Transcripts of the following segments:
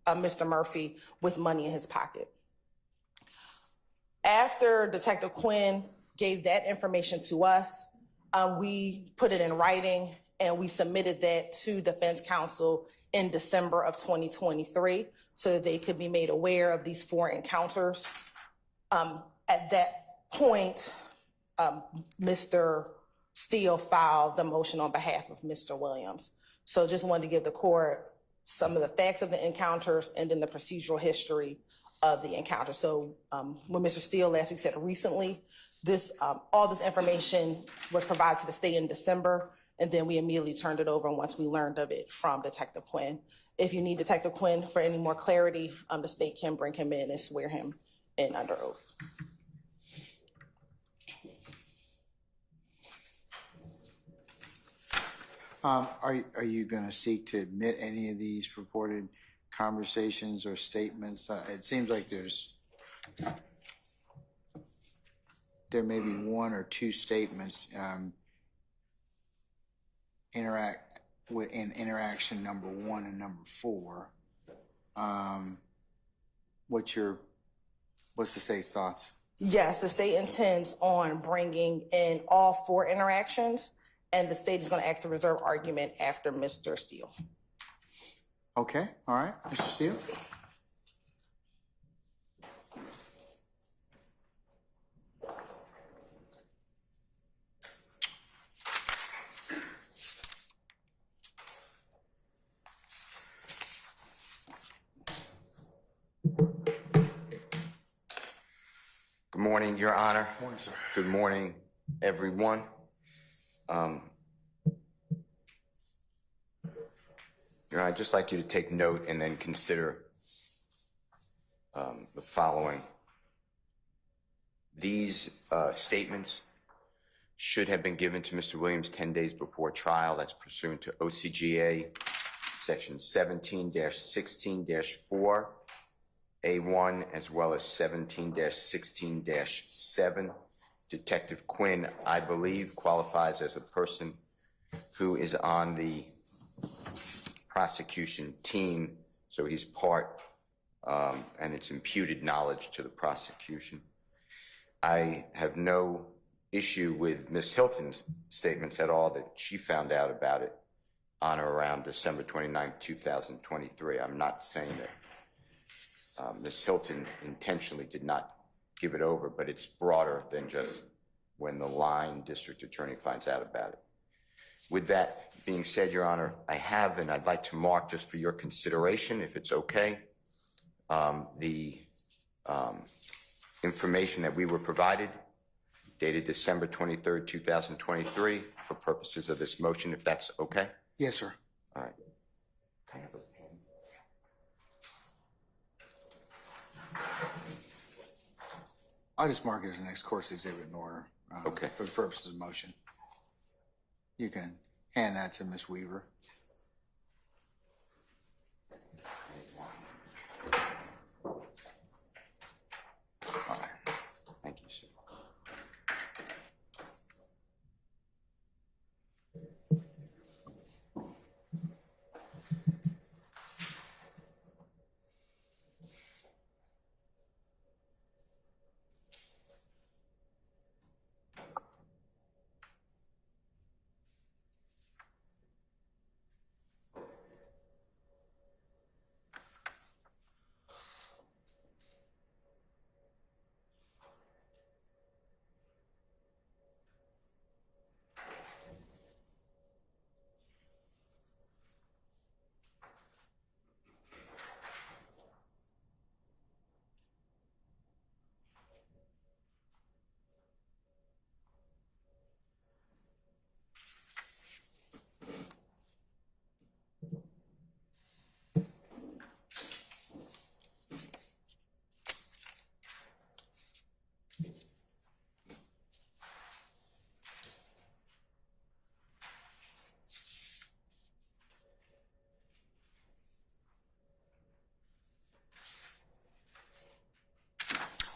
Mr. Murphy with money in his pocket. After Detective Quinn gave that information to us, we put it in writing and we submitted that to defense counsel in December of 2023 so that they could be made aware of these 4 encounters. At that point, Mr. Steele filed the motion on behalf of Mr. Williams. So just wanted to give the court some of the facts of the encounters and then the procedural history of the encounter. So when Mr. Steele last week said recently, all this information was provided to the state in December, and then we immediately turned it over once we learned of it from Detective Quinn. If you need Detective Quinn for any more clarity, the state can bring him in and swear him in under oath. Are you going to seek to admit any of these purported conversations or statements? It seems like there may be 1 or 2 statements in interaction number 1 and number 4. What's the state's thoughts? Yes, the state intends on bringing in all 4 interactions, and the state is going to act to reserve argument after Mr. Steele. Okay, all right, Mr. Steele. Good morning, Your Honor. Good morning, sir. Good morning, everyone. Your Honor, I'd just like you to take note and then consider the following. These statements should have been given to Mr. Williams 10 days before trial. That's pursuant to OCGA section 17-16-4. A1 as well as 17-16-7. Detective Quinn, I believe, qualifies as a person who is on the prosecution team, so he's part and it's imputed knowledge to the prosecution. I have no issue with Ms. Hilton's statements at all that she found out about it on or around December 29, 2023. I'm not saying that Ms. Hilton intentionally did not give it over, but it's broader than just when the line district attorney finds out about it. With that being said, Your Honor, I have, and I'd like to mark just for your consideration, if it's okay, the information that we were provided, dated December 23rd, 2023, for purposes of this motion, if that's okay? Yes, sir. All right. Can I have a pen? I'll just mark it as the next court's exhibit in order. Okay. For the purposes of motion. You can hand that to Ms. Weaver. All right. Thank you, sir.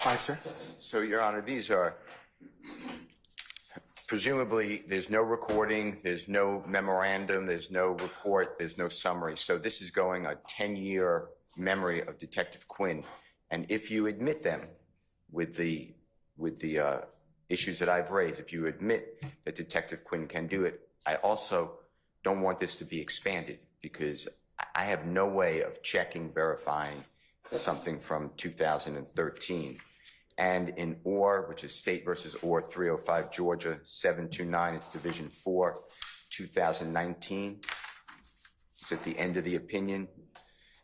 Hi, sir. So, Your Honor, these are presumably there's no recording, there's no memorandum, there's no report, there's no summary. So this is going a 10-year memory of Detective Quinn. And if you admit them with the issues that I've raised, if you admit that Detective Quinn can do it, I also don't want this to be expanded because I have no way of checking, verifying something from 2013. And in Orr, which is State versus Orr 305, Georgia, 729, it's Division 4, 2019. It's at the end of the opinion.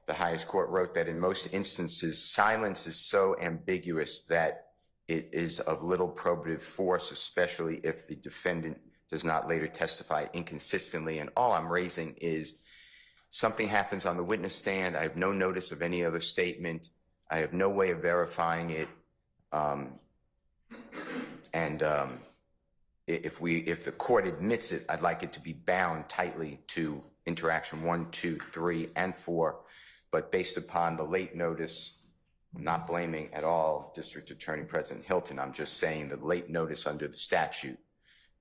The highest court wrote that in most instances, silence is so ambiguous that it is of little probative force, especially if the defendant does not later testify inconsistently. And all I'm raising is something happens on the witness stand. I have no notice of any other statement. I have no way of verifying it. If the court admits it, I'd like it to be bound tightly to interaction 1, 2, 3, and 4. But based upon the late notice, I'm not blaming at all District Attorney President Hilton. I'm just saying the late notice under the statute,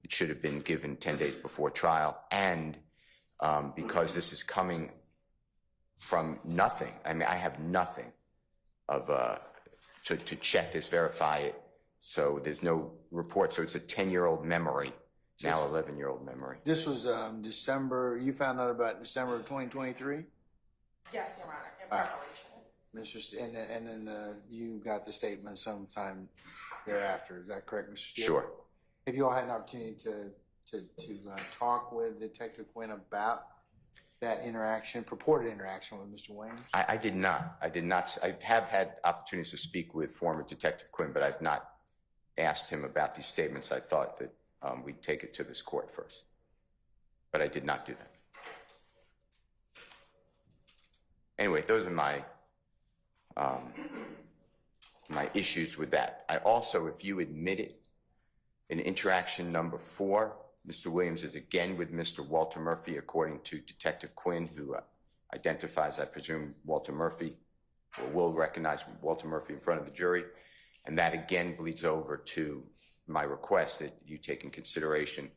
it should have been given 10 days before trial. And because this is coming from nothing, I mean, I have nothing of to check this, verify it. So there's no report. So it's a 10-year-old memory, now 11-year-old memory. This was December, you found out about December of 2023? Yes, Your Honor, in preparation. And then you got the statement sometime thereafter. Is that correct, Mr. Steele? Sure. Have you all had an opportunity to talk with Detective Quinn about that interaction, purported interaction with Mr. Williams? I did not. I have had opportunities to speak with former Detective Quinn, but I've not asked him about these statements. I thought that we'd take it to this court first, but I did not do that. Anyway, those are my my issues with that. I also, if you admit it, in interaction number 4, Mr. Williams is again with Mr. Walter Murphy, according to Detective Quinn, who identifies, I presume, Walter Murphy, or will recognize Walter Murphy in front of the jury. And that again bleeds over to my request that you take in consideration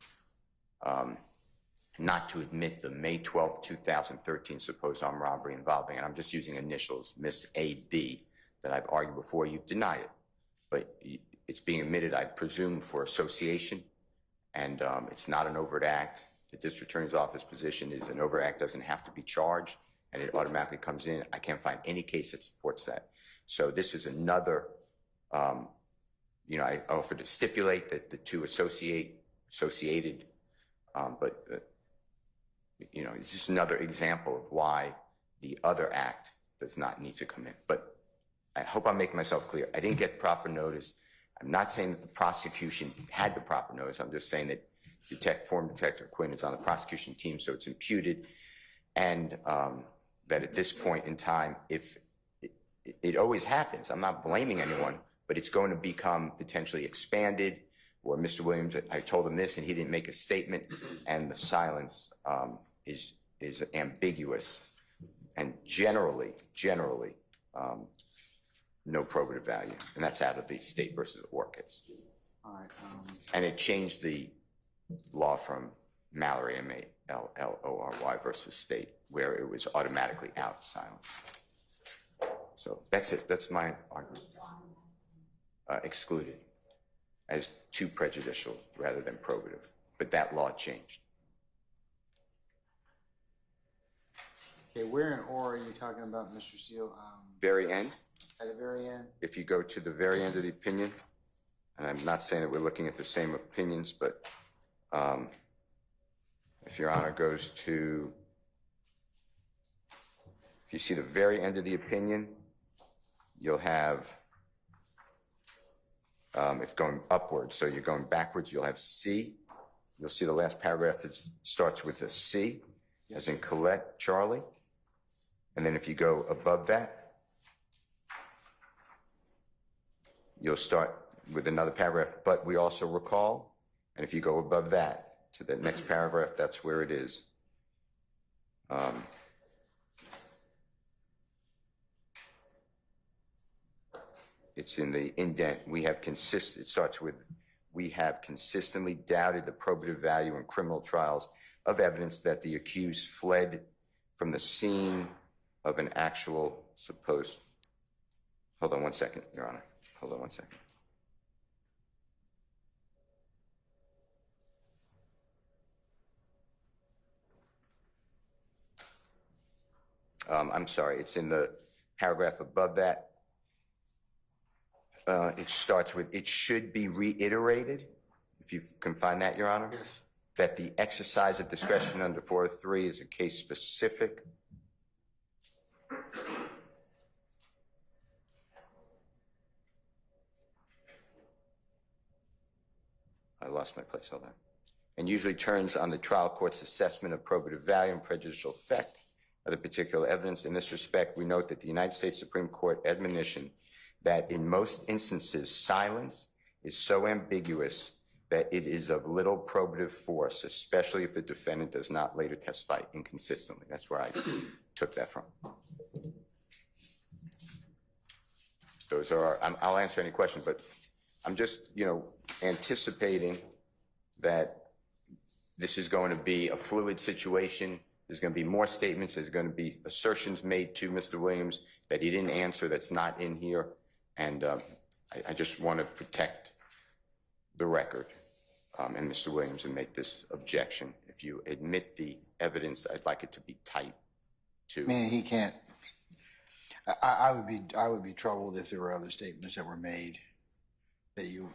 not to admit the May 12, 2013 supposed armed robbery involving, and I'm just using initials, Miss A.B., that I've argued before. You've denied it, but it's being admitted, I presume, for association, and it's not an overt act. The district attorney's office position is an overt act doesn't have to be charged, and it automatically comes in. I can't find any case that supports that. So this is another, I offered to stipulate that the two associated, but it's just another example of why the other act does not need to come in. But I hope I'm making myself clear. I didn't get proper notice. I'm not saying that the prosecution had the proper notice. I'm just saying that former Detective Quinn is on the prosecution team, so it's imputed, and that at this point in time, if it always happens, I'm not blaming anyone, but it's going to become potentially expanded, or Mr. Williams, I told him this and he didn't make a statement, and the silence is ambiguous and generally no probative value, and that's out of the State versus Orr case. All right. And it changed the law from Mallory, M-A-L-L-O-R-Y versus State, where it was automatically out silence. So that's it. That's my argument. Excluded as too prejudicial rather than probative, but that law changed. Okay, where in Orr are you talking about, Mr. Steele? Very end. At the very end? If you go to the very end of the opinion, and I'm not saying that we're looking at the same opinions, but if Your Honor goes to, if you see the very end of the opinion, you'll have, if going upwards, so you're going backwards, you'll have C. You'll see the last paragraph that starts with a C, as in Colette, Charlie. And then if you go above that, you'll start with another paragraph, but we also recall, and if you go above that to the next paragraph, that's where it is. It's in the indent. We have consistent, it starts with, we have consistently doubted the probative value in criminal trials of evidence that the accused fled from the scene of an actual supposed. Hold on one second, Your Honor. Hold on one second. I'm sorry, it's in the paragraph above that. It starts with, it should be reiterated, if you can find that, Your Honor. Yes. That the exercise of discretion under 403 is a case specific. I lost my place, hold on. And usually turns on the trial court's assessment of probative value and prejudicial effect of the particular evidence. In this respect, we note that the United States Supreme Court admonition that in most instances, silence is so ambiguous that it is of little probative force, especially if the defendant does not later testify inconsistently. That's where I took that from. Those are, I'll answer any questions, but I'm just, anticipating that this is going to be a fluid situation. There's going to be more statements. There's going to be assertions made to Mr. Williams that he didn't answer that's not in here. And I just want to protect the record and Mr. Williams and make this objection. If you admit the evidence, I'd like it to be tight to. I mean, he can't. I would be troubled if there were other statements that were made that you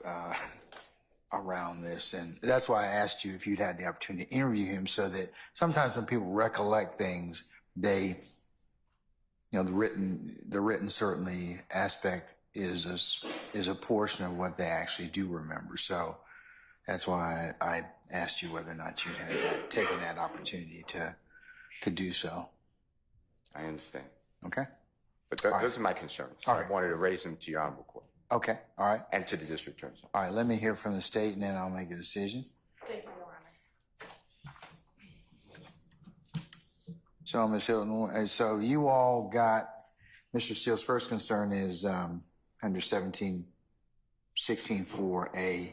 around this, and that's why I asked you if you'd had the opportunity to interview him, so that sometimes when people recollect things, they, the written certainly aspect is a portion of what they actually do remember. So that's why I asked you whether or not you had taken that opportunity to do so. I understand. Okay. But those are my concerns. All I right. wanted to raise them to your honorable court. Okay. All right. And to the district attorney. All right. Let me hear from the state, and then I'll make a decision. Thank you, Your Honor. So, Ms. Hilton, so you all got, Mr. Steele's first concern is under 1716.4A,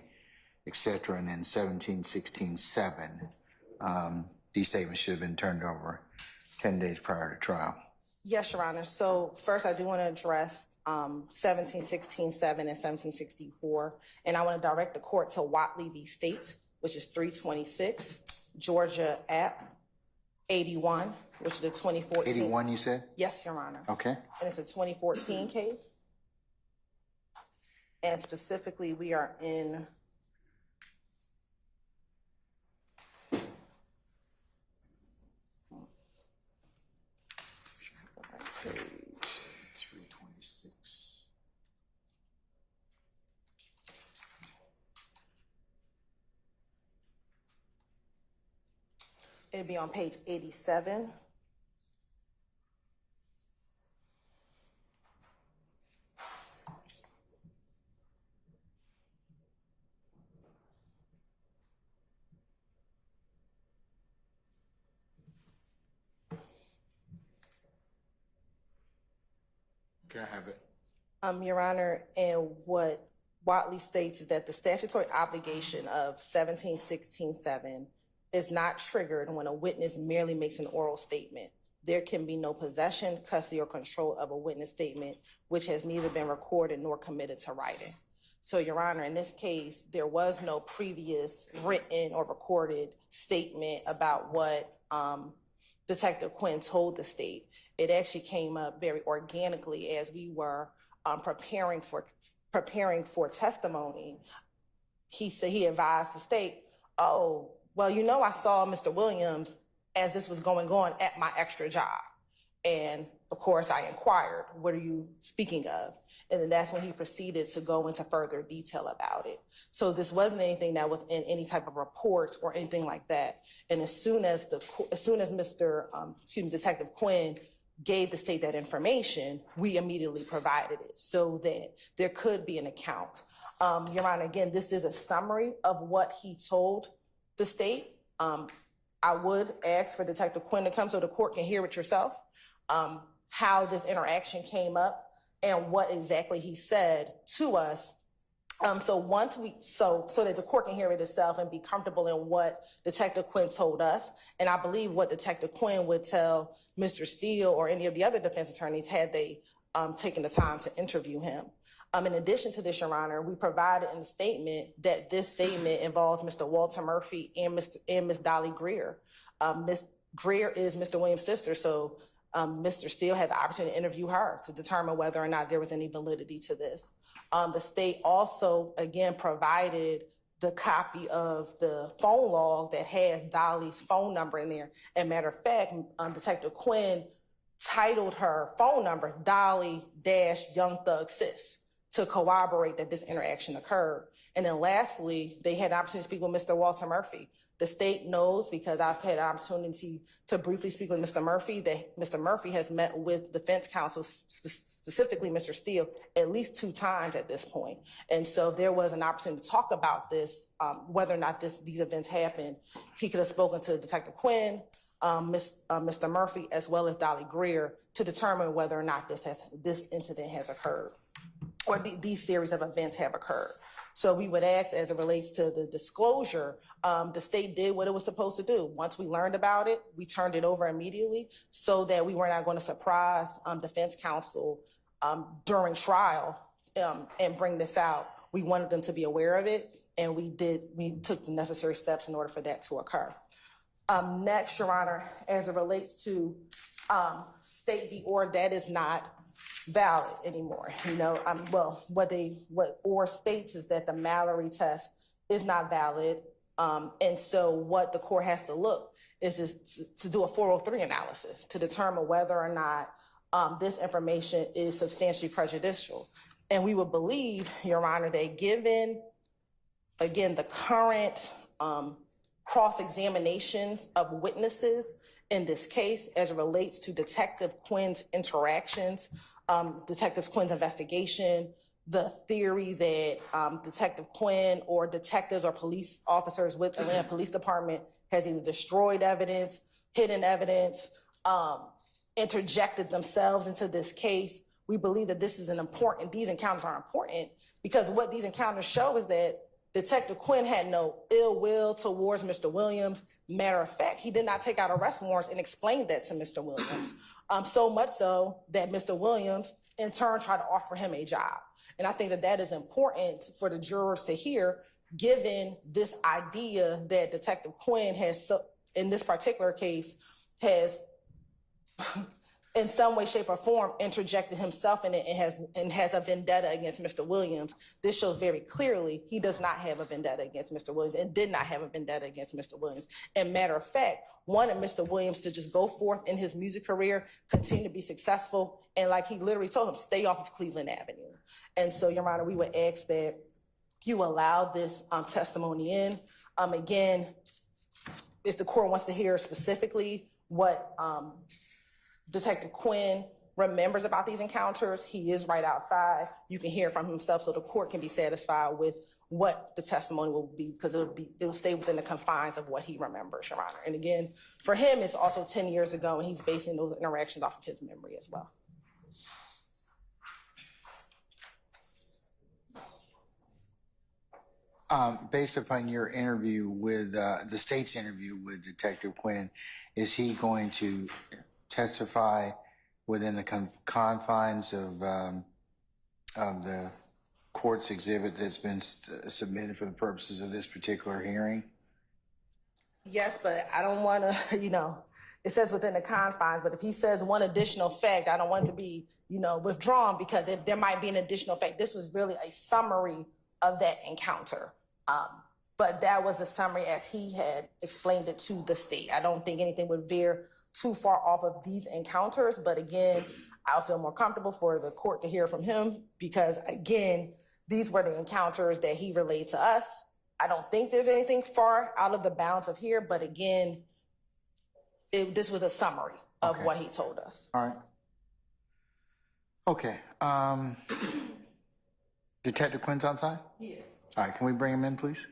et cetera, and then 1716.7. These statements should have been turned over 10 days prior to trial. Yes, Your Honor. So first, I do want to address 1716.7 and 1764, and I want to direct the court to Watley v. State, which is 326, Georgia App 81, which is the 2014. 81, you said? Yes, Your Honor. Okay. And it's a 2014 case. And specifically, we are in Page 326. it'd be on page 87. Okay, I have it. Your Honor, and what Watley states is that the statutory obligation of 1716.7 is not triggered when a witness merely makes an oral statement. There can be no possession, custody, or control of a witness statement which has neither been recorded nor committed to writing. So, Your Honor, in this case, there was no previous written or recorded statement about what Detective Quinn told the state. It actually came up very organically as we were preparing for testimony. He said, he advised the state, oh, well, I saw Mr. Williams as this was going on at my extra job. And of course I inquired, what are you speaking of? And then that's when he proceeded to go into further detail about it. So this wasn't anything that was in any type of report or anything like that. And as soon as Detective Quinn gave the state that information, we immediately provided it so that there could be an account. Your Honor, again, this is a summary of what he told the state. I would ask for Detective Quinn to come so the court can hear it yourself, how this interaction came up and what exactly he said to us So that the court can hear it itself and be comfortable in what Detective Quinn told us. And I believe what Detective Quinn would tell Mr. Steele or any of the other defense attorneys had they taken the time to interview him. In addition to this, Your Honor, we provided in the statement that this statement involves Mr. Walter Murphy and Miss Dolly Greer. Miss Greer is Mr. Williams' sister, so Mr. Steele had the opportunity to interview her to determine whether or not there was any validity to this. The state also, again, provided the copy of the phone log that has Dolly's phone number in there. And matter of fact, Detective Quinn titled her phone number Dolly-Young Thug Sis to corroborate that this interaction occurred. And then lastly, they had the opportunity to speak with Mr. Walter Murphy. The state knows, because I've had an opportunity to briefly speak with Mr. Murphy, that Mr. Murphy has met with defense counsel, specifically Mr. Steele, at least 2 times at this point. And so there was an opportunity to talk about this, whether or not these events happened. He could have spoken to Detective Quinn, Mr. Murphy, as well as Dolly Greer to determine whether or not this incident has occurred, or these series of events have occurred. So we would ask, as it relates to the disclosure, the state did what it was supposed to do. Once we learned about it, we turned it over immediately so that we were not going to surprise defense counsel during trial and bring this out. We wanted them to be aware of it, and we took the necessary steps in order for that to occur. Next, Your Honor, as it relates to State v. Orr, that is not valid anymore. What Orr states is that the Mallory test is not valid. And so what the court has to look is to do a 403 analysis to determine whether or not this information is substantially prejudicial. And we would believe, Your Honor, that given, again, the current cross-examinations of witnesses in this case as it relates to Detective Quinn's interactions, Detective Quinn's investigation, the theory that Detective Quinn or detectives or police officers with Atlanta Police Department has either destroyed evidence, hidden evidence, interjected themselves into this case. We believe that these encounters are important because what these encounters show is that Detective Quinn had no ill will towards Mr. Williams. Matter of fact, he did not take out arrest warrants and explain that to Mr. Williams. So much so that Mr. Williams, in turn, tried to offer him a job. And I think that is important for the jurors to hear, given this idea that Detective Quinn has, in this particular case, has in some way, shape, or form interjected himself in it and has a vendetta against Mr. Williams. This shows very clearly he does not have a vendetta against Mr. Williams and did not have a vendetta against Mr. Williams. And matter of fact, wanted Mr. Williams to just go forth in his music career, continue to be successful, and like he literally told him, stay off of Cleveland Avenue. And so, Your Honor, we would ask that you allow this testimony in. Again, if the court wants to hear specifically what Detective Quinn remembers about these encounters, he is right outside. You can hear from himself so the court can be satisfied with what the testimony will be, because it will stay within the confines of what he remembers, Your Honor. And again, for him, it's also 10 years ago, and he's basing those interactions off of his memory as well. Based upon your interview with the state's interview with Detective Quinn, is he going to testify within the confines of the court's exhibit that's been submitted for the purposes of this particular hearing? Yes, but I don't want to, it says within the confines, but if he says one additional fact, I don't want it to be, withdrawn, because if there might be an additional fact, this was really a summary of that encounter. But that was a summary as he had explained it to the state. I don't think anything would veer too far off of these encounters, but again, I'll feel more comfortable for the court to hear from him because, again, these were the encounters that he relayed to us. I don't think there's anything far out of the bounds of here, but again, this was a summary of what he told us. All right. Okay. Detective Quinn's on side? Yeah. All right, can we bring him in, please?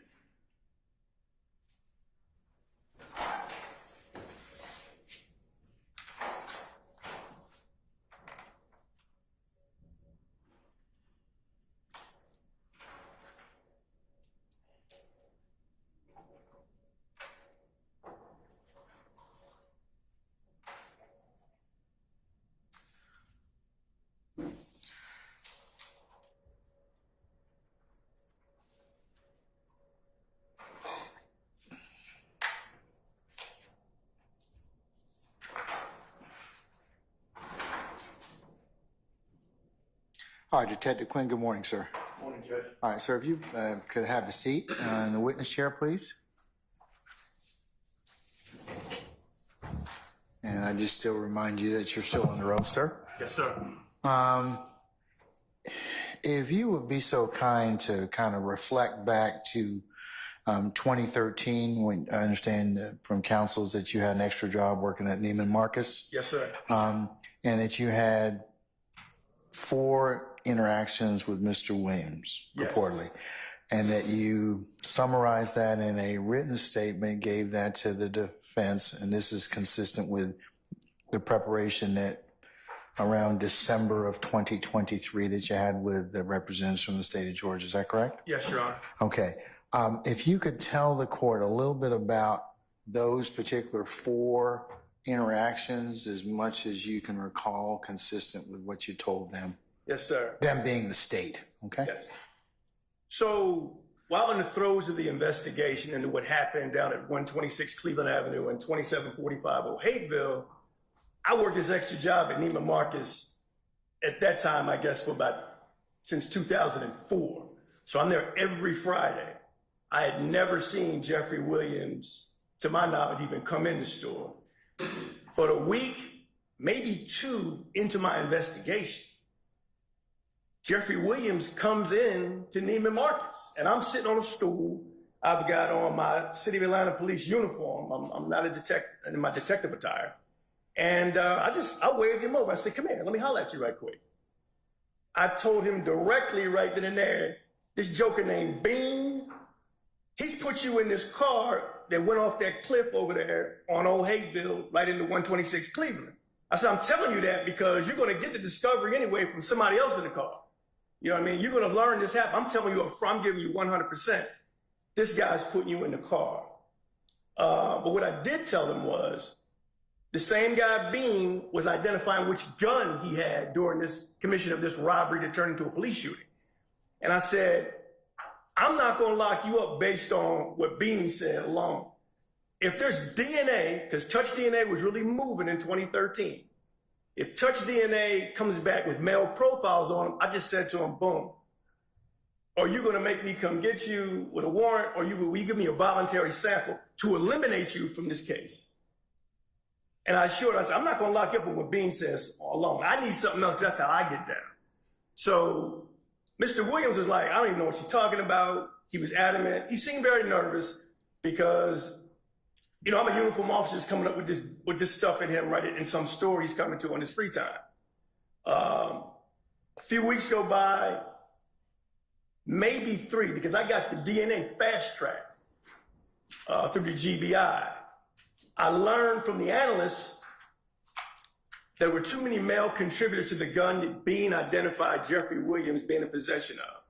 All right, Detective Quinn, good morning, sir. Morning, Judge. All right, sir, if you could have a seat in the witness chair, please. And I just still remind you that you're still under oath, sir. Yes, sir. If you would be so kind to kind of reflect back to 2013, when I understand from counsels that you had an extra job working at Neiman Marcus. Yes, sir. And that you had 4 interactions with Mr. Williams, Yes. reportedly, and that you summarized that in a written statement, gave that to the defense, and this is consistent with the preparation that around December of 2023 that you had with the representatives from the state of Georgia. Is that correct? Yes, Your Honor. Okay. If you could tell the court a little bit about those particular 4 interactions, as much as you can recall, consistent with what you told them. Yes, sir. Them being the state, okay? Yes. So while in the throes of the investigation into what happened down at 126 Cleveland Avenue and 2745 O'Hateville, I worked this extra job at Neiman Marcus at that time, I guess, since 2004. So I'm there every Friday. I had never seen Jeffery Williams, to my knowledge, even come in the store. But a week, maybe 2 into my investigation, Jeffery Williams comes in to Neiman Marcus, and I'm sitting on a stool. I've got on my City of Atlanta police uniform. I'm not a detective, in my detective attire. And I waved him over. I said, come here, let me holler at you right quick. I told him directly right then and there, this joker named Bean, he's put you in this car that went off that cliff over there on Old Hateville, right into 126 Cleveland. I said, I'm telling you that because you're going to get the discovery anyway from somebody else in the car. You know what I mean? You're going to learn this happened. I'm telling you up front, I'm giving you 100%. This guy's putting you in the car. But what I did tell him was the same guy, Bean, was identifying which gun he had during this commission of this robbery that turned into a police shooting. And I said, I'm not going to lock you up based on what Bean said alone. If there's DNA, because Touch DNA was really moving in 2013. If Touch DNA comes back with male profiles on them, I just said to him, boom. Are you going to make me come get you with a warrant, or will you give me a voluntary sample to eliminate you from this case? And I assured him, I said, I'm not going to lock you up with what Bean says alone. I need something else. That's how I get down. So Mr. Williams was like, I don't even know what you're talking about. He was adamant. He seemed very nervous because, you know, I'm a uniform officer just coming up with this stuff in him, right, in some store he's coming to on his free time. A few weeks go by, maybe 3, because I got the DNA fast-tracked through the GBI. I learned from the analysts there were too many male contributors to the gun that Bean identified Jeffery Williams being in possession of.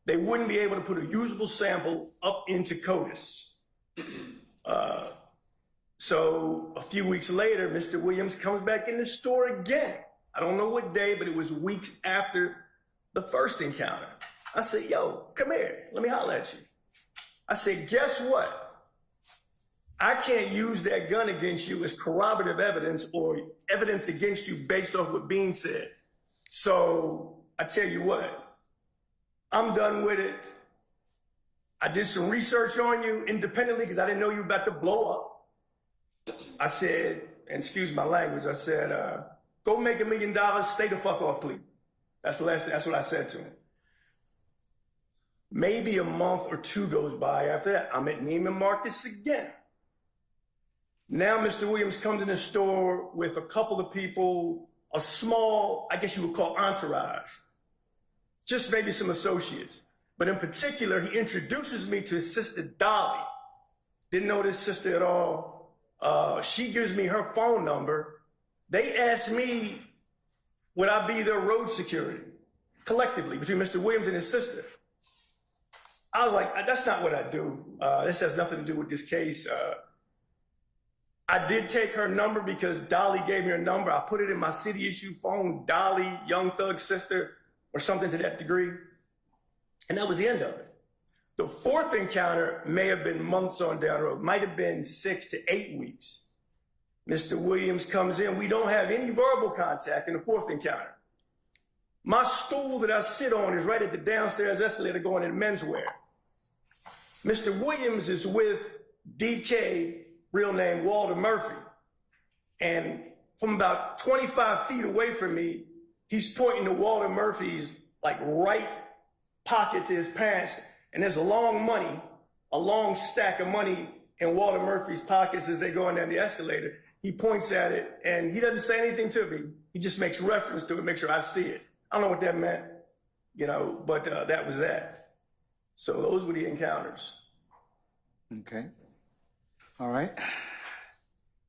They wouldn't be able to put a usable sample up into CODIS. So a few weeks later, Mr. Williams comes back in the store again. I don't know what day, but it was weeks after the first encounter. I said, yo, come here. Let me holler at you. I said, guess what? I can't use that gun against you as corroborative evidence or evidence against you based off what Bean said. So I tell you what, I'm done with it. I did some research on you independently because I didn't know you were about to blow up. I said, and excuse my language, I said, go make $1 million, stay the fuck off, please. That's what I said to him. Maybe a month or 2 goes by after that. I'm at Neiman Marcus again. Now Mr. Williams comes in the store with a couple of people, a small, I guess you would call entourage, just maybe some associates. But in particular, he introduces me to his sister, Dolly. Didn't know this sister at all. She gives me her phone number. They asked me, would I be their road security collectively between Mr. Williams and his sister? I was like, that's not what I do. This has nothing to do with this case. I did take her number because Dolly gave me her number. I put it in my city issue phone, Dolly, Young Thug's sister, or something to that degree. And that was the end of it. The 4th encounter may have been months on down the road, might have been 6 to 8 weeks. Mr. Williams comes in. We don't have any verbal contact in the 4th encounter. My stool that I sit on is right at the downstairs escalator going in menswear. Mr. Williams is with DK, real name Walter Murphy. And from about 25 feet away from me, he's pointing to Walter Murphy's like right pocket to his pants. And there's a long stack of money in Walter Murphy's pockets as they're going down the escalator. He points at it and he doesn't say anything to me. He just makes reference to it, make sure I see it. I don't know what that meant, but that was that. So those were the encounters. Okay. All right.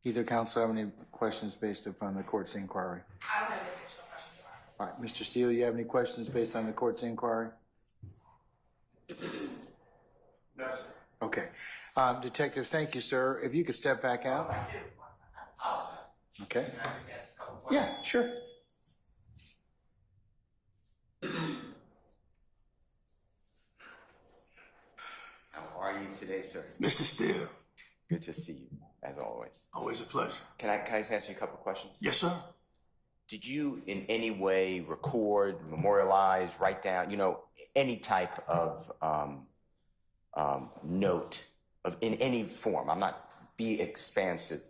Either counsel have any questions based upon the court's inquiry? I don't have any additional questions, Your Honor. All right, Mr. Steele, you have any questions based on the court's inquiry? No, sir. Okay. Detective, thank you, sir. If you could step back out. Okay. Yeah, sure. How are you today, sir? Mr. Steele, Good to see you, as always. always a pleasure. Can I just ask you a couple of questions? Yes, sir. Did you in any way record, memorialize, write down, any type of note in any form? I'm not be expansive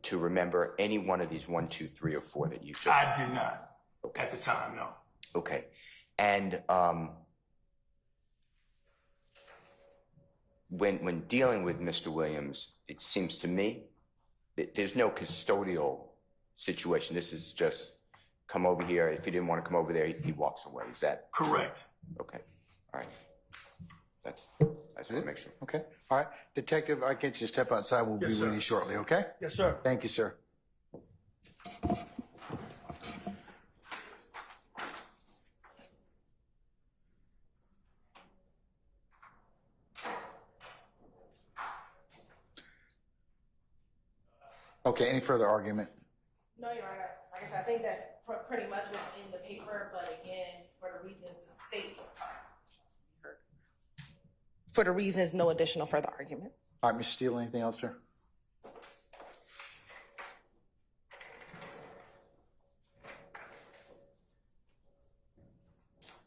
to remember any one of these 1, 2, 3, or 4 that you just. I did not at the time, no. Okay, and when dealing with Mr. Williams, it seems to me that there's no custodial situation. This is just come over here. If he didn't want to come over there, he walks away. Is that Correct. okay? All right. I just want to make sure. Okay. All right. Detective, I'll get you to step outside. We'll Yes, be sir. with you shortly, okay? Yes, sir. Thank you, sir. Okay, any further argument? No, Your Honor. Like I said, I think that pretty much was in the paper, but again, for the reasons the state, for the reasons, no additional further argument. All right, Mr. Steele, anything else, sir?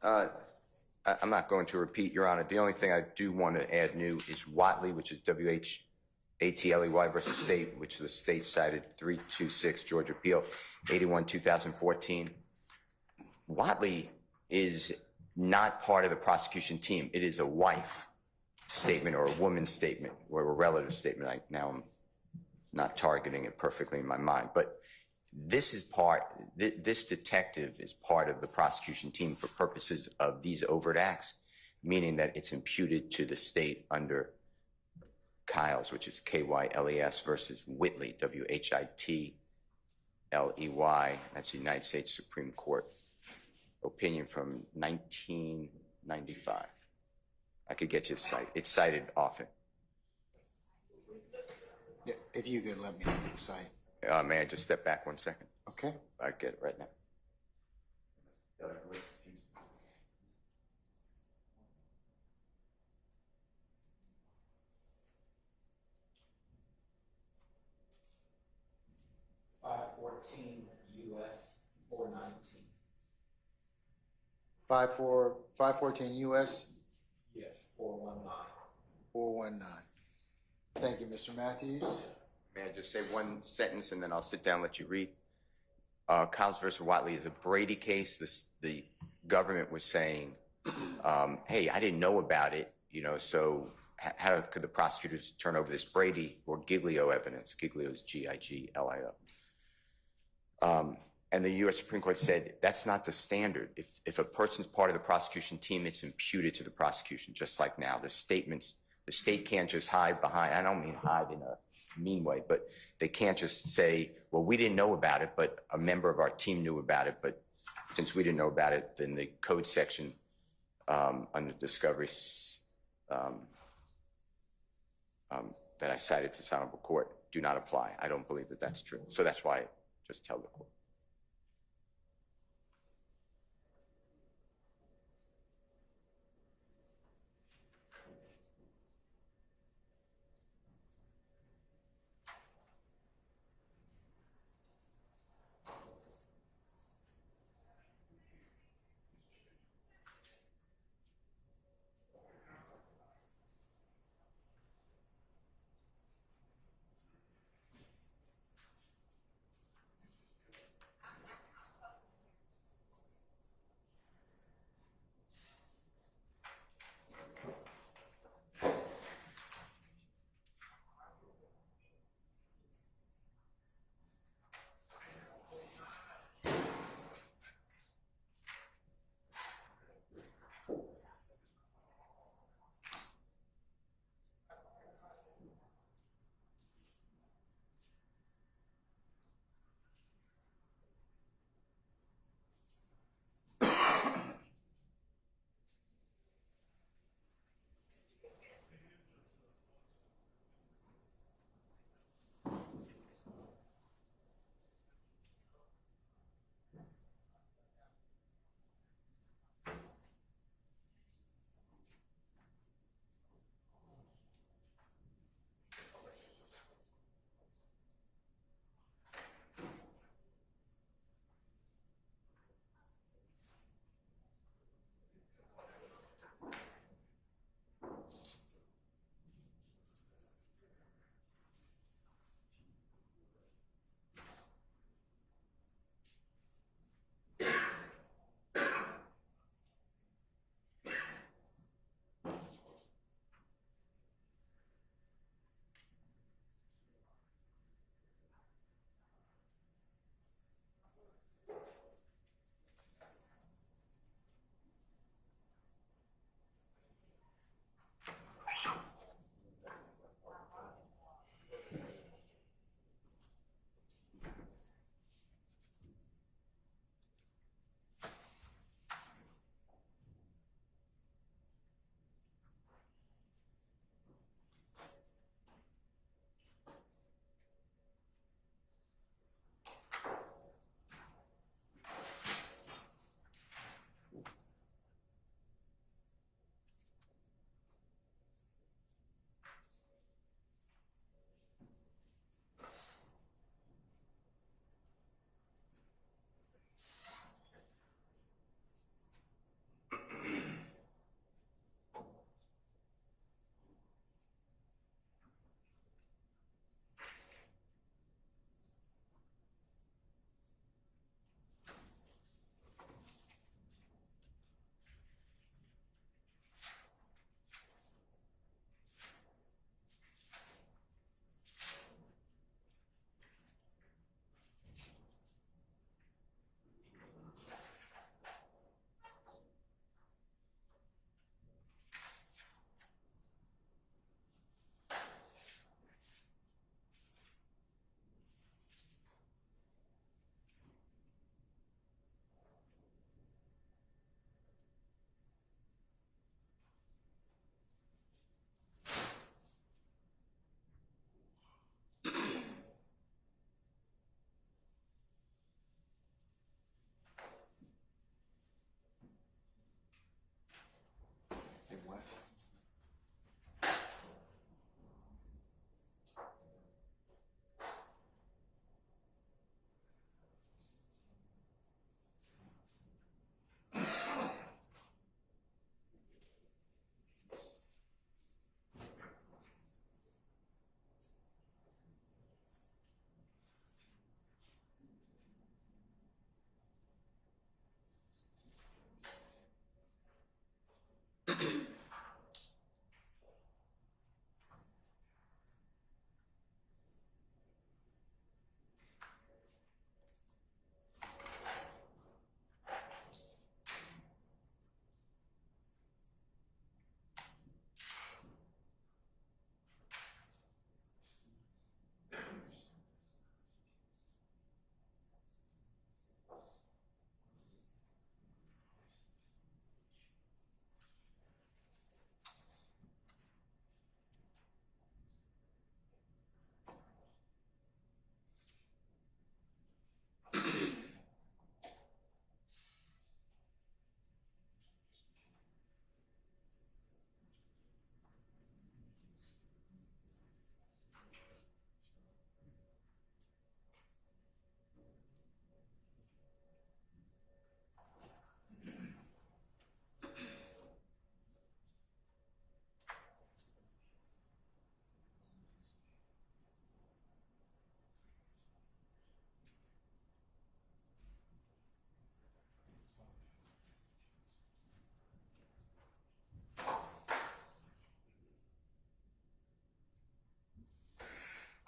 I'm not going to repeat, Your Honor. The only thing I do want to add new is Watley, which is W-H-A-T-L-E-Y versus State, which the state cited 326 Georgia Appeal 81 2014. Watley is not part of the prosecution team. It is a wife statement or a woman's statement or a relative statement. Now I'm not targeting it perfectly in my mind, but this detective is part of the prosecution team for purposes of these overt acts, meaning that it's imputed to the state under Kyles, which is K-Y-L-E-S versus Whitley, W-H-I-T-L-E-Y. That's the United States Supreme Court opinion from 1995. I could get you the site. It's cited often. Yeah, if you could let me know the site. May I just step back 1 second? Okay. I get it right now. 514 U.S. 419. 514 U.S. Yes, 419. 419. Thank you, Mr. Matthews. May I just say one sentence and then I'll sit down and let you read? Kyles versus Watley is a Brady case. The government was saying, hey, I didn't know about it, so how could the prosecutors turn over this Brady or Giglio evidence? Giglio is G-I-G-L-I-O. And the U.S. Supreme Court said that's not the standard. If a person's part of the prosecution team, it's imputed to the prosecution, just like now. The state can't just hide behind, I don't mean hide in a mean way, but they can't just say, well, we didn't know about it, but a member of our team knew about it. But since we didn't know about it, then the code section under discovery that I cited to this honorable court do not apply. I don't believe that that's true. So that's why I just tell the court.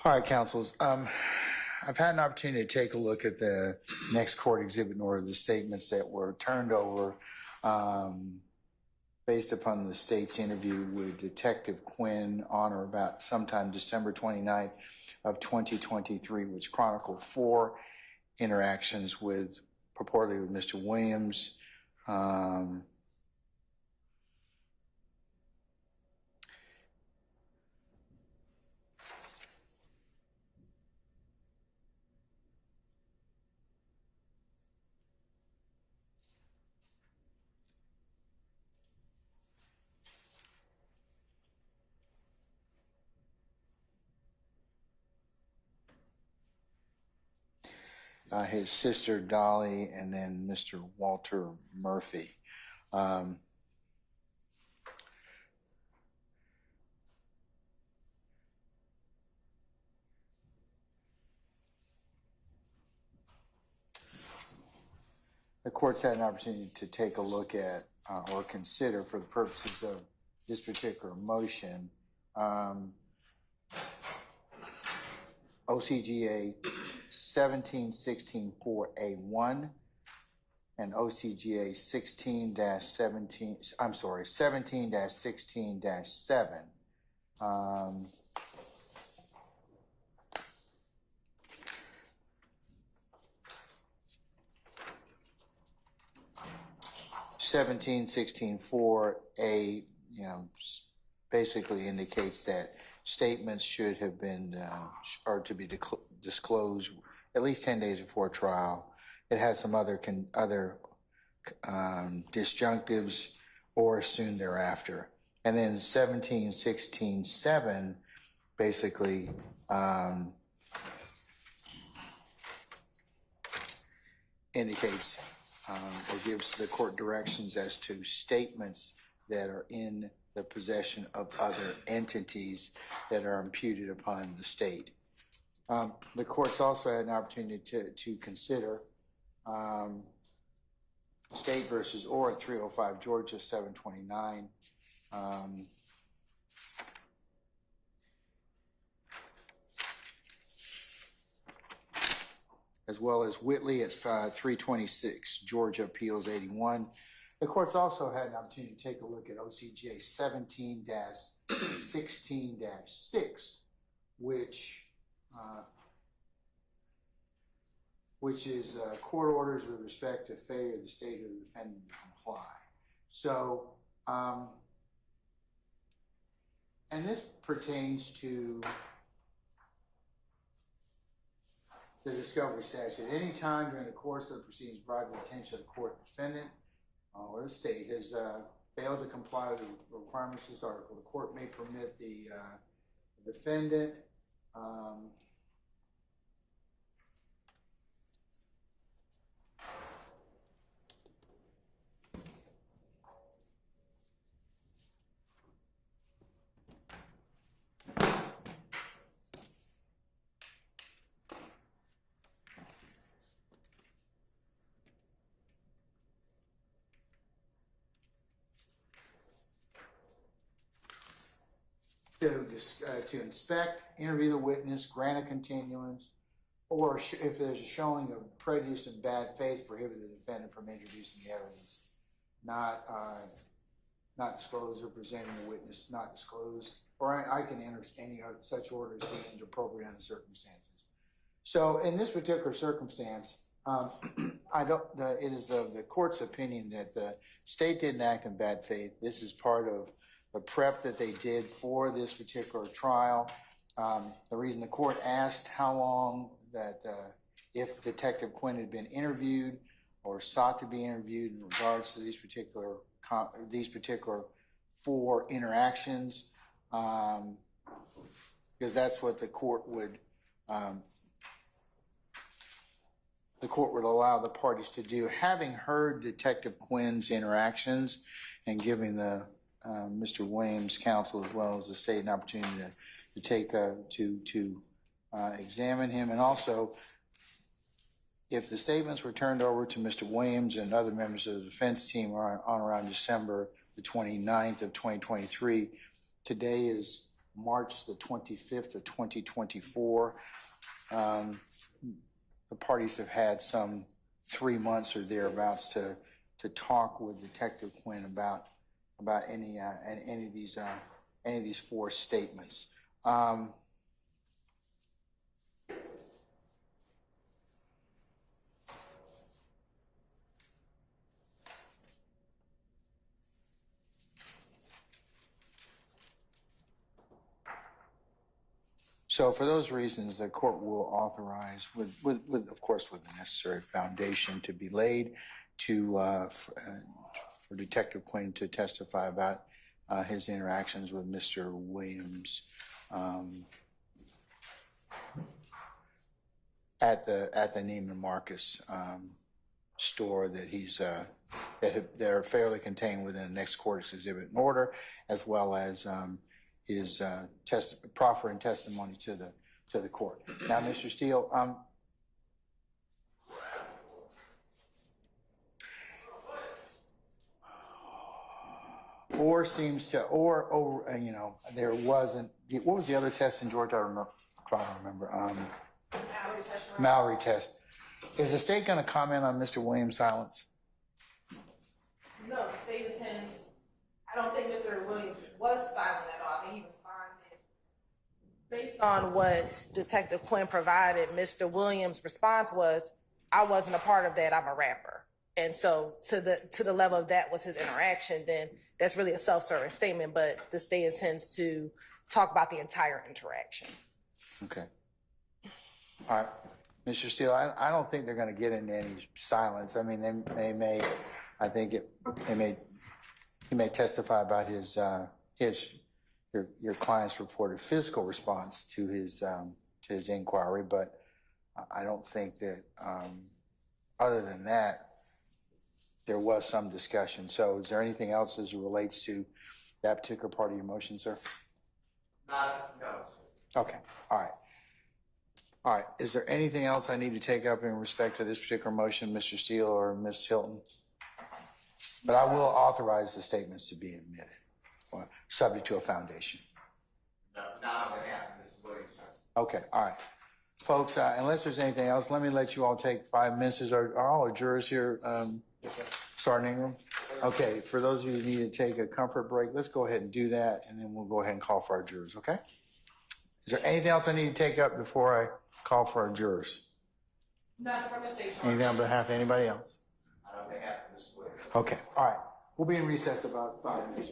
All right, counsels. I've had an opportunity to take a look at the next court exhibit in order, the statements that were turned over based upon the state's interview with Detective Quinn on or about sometime December 29th of 2023, which chronicled 4 interactions with purportedly with Mr. Williams. His sister Dolly, and then Mr. Walter Murphy. The court's had an opportunity to take a look at or consider, for the purposes of this particular motion, OCGA 17-16-4A1 and OCGA 17-16-7. 17-16-4A, basically indicates that statements should have been or to be disclosed at least 10 days before trial. It has some other disjunctives or as soon thereafter. And then 17-16-7 basically indicates or gives the court directions as to statements that are in the possession of other entities that are imputed upon the state. The court's also had an opportunity to consider State versus Orr at 305 Georgia 729. As well as Whitley at 326 Georgia Appeals 81. The court's also had an opportunity to take a look at OCGA 17-16-6, which is court orders with respect to failure of the state or the defendant to comply. So, and this pertains to the discovery statute. At any time during the course of the proceedings brought to the attention of the court, defendant or the state has failed to comply with the requirements of this article, the court may permit the defendant to inspect, interview the witness, grant a continuance, or if there's a showing of prejudice and bad faith, prohibit the defendant from introducing the evidence, not disclose or presenting the witness, not disclose, or I can enter any such orders deemed appropriate under the circumstances. So in this particular circumstance, it is of the court's opinion that the state didn't act in bad faith. This is part of the prep that they did for this particular trial. The reason the court asked how long that if Detective Quinn had been interviewed or sought to be interviewed in regards to these particular 4 interactions, because that's what the court would allow the parties to do. Having heard Detective Quinn's interactions and giving the Mr. Williams' counsel as well as the state an opportunity to take to examine him, and also if the statements were turned over to Mr. Williams and other members of the defense team on around December the 29th of 2023, today is March the 25th of 2024. The parties have had some 3 months or thereabouts to talk with Detective Quinn about any of these four statements. So for those reasons, the court will authorize, with of course, with the necessary foundation to be laid for Detective Quinn to testify about his interactions with Mr. Williams at the Neiman Marcus store that he's that are fairly contained within the next court's exhibit and order, as well as his proffer and testimony to the court. Now, Mr. Steele, there wasn't. What was the other test in Georgia? I'm trying to remember. Mallory test. Is the state going to comment on Mr. Williams' silence? No, the state intends. I don't think Mr. Williams was silent at all. I think he responded based on what Detective Quinn provided. Mr. Williams' response was, "I wasn't a part of that. I'm a rapper." And so, to the level of that was his interaction. Then that's really a self-serving statement. But the state intends to talk about the entire interaction. Okay. All right, Mr. Steele. I don't think they're going to get into any silence. I mean, they may. I think he may testify about your client's reported physical response to his inquiry, but I don't think that other than that there was some discussion. So, is there anything else as it relates to that particular part of your motion, sir? No. Okay. All right. All right. Is there anything else I need to take up in respect to this particular motion, Mr. Steele or Ms. Hilton? But I will authorize the statements to be admitted, subject to a foundation. No, not on behalf of Mr. Williams, sir. Okay, all right. Folks, unless there's anything else, let me let you all take 5 minutes. Are all our jurors here, Sergeant Ingram? Okay, for those of you who need to take a comfort break, let's go ahead and do that, and then we'll go ahead and call for our jurors, okay? Is there anything else I need to take up before I call for our jurors? Nothing from the state. Anything on behalf of anybody else? On behalf of Mr. Williams. Okay, all right. We'll be in recess about 5 minutes.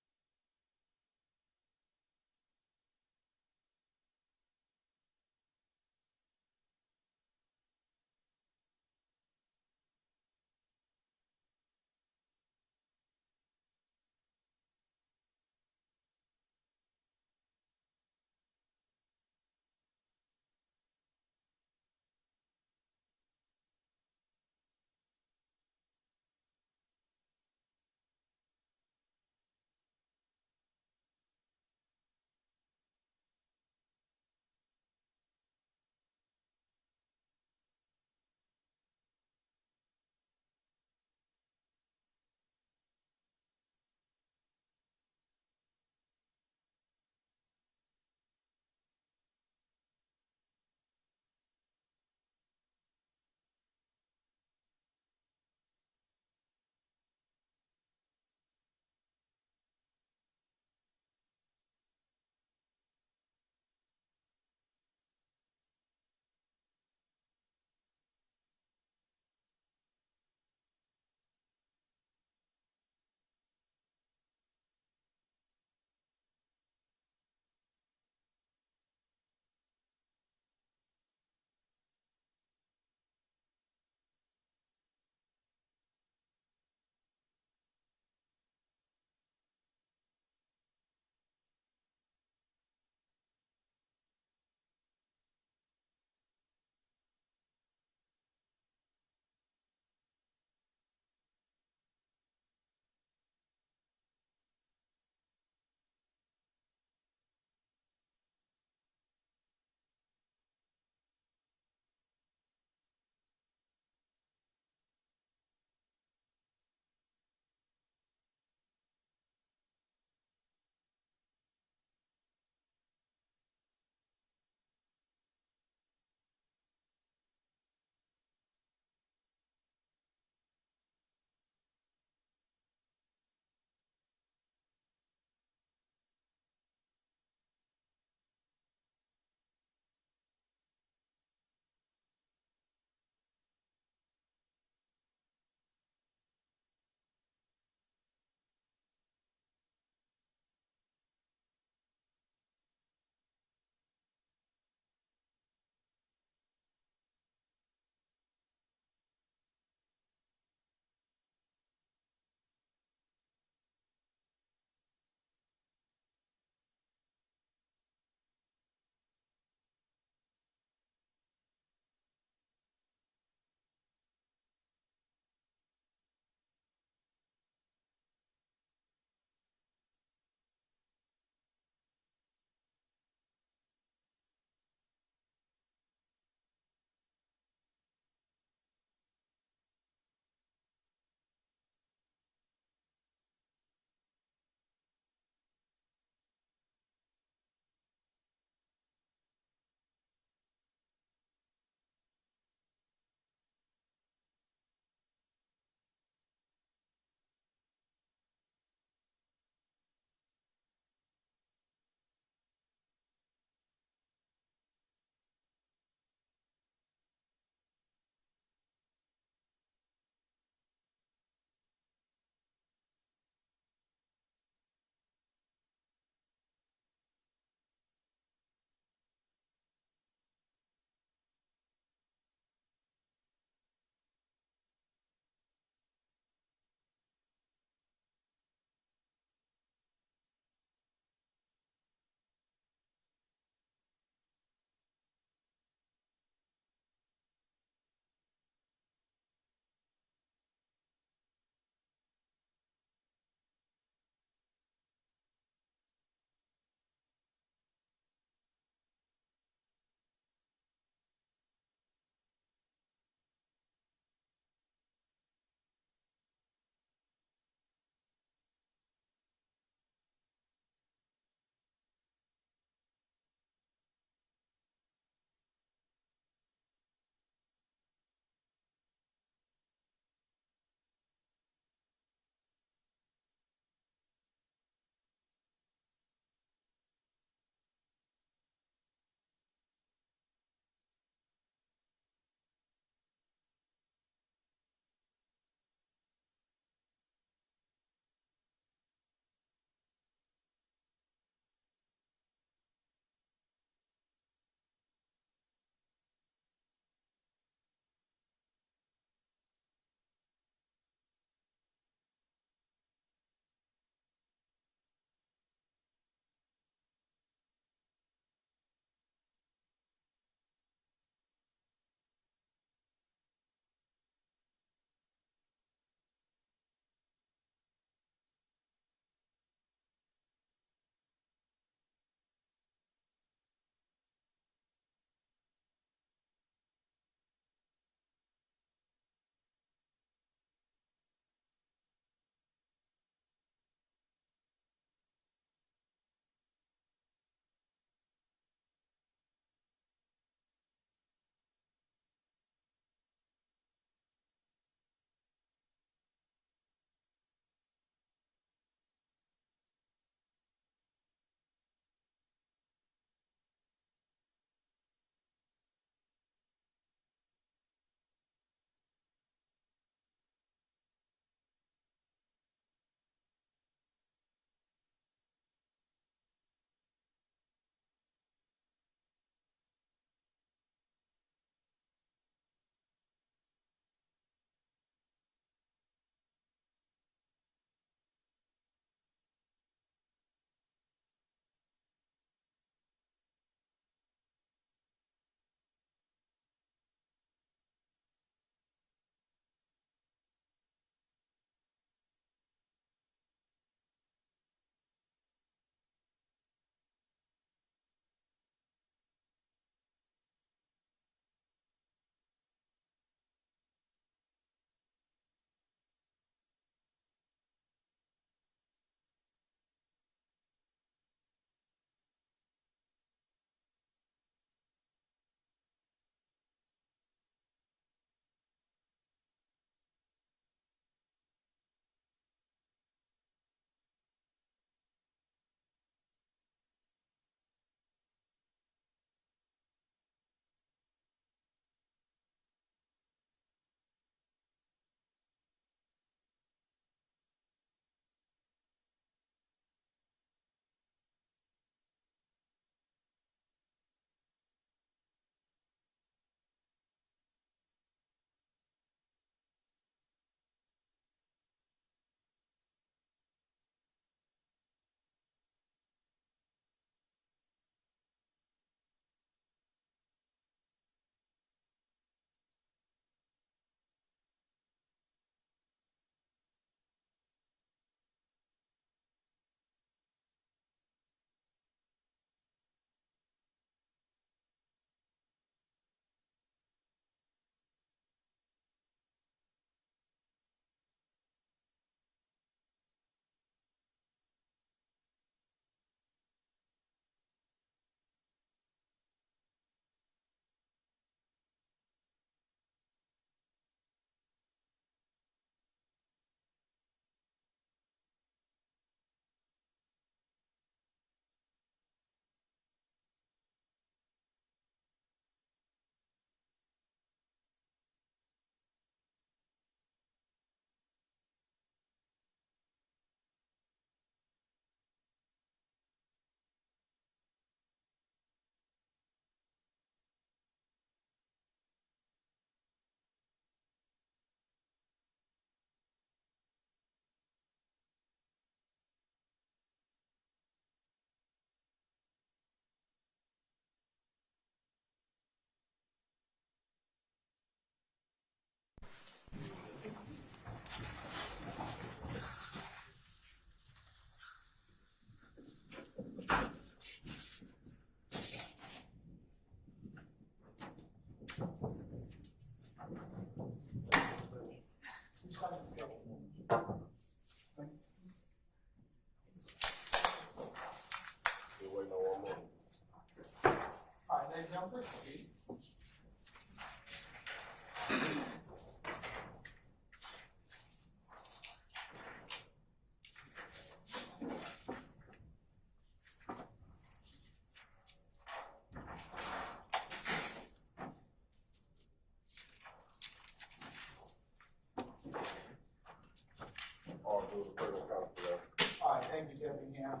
All right, thank you, Deputy Ham.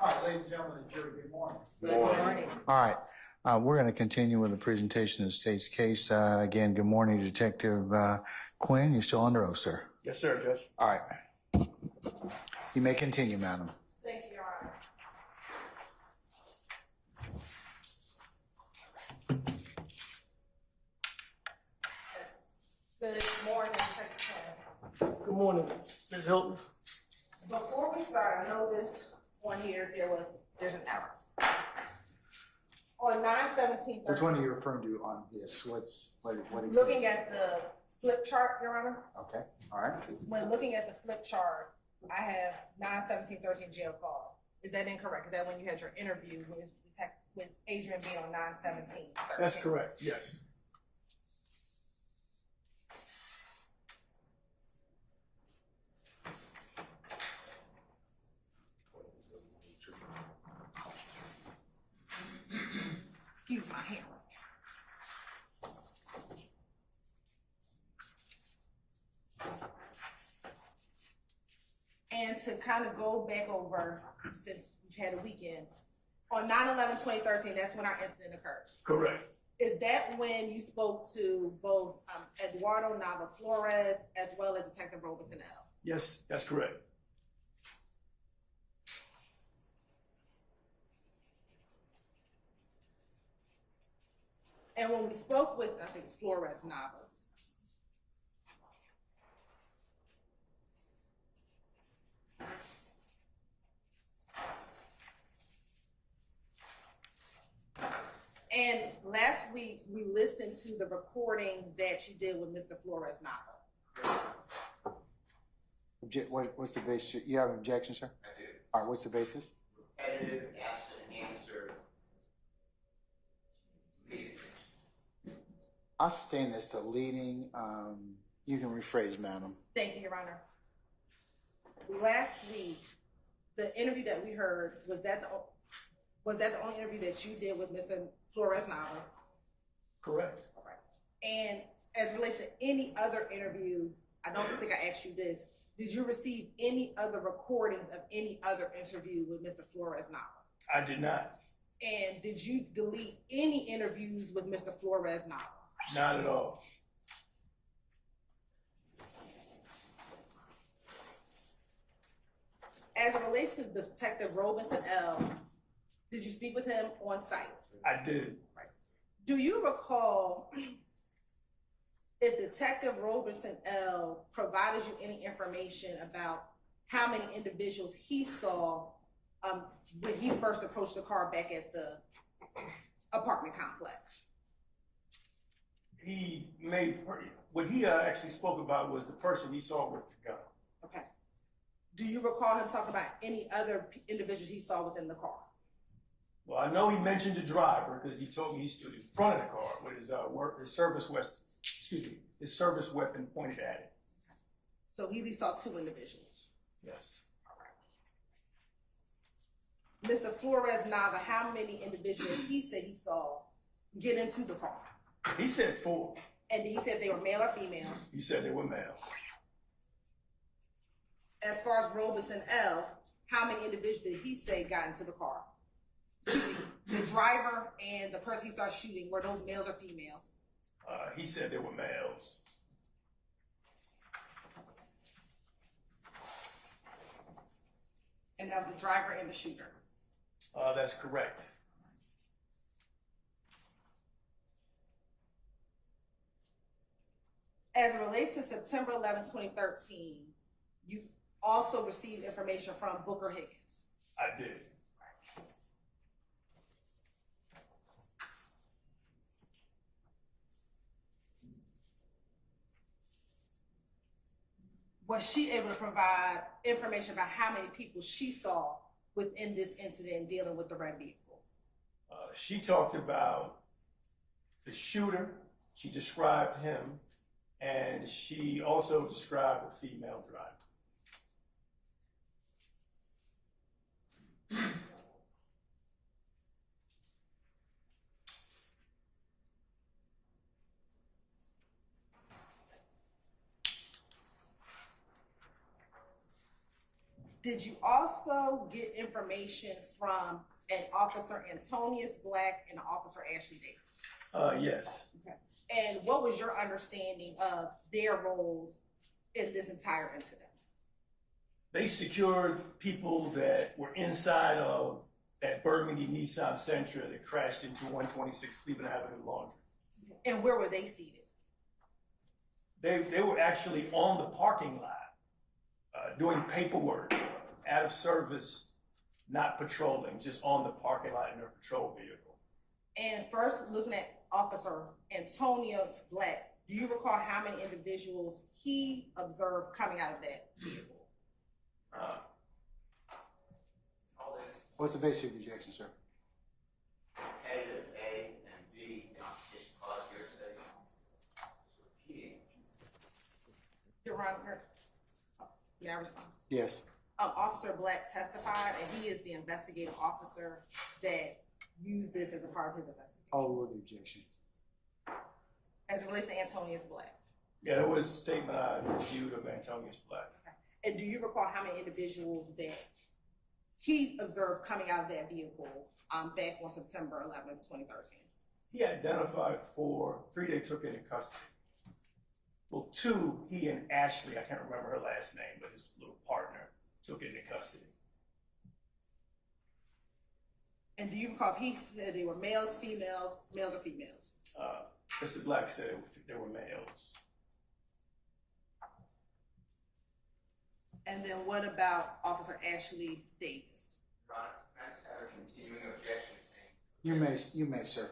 All right, ladies and gentlemen of the jury, good morning. Good morning. All right, we're going to continue with the presentation of the state's case. Again, good morning, Detective Quinn. You're still under oath, sir. Yes, sir, Judge. All right. You may continue, madam. Thank you, Your Honor. Good morning, Detective Quinn. Good morning, Ms. Hilton. Before we start, I noticed on here there's an error. On 9/17, Which one are you referring to on this? What exactly? looking at the flip chart, Your Honor, Okay, all right. when looking at the flip chart, I have 9/17/13 jail call. Is that incorrect? Is that when you had your interview with Adrian Bean on 9/17/13? That's correct, yes. Excuse my hand. And to kind of go back over, since we've had a weekend, on 9/11/2013, that's when our incident occurred. Correct. Is that when you spoke to both Eduardo Nava Flores as well as Detective Robinson L? Yes, that's correct. And when we spoke with, I think it's Flores Nava, and last week we listened to the recording that you did with Mr. Flores Nava. What's the basis? You have an objection, sir? I do. All right, what's the basis? Edited, asked and answered. I stand as to leading. You can rephrase, madam. Thank you, Your Honor. Last week, the interview that we heard, was that the only interview that you did with Mr. Flores Nava? Correct. All right. And as it relates to any other interview, I don't think I asked you this. Did you receive any other recordings of any other interview with Mr. Flores Nava? I did not. And did you delete any interviews with Mr. Flores Nava? Not at all. As it relates to Detective Robinson L., did you speak with him on site? I did. Right. Do you recall if Detective Robinson L. provided you any information about how many individuals he saw when he first approached the car back at the apartment complex? What he actually spoke about was the person he saw with the gun. Okay. Do you recall him talking about any other individuals he saw within the car? Well, I know he mentioned the driver because he told me he stood in front of the car with his service weapon pointed at it. So he at least saw two individuals. Yes. Mr. Flores Nava, how many individuals he said he saw get into the car? He said 4. And he said they were male or females. He said they were males. As far as Robinson L., how many individuals did he say got into the car? The driver and the person he started shooting, were those males or females? He said they were males. And that was the driver and the shooter. That's correct. As it relates to September 11, 2013, you also received information from Booker Higgins. I did. Was she able to provide information about how many people she saw within this incident dealing with the red vehicle? She talked about the shooter. She described him, and she also described a female driver. Did you also get information from an Officer Antonius Black and Officer Ashley Davis? Yes. Okay. And what was your understanding of their roles in this entire incident? They secured people that were inside of that Burgundy Nissan Sentra that crashed into 126 Cleveland Avenue Laundry. And where were they seated? They were actually on the parking lot doing paperwork, out of service, not patrolling, just on the parking lot in their patrol vehicle. And first, looking at Officer Antonius Black, do you recall how many individuals he observed coming out of that vehicle? What's the basic objection, sir? Competitive A and B competition clause hearsay. Repeating. Your Honor, may I respond? Yes. Officer Black testified, and he is the investigative officer that used this as a part of his investigation. I'll rule the objection. As it relates to Antonius Black. Yeah, there was a statement I reviewed of Antonius Black. And do you recall how many individuals that he observed coming out of that vehicle back on September 11th, 2013? He identified 3 they took into custody. Well, 2, he and Ashley, I can't remember her last name, but his little partner, took into custody. And do you recall if he said they were males, females, males or females? Mr. Black said they were males. And then what about Officer Ashley Davis? Your Honor, can I just have a continuing objection saying? You may, sir.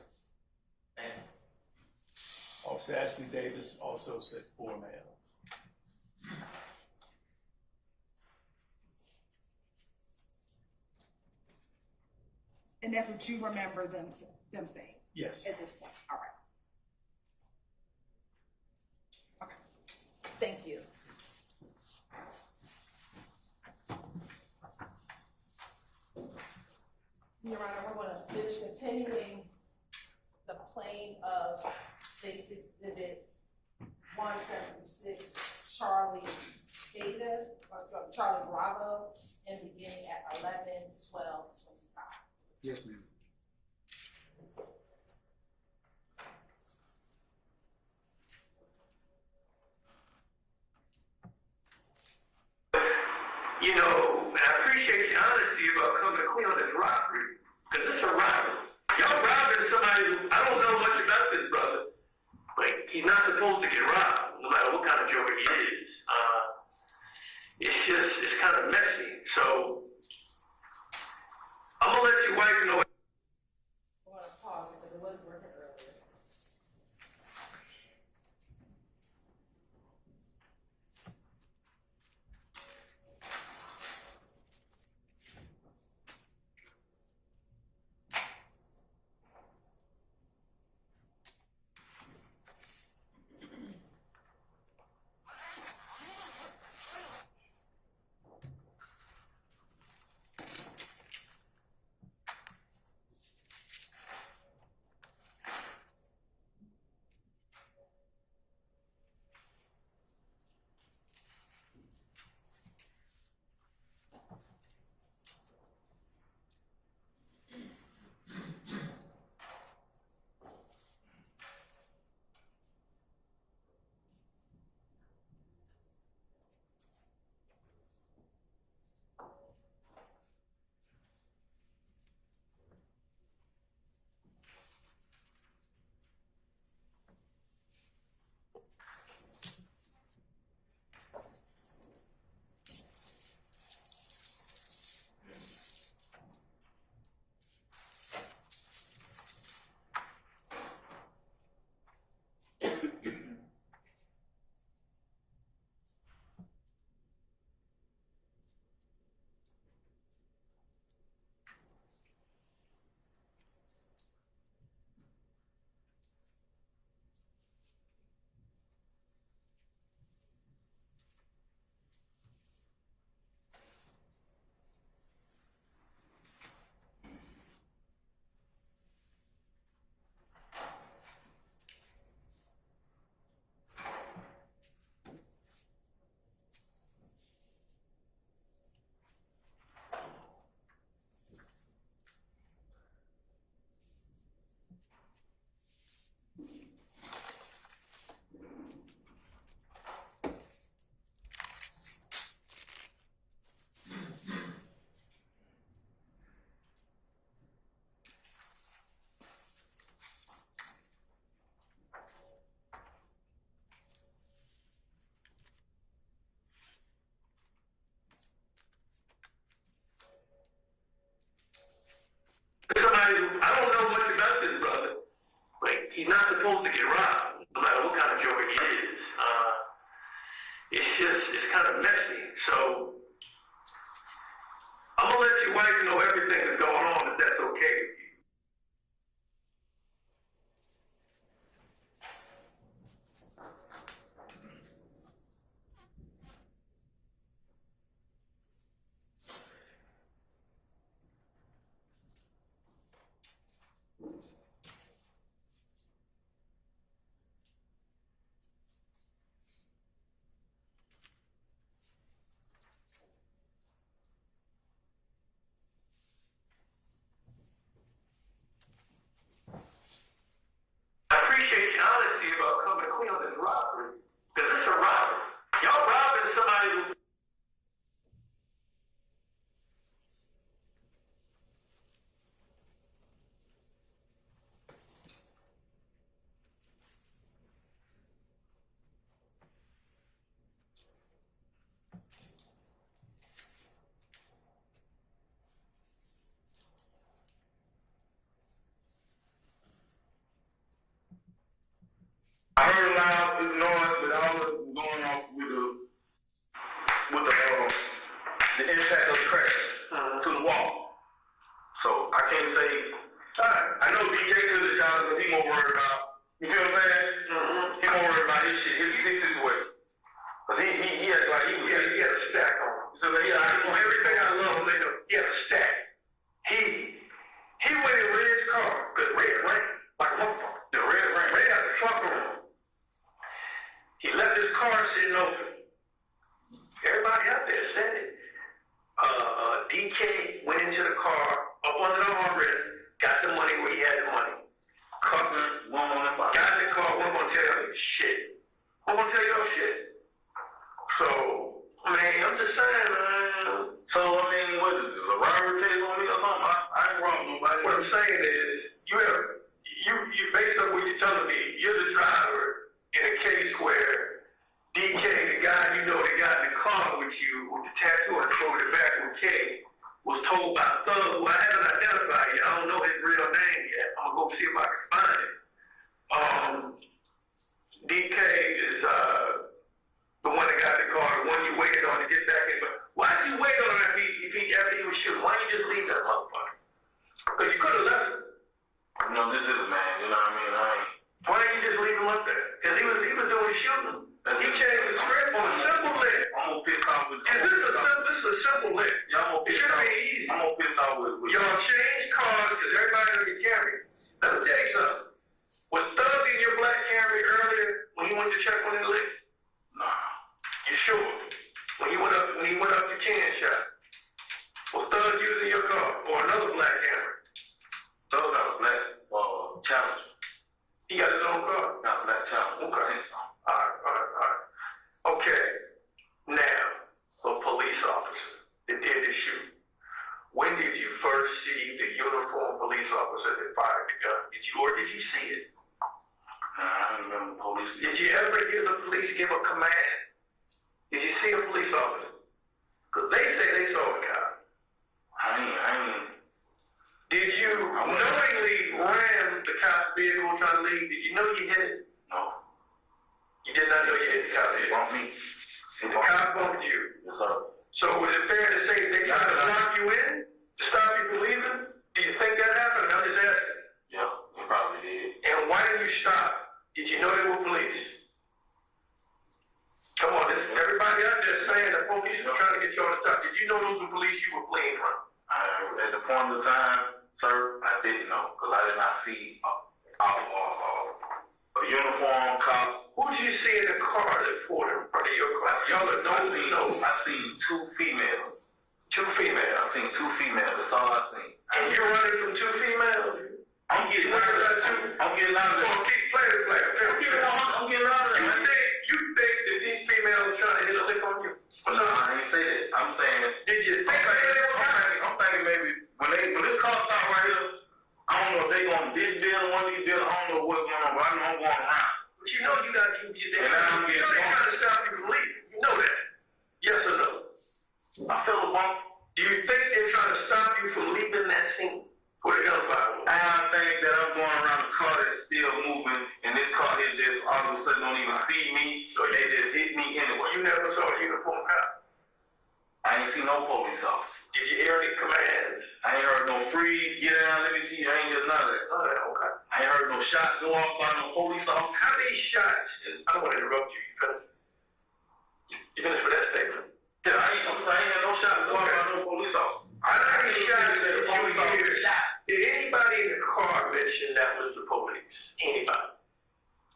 And Officer Ashley Davis also said 4 males. And that's what you remember them saying? Yes. At this point, all right. Okay, thank you. Your Honor, we're going to finish continuing the plane of State's Exhibit 176, Charlie Bravo, and beginning at 11:12:25. Yes, ma'am. You know, and I appreciate your honesty about coming clean on this robbery, because it's a robbery. Y'all robbing somebody who, I don't know much about this brother, but he's not supposed to get robbed, no matter what kind of joker he is. It's kind of messy. So, I'm going to let your wife know. I want to pause because it was working earlier. somebody who, I don't know much about this brother. Like, he's not supposed to get robbed, no matter what kind of juror he is. It's kind of messy. So, I'm gonna let your wife know everything that's going on, if that's okay with you. I appreciate your honesty about coming clean on this robbery, because it's a robbery. Y'all robbing somebody who... I heard a loud noise, but all was going on with the impact of the crash to the wall. So I can't say. I know DJ took the job, but he more worried about. You feel what I'm saying? He more worried about his shit, his situation. Cause he had like he had a stack on him. So everything I love, he had a stack. He went in Red's car, cause Red ran like a motherfucker. The Red ran. Red had the truck on him. He left his car sitting open. Everybody out there said it. DK went into the car, up under the armrest, got the money where he had the money. Got in the car, we're gonna tell y'all shit. I'm gonna tell y'all shit. So, man, I'm just saying, man. So, I mean, what is this, a robbery case on me or something? I ain't wrong nobody. What I'm saying is, you based on what you're telling me, you're the driver in a case where DK, the guy you know that got in the car with you, with the tattoo and threw it back with K, was told by a thug who I haven't identified yet. I don't know his real name yet. I'm gonna go see if I can find it. DK is the one that got the car, the one you waited on to get back in. But why did you wait on him after he was shooting? Why didn't you just leave that motherfucker? Because you could have left him. You know, this is a man, you know what I mean? Why didn't you just leave him up there? Because he was doing shooting. He changed the script on a simple lick. I'm gonna piss off with this is a simple lick. Yeah, I'm gonna piss off. Easy. I'm gonna piss off with y'all change cars because everybody gonna get Camry. Let me tell you something. Was Thug in your black Camry earlier when he went to check on his list? Nah. You sure? When he went up to Ken shop. Was Thug using your car or another black Camry? Thug got a black Challenge. He got his own car? Got a black Challenge. Okay. Alright. Okay. Now, a police officer that did the shoot. When did you first see the uniformed police officer that fired the gun? Did you see it? I don't remember police. Did you ever hear the police give a command? Did you see a police officer? Because they say they saw the guy. I ain't. Did you knowingly ram the cop's vehicle trying to leave? Did you know you hit it? No. You did not know you hit the cop's vehicle? Bumped me. The cop bumped you? Yes, sir. So was it fair to say they tried to lock you in to stop you from leaving? Do you think that happened? I'm just asking. Yeah, they probably did. And why did you stop? Did you know they were police? Come on, everybody out there saying the police were trying to get you on the stop. Did you know those were police you were fleeing from? At the point of time, sir, I didn't know because I did not see a uniform cop. Who did you see in the car that pulled in front of your car? Y'all are I see two females. Two females? I seen two females. That's all I seen. And you're running from two females? I'm getting out of that. I'm getting out of that. Keep playing. I'm getting out of that. You think that these females are trying to hit a lick on you? No, I ain't say that. I'm saying. Did you think I'm thinking maybe when this car stop right here, I don't know if they gonna this deal, one of these deals. I don't know what's going on, but I know I'm going around. But you know you got to keep your And now I'm getting they're trying to stop you from leaving. You know that. Yes or no? I feel a bump. Do you think they're trying to stop you from leaving that scene where the gunfire was? no shots go off by no police officer. How many shots? I don't want to interrupt you. You finished with that statement? Yeah, I ain't got no shots go off by no police officer. How many shots did the police officer shot? Did anybody in the car mention that was the police? Anybody?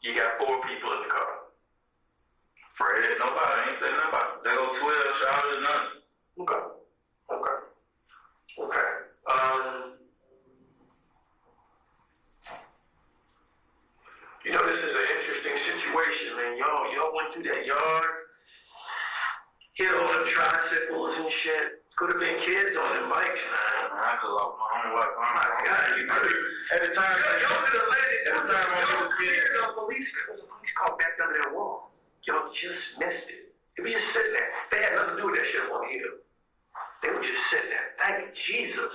You got 4 people in the car. Fred, nobody. I ain't saying nobody. They go 12 shots or nothing. Okay. You know, this is an interesting situation, man. Y'all went through that yard, hit all them tricycles and shit. Could have been kids on them bikes, man. I could lock my own life. Oh my God, you could have. At the time, Y'all could have landed. Every time I Y'all was cleared the police because the police car back under that wall. Y'all just missed it. If we just sitting there, they had nothing to do with that shit on the hill. They were just sitting there. Thank Jesus,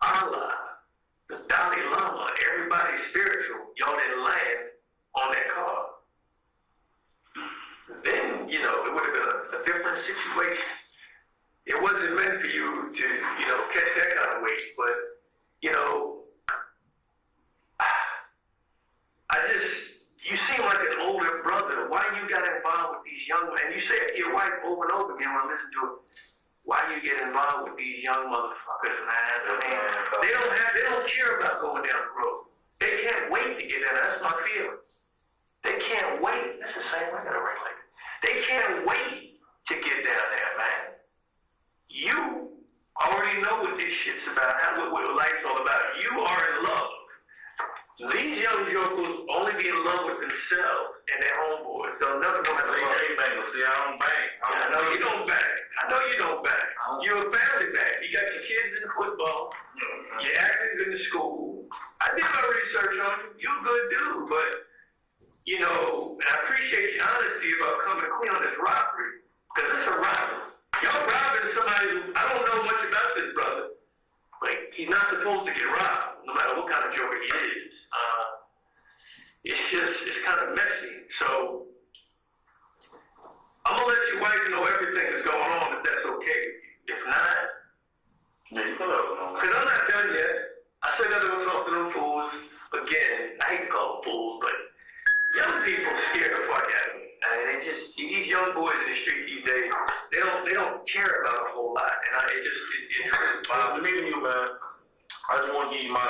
Allah, the Dalai Lama, everybody spiritual. Y'all didn't land on that car. Then, you know, it would have been a different situation. It wasn't meant for you to, you know, catch that kind of weight. But, you know, you seem like an older brother. Why you got involved with these young men? You say it to your wife over and over again when I listen to it. Why you get involved with these young motherfuckers, man? I mean, they don't care about going down the road. They can't wait to get in. That's my feeling. They can't wait. That's the same way I got a ring like that. They can't wait to get down there, man. You already know what this shit's about, what life's all about. You are in love. These young jokers only be in love with themselves and their homeboys. They'll never know how to love. See, I don't bang. I know you don't bang. You're a family man. You got your kids in football. Your acting's in the school. I did my research on you. You're a good dude, but, you know, and I appreciate your honesty about coming clean on this robbery, because it's a robbery. Y'all robbing somebody who, I don't know much about this brother. Like, he's not supposed to get robbed, no matter what kind of joker he is. It's kind of messy. So, I'm going to let your wife know everything that's going on, if that's okay with you. If not, because I'm not done yet. I said that I was talking to them fools. Again, I hate to call them fools, but young people scare the fuck out of me. I mean, these young boys in the street these days, they don't care about a whole lot. And it just To me and you, man, I just want to give you my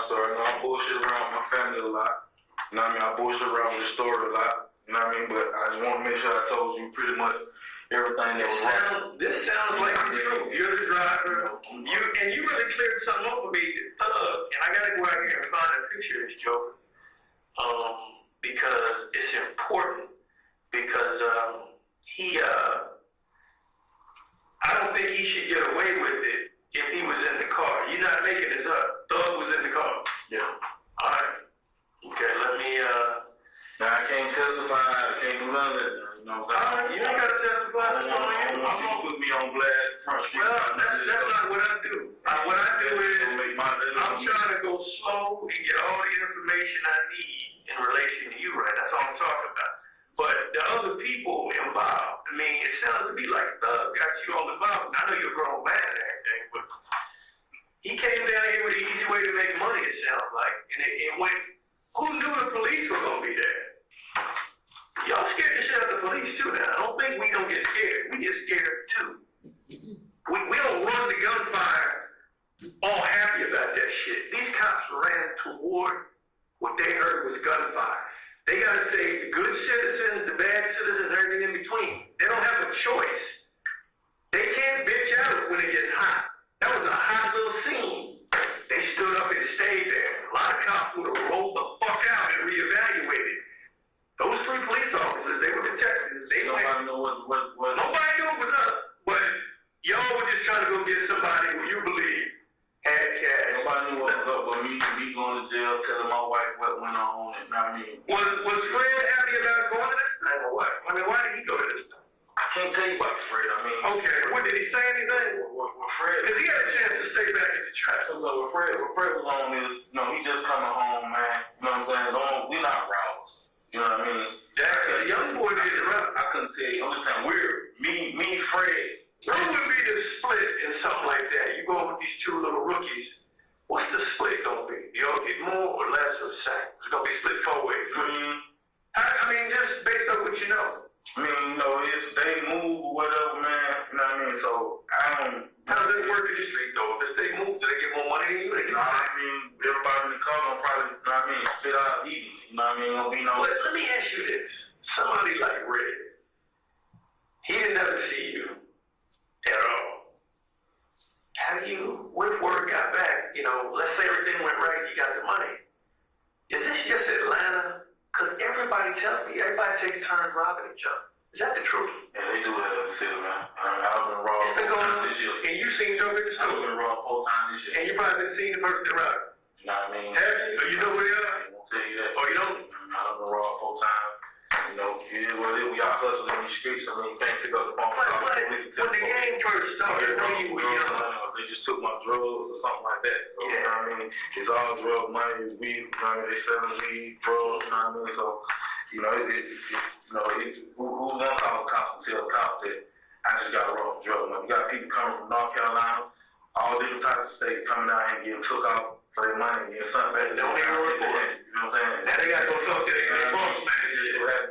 story. You know, I bullshit around my family a lot. You know what I mean? I bullshit around with the story a lot. You know what I mean? But I just want to make sure I told you pretty much everything that was right. This sounds like you're the driver. You really cleared something up for me, and I gotta go out here and find a picture of this joker. Because it's important. Because I don't think he should get away with it if he was in the car. You're not making this up. Thug was in the car. Yeah. All right. Okay, let me. Now I can't testify. I can't do none of that. You know what I'm saying? You ain't gotta testify. I don't want you to put me on blast. Well, that's not what I do. What I do is I'm trying to go slow and get all the information I need in relation to you, right? That's all I'm talking about. But the other people involved, I mean, it sounds to me like Thug got you all involved. I know you're a grown man and everything, but he came down here with an easy way to make money, it sounds like. And it went, who knew the police were going to be there? Y'all scared the shit out of the police too now. I don't think we don't get scared. We get scared too. We don't run the gunfire all happy about that shit. These cops ran toward what they heard was gunfire. They got to save the good citizens, the bad citizens, everything in between. They don't have a choice. They can't bitch out when it gets hot. That was a hot little scene. They stood up and stayed there. A lot of cops would have rolled the fuck out and reevaluated. Those 3 police officers, they were detectives. Nobody knew what. Nobody knew it was up. But y'all were just trying to go get somebody who you believe had cash. Nobody knew what was up, but me going to jail, telling my wife what went on, and I mean. Was Fred happy about going to this thing or what? I mean, why did he go to this thing? I can't tell you about Fred. I mean. Okay, what did he say anything? With Fred. Because he had a chance to stay back in the trap. So what Fred was on is, you know, he just coming home, man. You know what I'm saying? We not robbers. You know what I mean? That's a young boy didn't run. I couldn't tell you. I'm just saying, me, Fred. What would be the split in something like that? You go with these 2 little rookies. What's the split gonna be? Y'all get more or less or the same? It's gonna be split 4 ways. I mean, just based on what you know. I mean, you know, if they move or whatever, man, you know what I mean? So, I don't... How does it work in the street, though? If they move, do they get more money than you? You know what I mean? Everybody in the car gonna probably, you know what I mean, spit out easy. You know what I mean? Gonna be no... Let me ask you this. Somebody like Red, he didn't ever see you at all. How do you, when word got back, you know, let's say everything went right, you got the money. Is this just Atlanta? Because everybody tells me, everybody takes turns robbing each other. Is that the truth? Yeah, they do that in the city, man. I've been robbed. It's been going on this year. And you've seen Joe at the store. I've been robbed 4 times this year. And you probably been seeing the person that robbed. You know what I mean? Have you? So you know where they are? I won't tell you that. Oh, you don't? I've been robbed 4 times. You know, it is what it is. We all hustle in these streets. I mean, you can't pick up the phone. But when the game first started, I know you were young. They just took my drugs or something like that. So, you know what I mean? It's all drug money, it's weed, you know what I mean? They selling weed, drugs, you know what I mean? So, you know, who's gonna call the cops and tell the cops that I just got a rob drug money? You got people coming from North Carolina, all different types of states coming out here and getting took out for their money and getting something back. They don't even report it. You know what I'm saying? Now they got to go talk to their boss manager.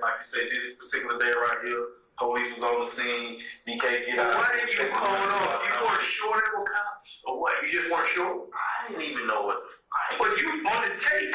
Like you said, this particular day right here, police was on the scene, DK get out. Why didn't you call it off? You weren't sure they were cops? Or what? You just weren't sure? I didn't even know what. But you on the tape.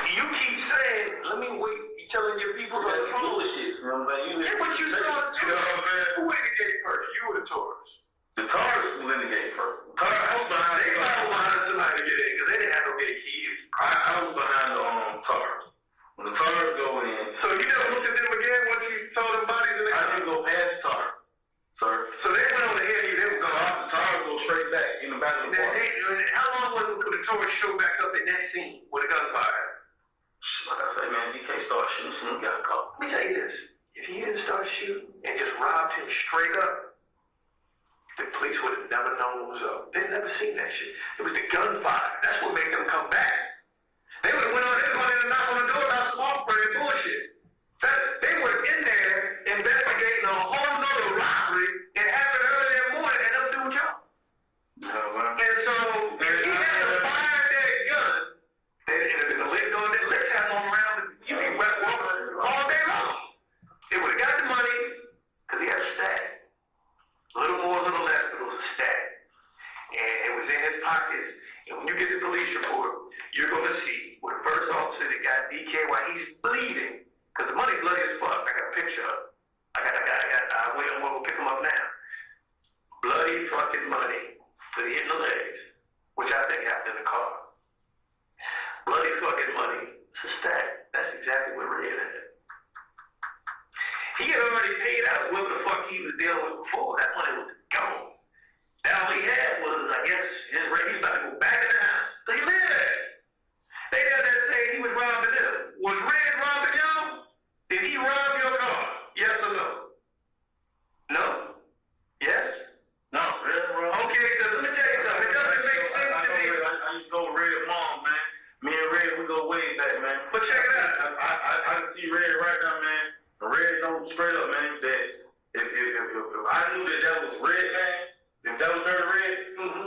You keep saying, let me wait. You telling your people on the phone. Bullshit. You know what I'm saying? Yeah, but you saw it too. You know what I'm saying? Who indicated first? You or the tourists? The cars was in the gate first. I was behind. They probably behind somebody to get in because they didn't have no gate keys. I was behind the cars. When the cars go in. So you never looked at them again once you saw them bodies in the I car? didn't go past the car, sir. So they went on ahead of you. They were gone. The cars go straight back in the back of the car. How long was it for the tourists show back up in that scene with a gunfire? Like I say, man, you can't start shooting. You got to call. Let me tell you this. If he didn't start shooting and just robbed him straight up, the police would have never known what was up. They'd never seen that shit. It was the gunfire. That's what made them come back. They would have went on there, gone in and knocked on the door about small spray and bullshit. They were in there investigating a whole nother robbery. It happened early that morning and nothing to do with y'all. And so, if he hadn't fired that gun, they would have been a lick on it. Let's have them around. You can walk all day long. They would have got the money because he had a stack. A little more, a little less, but it was a stack. And it was in his pockets. And when you get the police report, you're going to see where the first officer that got DK while he's bleeding, because the money's bloody as fuck. I got a picture of it. I'm going to pick him up now. Bloody fucking money. So he hit in the legs, which I think happened in the car. Bloody fucking money. It's a stack. That's exactly what Red had. He had already paid out what the fuck he was dealing with before. That money was gone. Now all he had was, I guess, his rent. He's about to go back in the house. So he lived there. They got that saying he was robbing them. Was Red robbing y'all? Did he rob your car? Yes or no? No? Yes? No, Red robbed. Okay, because let me tell you something. It doesn't make sense to me. I used to go with Red mom, man. Me and Red, we go way back, man. But check it out. I can see Red right now, man. Red don't straight up, man, that if I knew that was Red, man, if that was Dirty Red,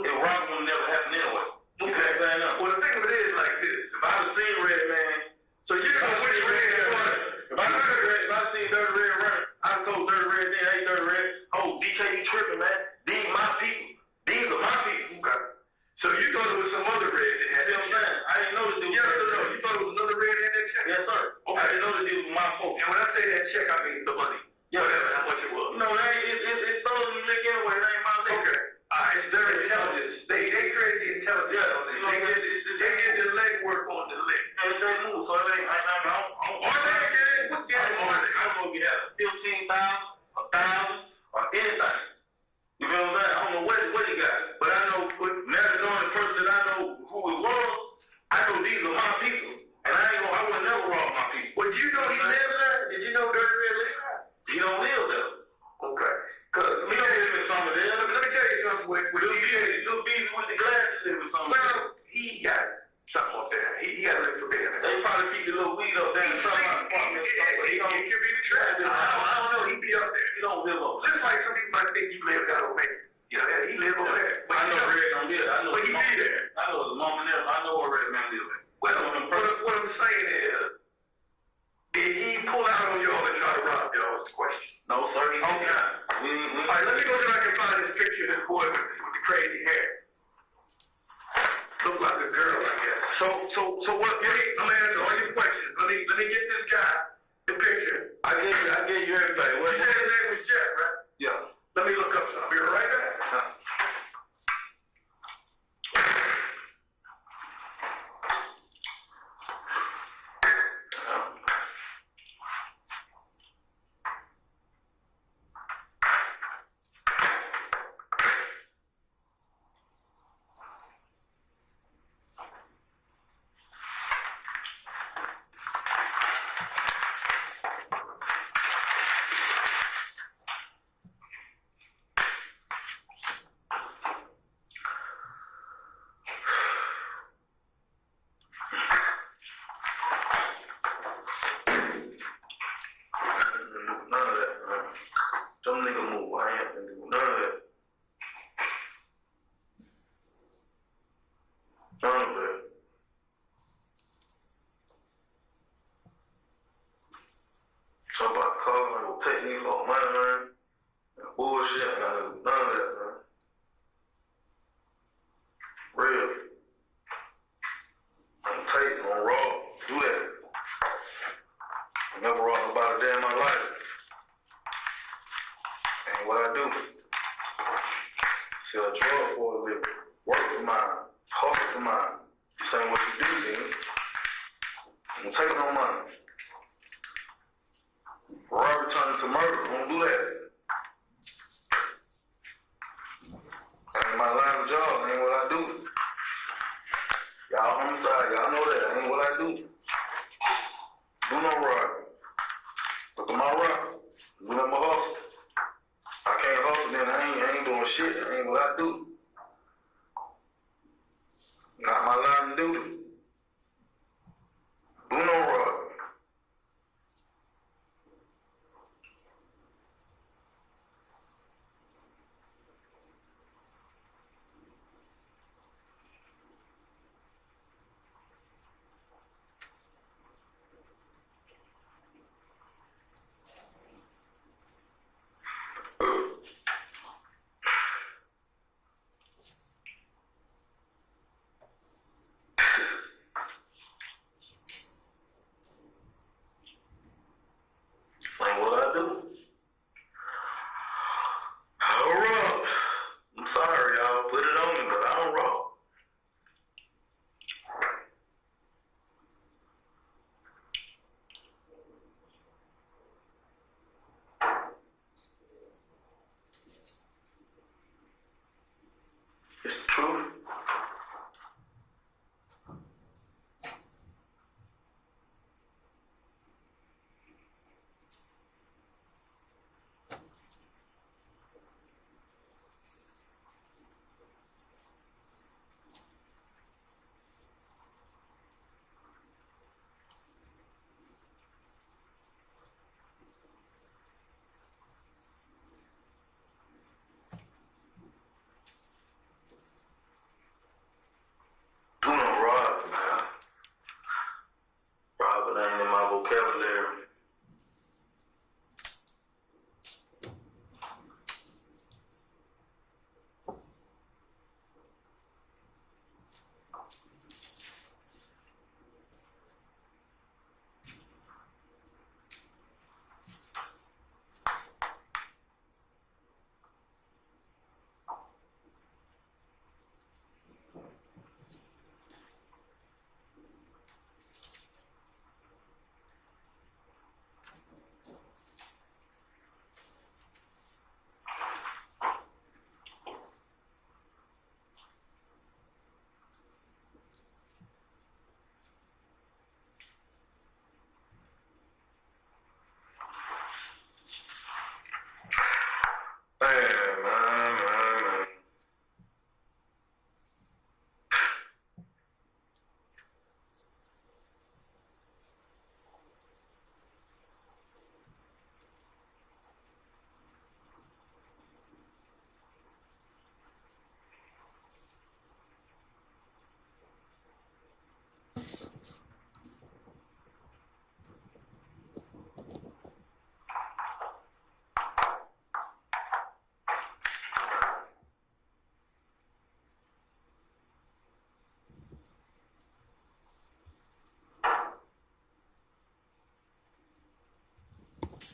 it robbing would never happen anyway. You know what I'm saying? Well, the thing of it is like this. If I was seeing Red, man, So you know which Red is running. if I seen Dirty Red running, I told Dirty Red then, hey, Dirty Red, oh, DK, you tripping, man. These my people. These are my people. Okay. So you thought it was some other Red that had You know what I'm saying? I didn't know this dude. Yes or no? You thought it was another Red in that check? Yes, sir. Okay. I didn't know this dude was my folks. And when I say that check, I mean the money. Yeah. Whatever, how much it was. No, it's stolen lick anyway. It ain't my lick. Okay. It's their intelligence. They create the intelligence. Yeah. They get the leg work on the lick. And they move, so it ain't. What's the other one? I'm gonna get 15,000, 1,000, or anything. You know what I'm saying? I don't know what he got, but I know now that knowing the person that I know who it was, I know these are my people, and I would never rob my people. Well, you know he lives there? Did you know Dirty Red lives there? He don't live there. Okay. Because He don't live in some of them. let me tell you something. With Little Beezy with the glasses live in some of them. well, he got something up there. He got a little bit. They probably keep the little weed up there in some of my apartments. I don't know. He be up there. He don't live up there. Just like some people might think you live down over there. Yeah, he live over there. But I know Red don't live. I know. But he be there. I know his mom and them. I know where Red man lives. Well, what I'm saying is, did he pull out on y'all and try to rob y'all? Is the question. No, sir. He did not. All right, let me go see if I can find this picture of this boy with the crazy hair. Look like a girl, I guess. So what? I'm answering all your questions. Let me get this guy the picture. I gave you everything. You said his name was Jeff, right? Yeah. Let me look up something. You're right back.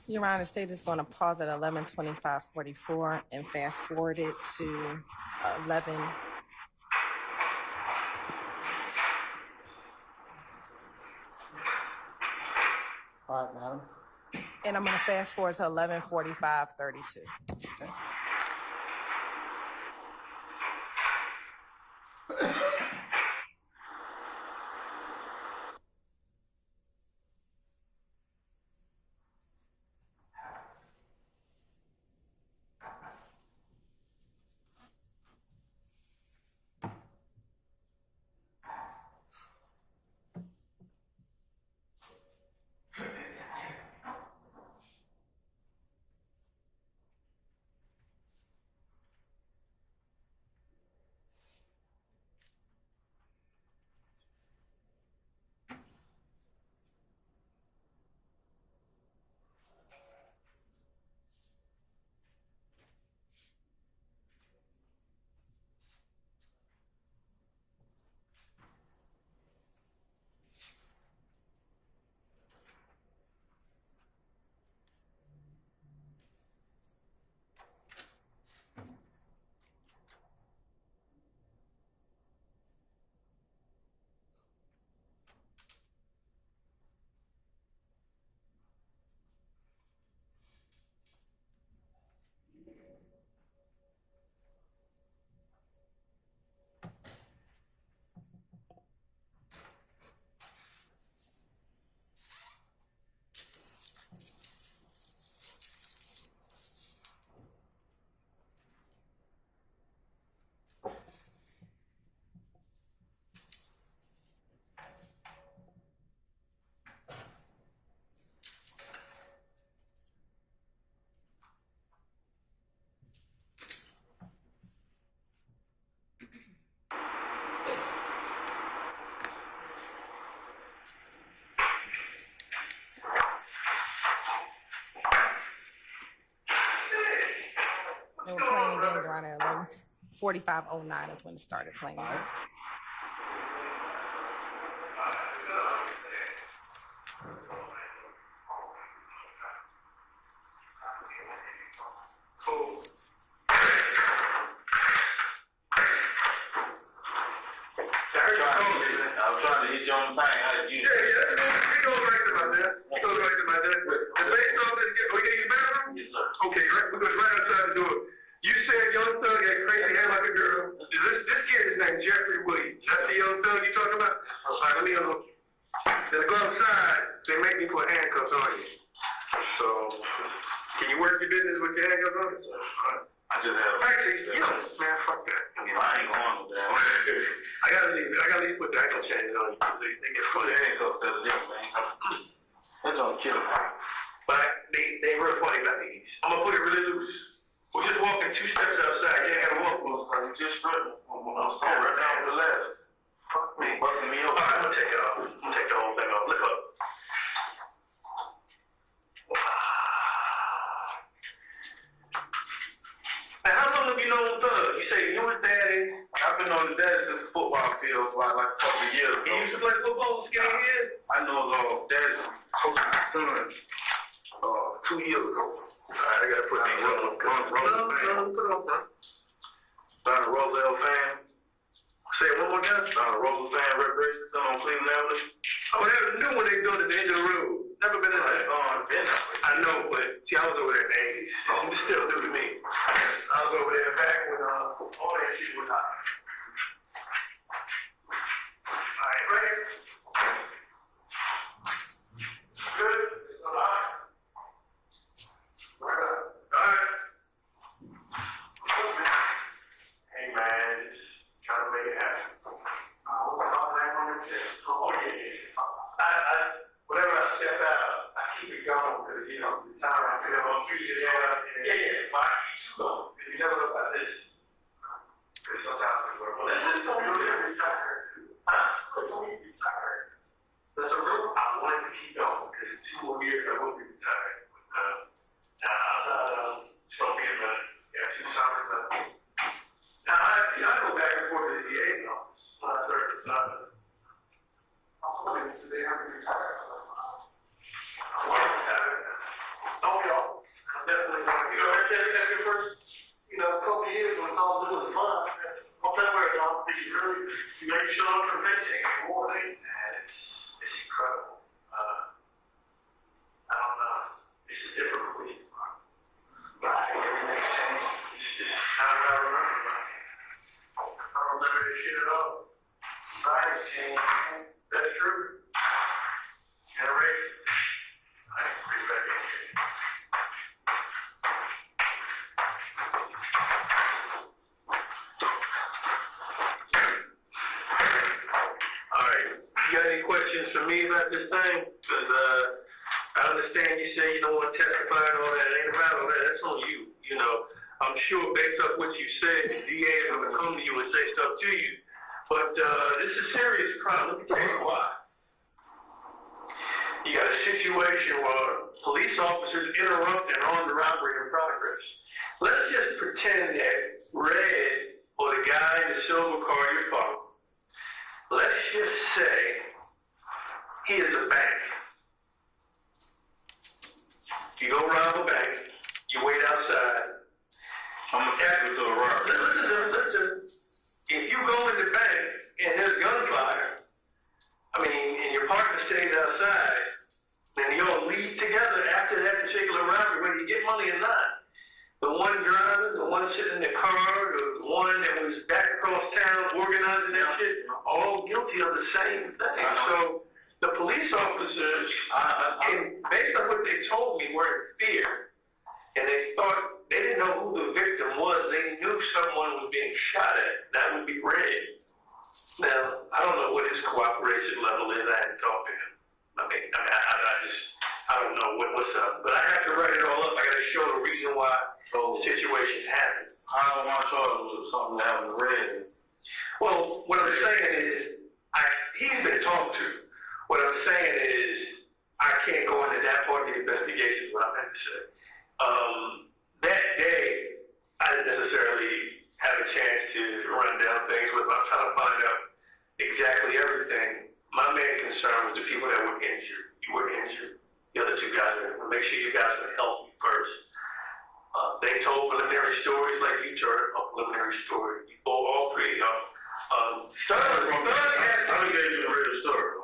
Your Honor, the state is going to pause at 11:25:44 and fast forward it to 11. All right, madam. And I'm going to fast forward to 11:45:32. Okay. And we're playing again, Your Honor, 11:45:09 is when it started playing. I'm trying to hit you on the thing. It goes right to my desk. It goes right to my desk. The based on this, we get you better? Yes, sir. Okay, right, we're going right outside the door. You said young thug had crazy hair like a girl. This kid is named Jeffery Williams. That's the young thug you talking about? All right, let me then go outside. They make me put handcuffs on you. So, can you work your business with your handcuffs on? I just have. Actually, man, fuck that. I ain't going with that. I gotta leave. I gotta leave with the ankle chains on you. They get Put the handcuffs to the different thing. That's gonna kill me. But they real funny about these. I'm gonna put it really loose. We're just walking 2 steps outside. You ain't gotta walk close. You just strutting. I'm right down to the left. Fuck me. Busting me up. All right, I'm gonna take it off. I'm gonna take the whole thing off. Look up. Now, how long have you known Thug? You say you and Daddy. I've been on the desk since the football field for like a couple of years ago. He used to play football, skinny head. I know Dad's coaching my son 2 years ago. All right, I gotta put these on. Put it on, bro. Down the Roselle fan. Say it one more time. Down the Roselle fan reparation on Cleveland Avenue. Oh, that's the new one they doing at the end of the road. Never been in there. I know, but see, I was over there in the 80s. So it's still new to me. I was over there back when all that shit was hot. All right, ready? Good. All right. All right. Hey, man, just trying to make it happen. Oh, yeah. Whenever I step out, I keep it going because, the time I feel I'm treated yeah, but I keep it going. If you never look like this, there's sometimes we go, well, this is something really retired. That's a rule. I wanted to keep going because in 2 more years I will be retired. It's going to be in 2 summers left. Now, I go back and forth to the DA's office when I started to sign. I'm hoping they have to retire. Okay. don't want to testify and all that. It ain't about all that. That's on you. You know, I'm sure based off what you said, the DA is going to come to you and say stuff to you. But this is serious crime. Let me tell you why. You got a situation where police officers interrupt an armed robbery in progress. Let's just pretend that Red or the guy in the silver car you're following, let's just say he is a bank. You go rob a bank, you wait outside. I'm a captain to a robber. Listen. If you go in the bank and there's gunfire, and your partner stays outside, then you all leave together after that particular robbery, whether you get money or not. The one driving, the one sitting in the car, the one that was back across town organizing that shit, all guilty of the same thing. So the police officers, based on what they told me, were in fear. And they thought, they didn't know who the victim was. They knew someone was being shot at. That would be Red. Now, I don't know what his cooperation level is. I haven't talked to him. I don't know what's up. But I have to write it all up. I got to show the reason why the situation happened. I don't want to talk with something that happened to Red. Well, what I'm saying is, he's been talked to. What I'm saying is, I can't go into that part of the investigation, is what I meant to say. That day, I didn't necessarily have a chance to run down things with him. I'm trying to find out exactly everything. My main concern was the people that were injured. You were injured. The other two guys were. Make sure you guys would help me first. They told preliminary stories like you told a preliminary story. You all three of y'all. I gave you a real story.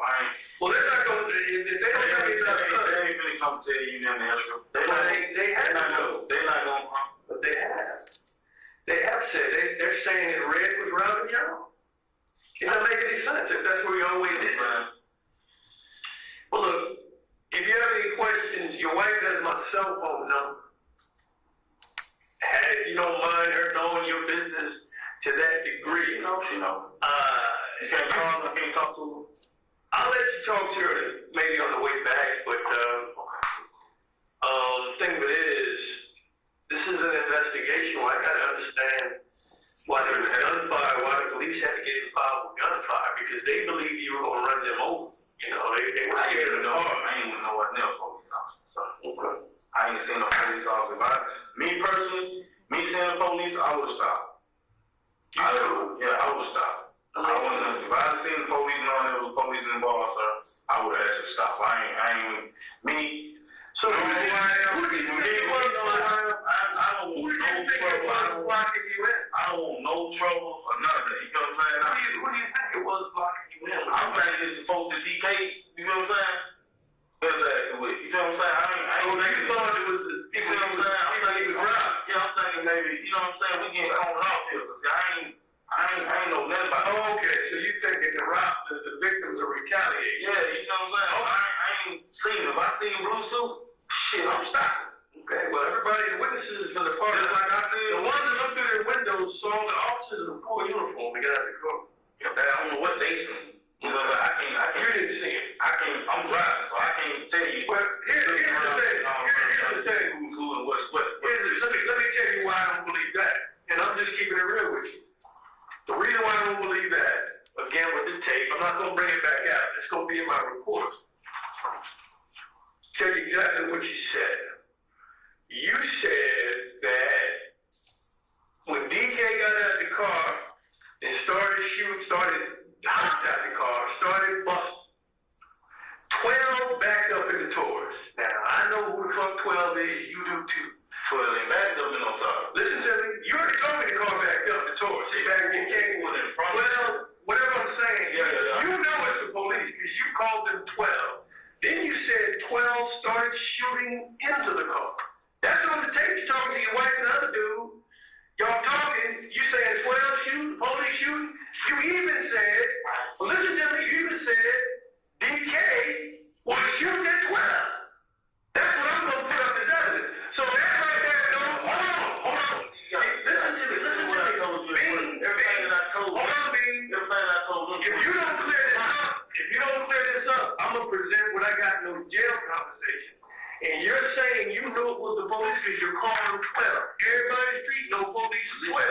Well, they're not going to. If they don't tell me that, they ain't really come tell you nothing else. they have to know. They're not going to come. But they have. They have said. They're saying that Red was robbing y'all. It doesn't make any sense if that's where you always is. Well, look, if you have any questions, your wife has my cell phone number. If you don't mind her knowing your business to that degree, She knows. You can't call her, can't talk to her. I'll let you talk to her maybe on the way back, but thing of it is, this is an investigation. I gotta understand why there was gunfire, why the police had to get involved with gunfire, because they believed you were gonna run them over. You know, they were scared of the car. I ain't even know what else police officer. I ain't seen no police officer. Me personally, seeing the police, I would have stopped. I would have stopped. If I had seen the police knowing there was police involved, sir, I would have actually stopped. So who do you think it was blocking you in? I don't want no trouble or none of that. You know what I'm saying? Who do you think it was blocking you in? I'm trying to get the folks at DK. You know what I'm saying? Exactly. You know what I'm saying? You thought it was the people, you know what I'm saying? I'm thinking he was robbed. Yeah, I'm thinking maybe, you know what I'm saying? We getting on and off here. I ain't know nothing about it. Oh, okay. So you think that the victims are retaliating? Yeah, you know what I'm saying? I ain't seen them. If I see blue suit, shit, I'm stopping. Okay. Well, everybody, the witnesses from the party, like I said, the ones that looked through their windows saw the officers in the full uniform. They got out the car. Yeah, I don't know what they seen. You know, I can't. You didn't see it. I'm driving, so I can't tell you. Well, here's the thing. Here's the thing. Who and what's what. Let me tell you why I don't believe that. And I'm just keeping it real with you. The reason why I don't believe that, again, with the tape, I'm not going to bring it back out. It's going to be in my report. Tell you exactly what you said. You said that when DK got out of the car and hopped out the car, started busting, 12 backed up in the Taurus. Now, I know who the fuck 12 is. You do too. 12 ain't backed up in no car. Listen to me. You already told me the car backed up, the Taurus. They back in came with it. Well, whatever I'm saying, you know it's the police because you called them 12. Then you said 12 started shooting into the car. That's on the tape. You're talking to your wife and the other dude. Y'all talking. You saying 12 shooting, police shooting. You even said, well, listen to me. You even said DK was shooting at 12. That's what I'm going to put up as evidence. So that right there, hold on. Listen to me. If you don't clear this up, I'm going to present what I got in those jail conversations. And you're saying saying you knew it was the police because you're calling 12. Everybody in the street know police is 12.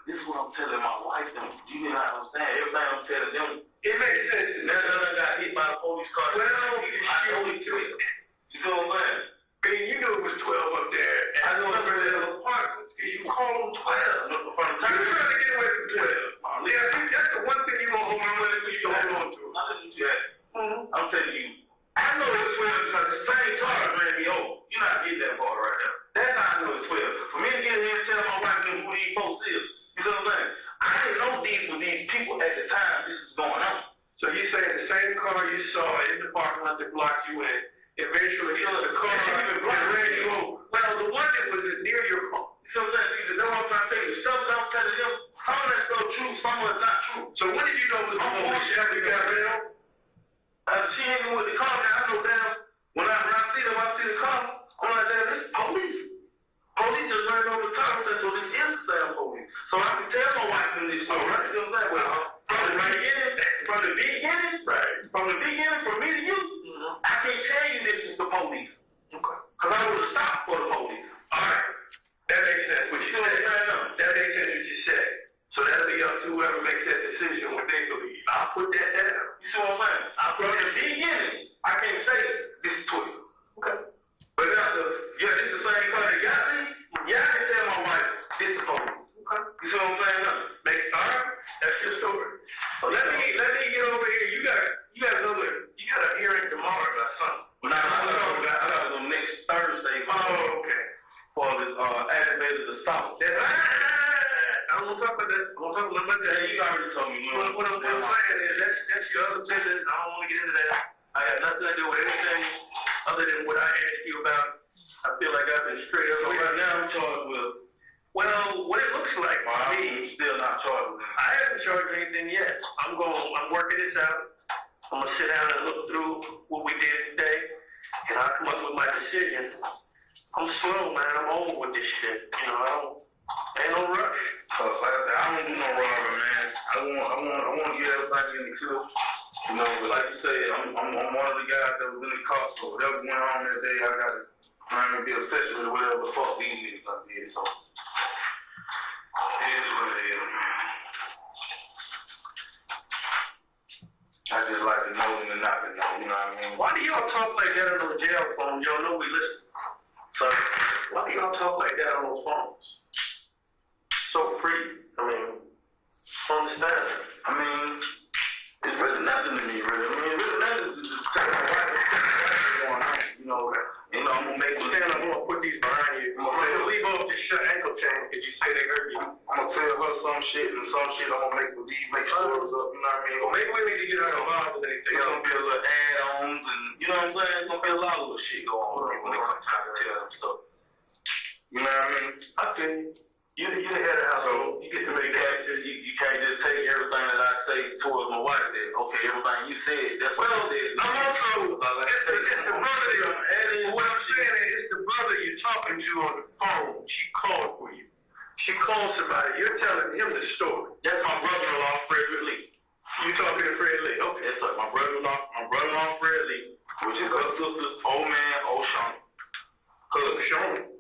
This is what I'm telling my wife. You did not understand. Everything I'm telling them. It makes sense. None of them got hit by a police car. Well, I know it's 12. You feel what I'm saying? Man, you knew it was 12 up there. I know it's 12 apartments. Because you called them 12. Look, from the time You're trying to get away from 12. Yeah, that's the one thing you're going to hold on to. You don't hold on to. I listen to that. I'm telling you. I know it's 12 because the same car ran me over. You're not getting that far right now. That's how I know it's 12. For me to get in here and tell my wife who these folks is, you know what I'm saying? I didn't know these were these people at the time this was going on. So you're saying the same car you saw in the parking lot that blocked you in, eventually the car ran you over. Well, the one that was near your car. You know what I'm saying? You know what I'm trying to tell you. Some I'm telling them, some of that's so true, some of it's not true. So when did you know it was the police? After you got bail? She hit me with the car, man. I know damn. When I see them, I see the car. I'm like, damn, this is police. Police just ran over the car. I said, so this is the damn police. So I can tell my wife in this story. Right? You know what I'm saying? Well, from the beginning, from me to you, I can't tell you this is the police. Okay. Because I would have stopped for the police. All right. That makes sense. What you said, that makes sense what you said. So that'll be up to whoever makes that decision what they believe. I'll put that down. You see what I'm saying? From the beginning, I can't say this is 12. Okay. But after, yeah, this is the same car that got me. Yeah, I can tell my wife this is the police. Okay. You see what I'm saying? All right. That's your story. So let me get over here. You got a hearing tomorrow or something. No, I got it on next Thursday. Oh, okay. For this aggravated assault. I'm gonna talk about that. I'm gonna talk about that. You already told me. What I'm saying is that's your other business. I don't want to get into that. I got nothing to do with anything other than what I asked you about. I feel like I've been straight up. So right now I'm charged with. Well, what it looks like to me, I'm still not charged with anything. I haven't charged anything yet. I'm working this out. I'm gonna sit down and look through what we did today, and I'll come up with my decision. I'm slow, man. I'm old with this shit. You know, ain't no rush. Like I said, I don't do no robbery, man. I want to get everything in the queue. You know, but like you said, I'm one of the guys that was in the car, so whatever went on that day, I got to try and be obsessed with whatever the fuck these niggas I did. So it is what it is. I just like to know than not to know, you know what I mean? Why do y'all talk like that on the jail phone? Y'all know we listen. So why do y'all talk like that on those phones? So free. I mean, understand. I mean, it's really nothing to me, really. I mean, really nothing to just tell my wife what's going on. You know, I'm gonna make I'm gonna put these behind you. I'm gonna leave off this shut ankle chain because you say they hurt you. I'm gonna tell her some shit and some shit I'm gonna make stories up, you know what I mean? Well, maybe we need to get her involved with anything. There's gonna be a little add-ons and, you know what I'm saying? There's gonna be a lot of little shit going on when it comes time to tell them stuff. You know what I mean? I feel you. You're the head of the household. You get to make that. You can't just take everything that I say towards my wife. That okay, everything you said, that's what I said. I'm also it's the brother. What I'm saying is, it's the brother you're talking to on the phone. She called for you. She called somebody. You're telling him the story. That's my brother-in-law, Frederick Lee. You talking to Fred Lee? Okay. That's like my brother-in-law, Fred Lee, which is her sister's old man, O'Shawnee.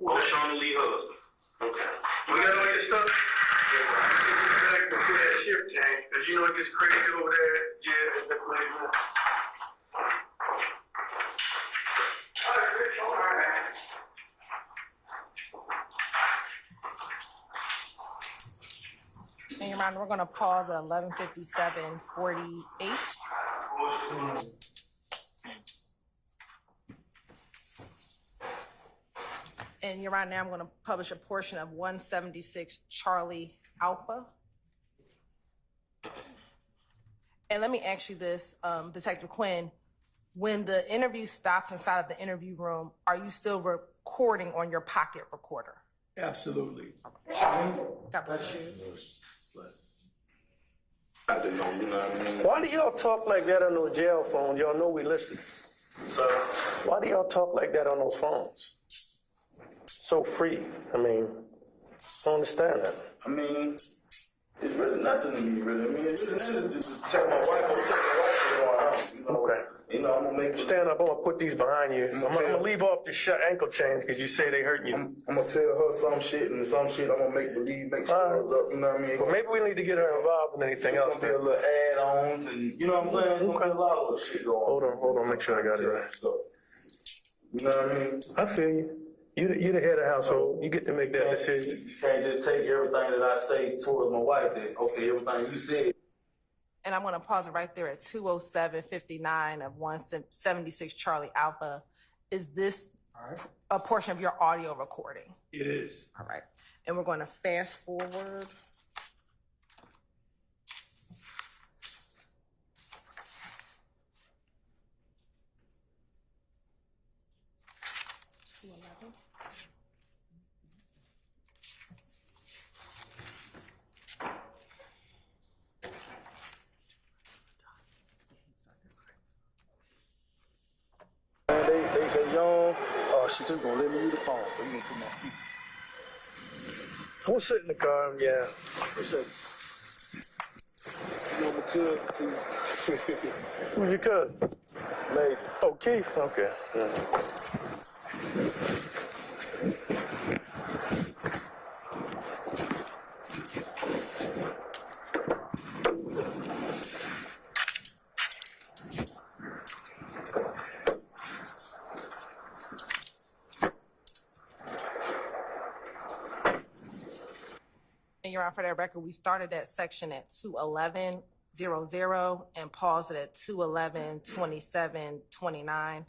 O'Shawnee Lee husband. Okay. We got all your stuff? Yeah, back before that shift change, because you know it gets crazy over there. Yeah, it's crazy. All right, Rich, all right. And Your Honor, we're going to pause at 11:57:48. And Your Honor, now I'm going to publish a portion of 176 Charlie Alpha. And let me ask you this, Detective Quinn, when the interview stops inside of the interview room, are you still recording on your pocket recorder? Absolutely. God bless you. I didn't know, you know what I mean? Why do y'all talk like that on those jail phones? Y'all know we listen. So why do y'all talk like that on those phones? So free. I mean, I don't understand that. I mean, it's really nothing to me, really. I mean, it's really nothing to just tell my wife what's going on. You know? Okay. You know, I'm gonna make. Stand up. I'm gonna put these behind you. I'm gonna leave off the ankle chains because you say they hurting you. I'm gonna tell her some shit and some shit I'm gonna make believe, make sure up. You know what I mean? Well, maybe we need to get her involved in anything else. It's gonna be a little add-ons and you know what I'm saying? It's gonna be a lot of shit going on. Hold on. Make sure I got it right. You know what I mean? I feel you. You the head of the household. You get to make that decision. You can't just take everything that I say towards my wife and okay, everything you said. And I'm going to pause it right there at 207:59 of 176 Charlie Alpha. Is this a portion of your audio recording? It is. All right. And we're going to fast forward. They young. Oh, she just gonna let me use the phone. So you gonna put my speaker. We'll sit in the car. Yeah. Appreciate it. You know my cousin too. Who's your cousin? Maybe. Oh, Keith. Okay. Yeah. And Your Honor, for that record, we started that section at 2:11:00 and paused it at 2:11:27:29.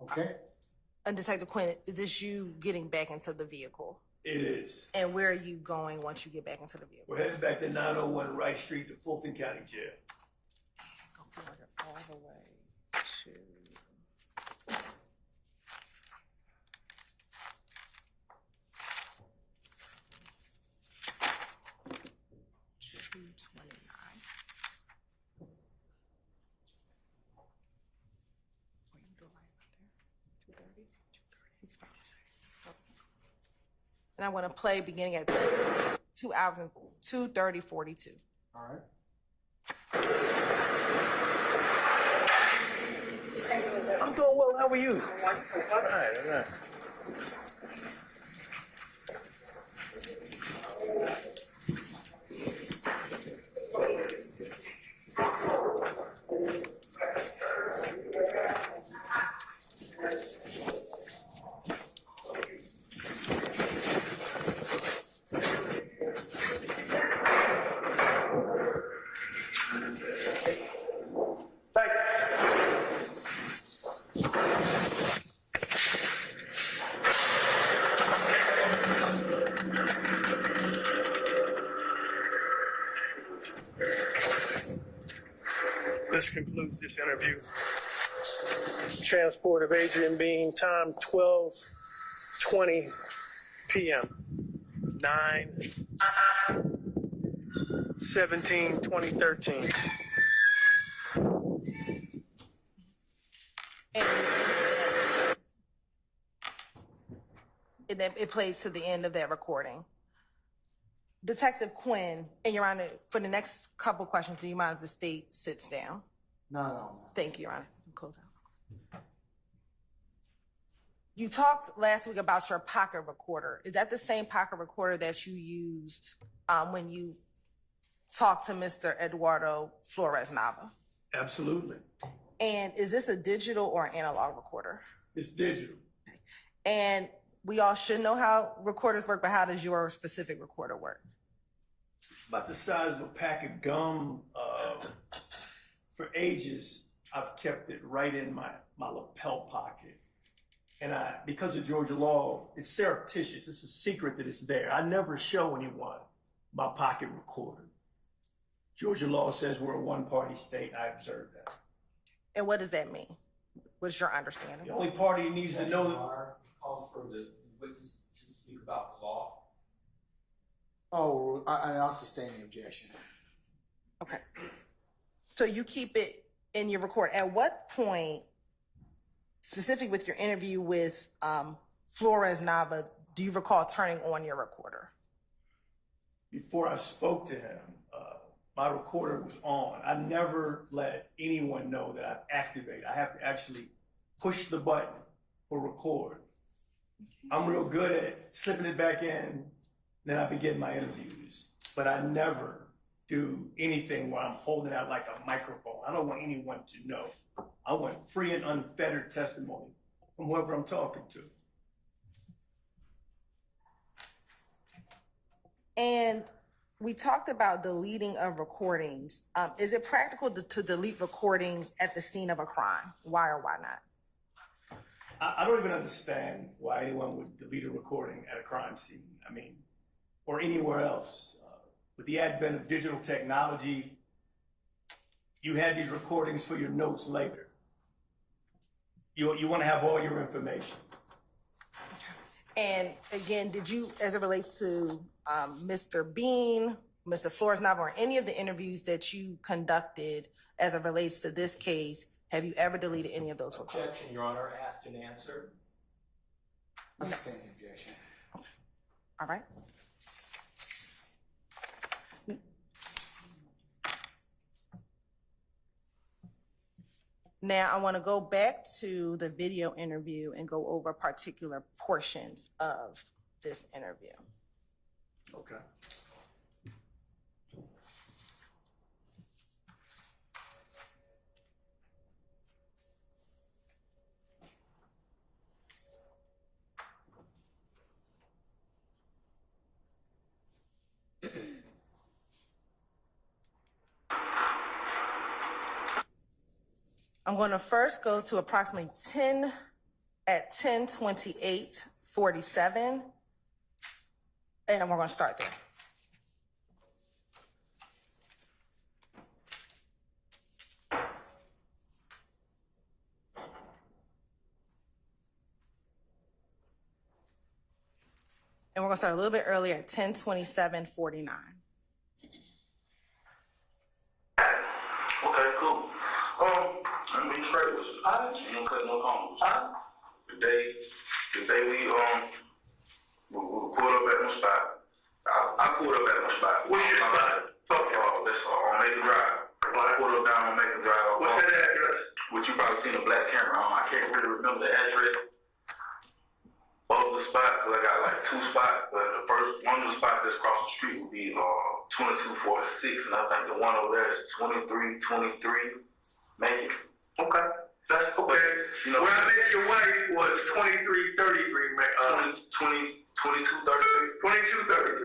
Okay. And Detective Quinn, is this you getting back into the vehicle? It is. And where are you going once you get back into the vehicle? We're headed back to 901 Wright Street to Fulton County Jail. Go forward all the way to... And I'm going to play beginning at 2 hours and 2:30:42. All right. I'm doing well. How are you? All right. This concludes this interview. Transport of Adrian Bean, time 12:20 p.m. 9/17/2013. And then it plays to the end of that recording. Detective Quinn, and Your Honor, for the next couple questions, do you mind if the state sits down? No. Thank you, Your Honor. Close out. You talked last week about your pocket recorder. Is that the same pocket recorder that you used when you talked to Mr. Eduardo Flores Nava? Absolutely. And is this a digital or an analog recorder? It's digital. And we all should know how recorders work, but how does your specific recorder work? About the size of a pack of gum. For ages, I've kept it right in my lapel pocket. And because of Georgia law, it's surreptitious. It's a secret that it's there. I never show anyone my pocket recorder. Georgia law says we're a one-party state. I observe that. And what does that mean? What's your understanding? The only party needs to know that. Calls for the witness to speak about the law. Oh, I'll sustain the objection. Okay. So you keep it in your record. At what point, specifically with your interview with Flores Nava, do you recall turning on your recorder? Before I spoke to him, my recorder was on. I never let anyone know that I've activated. I have to actually push the button for record. I'm real good at slipping it back in, then I begin my interviews. But I never do anything where I'm holding out like a microphone. I don't want anyone to know. I want free and unfettered testimony from whoever I'm talking to. And we talked about deleting of recordings. Is it practical to delete recordings at the scene of a crime? Why or why not? I don't even understand why anyone would delete a recording at a crime scene. I mean, or anywhere else. With the advent of digital technology, you had these recordings for your notes later. You want to have all your information. And again, did you, as it relates to Mr. Bean, Mr. Flores-Nava, or any of the interviews that you conducted as it relates to this case, have you ever deleted any of those recordings? Objection, Your Honor. Asked and answered. I stand the objection. All right. Now I want to go back to the video interview and go over particular portions of this interview. Okay. I'm going to first go to approximately 10:28:47, and we're going to start there. And we're going to start a little bit earlier at 10:27:49. Okay, cool. I'm being straight with you. You don't cut no corners. The day we pulled up at my spot. I pulled up at my spot. What's your spot? Fuck y'all. That's on Macon Drive. I pulled up down on Macon Drive. What's that address? Which you probably seen a black camera on. I can't really remember the address of the spot because I got like two spots. But the first one of the spots that's across the street would be 2246, and I think the one over there is 2323. Macon. Okay. That's okay. You know, Where I met your wife was 2333, 2233. 2233.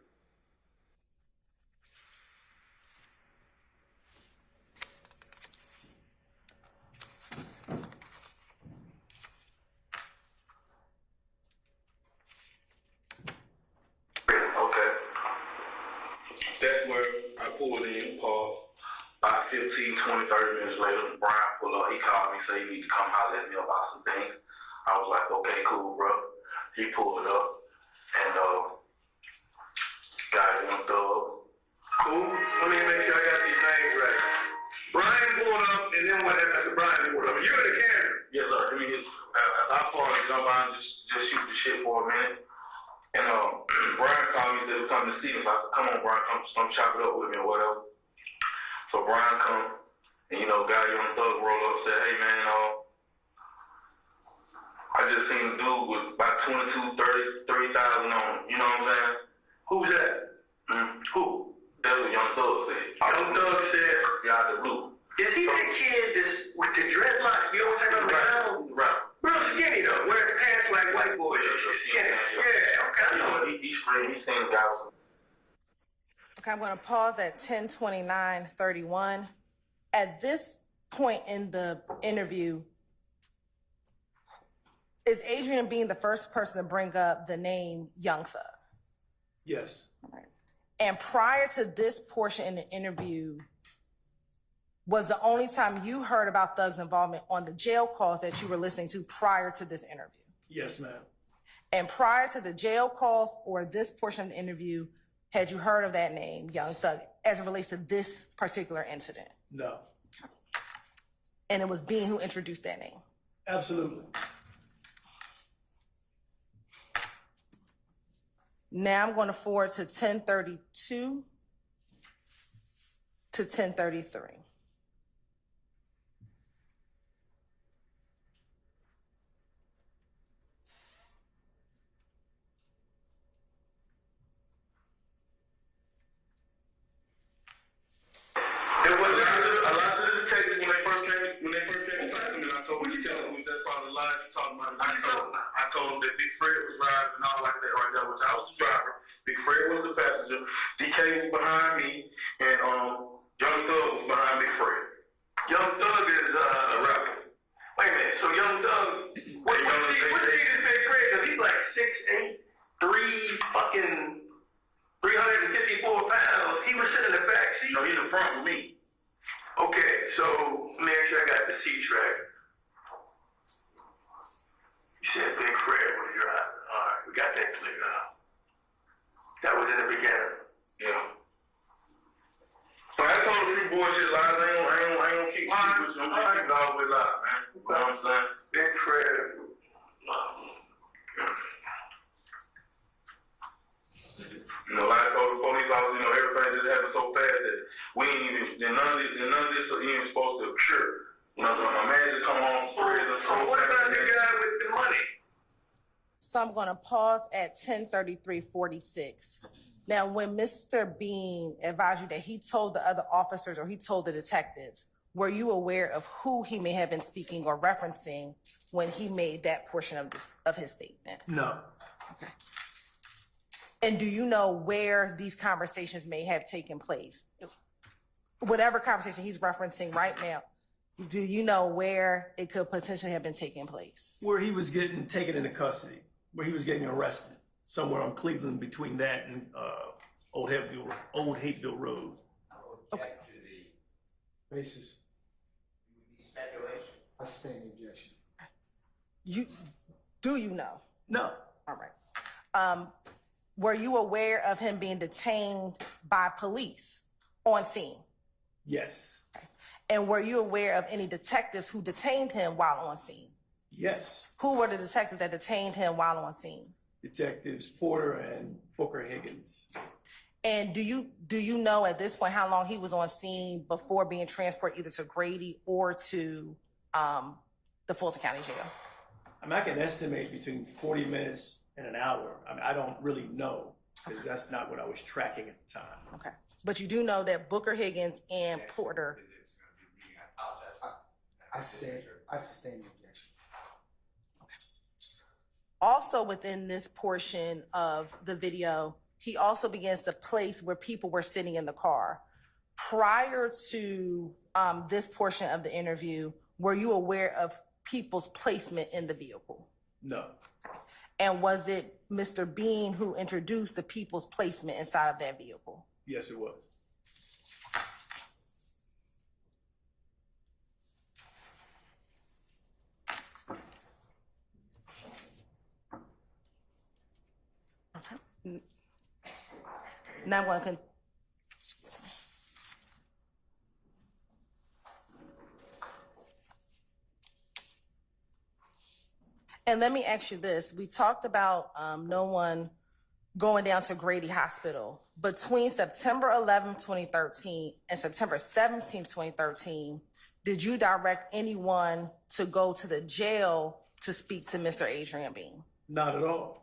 Okay. That's where I pulled in, paused. About 15, 20, 30 minutes later, Brian pulled up. He called me, said he need to come holler at me about some things. I was like, okay, cool, bro. He pulled up, and guys went up. Cool. Let me make sure I got these names right. Brian pulled up, and then what happened after Brian pulled up? You're the camera. Yes, sir. I mean, I paused and jump on, just shoot the shit for a minute. And Brian called me, said, come to see me. So I said, come on, Brian, come chop it up with me or whatever. So Brian come, and guy Young Thug roll up, said, hey man, I just seen a dude with about 30,000 on him. You know what I'm saying? Who's that? Who? That's what Young Thug said. Young Thug said, yeah, the blue. is he that kid with the dreadlocks? You know what I'm talking about? Right. Real skinny though, wearing pants like white boys. Skinny. Yeah, okay. He's screaming, he's saying guys. Okay, I'm going to pause at 10:29:31. At this point in the interview, is Adrian Bean the first person to bring up the name Young Thug? Yes. Right. And prior to this portion in the interview, was the only time you heard about Thug's involvement on the jail calls that you were listening to prior to this interview? Yes, ma'am. And prior to the jail calls or this portion of the interview, had you heard of that name, Young Thug, as it relates to this particular incident? No. And it was Bean who introduced that name? Absolutely. Now I'm going to forward to 10:32 to 1033. There was a lot of the detectives when they first came to talk to me. I told them, that's probably the lies you talking about. I told them that Big Fred was riding and all like that right there, which I was the driver. Big Fred was the passenger. DK was behind me, and Young Thug was behind Big Fred. Young Thug is a rapper. Wait a minute, so Young Thug, what is Big Fred? Because he's like 6'8", 354 pounds. He was sitting in the back seat. No, he's in front with me. Okay, so let me make sure I got the seat track. You said Big Fred was driving. All right, we got that cleared up. That was in the beginning. Yeah. So I told a few bullshit lies. I ain't gonna keep keep it all the way live, man. You know what I'm saying? Big Fred. You know, like I told the police officers, everything just happened so fast that we ain't even, none of this even supposed to occur. So my man just come home from prison. So what about the guy with the money? So I'm going to pause at 1033:46. Now, when Mr. Bean advised you that he told the other officers or he told the detectives, were you aware of who he may have been speaking or referencing when he made that portion of his statement? No. Okay. And do you know where these conversations may have taken place? Whatever conversation he's referencing right now, do you know where it could potentially have been taking place? Where he was getting taken into custody, where he was getting arrested, somewhere on Cleveland between that and Old Hateville Road. Okay. Basis. Speculation. I sustain the objection. Do you know? No. All right. Were you aware of him being detained by police on scene? Yes. And were you aware of any detectives who detained him while on scene? Yes. Who were the detectives that detained him while on scene? Detectives Porter and Booker Higgins. And do you know at this point how long he was on scene before being transported either to Grady or to the Fulton County Jail? I can estimate between 40 minutes and an hour. I don't really know because that's not what I was tracking at the time. Okay. But you do know that Booker Higgins and Porter. I sustain the objection. Okay. Also within this portion of the video, he also begins to place where people were sitting in the car. Prior to this portion of the interview, were you aware of people's placement in the vehicle? No. And was it Mr. Bean who introduced the people's placement inside of that vehicle? Yes, it was. Okay. Now I'm going to excuse me. And let me ask you this. We talked about no one going down to Grady Hospital. Between September 11, 2013 and September 17, 2013, did you direct anyone to go to the jail to speak to Mr. Adrian Bean? Not at all.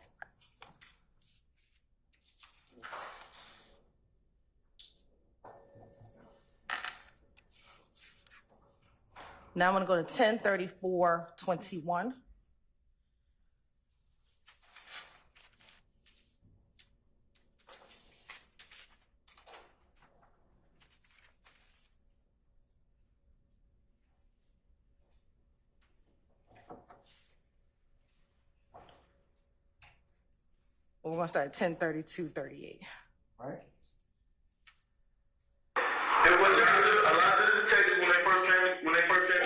Now I'm going to go to 1034:21. We're going to start at 1032:38. All right. There was a lot of the detectives when they first came to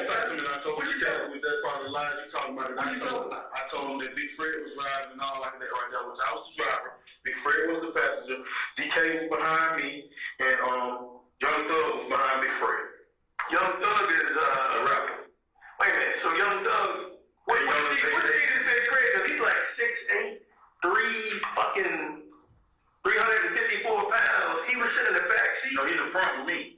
talk to me. I told them that's probably the lies you talking about. I told them that Big Fred was riding and all like that right there, which I was the driver. Big Fred was the passenger. DK was behind me, and Young Thug was behind Big Fred. Young Thug is a rapper. Wait a minute, so Young Thug, what did he just say Fred? Because he's like 6'8", 354 pounds. He was sitting in the back seat. No, he's in front with me.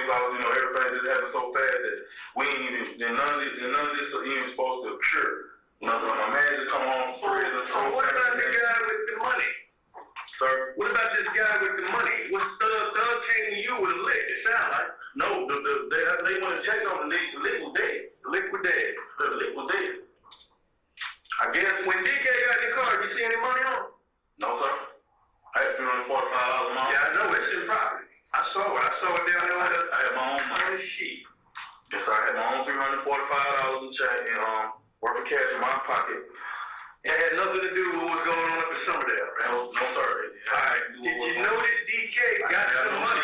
because, you know, everything just happened so fast that we ain't even, and none of this are even supposed to occur. You know, so my man just come home from prison. So what about the guy with the money? Sir? What about this guy with the money? What Thug came to you with a lick, it sound like. No, they want to check on the lick was dead. The lick was dead. The lick was dead. I guess When DK got in the car, you see any money on him? no, sir. I had $345 a month. Yeah, I know, it's in property. I saw it down there on the I had my own money. sheet. Yes, sir. I had my own $345 in check and worth of cash in my pocket. It had nothing to do with what was going on up in Summerdale, right? No, sir. Alright, did you know that DK got some money?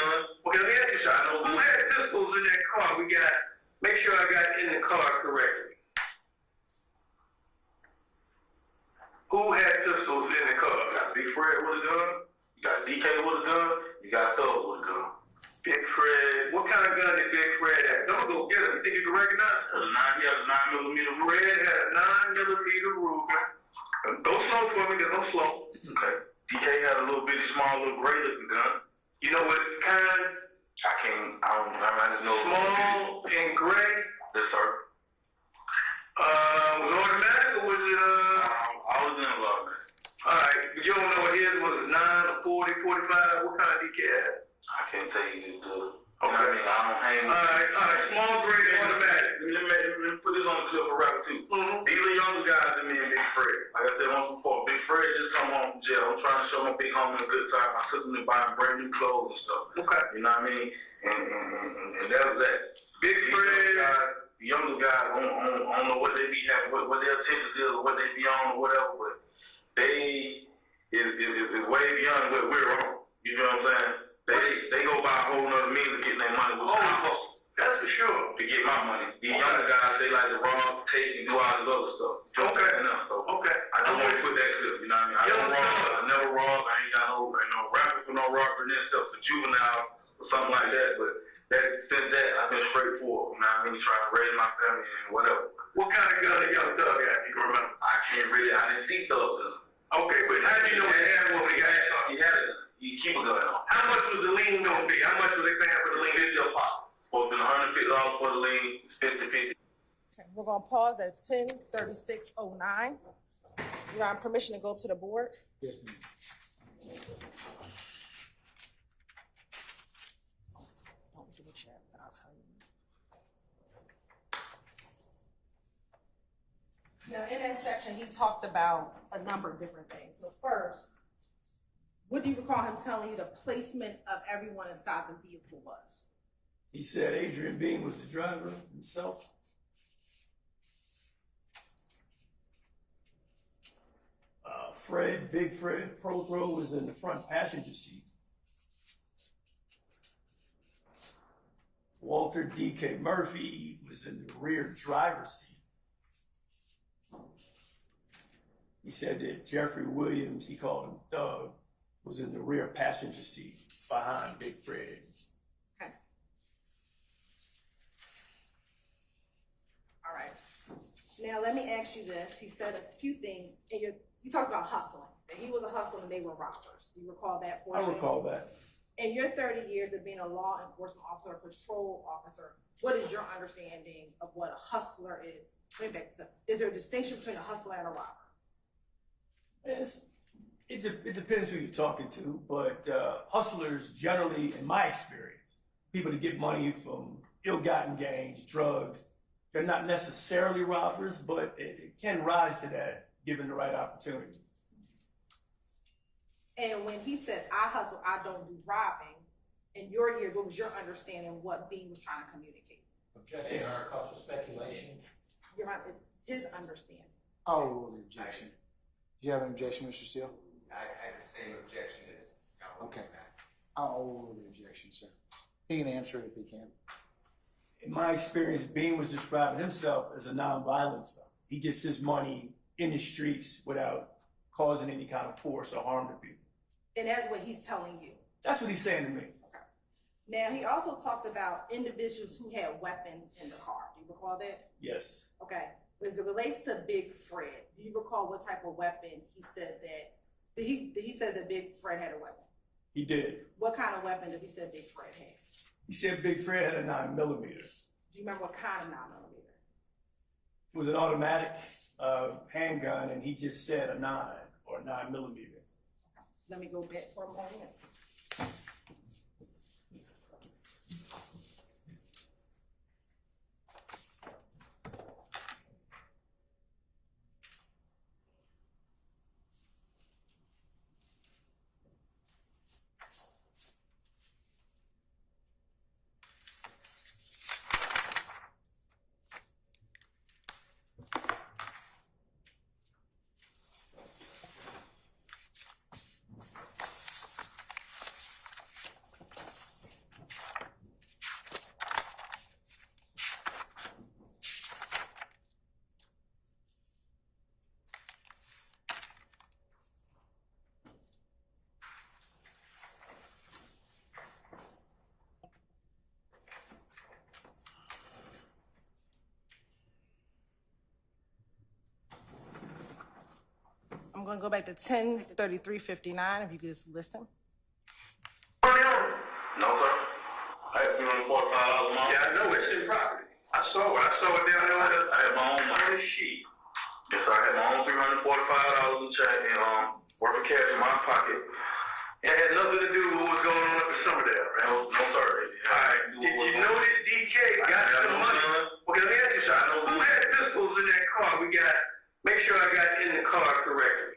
Okay, let me ask you something. Who had pistols in that car? Make sure I got in the car correctly. Who had pistols in the car? You got Big Fred with a gun. You got DK with a gun. You got Thug with a gun. Big Fred. What kind of gun did Big Fred have? Don't go get him. You think you can recognize him? He has a 9mm Fred had a 9mm Ruger. Go slow for me, because I'm slow. Okay. DK had a little bitty, small, little gray looking gun. You know what kind? I just know. Small and gray. Yes, sir. Was it automatic or was it I was in a lot. alright, but you don't know what his was, 9 or 40, 45, what kind of DK had? I can't tell you this good. Okay. I mean, I don't hang with Alright, small gray automatic. Let me put this on the clip of rap too. These are younger guys than me and Big Fred. Like I said once before, Big Fred just come home from jail. I'm trying to show my big homie a good time. I took him to buy brand new clothes and stuff. Okay. You know what I mean? And that was that. Big Fred. The younger guys, I don't know what they be having, what their attention is, or what they be on, or whatever, but they is way beyond what we're on. You know what I'm saying? They go by a whole nother means of getting their money. That's for sure. To get my money. These younger guys, they like to rob, take, and do all this other stuff. Okay. Okay. I just want to put that clip, you know what I mean? I don't rob, I never rob, I ain't got no rapping for no robbery and stuff for juvenile or something like that, but since that, I've been straightforward, you know what I mean? Trying to raise my family and whatever. What kind of gun did Young Thug have? You can remember? I didn't see thugs. Okay, but how do you know he had one when he got shot? He had it. He keep a gun on. How much was the lien gonna be? How much was they paying for the lien? It's your pop. Supposed to be $150 for the lien, 50-50. Okay, we're gonna pause at 10:36:09. You got permission to go to the board? Yes, ma'am. Don't do it yet, but I'll tell you. Now, in that section, he talked about a number of different things. So first, what do you recall him telling you the placement of everyone inside the vehicle was? He said Adrian Bean was the driver himself. Big Fred Procedural was in the front passenger seat. Walter D.K. Murphy was in the rear driver's seat. He said that Jeffery Williams, he called him Thug, was in the rear passenger seat behind Big Fred. Okay. All right. Now, let me ask you this. He said a few things. You talked about hustling, that he was a hustler and they were robbers. Do you recall that portion? I recall that. In your 30 years of being a law enforcement officer, a patrol officer, what is your understanding of what a hustler is? Is there a distinction between a hustler and a robber? It depends who you're talking to, but hustlers generally, in my experience, people that get money from ill-gotten gains, drugs, they're not necessarily robbers, but it can rise to that given the right opportunity. And when he said, I hustle, I don't do robbing, in your years, what was your understanding of what Bean was trying to communicate? Objection, Your Honor, calls for speculation. Your Honor, it's his understanding. I'll rule the objection. Do you have an objection, Mr. Steele? I had the same objection as Okay. I'll rule the objection, sir. He can answer it if he can. In my experience, Bean was describing himself as a nonviolent felon. He gets his money in the streets without causing any kind of force or harm to people. And that's what he's telling you. That's what he's saying to me. Okay. Now, he also talked about individuals who had weapons in the car. Do you recall that? Yes. Okay. As it relates to Big Fred, do you recall what type of weapon he said that, he said that Big Fred had a weapon? He did. What kind of weapon does he say Big Fred had? He said Big Fred had a 9mm. Do you remember what kind of 9mm? It was an automatic handgun, and he just said a 9 or a 9mm. Let me go back for a moment. I'm going to go back to 10:33:59, if you could just listen. No, sir. I have $345 a month. Yeah, I know it's in property. I saw it down there. I had my own money sheet. Yes, sir. I had my own $345 in check and worth of cash in my pocket. It had nothing to do with what was going on up in Summerdale. No, sir. All right. Did you know that DK got some money? Okay, let me ask you something. Who had pistols in that car? Make sure I got in the car correctly.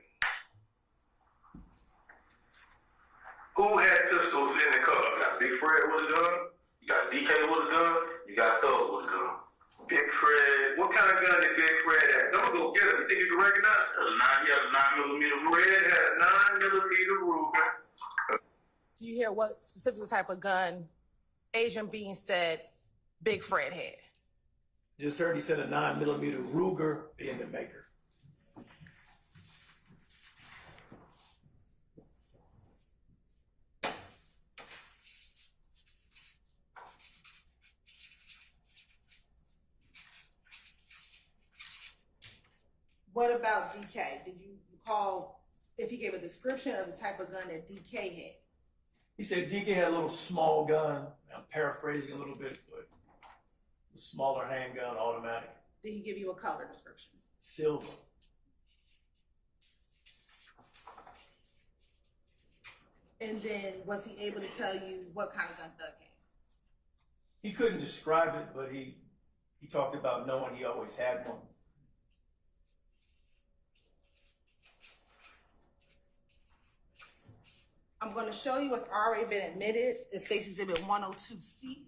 Who had pistols in the car? You got Big Fred with a gun. You got DK with a gun. You got Thug with a gun. Big Fred. What kind of gun did Big Fred have? I'm gonna go get him. You think you can recognize it? He had a 9mm Ruger. Fred had a 9mm Ruger. Do you hear what specific type of gun Adrian Bean said Big Fred had? Just heard he said a 9mm Ruger being the maker. What about DK? Did you recall if he gave a description of the type of gun that DK had? He said DK had a little small gun. I'm paraphrasing a little bit, but a smaller handgun, automatic. Did he give you a color description? Silver. And then was he able to tell you what kind of gun Doug had? He couldn't describe it, but he talked about knowing he always had one. I'm going to show you what's already been admitted. It's State's Exhibit 102C.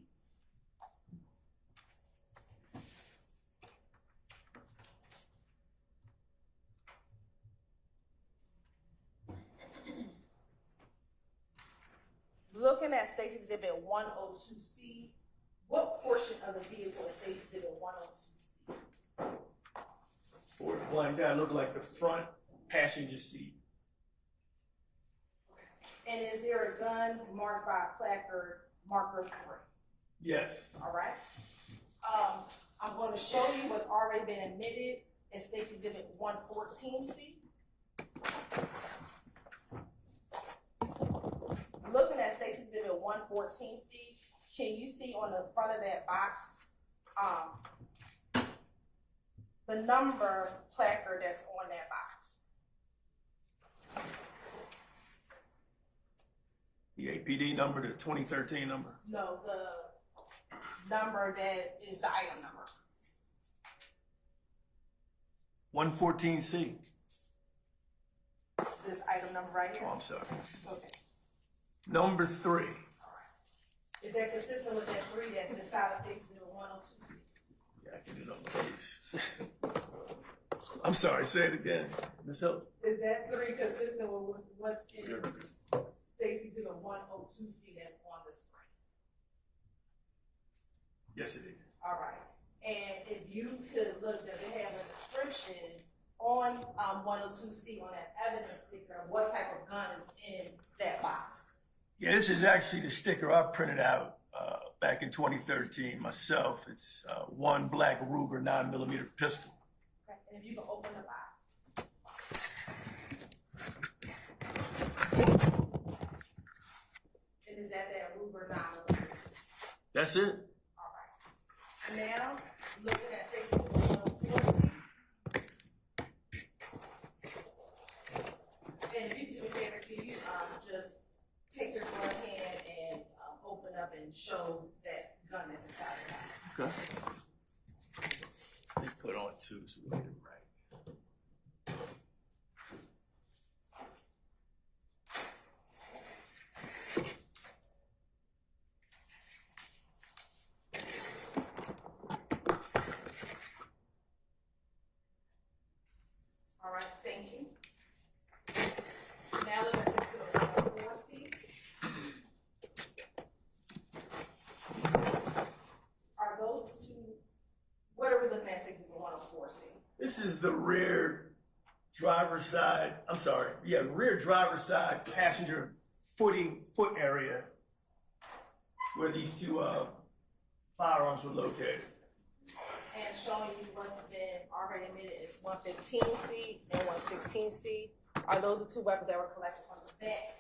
Looking at State's Exhibit 102C, what portion of the vehicle is State's Exhibit 102C? For the blind guy, looked like the front passenger seat. And is there a gun marked by a placard marker 3? Yes. All right. I'm going to show you what's already been admitted in State's Exhibit 114C. Looking at State's Exhibit 114C, can you see on the front of that box the number placard that's on that box? The APD number, the 2013 number. No, the number that is the item number. 114C. This item number right here? Oh, I'm sorry. It's okay. Number 3. All right. Is that consistent with that 3 that's inside of State's Exhibit 102C? Yeah, I can do number 3s. I'm sorry, say it again, Ms. Hill. Is that 3 consistent with what's in State's Exhibit 102C that's on the screen? Yes, it is. All right. And if you could look, does it have a description on 102C on that evidence sticker, what type of gun is in that box? Yeah, this is actually the sticker I printed out back in 2013 myself. It's one black Ruger 9mm pistol. Okay. And if you can open the box. And is that Ruger 9mm? That's it. Now, looking at section 140. And if you do me a favor, can you just take your right hand and open up and show that gun that's inside the house? Okay. They put on two, so we get it right. All right, thank you. Now let's go to 140. Are those two, what are we looking at 6104C? This is the rear driver's side, rear driver's side passenger foot area where these two firearms were located. And showing you what's been already admitted is 115C and 116C. Are those the two weapons that were collected from the back?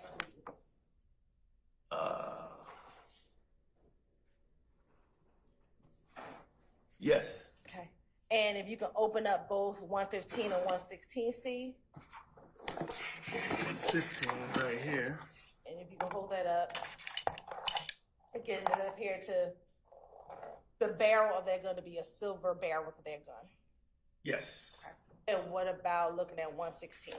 Yes. Okay. And if you can open up both 115 and 116C. 15 right here. And if you can hold that up. Again, it appeared to the barrel of that gun to be a silver barrel to that gun. Yes. Okay. And what about looking at 116C?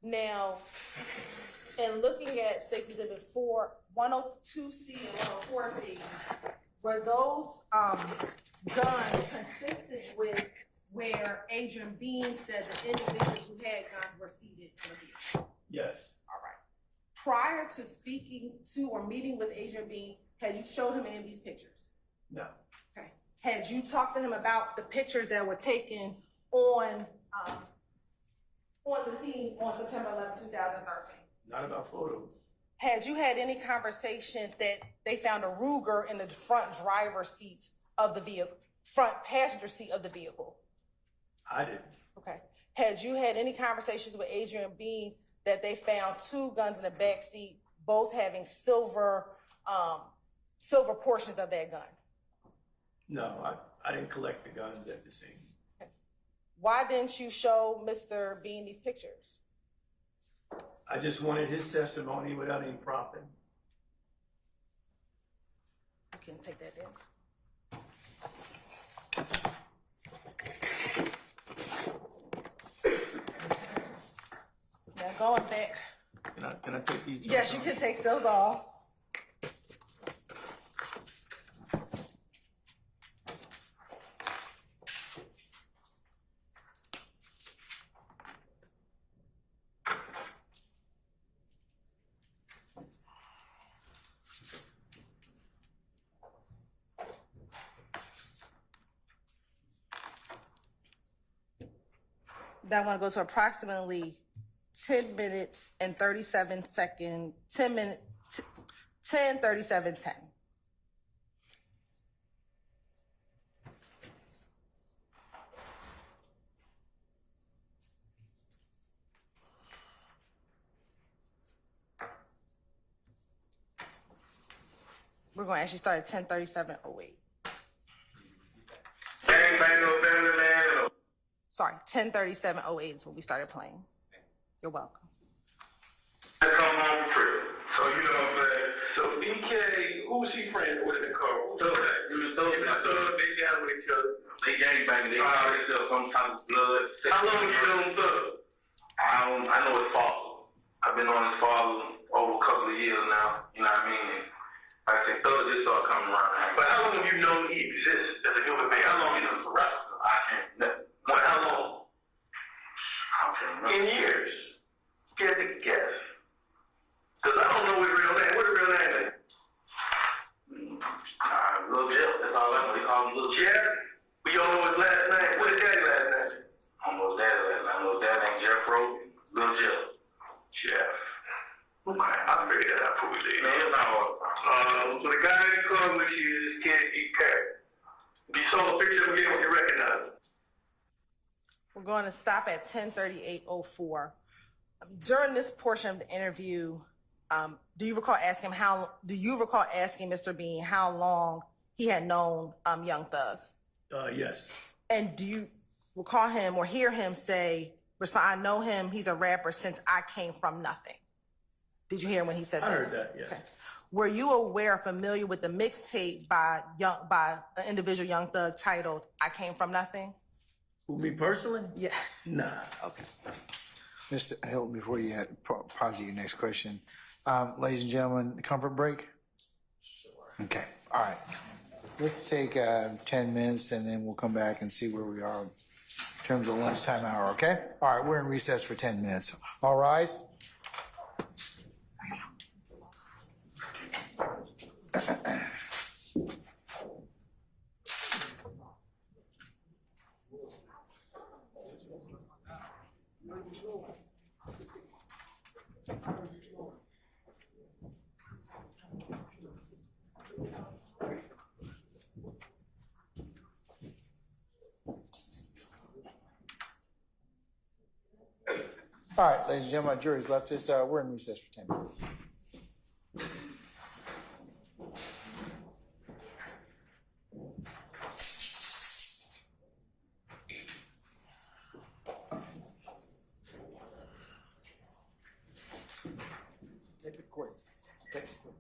Now, in looking at State Exhibit 4, 102C and 104C, were those guns consistent with where Adrian Bean said the individuals who had guns were seated in the vehicle? Yes. All right. Prior to speaking to or meeting with Adrian Bean, had you showed him any of these pictures? No. Okay. Had you talked to him about the pictures that were taken on the scene on September 11, 2013? Not about photos. Had you had any conversations that they found a Ruger in the front driver's seat of the vehicle, front passenger seat of the vehicle? I didn't. Okay. Had you had any conversations with Adrian Bean that they found two guns in the back seat, both having silver portions of that gun? No, I didn't collect the guns at the scene. Okay. Why didn't you show Mr. Bean these pictures? I just wanted his testimony without any prompting. You can take that in. Now going back. Can I take these? Yes, you can take those off. That one goes to approximately 10 minutes and 37 seconds, 10 minutes, 10, 37, 10. We're going to actually start at 10:37:08. Sorry, 10:37:08 is when we started playing. You're welcome. I come home free. So you know what I'm saying? So DK, who's he friends with in the car? Who's that? You was those they got with each other. They gangbanging, they got each other some type of blood. How long you known Thug? I know his father. I've been on his father over a couple of years now. You know what I mean? Like I said, Thug just started coming around. But how long have you known he exists as a human being? How long you known as a wrestler? I can't. Well, how long? I'm saying 10 years. Get a guess. Because I don't know his real name. What's his real name? Little Jeff. That's all I know. They call him Little Jeff. We don't know his last name. What is daddy's last name? I don't know his daddy's last name. I know his dad's name Jeffro. Little Jeff. Jeff. Okay. I'll figure that out before we leave. Man, So the guy in the car with you is Kenneth Carey. You saw a picture of him again when you recognize him. We're going to stop at 10:38:04. During this portion of the interview, do you recall asking Mr. Bean how long he had known Young Thug? Yes. And do you recall him or hear him say, I know him, he's a rapper since I came from nothing? Did you hear him when he said that? I heard that, yes. Okay. Were you aware or familiar with the mixtape by an individual Young Thug titled I Came From Nothing? Who, me personally? Yeah. Nah. Okay. Mr. Hilton, before you posit your next question, ladies and gentlemen, comfort break? Sure. Okay, all right. Let's take 10 minutes and then we'll come back and see where we are in terms of lunchtime hour, okay? All right, we're in recess for 10 minutes. All rise. All right, ladies and gentlemen, my jury's left us. We're in recess for 10 minutes. David Quinn. David Quinn.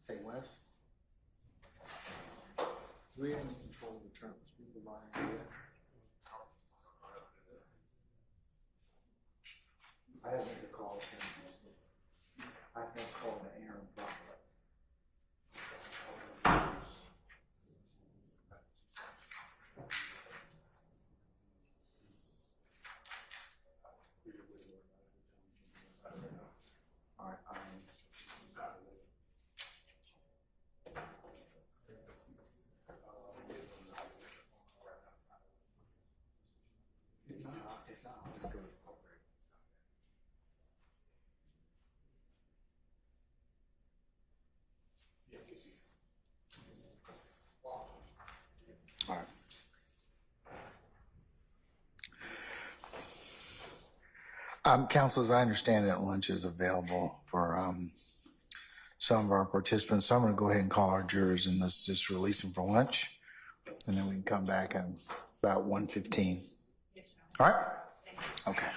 Hey, Wes. Do we have any control of the terms? We can buy it. I haven't to call him. I have called Aaron Butler. All right, if not, I'll just go to the corporate. All right. Council, as I understand it, lunch is available for some of our participants. So I'm going to go ahead and call our jurors and let's just release them for lunch. And then we can come back at about 1:15. All right? Okay.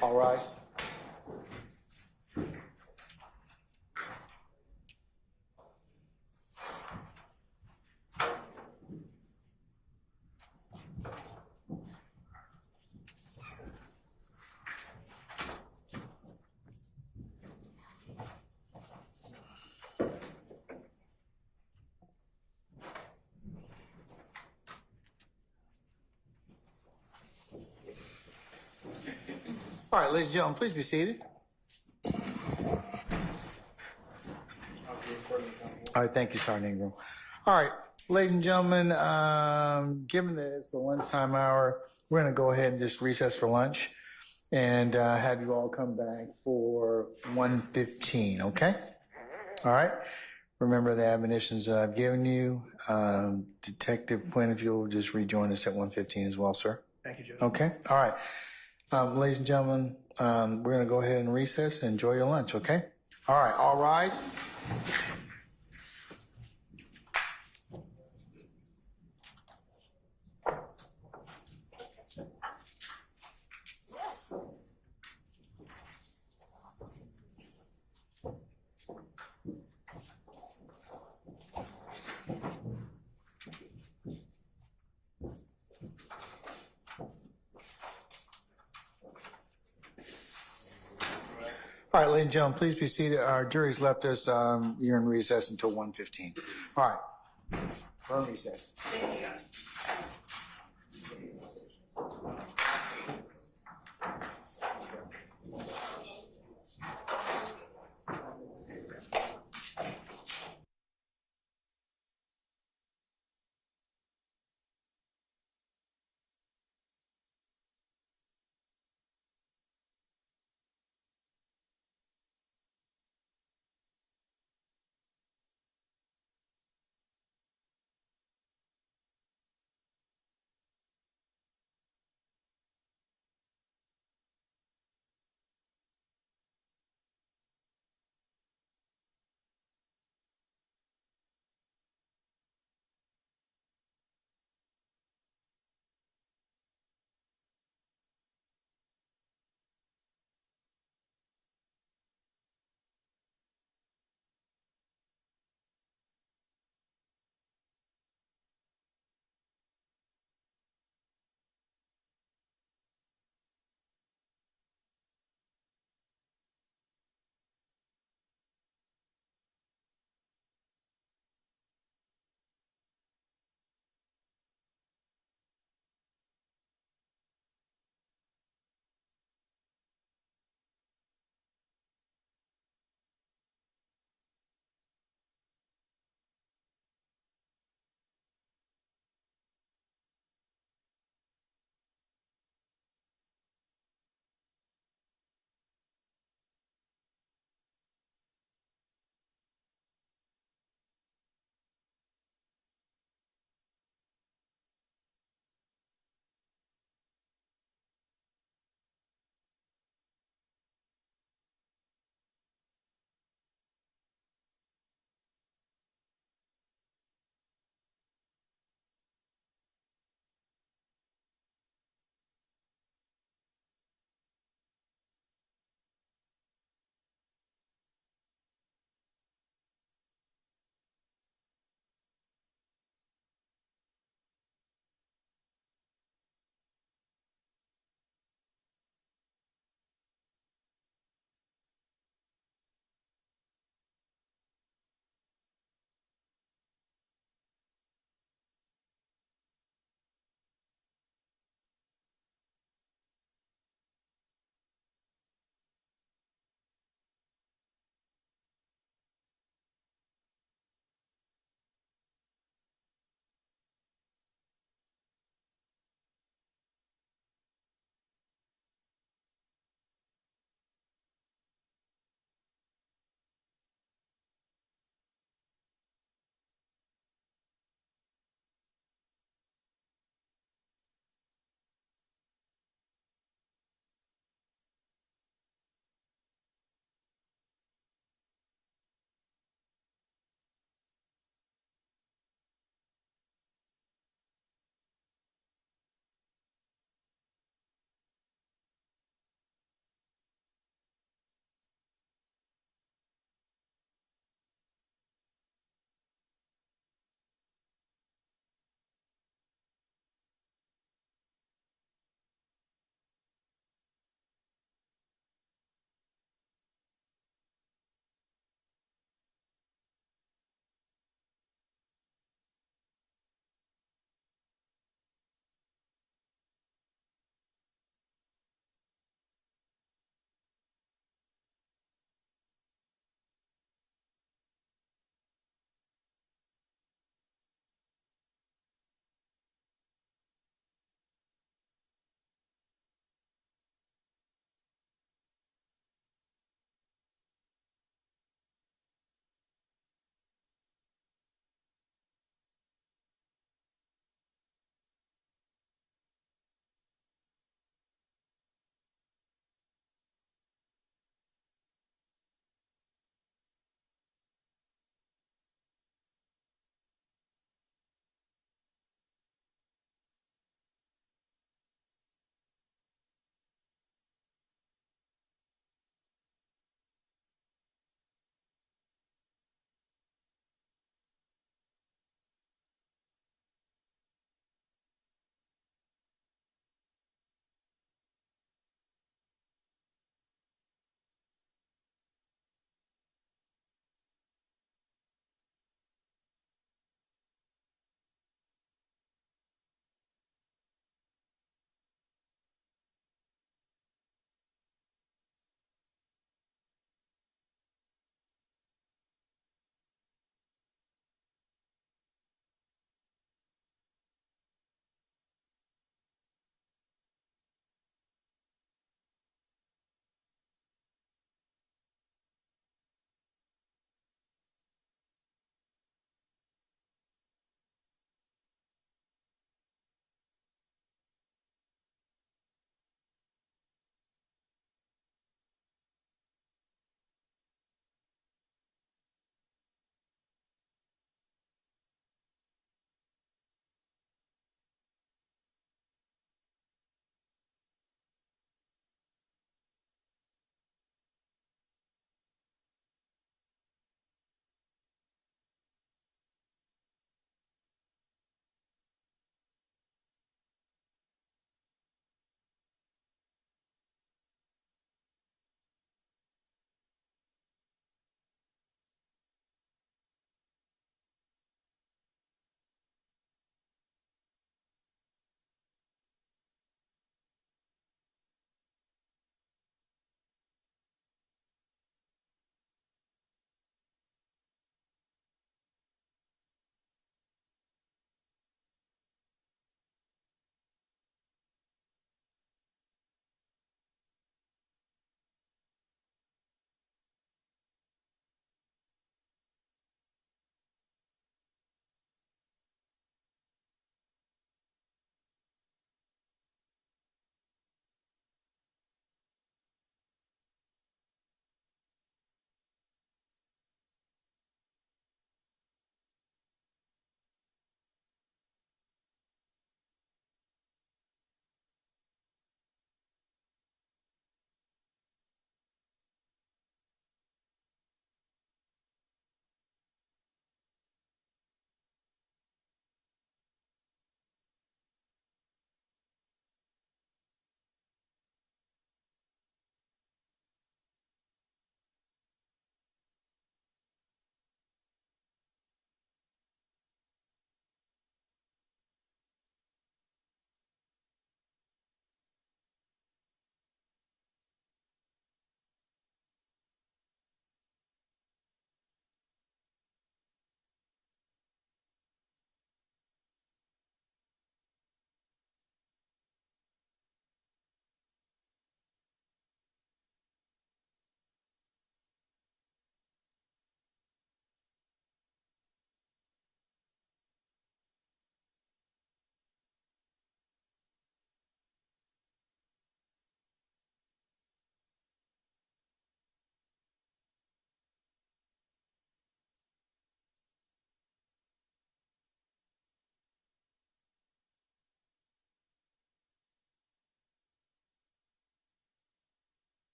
All rise. All right, ladies and gentlemen, please be seated. All right, thank you, Sergeant Ingram. All right, ladies and gentlemen, given that it's the lunchtime hour, we're going to go ahead and just recess for lunch and have you all come back for 1:15, okay? All right. Remember the admonitions that I've given you. Detective Quinn, if you'll just rejoin us at 1:15 as well, sir. Thank you, Judge. Okay, all right. Ladies and gentlemen, we're going to go ahead and recess and enjoy your lunch, okay? All right, all rise. All right, ladies and gentlemen, please be seated. Our jury's left us. You're in recess until 1:15. All right, we're in recess.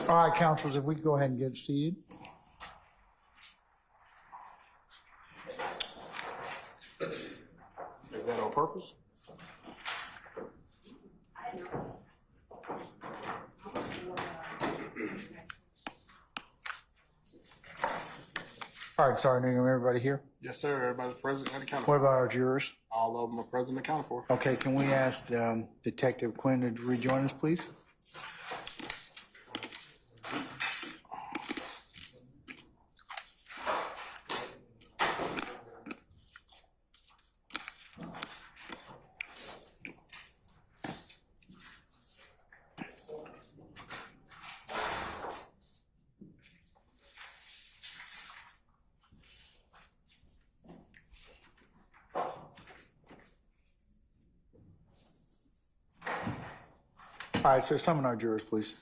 All right, councilors, if we could go ahead and get seated. Is that on purpose? All right, Sergeant Ingram, everybody here? Yes, sir. Everybody's present and accounted What for. about our jurors? All of them are present and accounted for. Okay, can we ask Detective Quinn to rejoin us, please? All right, sir, summon our jurors, please.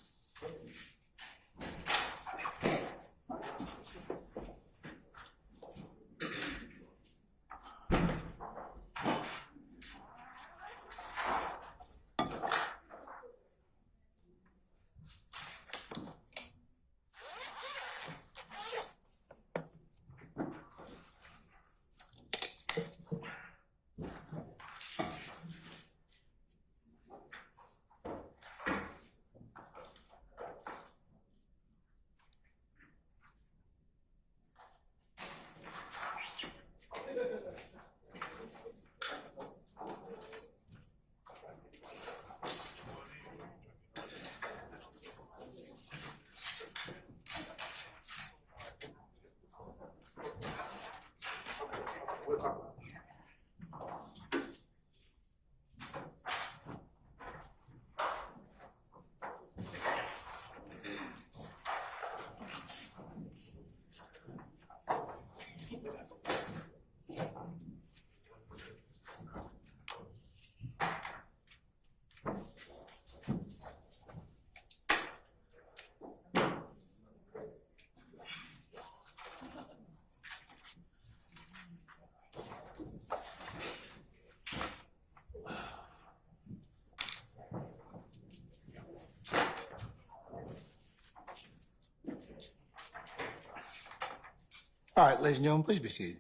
All right, ladies and gentlemen, please be seated.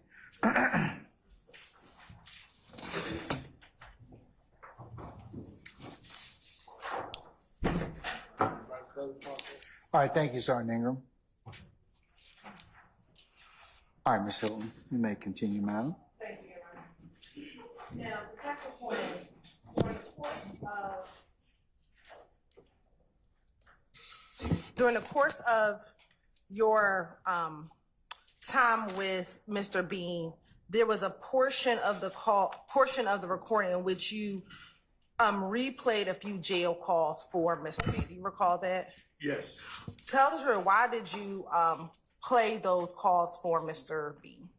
All right, thank you, Sergeant Ingram. All right, Ms. Hilton, you may continue, madam. Thank you, Your Honor. Now, Detective Quinn, during the course of your time with Mr. Bean, there was a portion of the recording in which you replayed a few jail calls for Mr. Bean. Do you recall that? Yes. Tell the jury, why did you play those calls for Mr. Bean?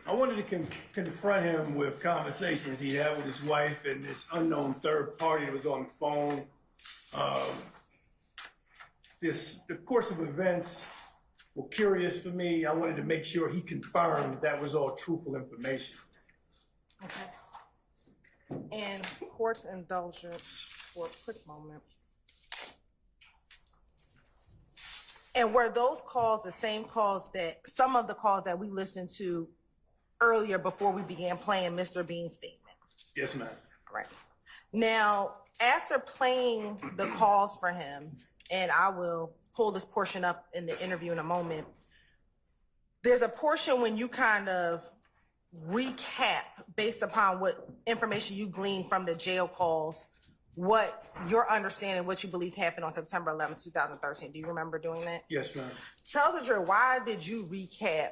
I wanted to confront him with conversations he had with his wife and this unknown third party that was on the phone. The course of events were curious for me. I wanted to make sure he confirmed that was all truthful information. Okay. And court's indulgence for a quick moment. And were those calls the same calls that, some of the calls that we listened to earlier before we began playing Mr. Bean's statement? Yes, ma'am. Right. Now, after playing the calls for him, and I will pull this portion up in the interview in a moment, there's a portion when you kind of recap based upon what information you gleaned from the jail calls, what your understanding, what you believe happened on September 11, 2013. Do you remember doing that? Yes, ma'am. Tell the jury, why did you recap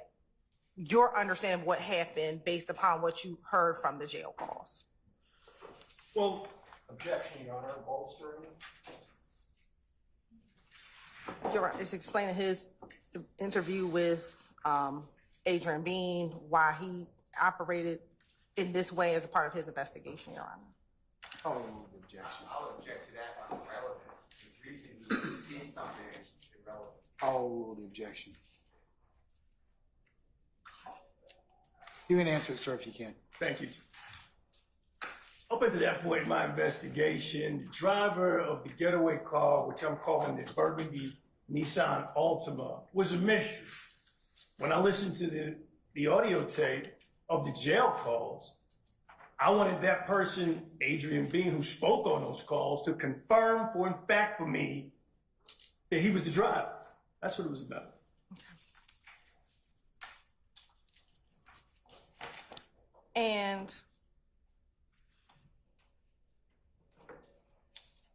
your understanding of what happened based upon what you heard from the jail calls? Well, Objection, Your Honor, bolstering. You're right. It's explaining his interview with Adrian Bean, why he operated in this way as a part of his investigation, Your Honor. Oh, objection. I'll object to that on irrelevance. The reason he did something is irrelevant. I'll rule the objection. You can answer it, sir, if you can. thank you. Up until that point in my investigation, the driver of the getaway car, which I'm calling the Burgundy Nissan Altima, was a mystery. When I listened to the audio tape of the jail calls, I wanted that person, Adrian Bean, who spoke on those calls, to confirm for me that he was the driver. That's what it was about. And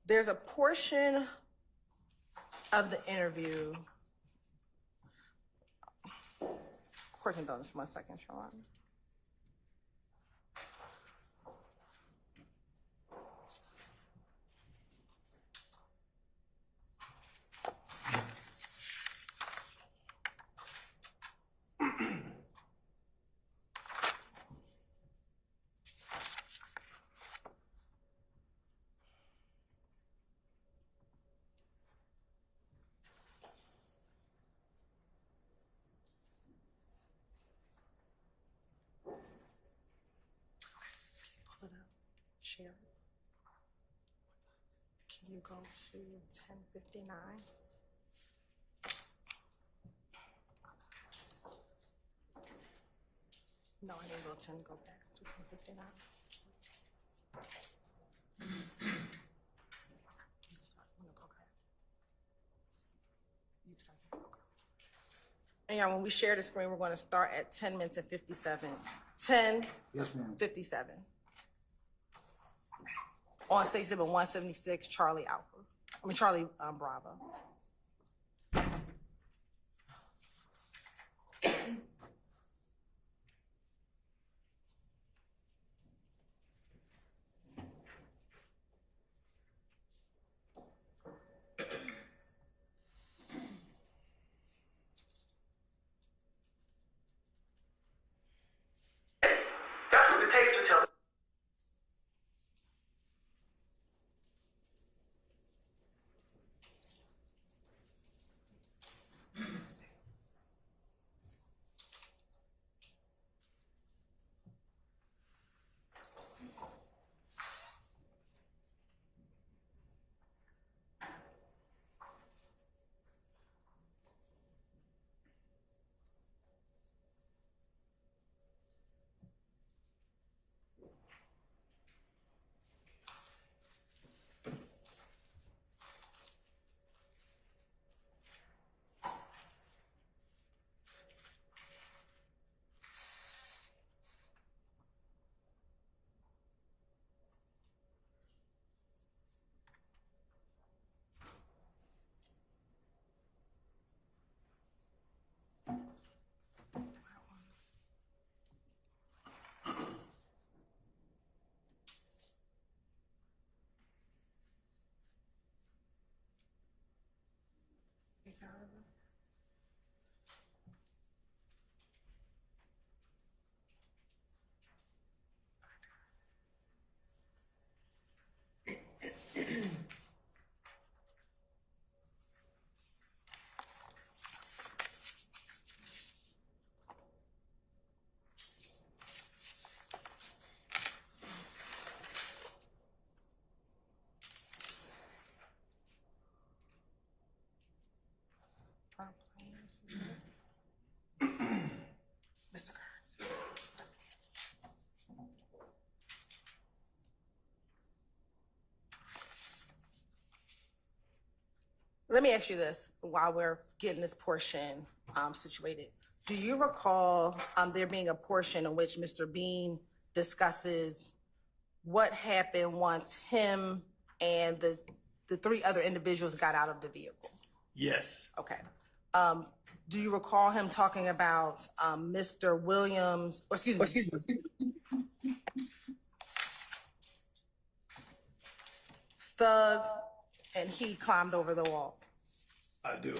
there's a portion of the interview. Court indulgence for 1 second, Sean. Share it. Can you go to 10:59? No, I didn't go 10. Go back to 10:59. And yeah, when we share the screen, we're going to start at 10 minutes and 57. 10. Yes, ma'am. 57. On state exhibit 176, Charlie Bravo. That's what the tapes are telling. Mr. Kearns. Let me ask you this while we're getting this portion situated. Do you recall there being a portion in which Mr. Bean discusses what happened once him and the three other individuals got out of the vehicle? Yes. Okay. Do you recall him talking about Mr. Williams, or excuse me, Thug, and he climbed over the wall? I do.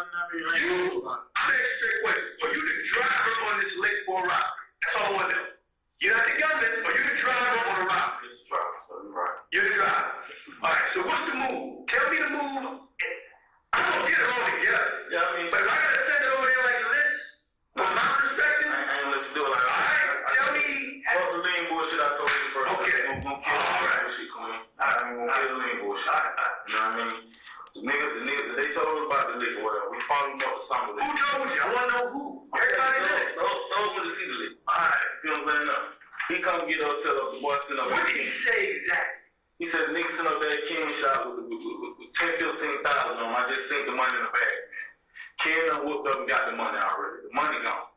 I'm asking you a question. Are you the driver on this lake for a robbery? That's all I want to know. You're not the gunman, or you're the driver on a robbery? You're the driver. All right, so what's the move? Tell me the move. I'm going to get it all together. Yeah, I mean, but if I got to send it over there like this, from my perspective, I ain't going to do it like that. All right, tell me. Fuck the lean bullshit I told you first. Okay. I'm going to kill the bullshit, Quinn. I'm going to kill the lean bullshit. You know what I mean? The niggas, they told us about the liquor, whatever. We followed them up with some of it. Who told you? I want to know who. Everybody knows. Told me to see the liquor. All right. You know what I'm saying? He come get us, tell us the boy sitting up. What did he say exactly? He said, niggas sitting up there at Ken shop with 10, 15,000 on them. I just sent the money in the bag. Ken done whooped up and got the money already. The money gone.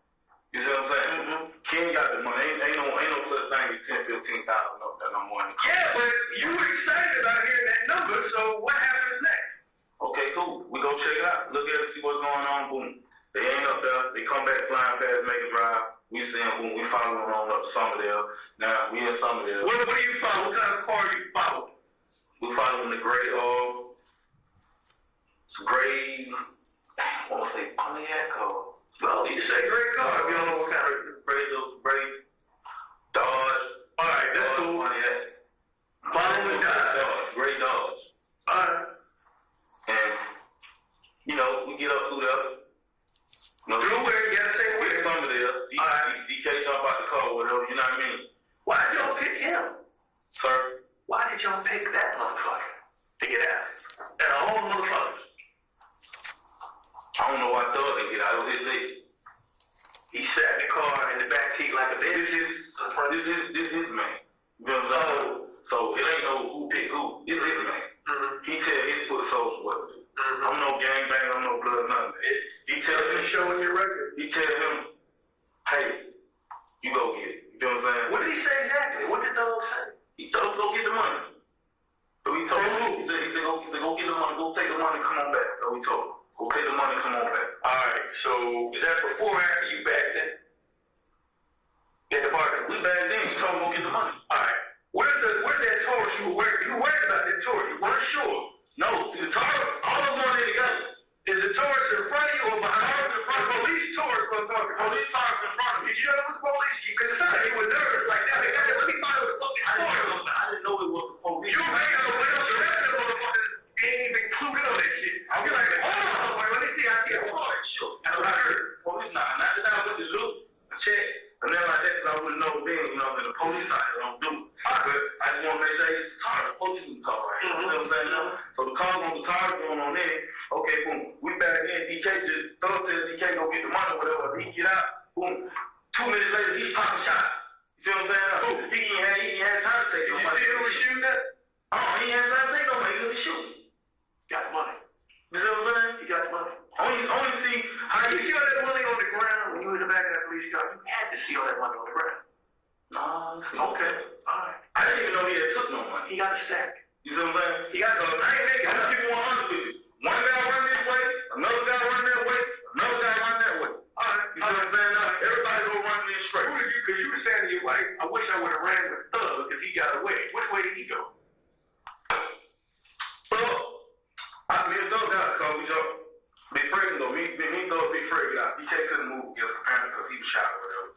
You see what I'm saying? Mm-hmm. Ken got the money. Ain't no such thing as 10, 15,000 up there no more. Yeah, but you were excited about hearing that number, so what happens next? Okay, cool. We go check it out. Look at it, see what's going on. Boom. They ain't up there. They come back flying past, make a drive. We see them. Boom. We follow them on up to Somerdale. Now, we in Somerdale. What do you follow? What kind of car do you follow? We follow them the gray, I want to say Pontiac car. Well, you say gray car. If you don't know what kind of gray Dodge. All right, that's cool. Pontiac. Follow them Dodge. Gray Dodge. All right. And, you know, we get up through there. No, through where? You gotta say where. Somerdale. All right. DK jump out the car or whatever, you know what I mean? Why did y'all pick him? Sir? Why did y'all pick that motherfucker to get out? And all the motherfuckers. I don't know why Thug didn't get out. It was his leg. He sat in the car in the back seat like a baby. This is his man. You know what I'm saying? So it ain't no who picked who. It's his man. Mm-hmm. He tell his foot soldiers what to do. Mm-hmm. I'm no gangbang, I'm no blood, nothing. He tell him, showing your record. He tell him, hey, you go get it. You know what I'm saying? What did he say exactly? What did Thug say? He told him, go get the money. So he told him, he said, go get the money, go take the money, come on back. So he told him, go take the money, come on back. All right, so is that before or after you back then? In the party. We back then, he told him, go get the money. All right. Where's that Taurus you were wearing? You were worried about that Taurus. You weren't sure. No, the Taurus, all of them are together. Is the Taurus in front of you or behind you? The police Taurus I'm talking. Police Taurus in front of you. Did you know it was police? You could have said he was nervous like that. Let me find out what the fucking Taurus. I didn't know it was the police. You made no wills. The rest of the motherfuckers ain't even included on that shit. I'll be like, hold on, let me see. I see a Taurus. Sure. That's what I heard. Police not that I went to loot, check, and then like that because I wouldn't know then, you know, that the police out here don't do it. But I just want to make sure it's the car. The police is the car right here. You know what I'm saying? So the car going on there. Okay, boom. We back in. DK just Thug says DK go get the money or whatever. He get out. Boom. 2 minutes later, he's popping shots. You see what I'm saying? He had time to take no money. Did you see him shooting that? Oh, he had time to take no money. He was shooting. Got the money. You see what I'm saying? He got the money. Only see how you see all that money on the ground when you were in the back of that police car. You had to see all that money on the ground. No. Okay. All right. I didn't even know he had took no money. He got a stack. You see what I'm saying? He got I ain't making. I'm gonna keep it 100 with you. One guy run this way, another guy run that way, another guy run that way. All right. You see what I'm saying? Everybody go run this straight. Because you were saying to your wife, I wish I would have ran with Thug because he got away. Which way did he go? Me and Thug got a call. We jumped. Big Fred though. Me and Thug, Big Fred got. DK couldn't move against apparently because he was shot or whatever.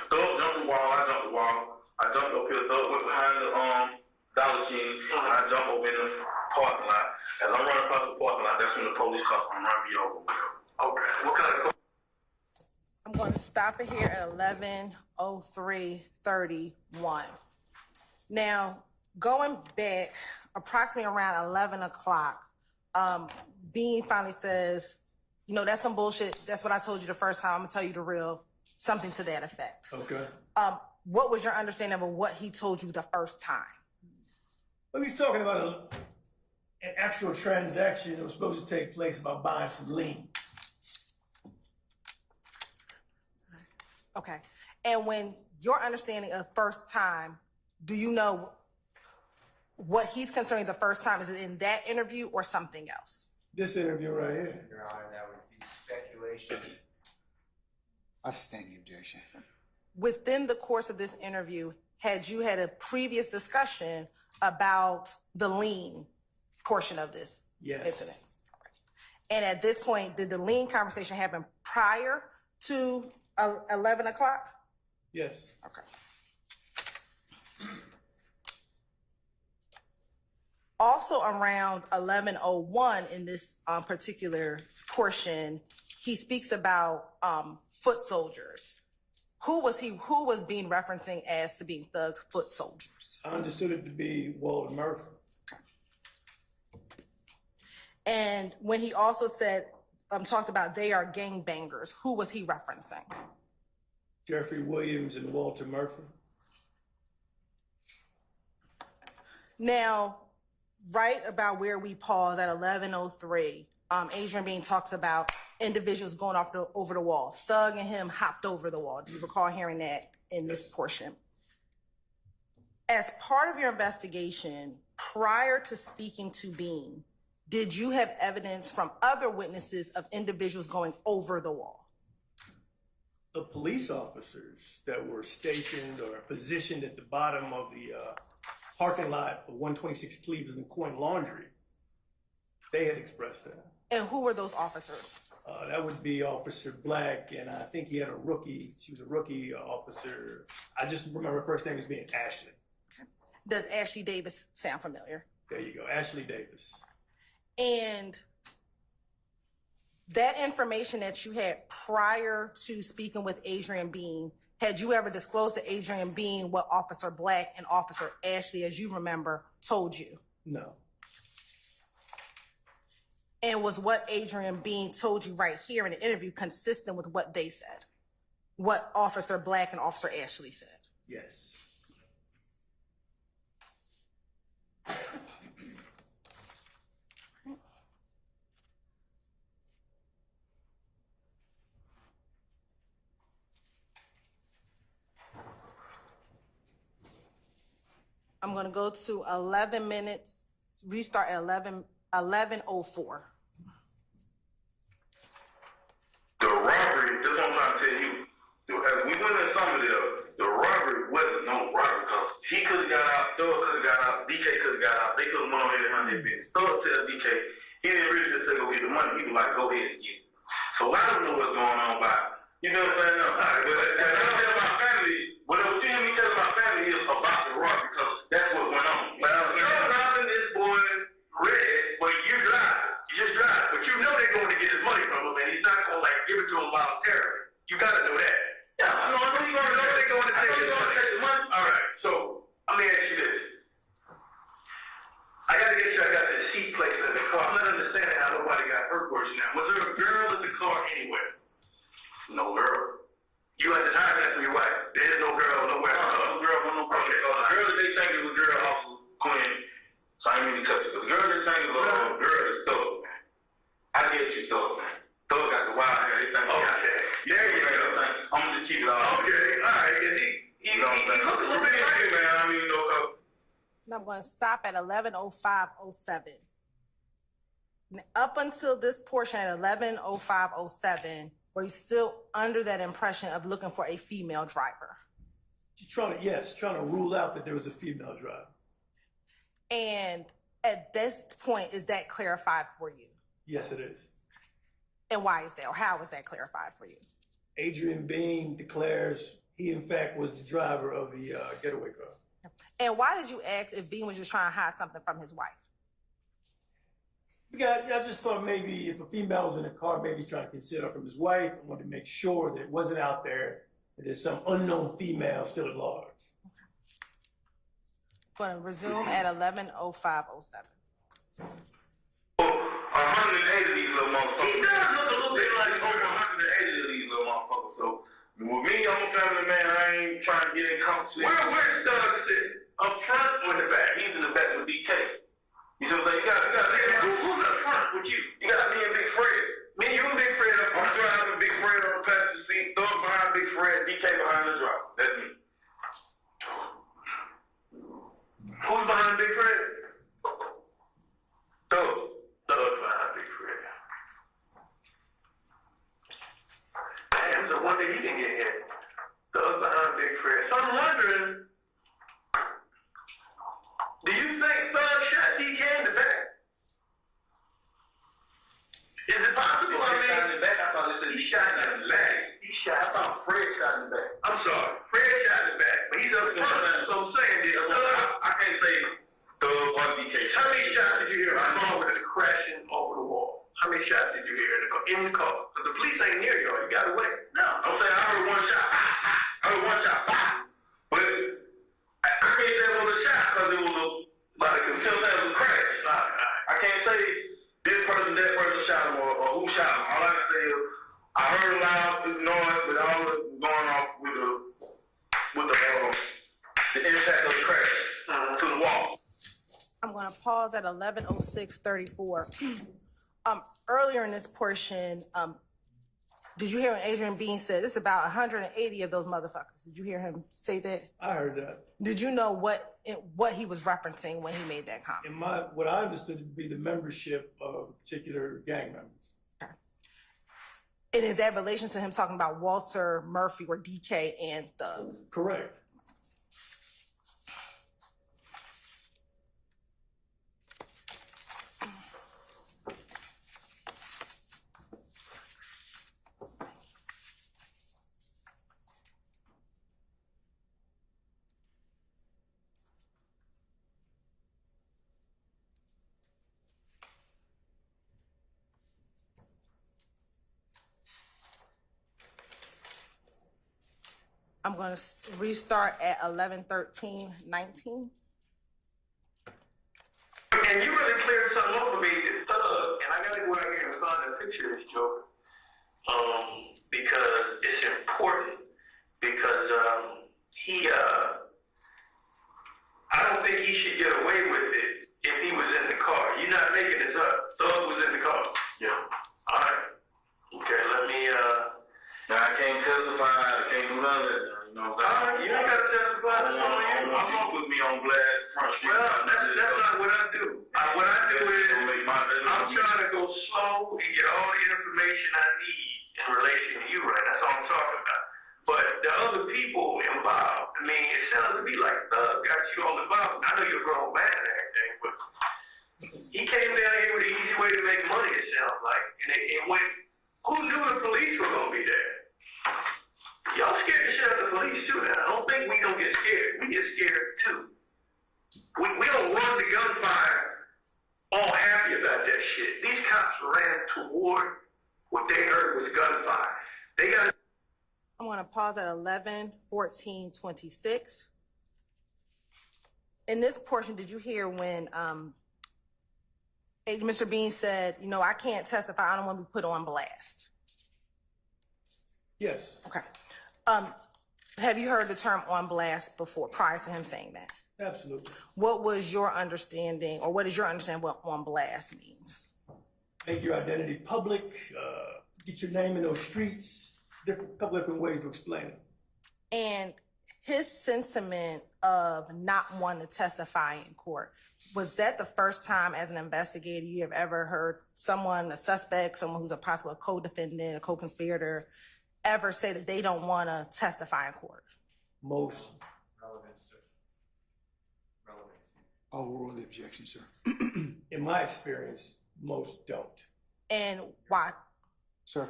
Thug jumped the wall. I jumped the wall. I jumped up here. Thug went behind the Dollar King. And I jumped over in the parking lot. As I'm running across the parking lot, that's when the police come and run me over. Okay. What kind of? I'm going to stop it here at 11:03:31. Now, going back approximately around 11 o'clock, Bean finally says, you know, that's some bullshit. That's what I told you the first time. I'm going to tell you the real, something to that effect. Okay. What was your understanding of what he told you the first time? Well, he's talking about an actual transaction that was supposed to take place about buying some lean. Okay. And when your understanding of first time, do you know what he's concerning the first time? Is it in that interview or something else? This interview right here. Your Honor, that would be speculation. I stand the objection. Within the course of this interview, had you had a previous discussion about the lien portion of this Yes. incident? And at this point, did the lien conversation happen prior to 11 o'clock? Yes. Okay. Also around 11:01 in this particular portion, he speaks about foot soldiers. Who was being referencing as to being thugs, foot soldiers? I understood it to be Walter Murphy. And when he also said, talked about they are gangbangers, who was he referencing? Jeffery Williams and Walter Murphy. Now, right about where we paused at 11:03, Adrian Bean talks about individuals going over the wall. Thug and him hopped over the wall. Do you recall hearing that in this portion? As part of your investigation, prior to speaking to Bean, did you have evidence from other witnesses of individuals going over the wall? The police officers that were stationed or positioned at the bottom of the parking lot of 126 Cleveland and Quinn Laundry, they had expressed that. And who were those officers? That would be Officer Black, and I think he had a rookie. She was a rookie officer. I just remember her first name as being Ashley. Okay. Does Ashley Davis sound familiar? There you go, Ashley Davis. And that information that you had prior to speaking with Adrian Bean, had you ever disclosed to Adrian Bean what Officer Black and Officer Ashley, as you remember, told you? No. And was what Adrian Bean told you right here in the interview consistent with what they said? What Officer Black and Officer Ashley said? Yes. I'm going to go to 11 minutes, restart at 11:04. The robbery, that's what I'm trying to tell you. As we went in some of the robbery wasn't no robbery because he could have got out, Thug could have got out, DK could have got out, they could have went on there and handled their business. Thug tell DK, he didn't really just say go get the money, he was like, go ahead and get it. So I don't know what's going on by it. You know what I'm saying? No. All right, but I don't tell my family, what you hear me tell my family is about the robbery because that's what went on. You're robbing this boy red, but you drive. You just drive. But you know they're going to get his money from him, and he's not going to like give it to him voluntarily. You got to know that. Yeah, I know you're going to know they're going to take his money. All right, so let me ask you this. I got to get sure I got the seat placed in the car. I'm not understanding how nobody got hurt worse now. Was there a girl in the car anywhere? No girl. You had the time after your wife. There's no girl nowhere. No girl, no girl. Okay, the girl that they think is a girl, Officer Quinn. So I ain't really touch it. The girl they think is a girl is Thug, man. I get you, Thug, man. Thug got the wild hair. They think okay. There you go. I'm gonna just keep it all. Okay, all right. He looks a little bit like it, man. I mean, you know. Now I'm going to stop at 11:05:07. Up until this portion at 11:05:07, were you still under that impression of looking for a female driver? Trying to rule out that there was a female driver. And at this point, is that clarified for you? Yes, it is. And why is that, or how is that clarified for you? Adrian Bean declares he, in fact, was the driver of the getaway car. And why did you ask if Bean was just trying to hide something from his wife? I just thought maybe if a female was in the car, maybe he's trying to conceal her from his wife. I wanted to make sure that it wasn't out there, that there's some unknown female still at large. Okay. Going to resume at 11:05:07. 180 of these little motherfuckers. He does look a little bit like over 180 of these little motherfuckers. So with me, I'm a family man. I ain't trying to get in conversation. Where's Doug sitting? Up front or in the back? He's in the back with DK. You know what I'm saying? Who's up front with you? You got me and Big Fred. Me, you and Big Fred up front. I'm driving Big Fred on the passenger seat. Thug behind Big Fred. DK behind the driver. That's me. Who's behind Big Fred? Thug. Thug behind Big Fred. Damn, so one day he can get hit. Thug behind Big Fred. So I'm wondering, do you think Thug shot DK in the back? How many shots did you hear? My phone was crashing over the wall. How many shots did you hear in the car? Because the police ain't near y'all. You got away. No, I'm saying I heard one shot. I heard one shot. But I can't say it was a shot because it was about a concealed that was a crash. I can't say this person, that person shot him or who shot him. All I can say is I heard a loud noise with all the going off with the impact of the crash to the wall. I'm going to pause at 11:06:34. Earlier in this portion, did you hear when Adrian Bean said it's about 180 of those motherfuckers? Did you hear him say that? I heard that. Did you know what he was referencing when he made that comment? What I understood to be the membership of particular gang members. Okay. And is that relation to him talking about Walter, Murphy, or DK and Thug? Correct. I'm going to restart at 11:13:19. And you really cleared something up for me. It's Thug, and I got to go out here and find a picture of this joker. Because it's important. Because I don't think he should get away with it if he was in the car. You're not making this up. Thug was in the car. Yeah. All right. Okay, let me, Now I can't testify, I can't do none of that. You know what I'm saying? you ain't got to testify. I don't want you to put me on blast front street. Well, that's not what I do. What I do is I'm trying to go slow and get all the information I need in relation to you, right? That's all I'm talking about. But the other people involved, I mean, it sounds to me like Thug got you all involved. I know you're a grown man and everything, but he came down here with an easy way to make money, it sounds like. And it went, who knew the police were going to be there? Y'all scared the shit out of the police too now. I don't think we don't get scared. We get scared too. We don't run the gunfire all happy about that shit. These cops ran toward what they heard was gunfire. They got. I'm going to pause at 11:14:26. In this portion, did you hear when Mr. Bean said, I can't testify, I don't want to be put on blast? Yes. Okay. Have you heard the term on blast before, prior to him saying that? Absolutely. What was your understanding, or what is your understanding what on blast means? Make your identity public, get your name in those streets, couple different ways to explain it. And his sentiment of not wanting to testify in court, was that the first time as an investigator you have ever heard someone, a suspect, someone who's a possible co-defendant, a co-conspirator, ever say that they don't want to testify in court? Most. I'll rule the objection, sir. In my experience, most don't. And why? Sir?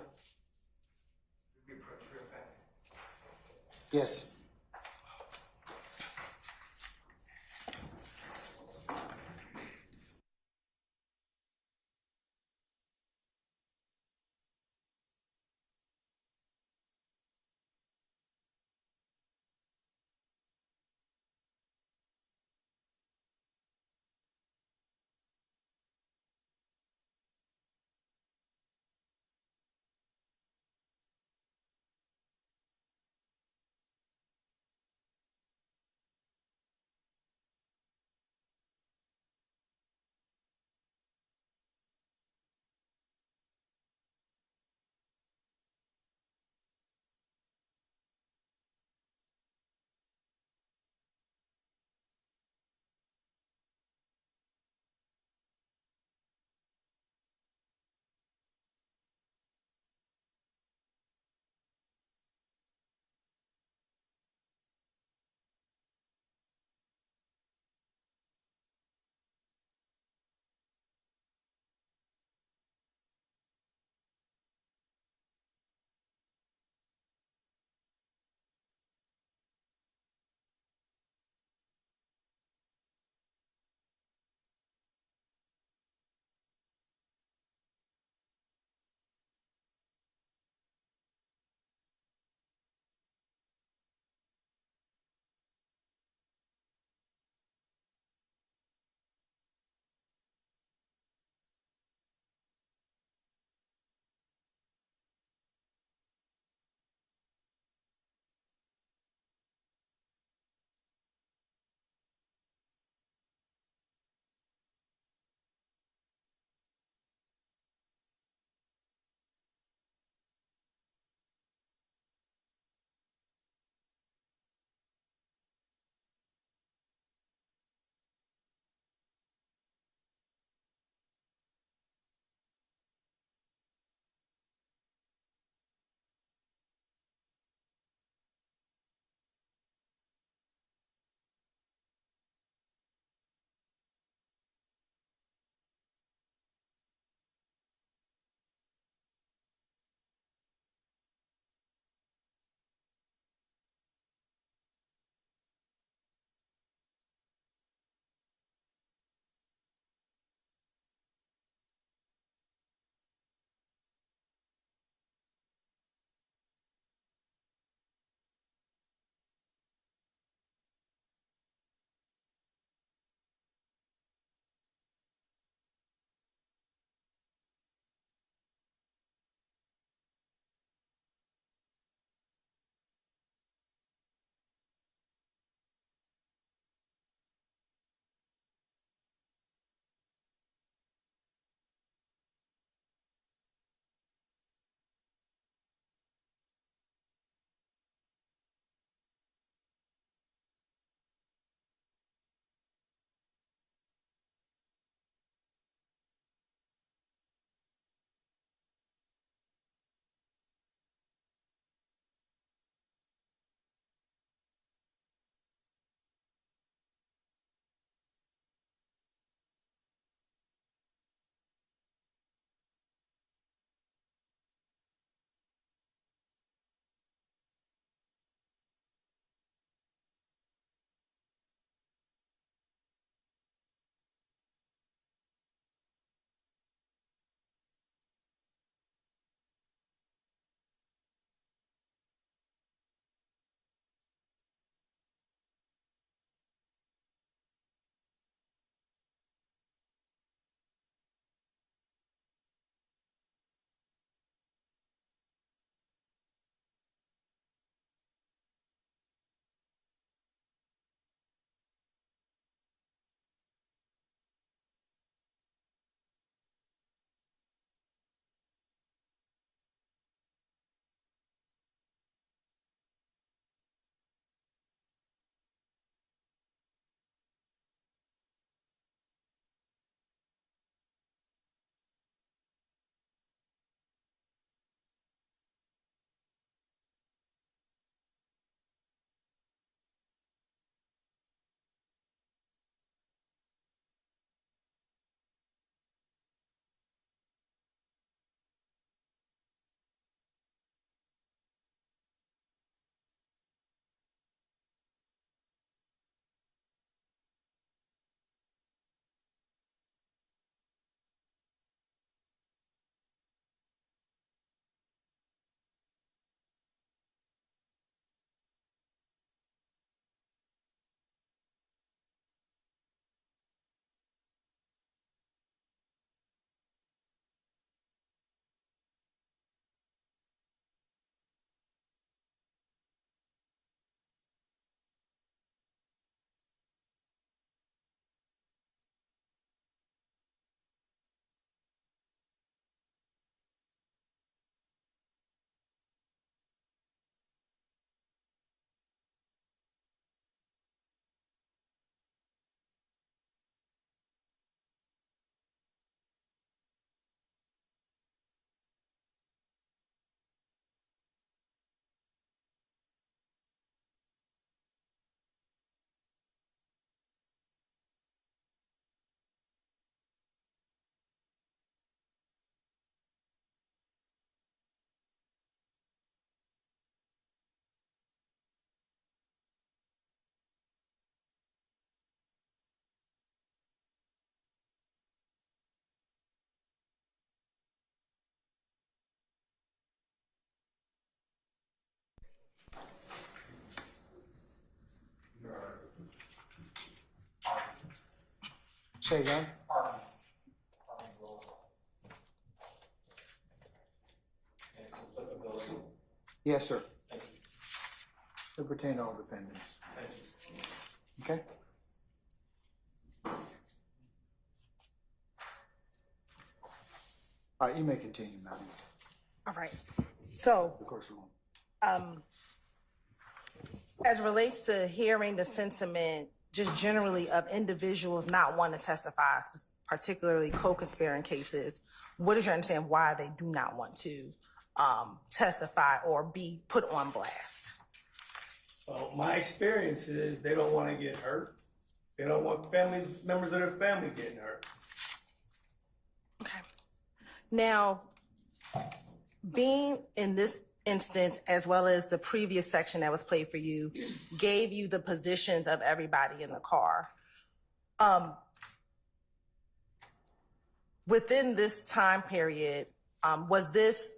Yes. Say again? And its applicability. Yes, sir. To pertain to all defendants. Okay? All right, you may continue, madam. All right. So, Of course, you won't. as relates to hearing the sentiment, just generally of individuals not wanting to testify, particularly co-conspiring cases, what is your understanding why they do not want to testify or be put on blast? Well, my experience is they don't want to get hurt. They don't want members of their family getting hurt. Okay. Now, being in this instance, as well as the previous section that was played for you, gave you the positions of everybody in the car. Within this time period, was this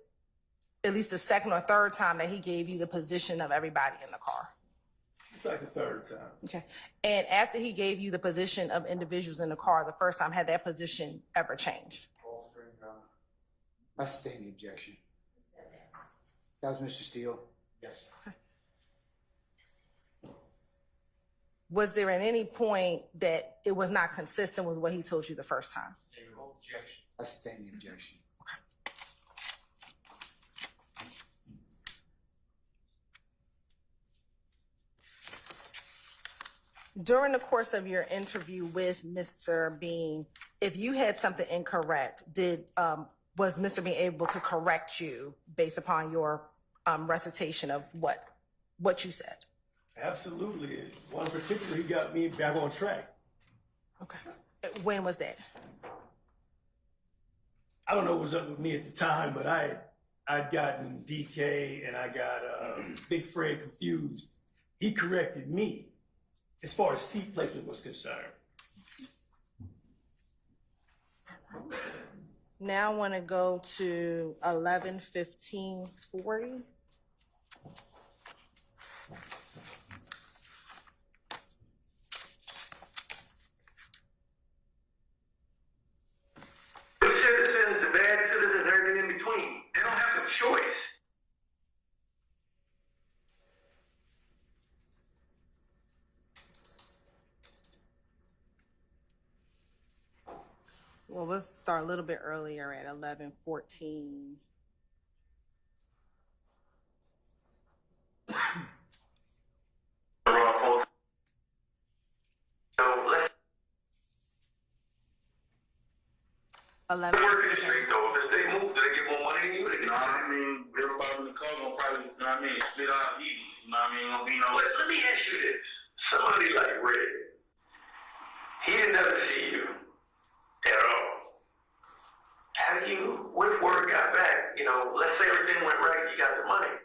at least the second or third time that he gave you the position of everybody in the car? It's like the third time. Okay. And after he gave you the position of individuals in the car the first time, had that position ever changed? I sustain the objection. That was Mr. Steele. Yes. Was there at any point that it was not consistent with what he told you the first time? Objection. I sustain the objection. During the course of your interview with Mr. Bean, if you had something incorrect, was Mr. Bean able to correct you based upon your recitation of what you said? Absolutely. One in particular, he got me back on track. Okay. When was that? I don't know what was up with me at the time, but I'd gotten DK and I got Big Fred confused. He corrected me as far as seat placement was concerned. Now I want to go to 11-15-40. Good citizens, the bad citizens, everything in between. They don't have a choice. Well, let's start a little bit earlier at 11-14. They work in the street though. If they move, do they get more money than you? You know what I mean? Everybody in the car gonna probably, you know what I mean, split out easy. You know what I mean? Gonna be no. Let me ask you this. Somebody like Red, he didn't ever see you at all. How do you, when word got back, let's say everything went right, you got the money.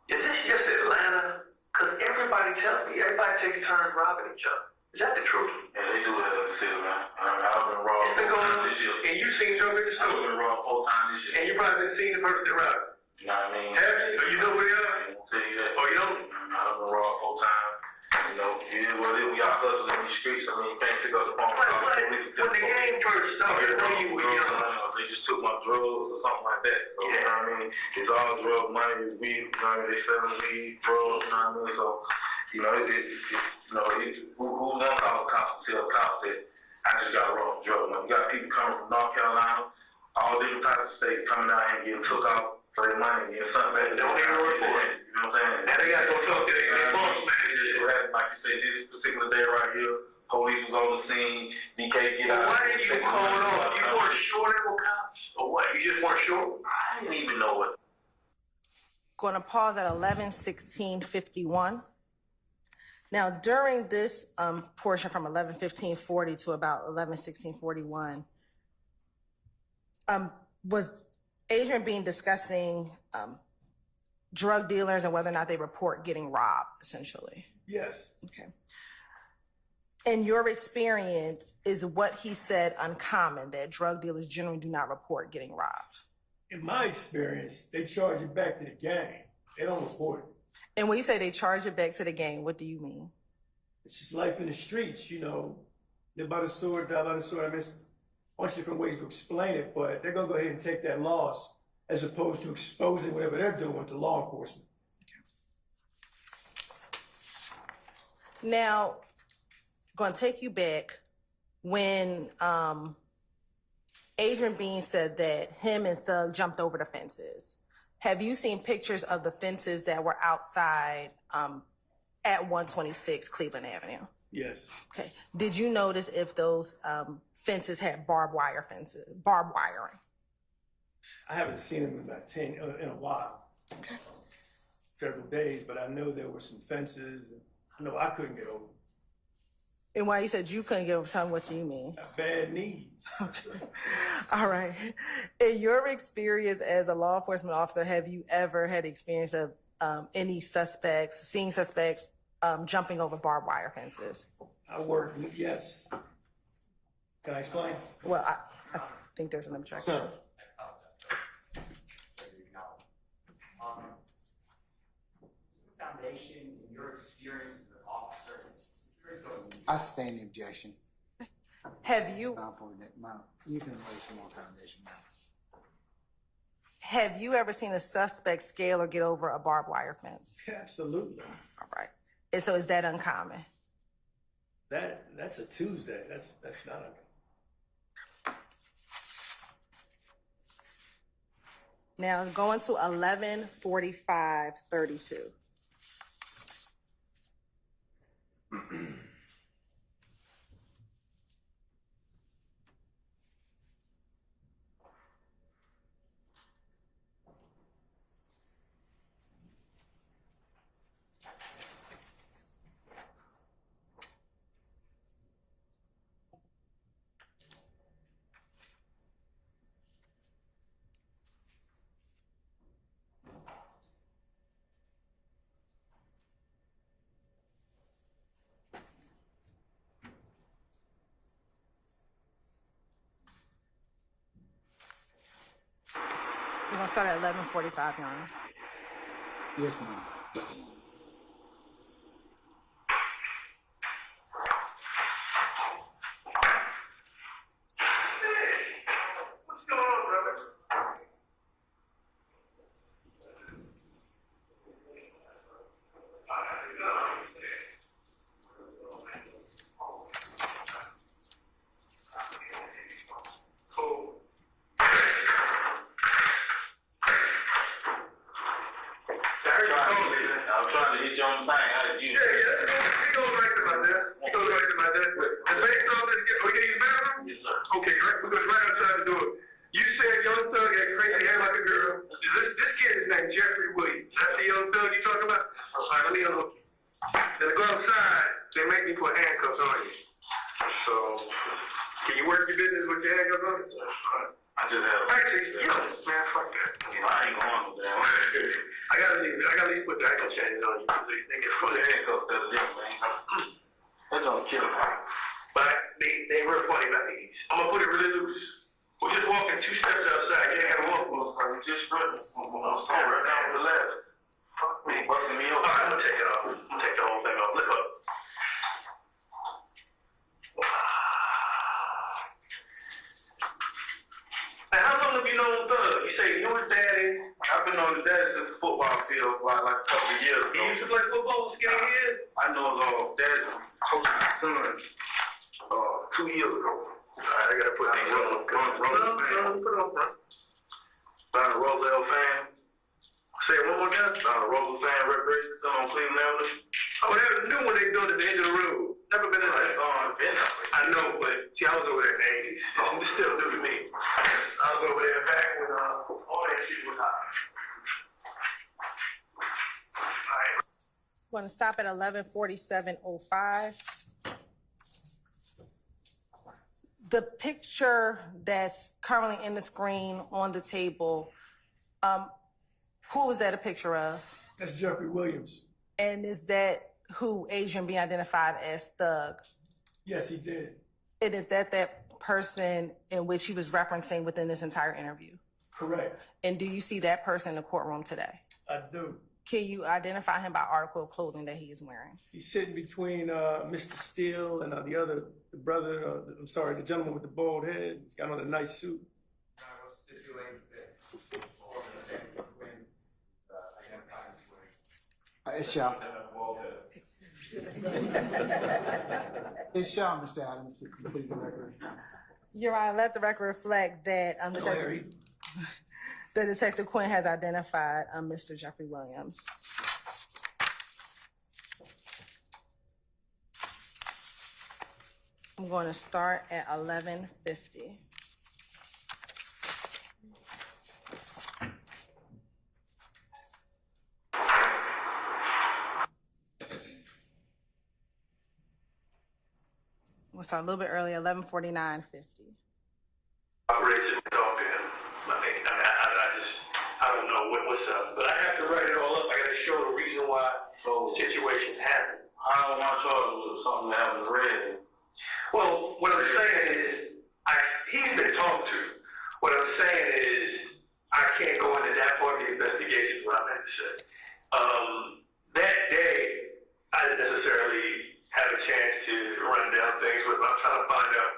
Is this just Atlanta? Because everybody tells me, everybody takes turns robbing each other. Is that the truth? Yeah, they do that in the city, man. I've been robbed. It's been going on this year. And you seen drug in the I've store. been robbed 4 times this year. And you probably been seeing the person that robbed. You know what I mean? Have you? Or you know where they are? I ain't gonna tell you that. Oh, you don't? I've been robbed 4 times. You know, it is what it is. We all hustle in these streets. I mean, you can't pick up the phone. When the game first started, I know you were young. They just took my drugs or something like that. So, you know what I mean? It's all drug money, it's weed, you know what I mean? They selling weed, drugs, you know what I mean? So, who's gonna call the cops and tell the cops that I just got wrong drug money? You got people coming from North Carolina, all different types of states coming out here and getting took out for their money and getting something back. Don't even report. You know what I'm saying? Now they gotta go talk to their boss manager. What happened, like you said, this particular day right here, police was on the scene, DK get out. Why didn't you call it off? You weren't sure they were cops? Or what? You just weren't sure? I didn't even know it. Going to pause at 11-16-51. Now, during this portion from 11-15-40 to about 11-16-41, was Adrian Bean discussing drug dealers and whether or not they report getting robbed, essentially? Yes. Okay. In your experience, is what he said uncommon, that drug dealers generally do not report getting robbed? In my experience, they charge it back to the gang. They don't report it. And when you say they charge it back to the gang, what do you mean? It's just life in the streets, Live by the sword, die by the sword. I mean, it's a bunch of different ways to explain it, but they're going to go ahead and take that loss as opposed to exposing whatever they're doing to law enforcement. Now, going to take you back when Adrian Bean said that him and Thug jumped over the fences. Have you seen pictures of the fences that were outside at 126 Cleveland Avenue? Yes. Okay. Did you notice if those fences had barbed wiring? I haven't seen them in about 10 in a while. Okay. Several days, but I know there were some fences. And I know I couldn't get over them. And why you said you couldn't get over, tell me what you mean. Bad knees. Okay. All right. In your experience as a law enforcement officer, have you ever had experience of seeing suspects jumping over barbed wire fences? I worked, yes. Can I explain? Well, I think there's an objection. Sir. Foundation in your experience as an officer. I sustain the objection. Have you You can lay some more foundation now. Have you ever seen a suspect scale or get over a barbed wire fence? Yeah, absolutely. All right. And so is that uncommon? That's a Tuesday. That's not uncommon. Now going to 11:45:32. We're gonna start at 11:45, Your Honor. Yes, ma'am. Jeffery Williams. That's the young thug you talking about? All right, let me let's go outside. They make me put handcuffs on you. So, can you work your business with your handcuffs on? I just have. Actually, man, fuck that. I ain't going with that. I gotta leave put the ankle chains on you. They get put the handcuffs that are man. That's gonna kill me. But they real funny about these. I'm gonna put it really loose. We're just walking 2 steps outside. You ain't gotta walk, motherfucker. Just strut. I'm standing right down to the left. Fuck me. Busting me up. All right, I'm gonna take it off. I'm gonna take the whole thing off. Lift up. Now, how long have you known Thug? You say you and Daddy. I've been on his daddy since the football field for like a couple of years ago. He used to play football with skinny kids? I know Daddy coached my son 2 years ago. All right, I gotta put these on. Put it on front. I'm a Roselle fan. Say it one more time. I'm a Roselle fan. Recreation on Cleveland Avenue. Oh, that's new when they doing it at the end of the road. Never been in that. I know, but see, I was over there in the 80s. Oh, it's still new to me. I was over there back when all that shit was hot. All right. We're going to stop at 11:47:05. The picture that's currently in the screen on the table, who is that a picture of? That's Jeffery Williams. And is that who Adrian Bean identified as Thug? Yes, he did. And is that person in which he was referencing within this entire interview? Correct. And do you see that person in the courtroom today? I do. Can you identify him by article of clothing that he is wearing? He's sitting between Mr. Steele and the gentleman with the bald head. He's got on a nice suit. I will stipulate that all of the David Quinn identifies with It shall. bald head. It shall, Mr. Adams, to complete the record. Your Honor, let the record reflect that that Detective Quinn has identified Mr. Jeffery Williams. I'm going to start at 11:50. We'll start a little bit early, 11:49:50. Operation talk to him. I don't know what's up, but I have to write it all up. I got to show the reason why situations happen. I don't want to charge with something that happens red. Well, what I'm saying is, he's been talked to. What I'm saying is, I can't go into that part of the investigation. What I meant to say. That day, I didn't necessarily have a chance to run down things with him. I'm trying to find out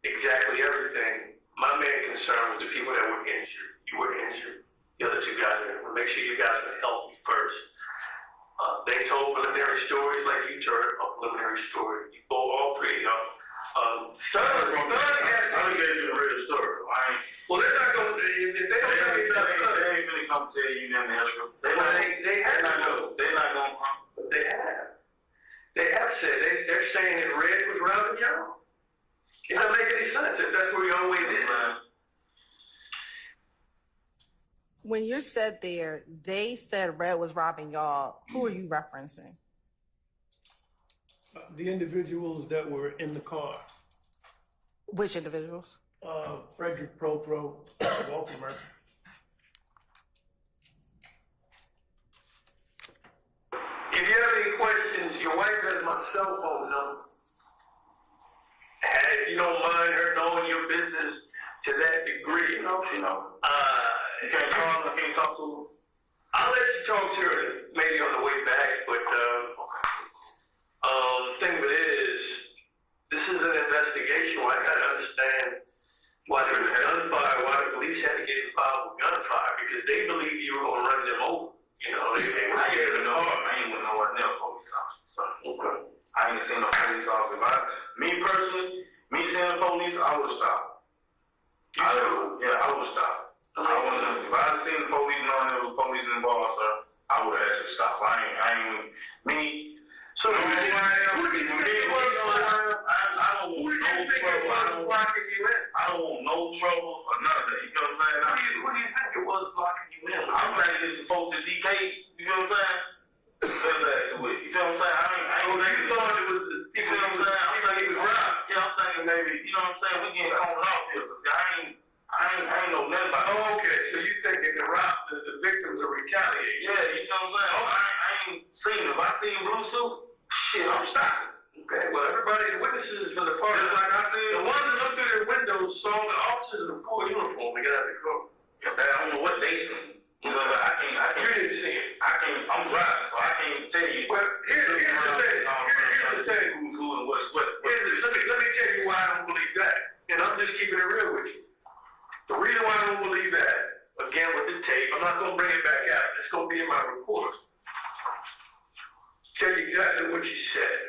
exactly everything. My main concern was the people that were injured. You were injured. The other two guys were. Make sure you guys were healthy first. They told preliminary stories like you told a preliminary story. You go all three of them. Son, I gave you the real story. Well, they're not going to. If they don't tell you nothing, they ain't gonna come tell you nothing else. they have to know. They're not gonna come. They have. They have said they're saying that Red was robbing y'all. It doesn't make any sense if that's what he always did. When you said there, they said Red was robbing y'all. Who are you referencing? The individuals that were in the car. Which individuals? Frederick Prothro, Walter Murphy. If you have any questions, your wife has my cell phone number. And if you don't mind her knowing your business to that degree, You know. You can't talk to her. I'll let you talk to her maybe on the way back, but the thing of it is, this is an investigation. I got to understand why there was gunfire, why the police had to get involved with gunfire, because they believed you were going to run them over. You know, they were scared of the car. I ain't with no one else police officer. Okay. I ain't seen no police officer. Me personally, seeing the police, I would have stopped. I would have stopped. If I had seen the police knowing there was police involved, sir, I would have actually stopped. I ain't me. So who did you think it was? I don't want no trouble. Blocking you in? I don't want no trouble or none of that. You know what I'm saying? Who do you think it was blocking you in? I'm trying to get the folks at DK. You know what I'm saying? You know what I'm saying? I ain't thought it was the people. You know what I'm saying? I'm thinking it was robbed. Yeah, I'm thinking maybe, you know what I'm saying? We getting thrown off here. I ain't know nothing about it. Oh, okay. So you thinking the victims are retaliating? Yeah, you know what I'm saying? Oh, I ain't seen them. If I see blue suit, shit, I'm stopping. Okay. Well, everybody, the witnesses for the party, Just like I said, the ones that looked through their windows saw the officers in full uniform. They got out of the car. I don't know what they seen. You know, I can't. You didn't see it. I'm driving, so I can't tell you. Well, here's the thing. Here's the thing. Who and what's what. Let me tell you why I don't believe that. And I'm just keeping it real with you. The reason why I don't believe that, again with the tape, I'm not going to bring it back out. It's going to be in my report. Tell you exactly what you said.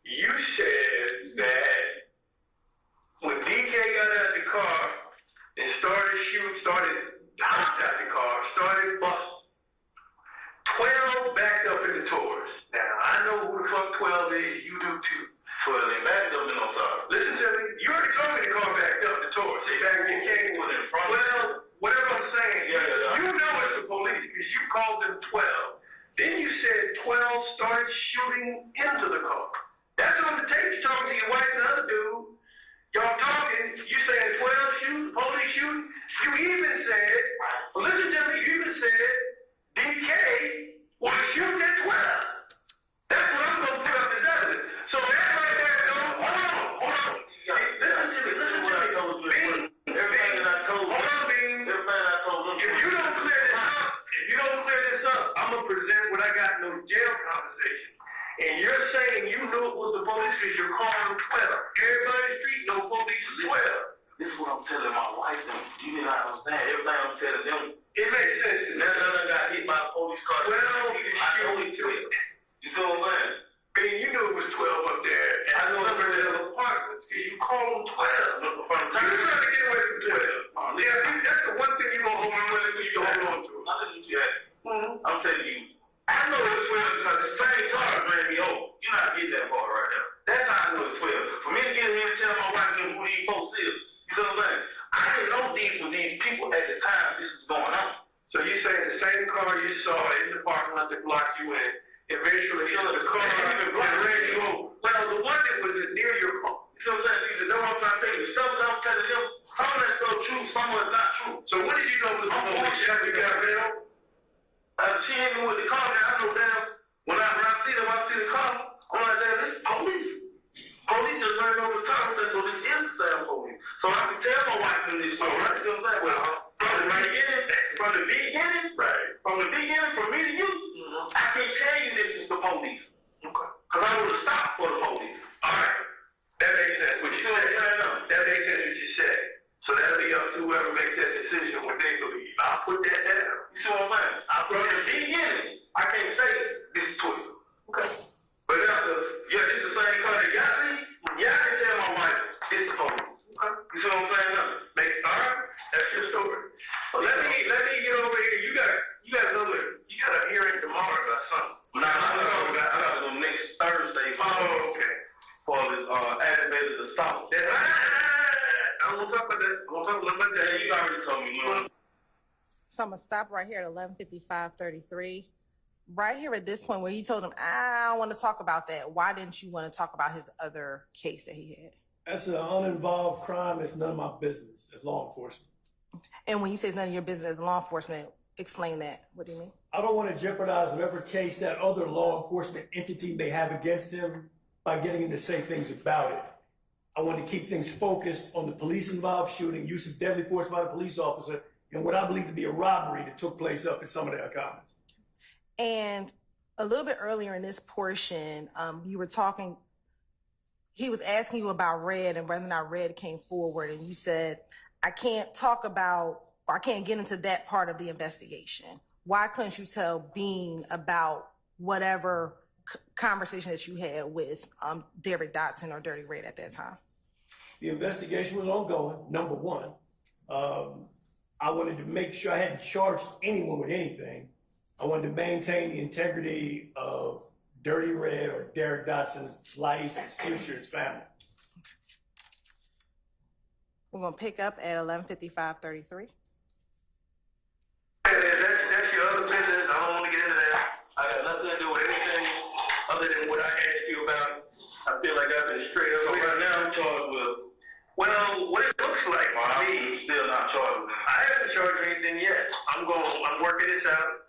You said that when DK got out of the car and started hopped out the car, started busting, 12 backed up in the Taurus. Now, I know who the fuck 12 is. You do too. 12 ain't backed up in no car. Listen to me. You already told me the car backed up the Taurus. They back in came with it. Well, whatever I'm saying, you know it's the police because you called them 12. Then you said 12 started shooting into the car. That's on the tape. You're talking to your wife and the other dude. Y'all talking. You saying 12 shooting, police shooting. You even said, well, listen to me. You even said DK was shooting at 12. That's what I'm going to put up as evidence. So that right there, hold on. Listen to me. Everything that I told Hold on, Bean. Everything I told them. If you don't clear this up, I'm going to license. You did not understand. Everything I'm telling them, it makes sense. Now I got hit by a police car. Well, I only 12. You feel what I'm saying? Man, you knew it was 12 up there. I know it was their apartments. You call them 12. Look from So you're trying to get away from 12. Yeah, that's the one thing you're going to hold on to. You don't hold on to. Nothing you said. I'm telling you. I know it's 12 because the same car ran me over. You're not getting that far right now. That's how I know it's 12. For me to get in here and tell my wife who these folks is, you know what I'm saying? I didn't know these were these people at the time this was going on. So you say the same car you saw in the parking lot that blocked you in, eventually the car ran you over. Well, the one that was near your car. You know what I'm saying? You know what I'm trying to tell you. Some I'm telling them, some of that's so true, some of it's not true. So when did you know it was going on? You got ran over? She hit me with the car, man. I know damn. When I see them, I see the car. I'm like, damn, this is police. Police just ran over the car. So this is the same police. So I can tell my wife in this story. You know what I'm saying? Well, from the beginning, from me to you, I can't tell you this is the police. Okay. Because I would have stopped for the police. All right. That makes sense. What you said, that makes sense what you said. So that'll be up to whoever makes that decision what they believe. I'll put that down. You see what I'm saying? From the beginning, I can't say this is twisted. Okay. But after, this is the same car that got me. Yeah, I can tell my wife this is the police. Okay. You see what I'm saying? All right. That's your story. Well, let me get over here. You got a hearing tomorrow about something. Nah, I got them next Thursday. Oh, okay. For this aggravated assault. I won't talk about that. I won't talk about that. You already told me. You know. So I'm gonna stop right here at 11:55:33. Right here at this point where he told him, I don't want to talk about that. Why didn't you want to talk about his other case that he had? That's an uninvolved crime. It's none of my business as law enforcement. And when you say it's none of your business as law enforcement, explain that. What do you mean? I don't want to jeopardize whatever case that other law enforcement entity may have against him by getting him to say things about it. I want to keep things focused on the police-involved shooting, use of deadly force by the police officer, and what I believe to be a robbery that took place up in some of their comments. And a little bit earlier in this portion, you were talking, he was asking you about Red and whether or not Red came forward, and you said, I can't talk about, or I can't get into that part of the investigation. Why couldn't you tell Bean about whatever conversation that you had with Derek Dotson or Dirty Red at that time? The investigation was ongoing, number one. I wanted to make sure I hadn't charged anyone with anything. I wanted to maintain the integrity of Dirty Red or Derek Dotson's life, his future, his family. We're going to pick up at 11:55:33. That's your other business. I don't want to get into that. I got nothing to do with anything other than what I asked you about. I feel like I've been straight up. So right now I'm charged with, well, what it looks like to me, still not charged with. I haven't charged anything yet. I'm working this out.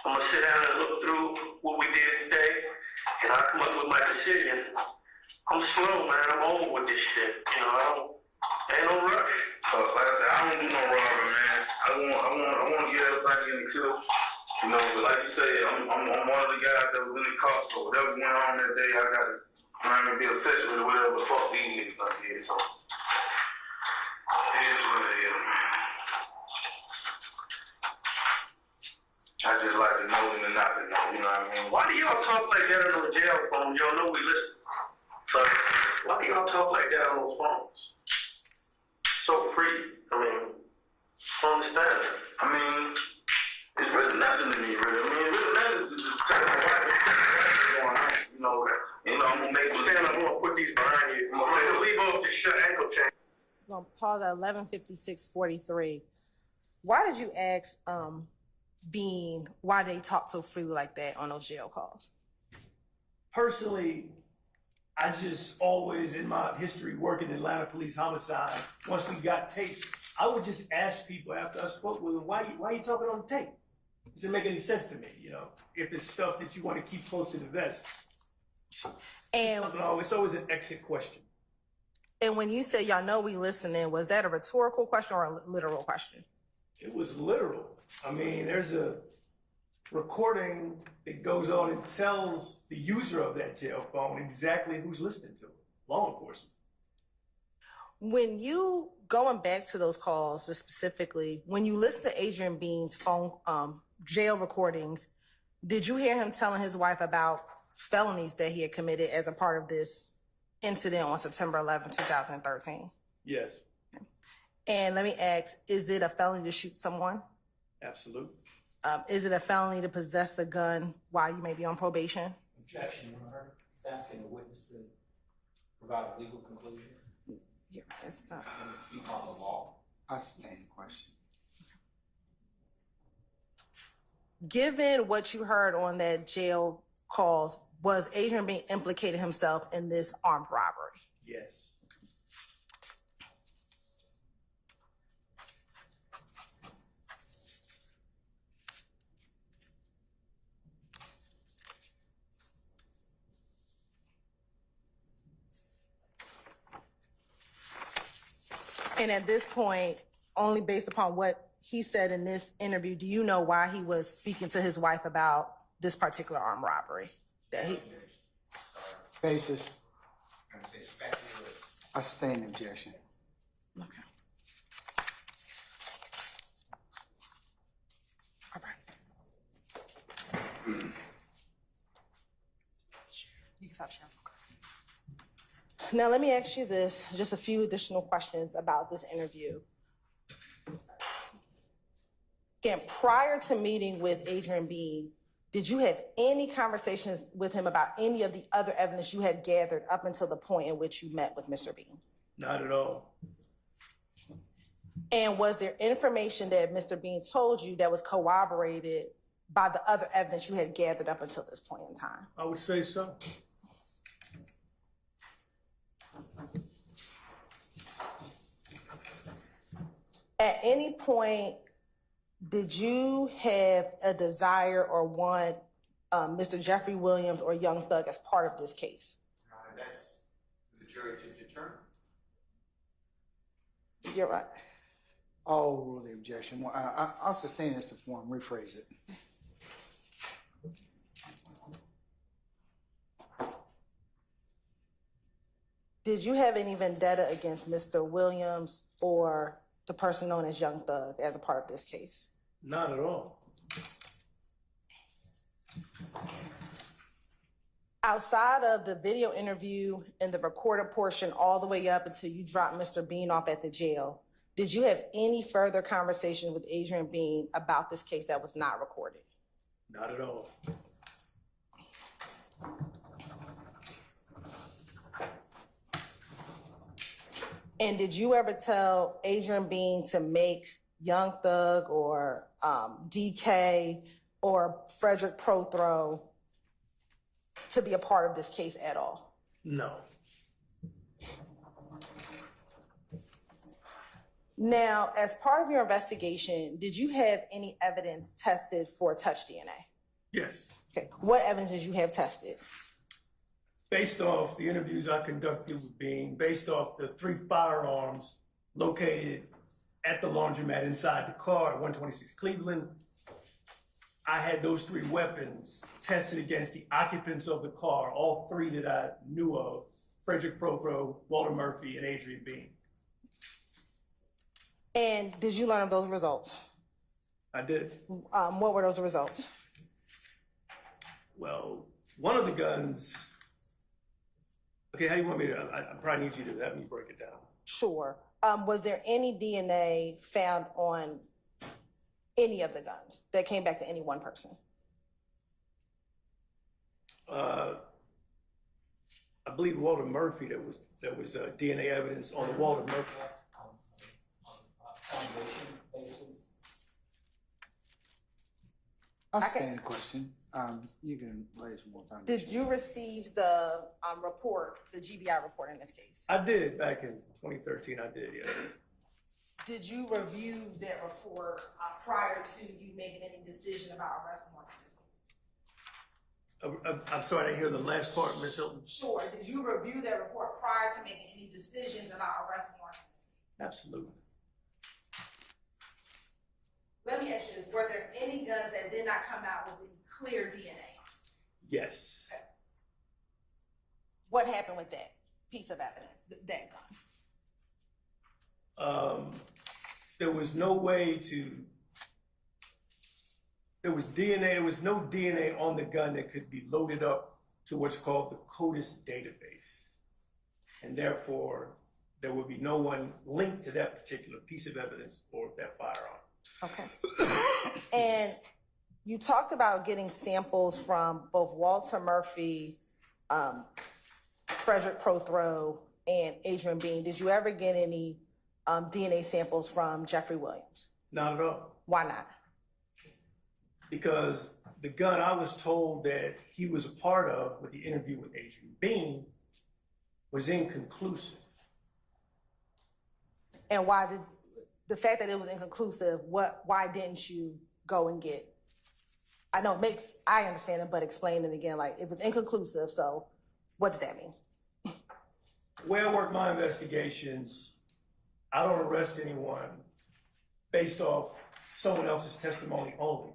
I'm going to sit down and look through what we did today, and I'll come up with my decision. I'm slow, man. I'm over with this shit. You know, ain't no rush. Like I said, I don't do no robbery, man. I want to get everybody in the kill. You know, but like you say, I'm one of the guys that was in the car, so whatever went on that day, I got to learn to be official with whatever the fuck these niggas done did. So, it is what it is, man. I just like to know them and not to know, you know what I mean? Why do y'all talk like that on the jail phone? Y'all know we listen. So, why do y'all talk like that on those phones? So free. I mean, I understand. I mean, it's really nothing to me, really. I mean, really nothing to just tell my wife what's going on. You know, I'm going to make a stand. I'm going to put these behind you. I'm going to leave off this shut ankle chain. I'm going to pause at 11:56:43. Why did you ask Bean why they talk so freely like that on those jail calls? Personally, I just always, in my history working in Atlanta Police Homicide, once we got tapes, I would just ask people after I spoke with them, why are you talking on the tape? It doesn't make any sense to me, you know, if it's stuff that you want to keep close to the vest. And it's always an exit question. And when you said, y'all know we listening, was that a rhetorical question or a literal question? It was literal. I mean, there's a recording that goes on and tells the user of that jail phone exactly who's listening to it. Law enforcement. When you going back to those calls, just specifically, when you listen to Adrian Bean's phone jail recordings, did you hear him telling his wife about felonies that he had committed as a part of this incident on September 11, 2013? Yes, And let me ask, is it a felony to shoot someone? absolutely. Is it a felony to possess a gun while you may be on probation? Objection, Your Honor. He's asking the witness to provide a legal conclusion Yeah, it's not. and speak on the law. I sustain the question. Given what you heard on that jail calls, was Adrian Bean implicated himself in this armed robbery? Yes. And at this point, only based upon what he said in this interview, do you know why he was speaking to his wife about this particular armed robbery? That he, Basis. I'm gonna say speculative. I sustain the objection. okay. All right. You can stop sharing. Now, let me ask you this, just a few additional questions about this interview. Again, prior to meeting with Adrian Bean, did you have any conversations with him about any of the other evidence you had gathered up until the point in which you met with Mr. Bean? Not at all. And was there information that Mr. Bean told you that was corroborated by the other evidence you had gathered up until this point in time? I would say so. At any point, did you have a desire or want Mr. Jeffery Williams or Young Thug as part of this case? That's for the jury to determine. You're right. I'll rule the objection. Well, I'll sustain this to form, rephrase it. Did you have any vendetta against Mr. Williams or the person known as Young Thug as a part of this case? Not at all. Outside of the video interview and the recorded portion all the way up until you dropped Mr. Bean off at the jail, did you have any further conversation with Adrian Bean about this case that was not recorded? Not at all. And did you ever tell Adrian Bean to make Young Thug or DK or Frederick Prothrow to be a part of this case at all? No. Now, as part of your investigation, did you have any evidence tested for touch DNA? Yes. Okay. What evidence did you have tested? Based off the interviews I conducted with Bean, based off the 3 firearms located at the laundromat inside the car at 126 Cleveland, I had those 3 weapons tested against the occupants of the car, all 3 that I knew of, Frederick Prothrow, Walter Murphy, and Adrian Bean. And did you learn of those results? I did. What were those results? Well, one of the guns, okay, how do you want me to, I probably need you to have me break it down. Sure. Was there any DNA found on any of the guns that came back to any one person? I believe Walter Murphy, there was DNA evidence on the Walter Murphy. Foundation basis. I'll sustain the question. You can lay some more foundation. Did you receive the report, the GBI report in this case? I did back in 2013. I did, yeah. Did you review that report prior to you making any decision about arrest warrants in this case? I'm sorry, I didn't hear the last part, Ms. Hilton. Sure. Did you review that report prior to making any decisions about arrest warrants in this case? Absolutely. Let me ask you this. Were there any guns that did not come out with any clear DNA? Yes. Okay. What happened with that piece of evidence, that gun? There was no way to, there was no DNA on the gun that could be loaded up to what's called the CODIS database. And therefore, there would be no one linked to that particular piece of evidence or that firearm. Okay. And you talked about getting samples from both Walter Murphy, Frederick Prothrow, and Adrian Bean. Did you ever get any DNA samples from Jeffery Williams? Not at all. Why not? Because the gun I was told that he was a part of with the interview with Adrian Bean was inconclusive. And why did the fact that it was inconclusive, why didn't you go and get? I know it makes, I understand it, but explain it again. Like, it was inconclusive, so what does that mean? The way I work my investigations, I don't arrest anyone based off someone else's testimony only.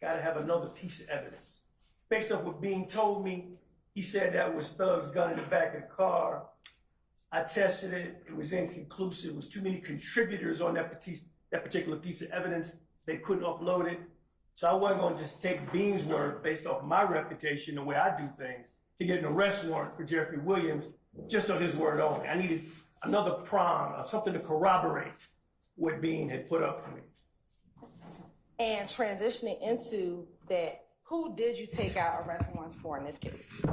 Got to have another piece of evidence. Based off what Bean told me, he said that was Thug's gun in the back of the car. I tested it. It was inconclusive. It was too many contributors on that particular piece of evidence. They couldn't upload it. So I wasn't going to just take Bean's word based off my reputation, the way I do things, to get an arrest warrant for Jeffery Williams just on his word only. I needed another prong or something to corroborate what Bean had put up for me. And transitioning into that, who did you take out arrest warrants for in this case?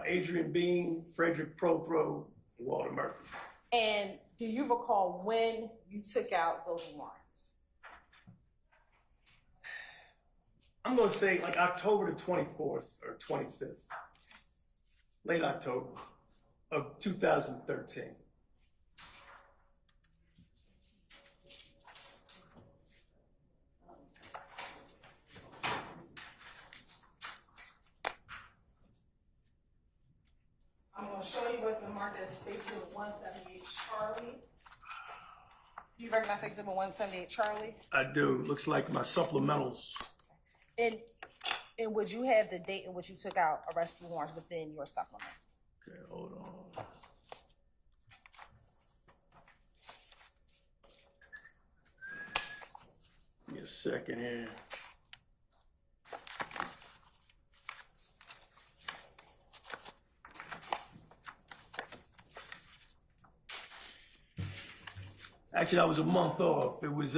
Adrian Bean, Frederick Prothrow, and Walter Murphy. And do you recall when you took out those warrants? I'm going to say like October the 24th or 25th, late October of 2013. I'm going to show you what's been marked as Exhibit 178 Charlie. Do you recognize Exhibit 178 Charlie? I do. Looks like my supplementals. And would you have the date in which you took out arrest warrants within your supplement? Okay, hold on. Give me a second here. Actually, I was a month off. It was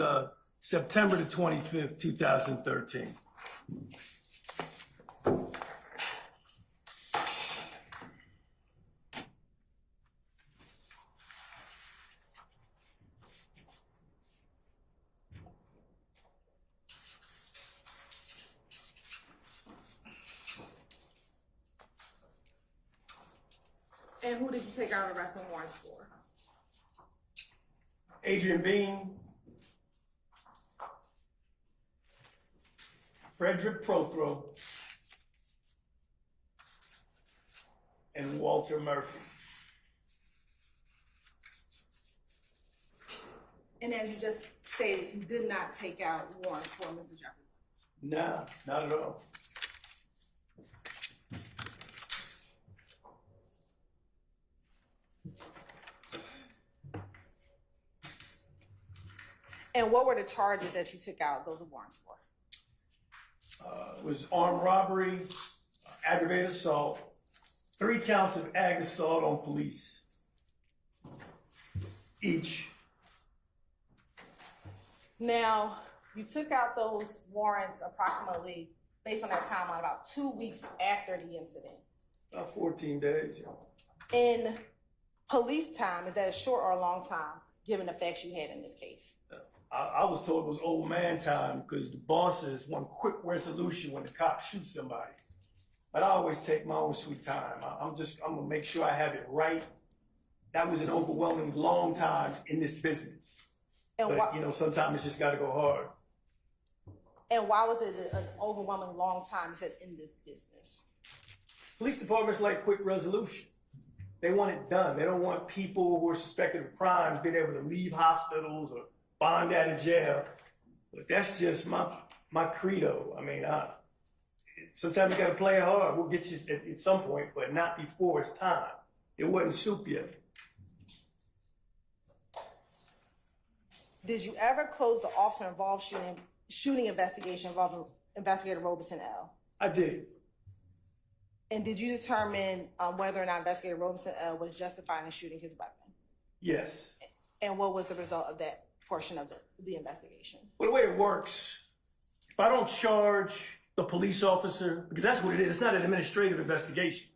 September the 25th, 2013. And who did you take out arrest warrants for? Adrian Bean, Frederick Prothrow, and Walter Murphy. And as you just stated, you did not take out warrants for Mr. Jeffery? Nah, not at all. And what were the charges that you took out those warrants for? It was armed robbery, aggravated assault, 3 counts of ag assault on police each. Now, you took out those warrants approximately, based on that timeline, about 2 weeks after the incident. About 14 days. In police time, is that a short or a long time, given the facts you had in this case? I was told it was old man time because the bosses want quick resolution when the cop shoots somebody. But I always take my own sweet time. I'm gonna make sure I have it right. That was an overwhelming long time in this business. And but you know, sometimes it's just gotta go hard. And why was it an overwhelming long time, you said, in this business? Police departments like quick resolution. They want it done. They don't want people who are suspected of crimes being able to leave hospitals or bond out of jail. But that's just my credo. I mean, sometimes you got to play hard. We'll get you at some point, but not before it's time. It wasn't soup yet. did you ever close the officer involved shooting investigation involving Investigator Robeson L? I did. And did you determine whether or not Investigator Robeson L was justified in shooting his weapon? Yes. And what was the result of that portion of the investigation? Well, the way it works, if I don't charge the police officer, because that's what it is, it's not an administrative investigation.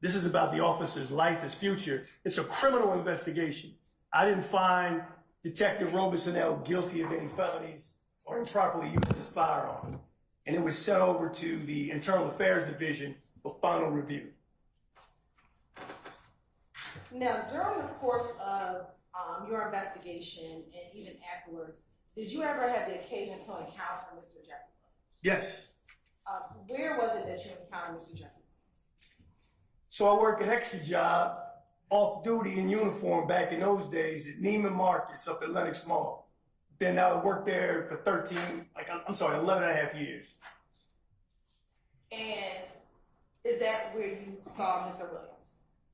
This is about the officer's life, his future. It's a criminal investigation. I didn't find Detective Robeson L guilty of any felonies or improperly used his firearm. And it was sent over to the Internal Affairs Division for final review. Now, during the course of your investigation and even afterwards, did you ever have the occasion to encounter Mr. Jeffery? Yes. Where was it that you encountered Mr. Jeffery? So I work an extra job, off duty in uniform back in those days at Neiman Marcus up at Lenox Mall. Then I worked there for 11 and a half years. And is that where you saw Mr. Williams?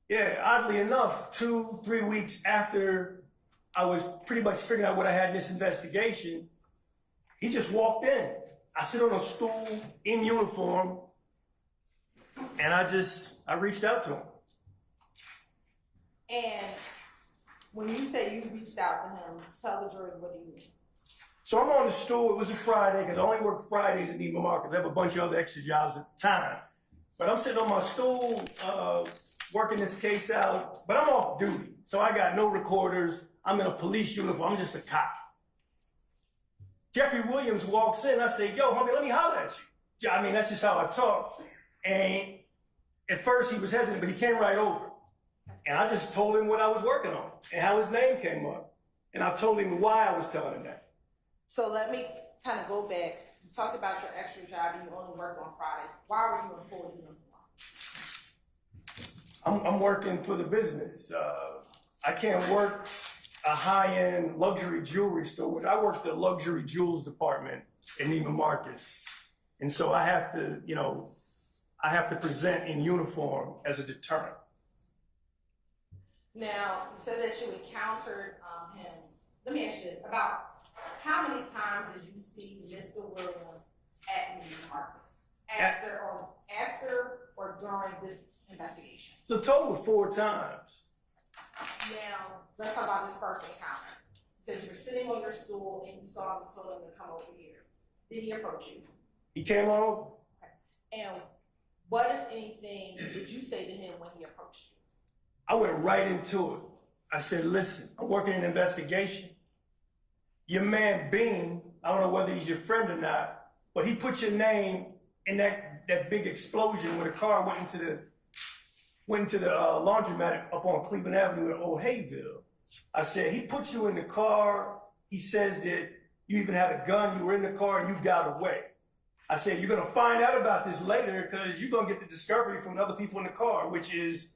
Yeah, oddly enough, 2-3 weeks after I was pretty much figuring out what I had in this investigation, he just walked in. I sit on a stool in uniform, and I reached out to him. And when you say you reached out to him, tell the jurors what do you mean? So I'm on the stool. It was a Friday because I only work Fridays at Neiman Marcus. I have a bunch of other extra jobs at the time. But I'm sitting on my stool working this case out, but I'm off duty. So I got no recorders. I'm in a police uniform. I'm just a cop. Jeffery Williams walks in. I say, yo, homie, let me holler at you. I mean, that's just how I talk. And at first he was hesitant, but he came right over. And I just told him what I was working on and how his name came up. And I told him why I was telling him that. So let me kind of go back. You talked about your extra job and you only work on Fridays. Why were you in full uniform? I'm working for the business. I can't work a high-end luxury jewelry store. I work the luxury jewels department at Neiman Marcus. And so I have to present in uniform as a deterrent. Now, you said that you encountered him. Let me ask you this. About how many times did you see Mr. Williams at Neiman Marcus? After or during this investigation? So a total of 4 times. Now, let's talk about this first encounter. You said you were sitting on your stool and you saw him and told him to come over here. Did he approach you? He came on over. Okay. And what, if anything, did you say to him when he approached you? I went right into it. I said, listen, I'm working an investigation. Your man Bean, I don't know whether he's your friend or not, but he put your name in that big explosion when the car went into the laundromat up on Cleveland Avenue in Old Hayville. I said, he put you in the car. He says that you even had a gun. You were in the car and you got away. I said, you're going to find out about this later because you're going to get the discovery from the other people in the car, which is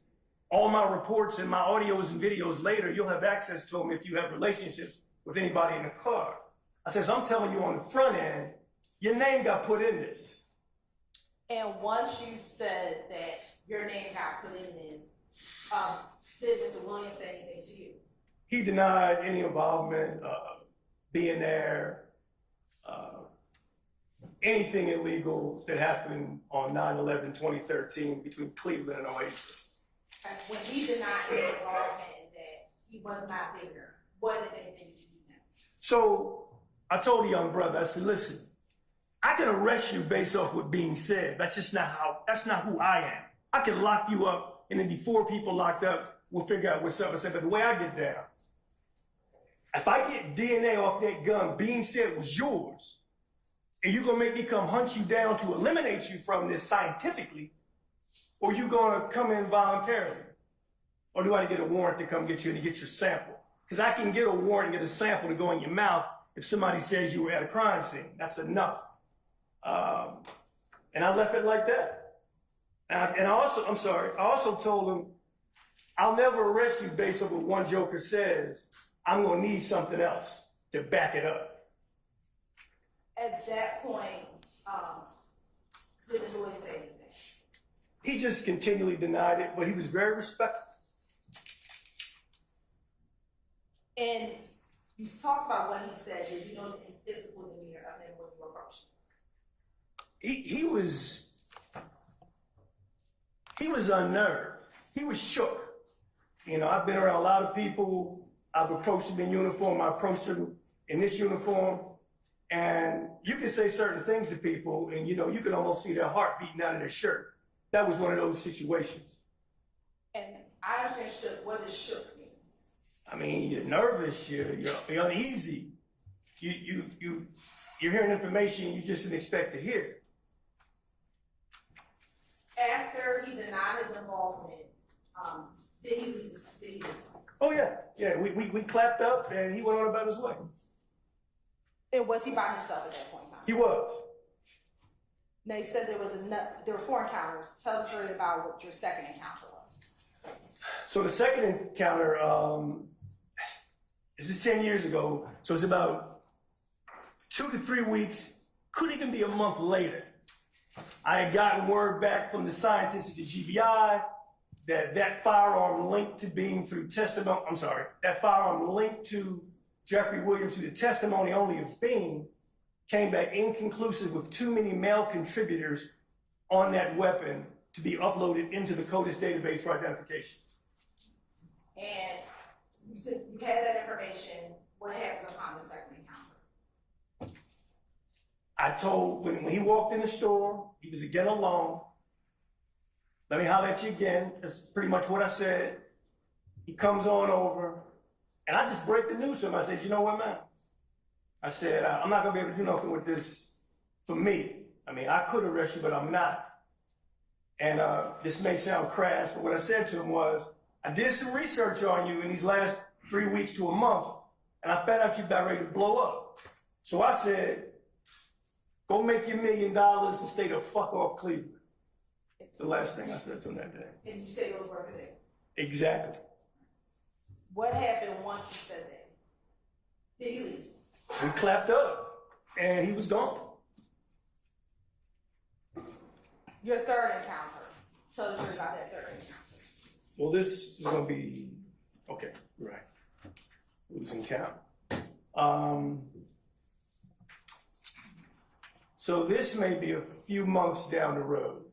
all my reports and my audios and videos later. You'll have access to them if you have relationships with anybody in the car. I said, so I'm telling you on the front end, your name got put in this. And once you said that your name got put in this, did Mr. Williams say anything to you? He denied any involvement, being there, anything illegal that happened on 9/11/2013 between Cleveland and Oasis. And when he denied his involvement in that, he was not there. What, if anything, did you do now? So I told the young brother, I said, listen, I can arrest you based off what being said. That's not who I am. I can lock you up and then before people locked up, we'll figure out what's up. I said, but the way I get down, if I get DNA off that gun, Bean said was yours, and you're gonna make me come hunt you down to eliminate you from this scientifically, or you gonna come in voluntarily? Or do I get a warrant to come get you and to get your sample? Because I can get a warrant and get a sample to go in your mouth if somebody says you were at a crime scene. That's enough. And I left it like that. And I also told him, I'll never arrest you based on what one joker says. I'm gonna need something else to back it up. At that point, did Mr. Williams say anything? He just continually denied it, but he was very respectful. And You talked about what he said. Did you notice any physical demeanor of him when you approached him? He was unnerved. He was shook. You know, I've been around a lot of people. I've approached him in uniform. I approached him in this uniform. And you can say certain things to people, and you know, you can almost see their heart beating out of their shirt. That was one of those situations. And I understand shook. What does shook mean? I mean, you're nervous. You're uneasy. You're hearing information you just didn't expect to hear. After he denied his involvement, did he leave? Oh yeah. We clapped up, and he went on about his way. And was he by himself at that point in time? He was. Now, you said there were 4 encounters. Tell the jury about what your second encounter was. So the second encounter, this is 10 years ago, so it's about 2 to 3 weeks, could even be a month later. I had gotten word back from the scientists at the GBI that firearm linked to Bean through testimony, that firearm linked to Jeffery Williams through the testimony only of Bean came back inconclusive with too many male contributors on that weapon to be uploaded into the CODIS database for identification. And you said you had that information. What happened upon the second encounter? I told, when he walked in the store, he was again alone. Let me holler at you again. That's pretty much what I said. He comes on over, and I just break the news to him. I said, you know what, man? I said, I'm not going to be able to do nothing with this for me. I mean, I could arrest you, but I'm not. And this may sound crass, but what I said to him was, I did some research on you in these last 3 weeks to a month, and I found out you're about ready to blow up. So I said, go make your $1 million and stay the fuck off Cleveland. It's the last thing I said to him that day. And you say those words there? Exactly. What happened once you said that? Did he leave? We clapped up, and he was gone. Your third encounter. Tell the jury about that third encounter. Well, this is going to be, okay, right. Losing count. So this may be a few months down the road.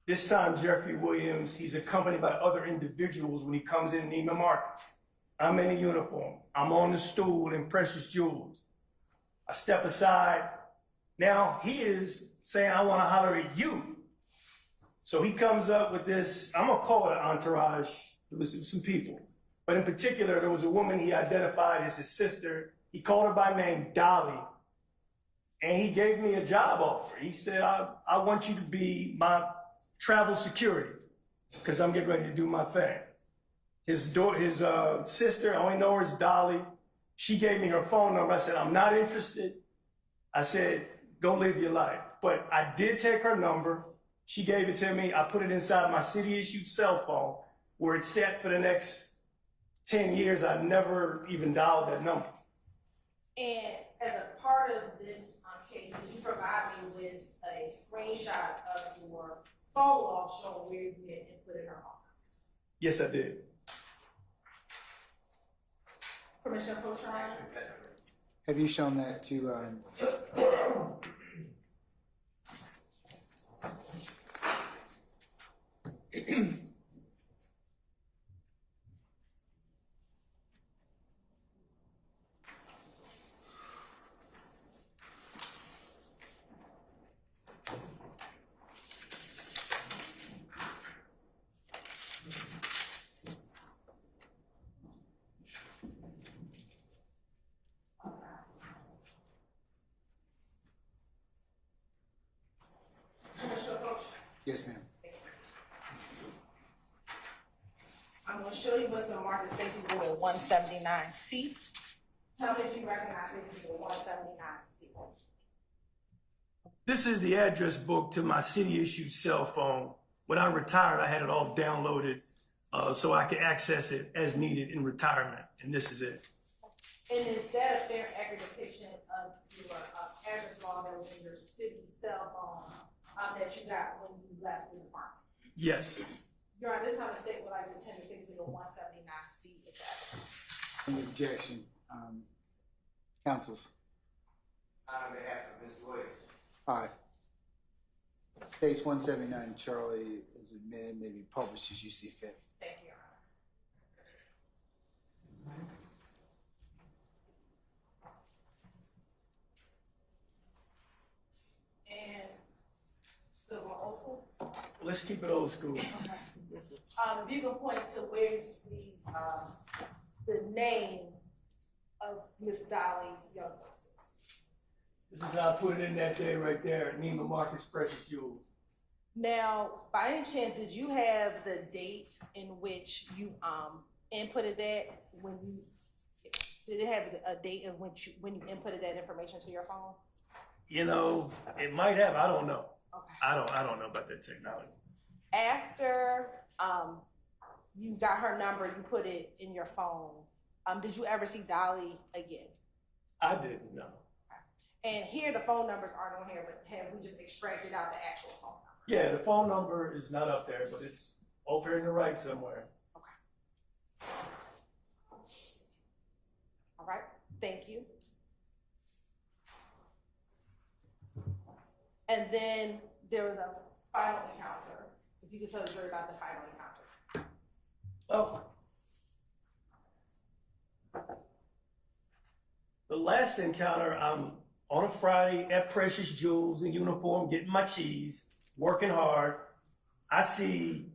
This time, Jeffery Williams, he's accompanied by other individuals when he comes in Neiman Marcus. I'm in a uniform. I'm on the stool in Precious Jewels. I step aside. Now he is saying, I want to holler at you. So he comes up with this, I'm going to call it an entourage. It was some people. But in particular, there was a woman he identified as his sister. He called her by name, Dolly. And he gave me a job offer. He said, I want you to be my travel security because I'm getting ready to do my thing. His sister, I only know her as Dolly. She gave me her phone number. I said, I'm not interested. I said, go live your life. But I did take her number. She gave it to me. I put it inside my city-issued cell phone where it's set for the next 10 years. I never even dialed that number. And as a part of this case, did you provide me with a screenshot of your phone log showing where you had inputted her on? Yes, I did. Commissioner Courtroom? Have you shown that to? Yes, ma'am. I'm going to show you what's been marked as Stacey Boyd 179C. Tell me if you recognize Stacey Boyd 179C. This is the address book to my city-issued cell phone. When I retired, I had it all downloaded so I could access it as needed in retirement, and this is it. And is that a fair, accurate depiction of your address log that was in your city cell phone that you got when you left the department? Yes. Your Honor, this time the state would like to attend the 179C. Any objection? Counsels? On behalf of Mr. Williams. Aye. Page 179, Charlie, is admitted, may be published as you see fit. Thank you, Your Honor. And still going old school? Let's keep it old school. If you can point to where you see the name of Miss Dolly Young. This is how I put it in that day right there, Neiman Marcus Precious Jewels. Now, by any chance, did you have the date in which you inputted that when you did it have a date in which when you inputted that information to your phone? You know, it might have. I don't know. Okay. I don't know about that technology. After you got her number, you put it in your phone. Did you ever see Dolly again? I didn't know. And here the phone numbers aren't on here, but have we just extracted out the actual phone number? Yeah, the phone number is not up there, but it's over in the right somewhere. Okay. All right. Thank you. And then there was a final encounter. If you could tell the jury about the final encounter. Well, the last encounter, I'm on a Friday at Precious Jewels in uniform, getting my cheese, working hard. I see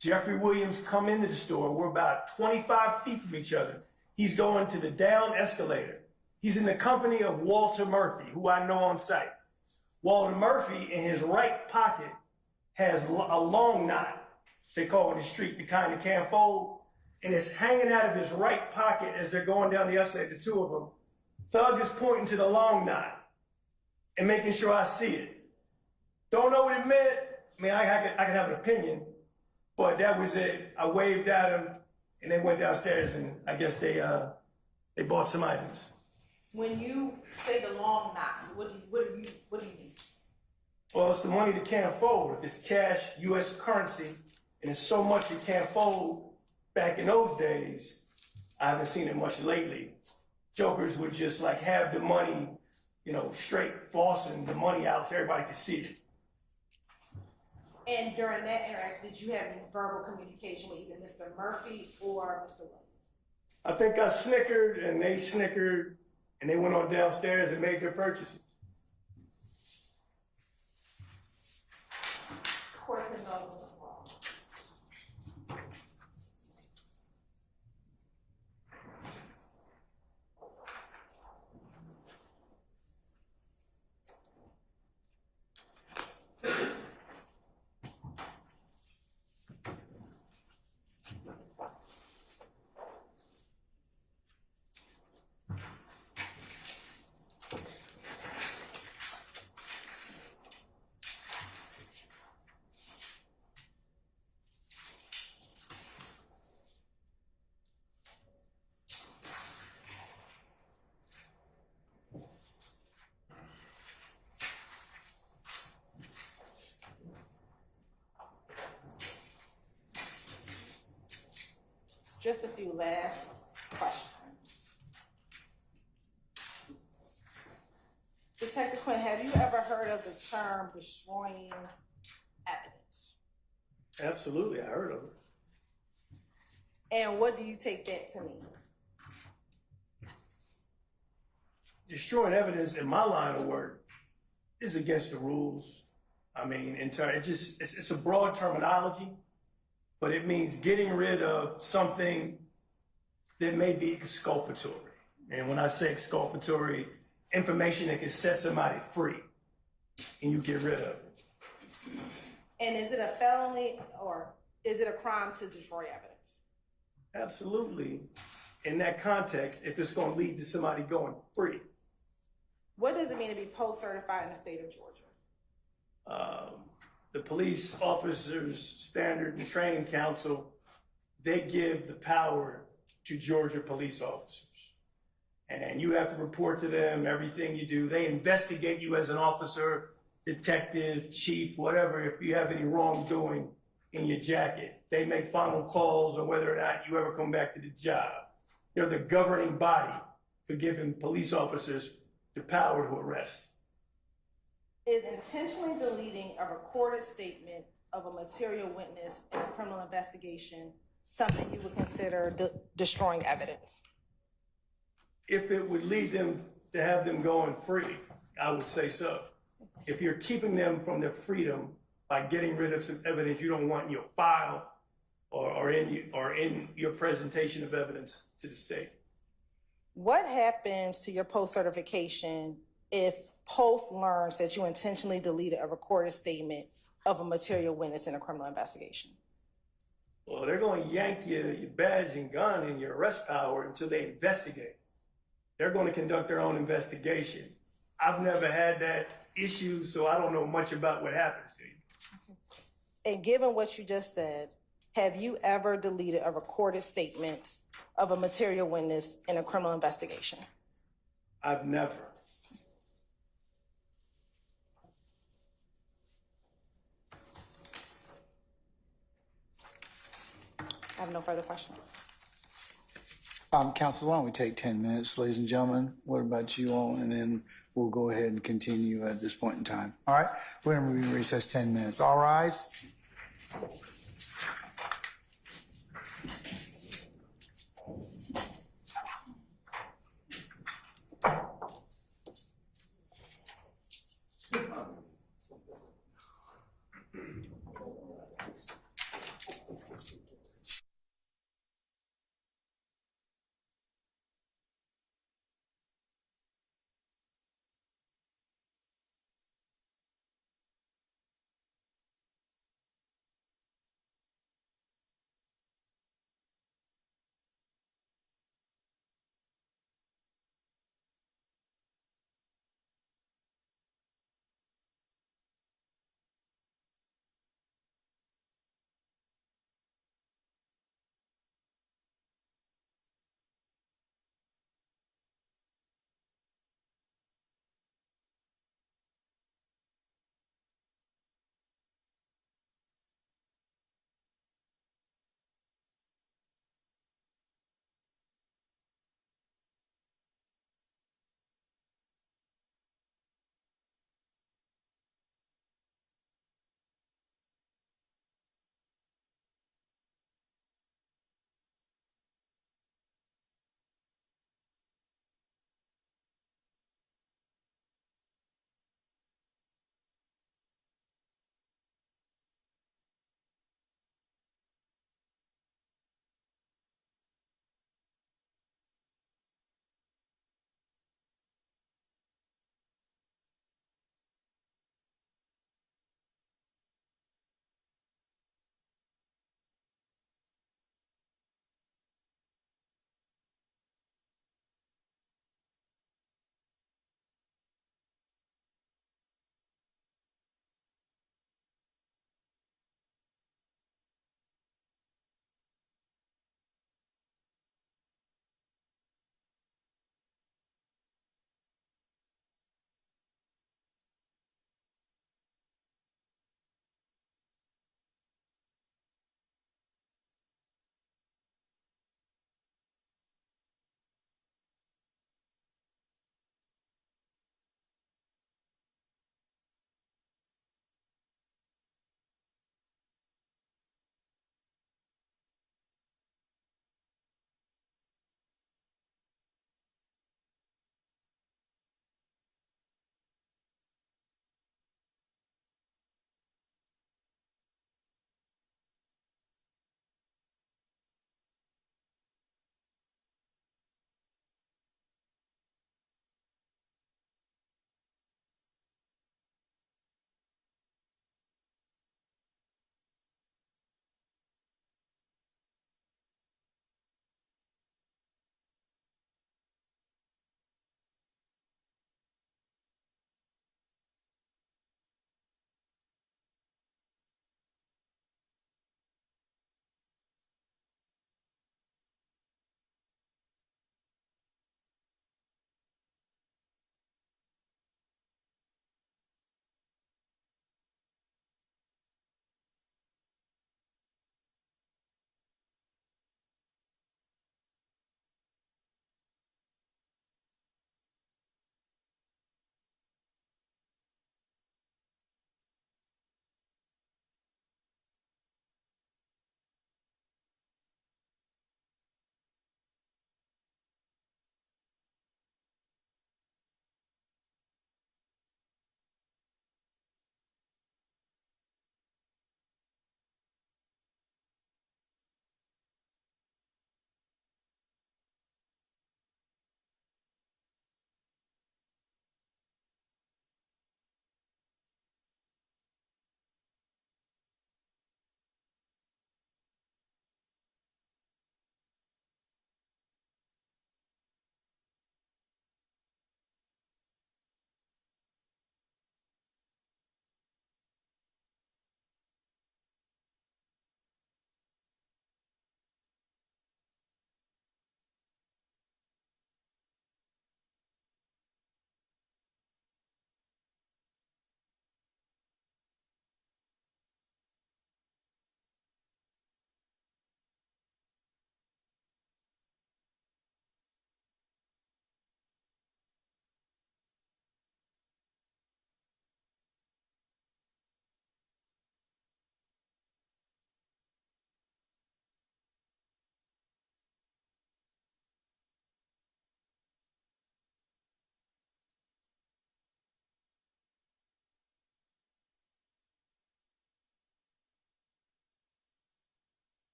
Jeffery Williams come into the store. We're about 25 feet from each other. He's going to the down escalator. He's in the company of Walter Murphy, who I know on site. Walter Murphy, in his right pocket, has a long knot, they call it in the street, the kind you can't fold, and it's hanging out of his right pocket as they're going down the escalator, the two of them. Thug is pointing to the long knot and making sure I see it. Don't know what it meant. I mean, I can have an opinion, but that was it. I waved at him, and they went downstairs, and I guess they bought some items. When you say the long knots, what do you mean? Well, it's the money that can't fold. If it's cash, U.S. currency, and it's so much it can't fold, back in those days, I haven't seen it much lately. Jokers would just like have the money, you know, straight flossing the money out so everybody could see it. And during that interaction, did you have any verbal communication with either Mr. Murphy or Mr. Williams? I think I snickered and they snickered and they went on downstairs and made their purchases. Of course, it goes wrong. Just a few last questions. Detective Quinn, have you ever heard of the term destroying evidence? Absolutely, I heard of it. And what do you take that to mean? Destroying evidence in my line of work is against the rules. I mean, it's a broad terminology, but it means getting rid of something that may be exculpatory. And when I say exculpatory, information that can set somebody free, and you get rid of it. And is it a felony or is it a crime to destroy evidence? Absolutely. In that context, if it's going to lead to somebody going free. What does it mean to be post-certified in the state of Georgia? The Police Officers Standard and Training Council, they give the power to Georgia police officers. And you have to report to them everything you do. They investigate you as an officer, detective, chief, whatever, if you have any wrongdoing in your jacket. They make final calls on whether or not you ever come back to the job. They're the governing body for giving police officers the power to arrest. Is intentionally deleting a recorded statement of a material witness in a criminal investigation something you would consider destroying evidence? If it would lead them to have them going free, I would say so. If you're keeping them from their freedom by getting rid of some evidence you don't want in your file or in your presentation of evidence to the state. What happens to your post certification if post learns that you intentionally deleted a recorded statement of a material witness in a criminal investigation? Well, they're going to yank your badge and gun and your arrest power until they investigate. They're going to conduct their own investigation. I've never had that issue, so I don't know much about what happens to you. And given what you just said, have you ever deleted a recorded statement of a material witness in a criminal investigation? I've never. I have no further questions. Council, why don't we take 10 minutes, ladies and gentlemen? What about you all? And then we'll go ahead and continue at this point in time. All right, we're going to recess 10 minutes. All rise.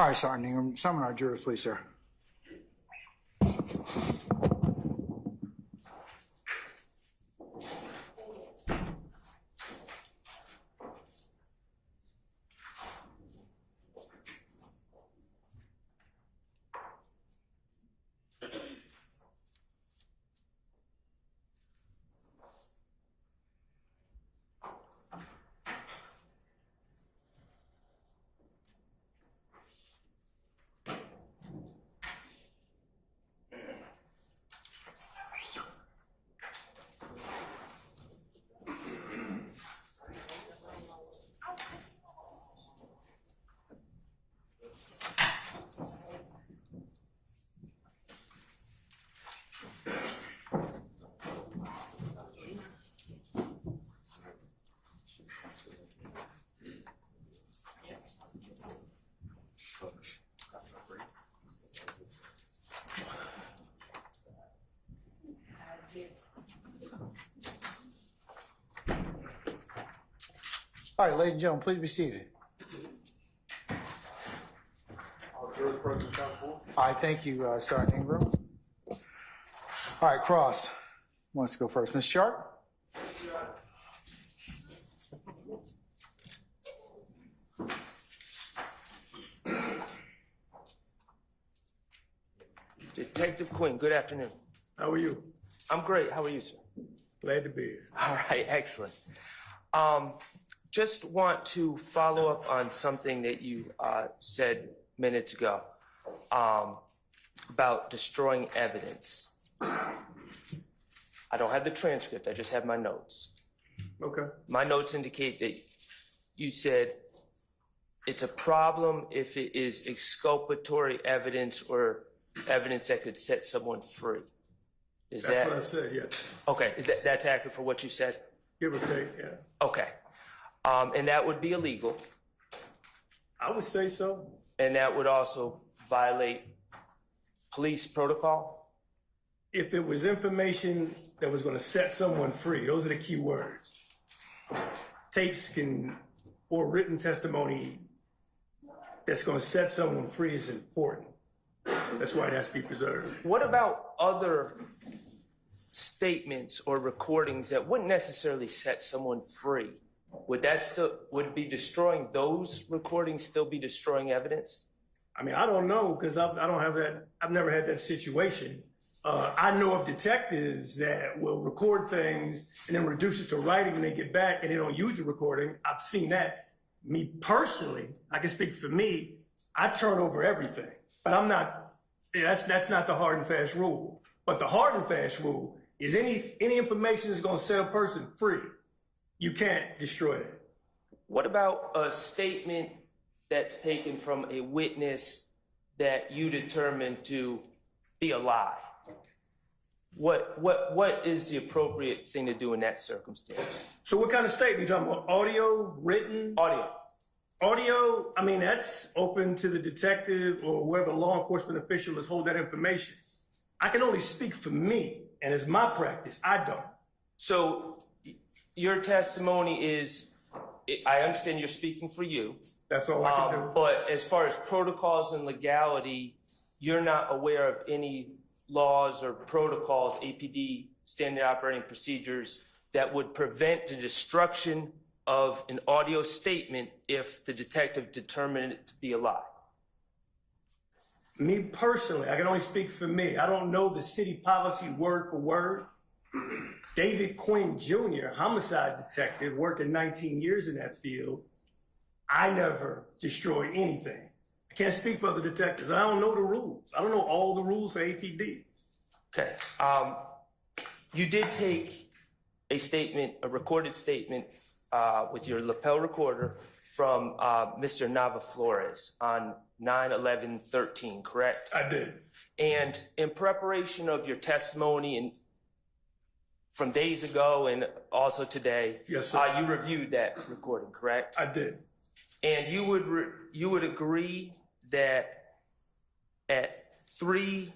All right, Sergeant Ingram, summon our jurors, please, sir. All right, ladies and gentlemen, please be seated. All jurors present and accounted for. All right, thank you, Sergeant Ingram. All right, Cross wants to go first. Ms. Sharp? Detective Quinn, good afternoon. How are you? I'm great. How are you, sir? Glad to be here. All right, excellent. Just want to follow up on something that you said minutes ago about destroying evidence. I don't have the transcript. I just have my notes. Okay. My notes indicate that you said it's a problem if it is exculpatory evidence or evidence that could set someone free. Is That's that what I said, yes. okay? That's accurate for what you said? Give or take, yeah. Okay. And that would be illegal. I would say so. And that would also violate police protocol? If it was information that was going to set someone free, those are the key words. Tapes can, or written testimony that's going to set someone free is important. That's why it has to be preserved. What about other statements or recordings that wouldn't necessarily set someone free? Would that still, would be destroying those recordings still be destroying evidence? I mean, I don't know, because I don't have that, I've never had that situation. I know of detectives that will record things and then reduce it to writing when they get back and they don't use the recording. I've seen that. Me personally, I can speak for me, I turn over everything. But I'm not, that's not the hard and fast rule. But the hard and fast rule is any information that's going to set a person free, you can't destroy that. What about a statement that's taken from a witness that you determine to be a lie? What is the appropriate thing to do in that circumstance? So what kind of statement? You talking about audio, written? Audio. Audio, I mean, that's open to the detective or whoever law enforcement official is holding that information. I can only speak for me, and it's my practice. I don't. So your testimony is, I understand you're speaking for you. That's all I can do. But as far as protocols and legality, you're not aware of any laws or protocols, APD, standard operating procedures, that would prevent the destruction of an audio statement if the detective determined it to be a lie? Me personally, I can only speak for me. I don't know the city policy word for word. David Quinn Jr., homicide detective, working 19 years in that field. I never destroy anything. I can't speak for other detectives. I don't know the rules. I don't know all the rules for APD. Okay. You did take a statement, a recorded statement with your lapel recorder from Mr. Nava Flores on 9/11/13, correct? I did. And in preparation of your testimony and from days ago and also today, Yes, sir. You reviewed that recording, correct? I did. And you would agree that at 3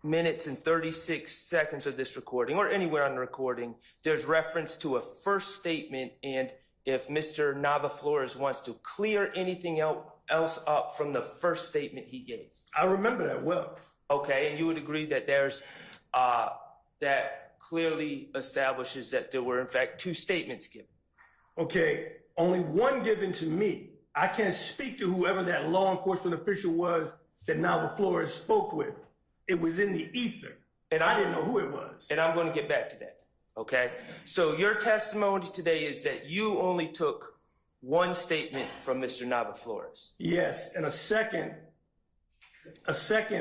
minutes and 36 seconds of this recording, or anywhere on the recording, there's reference to a first statement, and if Mr. Nava Flores wants to clear anything else up from the first statement he gave? I remember that well. Okay, and you would agree that there's that clearly establishes that there were in fact two statements given. Okay, only one given to me. I can't speak to whoever that law enforcement official was that Nava Flores spoke with. It was in the ether, and I didn't know who it was. And I'm going to get back to that. Okay, so your testimony today is that you only took one statement from Mr. Nava Flores. Yes, and a second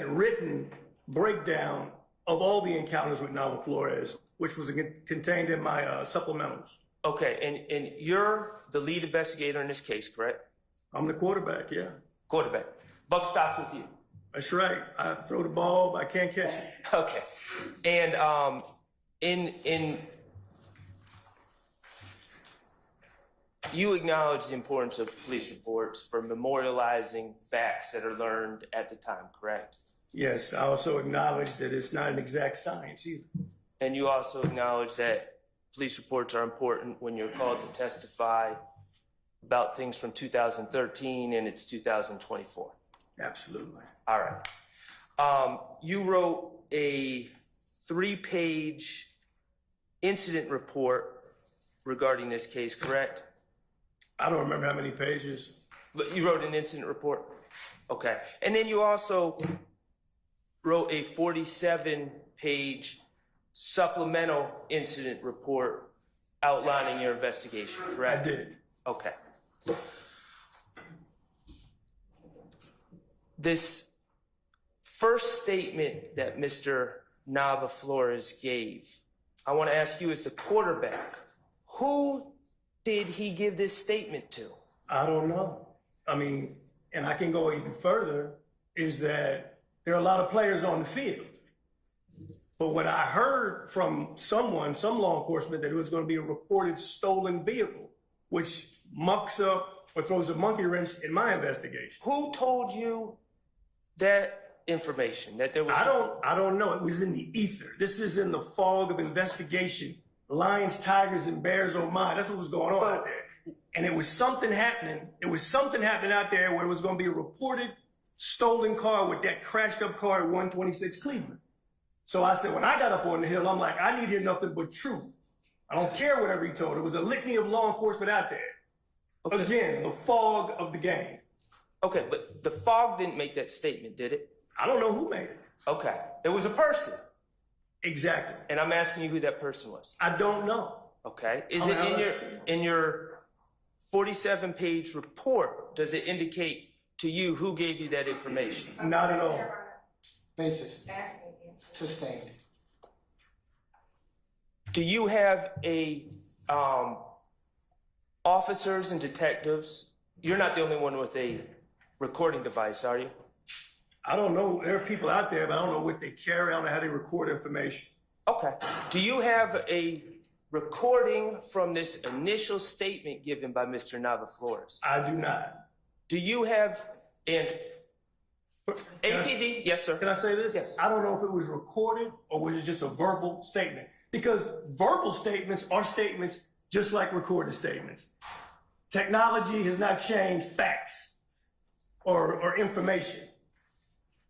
written breakdown of all the encounters with Nava Flores, which was contained in my supplementals. Okay, and you're the lead investigator in this case, correct? I'm the quarterback, yeah. Quarterback. Buck stops with you. That's right. I throw the ball, but I can't catch it. Okay, and you acknowledge the importance of police reports for memorializing facts that are learned at the time, correct? Yes, I also acknowledge that it's not an exact science either. And you also acknowledge that police reports are important when you're called to testify about things from 2013 and it's 2024. Absolutely. All right. You wrote a 3-page incident report regarding this case, correct? I don't remember how many pages. But you wrote an incident report? Okay. And then you also wrote a 47-page supplemental incident report outlining your investigation, correct? I did. Okay. This first statement that Mr. Nava Flores gave, I want to ask you as the quarterback, who did he give this statement to? I don't know. I mean, and I can go even further, is that there are a lot of players on the field. But when I heard from some law enforcement, that it was going to be a reported stolen vehicle, which mucks up or throws a monkey wrench in my investigation. Who told you that information, that there was... I don't know. It was in the ether. This is in the fog of investigation. Lions, tigers, and bears on mine. That's what was going on out there. And it was something happening. It was something happening out there where it was going to be a reported stolen car with that crashed up car at 126 Cleveland. So I said, when I got up on the hill, I'm like, I need to hear nothing but truth. I don't care whatever he told. It was a litany of law enforcement out there. Okay. Again, the fog of the game. Okay, but the fog didn't make that statement, did it? I don't know who made it. Okay. It was a person. Exactly. And I'm asking you who that person was. I don't know. Okay. Is it in your 47-page report, does it indicate to you who gave you that information? Not at all. Basis. Sustained. Do you have officers and detectives? You're not the only one with a recording device, are you? I don't know. There are people out there, but I don't know what they carry. I don't know how they record information. Okay. Do you have a recording from this initial statement given by Mr. Nava Flores? I do not. Do you have an APD? Yes, sir. Can I say this? Yes. I don't know if it was recorded or was it just a verbal statement. Because verbal statements are statements just like recorded statements. Technology has not changed facts or information.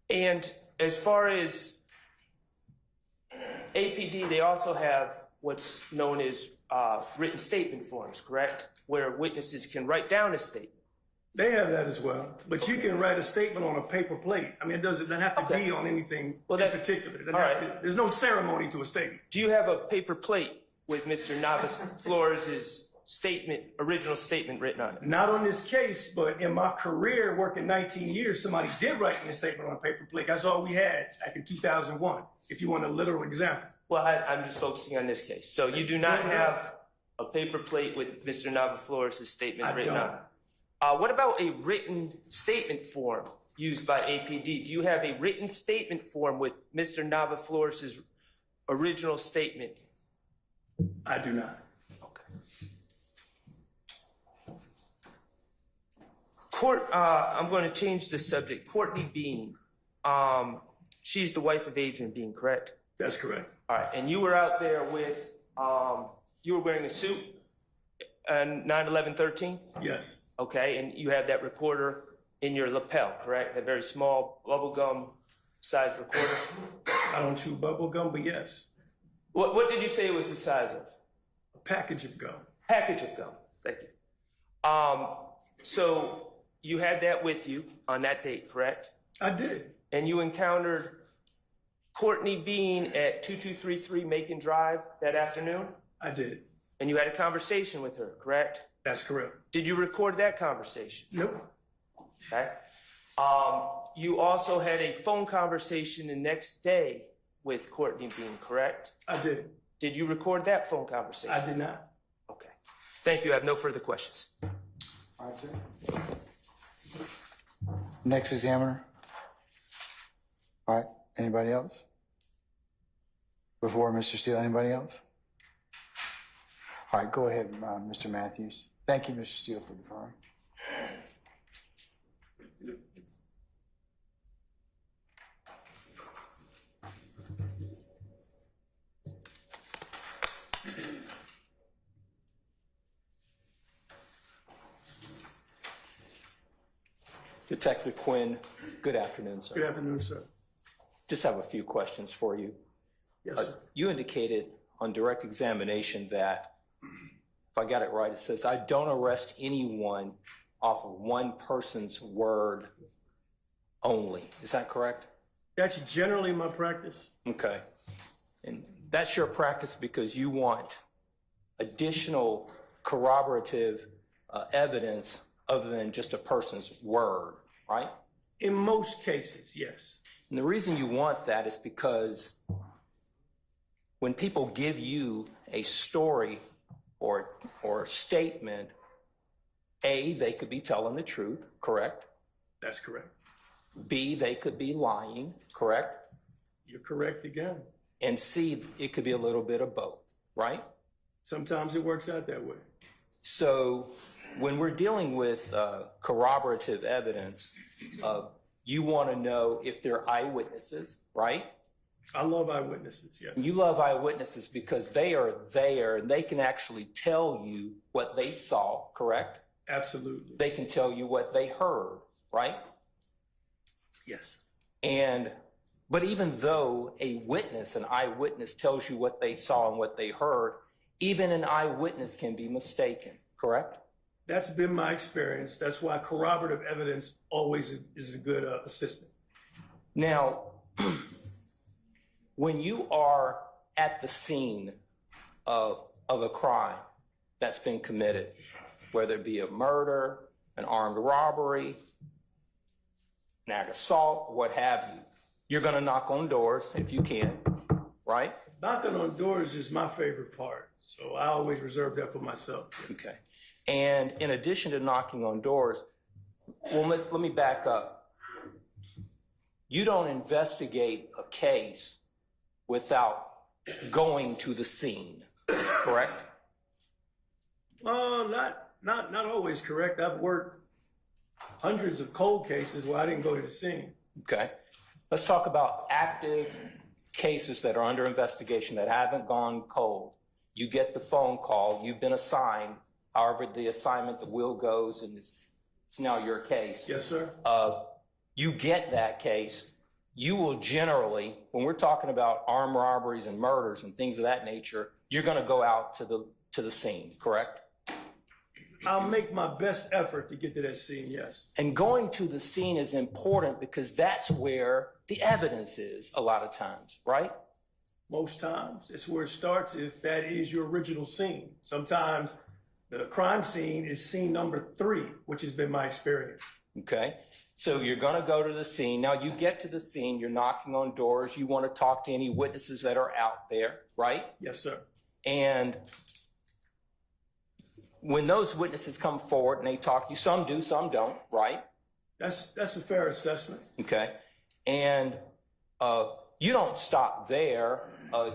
And as far as APD, they also have what's known as written statement forms, correct? Where witnesses can write down a statement. They have that as well. But you can write a statement on a paper plate. I mean, it doesn't have to be on anything in particular. There's no ceremony to a statement. Do you have a paper plate with Mr. Nava Flores' statement, original statement written on it? Not on this case, but in my career, working 19 years, somebody did write me a statement on a paper plate. That's all we had back in 2001, if you want a literal example. Well, I'm just focusing on this case. So you do not have a paper plate with Mr. Nava Flores' statement written on it? What about a written statement form used by APD? Do you have a written statement form with Mr. Nava Flores' original statement? I do not. I'm going to change the subject. Courtney Bean, she's the wife of Adrian Bean, correct? That's correct. All right, and you were out there with, you were wearing a suit on 9/11/13? Yes. Okay, and you have that recorder in your lapel, correct? A very small bubblegum size recorder? I don't chew bubble gum, but yes. What did you say it was the size of? A package of gum. Package of gum. Thank you. So you had that with you on that date, correct? I did. And you encountered Courtney Bean at 2233 Macon Drive that afternoon? I did. And you had a conversation with her, correct? That's correct. Did you record that conversation? Nope. Okay. You also had a phone conversation the next day with Courtney Bean, correct? I did. Did you record that phone conversation? I did not. Okay. Thank you. I have no further questions. All right, sir. Next examiner. All right, anybody else? Before Mr. Steele, anybody else? All right, go ahead, Mr. Matthews. Thank you, Mr. Steele, for deferring. Detective Quinn, good afternoon, sir. Good afternoon, sir. Just have a few questions for you. Yes, sir. You indicated on direct examination that, if I got it right, it says, I don't arrest anyone off of one person's word only. Is that correct? That's generally my practice. Okay. And that's your practice because you want additional corroborative evidence other than just a person's word, right? In most cases, yes. And the reason you want that is because when people give you a story or a statement, A, they could be telling the truth, correct? That's correct. B, they could be lying, correct? You're correct again. And C, it could be a little bit of both, right? Sometimes it works out that way. So when we're dealing with corroborative evidence, you want to know if they're eyewitnesses, right? I love eyewitnesses, yes. You love eyewitnesses because they are there and they can actually tell you what they saw, correct? Absolutely. They can tell you what they heard, right? Yes. But even though an eyewitness tells you what they saw and what they heard, even an eyewitness can be mistaken, correct? That's been my experience. That's why corroborative evidence always is a good assistant. Now, when you are at the scene of a crime that's been committed, whether it be a murder, an armed robbery, an act of assault, what have you, you're going to knock on doors if you can, right? Knocking on doors is my favorite part, so I always reserve that for myself. Okay. And in addition to knocking on doors, well, let me back up. You don't investigate a case without going to the scene, correct? Not always correct. I've worked hundreds of cold cases where I didn't go to the scene. Okay. Let's talk about active cases that are under investigation that haven't gone cold. You get the phone call, you've been assigned, however the assignment, the wheel goes, and it's now your case. Yes, sir. You get that case, you will generally, when we're talking about armed robberies and murders and things of that nature, you're going to go out to the scene, correct? I'll make my best effort to get to that scene, yes. And going to the scene is important because that's where the evidence is a lot of times, right? Most times. It's where it starts if that is your original scene. Sometimes the crime scene is scene number 3, which has been my experience. Okay. So you're going to go to the scene. Now you get to the scene, you're knocking on doors, you want to talk to any witnesses that are out there, right? Yes, sir. And when those witnesses come forward and they talk to you, some do, some don't, right? That's a fair assessment. Okay. And you don't stop there.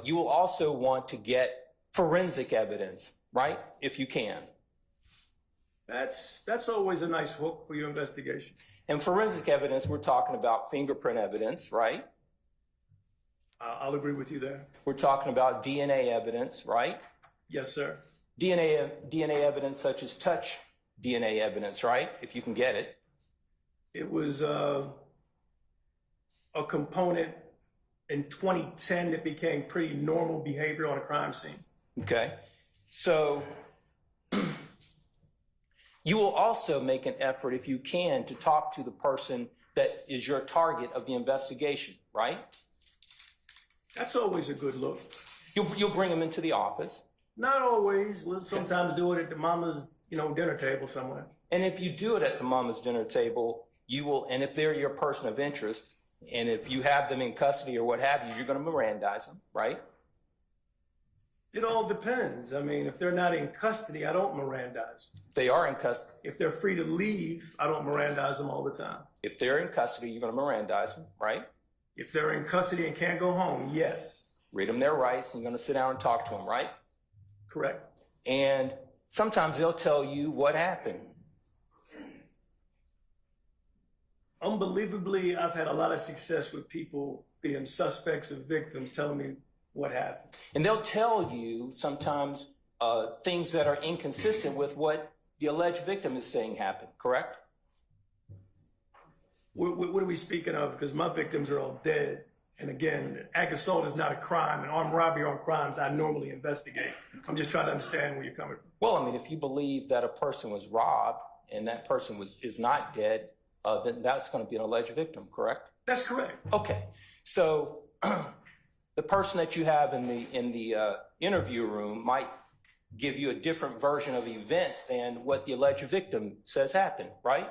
You will also want to get forensic evidence, right? If you can. That's always a nice hook for your investigation. And forensic evidence, we're talking about fingerprint evidence, right? I'll agree with you there. We're talking about DNA evidence, right? Yes, sir. DNA evidence such as touch DNA evidence, right? If you can get it. It was a component in 2010 that became pretty normal behavior on a crime scene. Okay. So you will also make an effort, if you can, to talk to the person that is your target of the investigation, right? That's always a good look. You'll bring them into the office. Not always. We'll sometimes do it at the mama's, dinner table somewhere. And if you do it at the mama's dinner table, you will, and if they're your person of interest, and if you have them in custody or what have you, you're going to Mirandize them, right? It all depends. I mean, if they're not in custody, I don't Mirandize. If they are in custody. If they're free to leave, I don't Mirandize them all the time. If they're in custody, you're going to Mirandize them, right? If they're in custody and can't go home, yes. Read them their rights, and you're going to sit down and talk to them, right? Correct. And sometimes they'll tell you what happened. Unbelievably, I've had a lot of success with people being suspects or victims telling me what happened. And they'll tell you sometimes things that are inconsistent with what the alleged victim is saying happened, correct? What are we speaking of? Because my victims are all dead. And again, ag assault is not a crime, and armed robbery are crimes I normally investigate. I'm just trying to understand where you're coming from. Well, I mean, if you believe that a person was robbed and that person is not dead, then that's going to be an alleged victim, correct? That's correct. Okay. So the person that you have in the interview room might give you a different version of events than what the alleged victim says happened, right?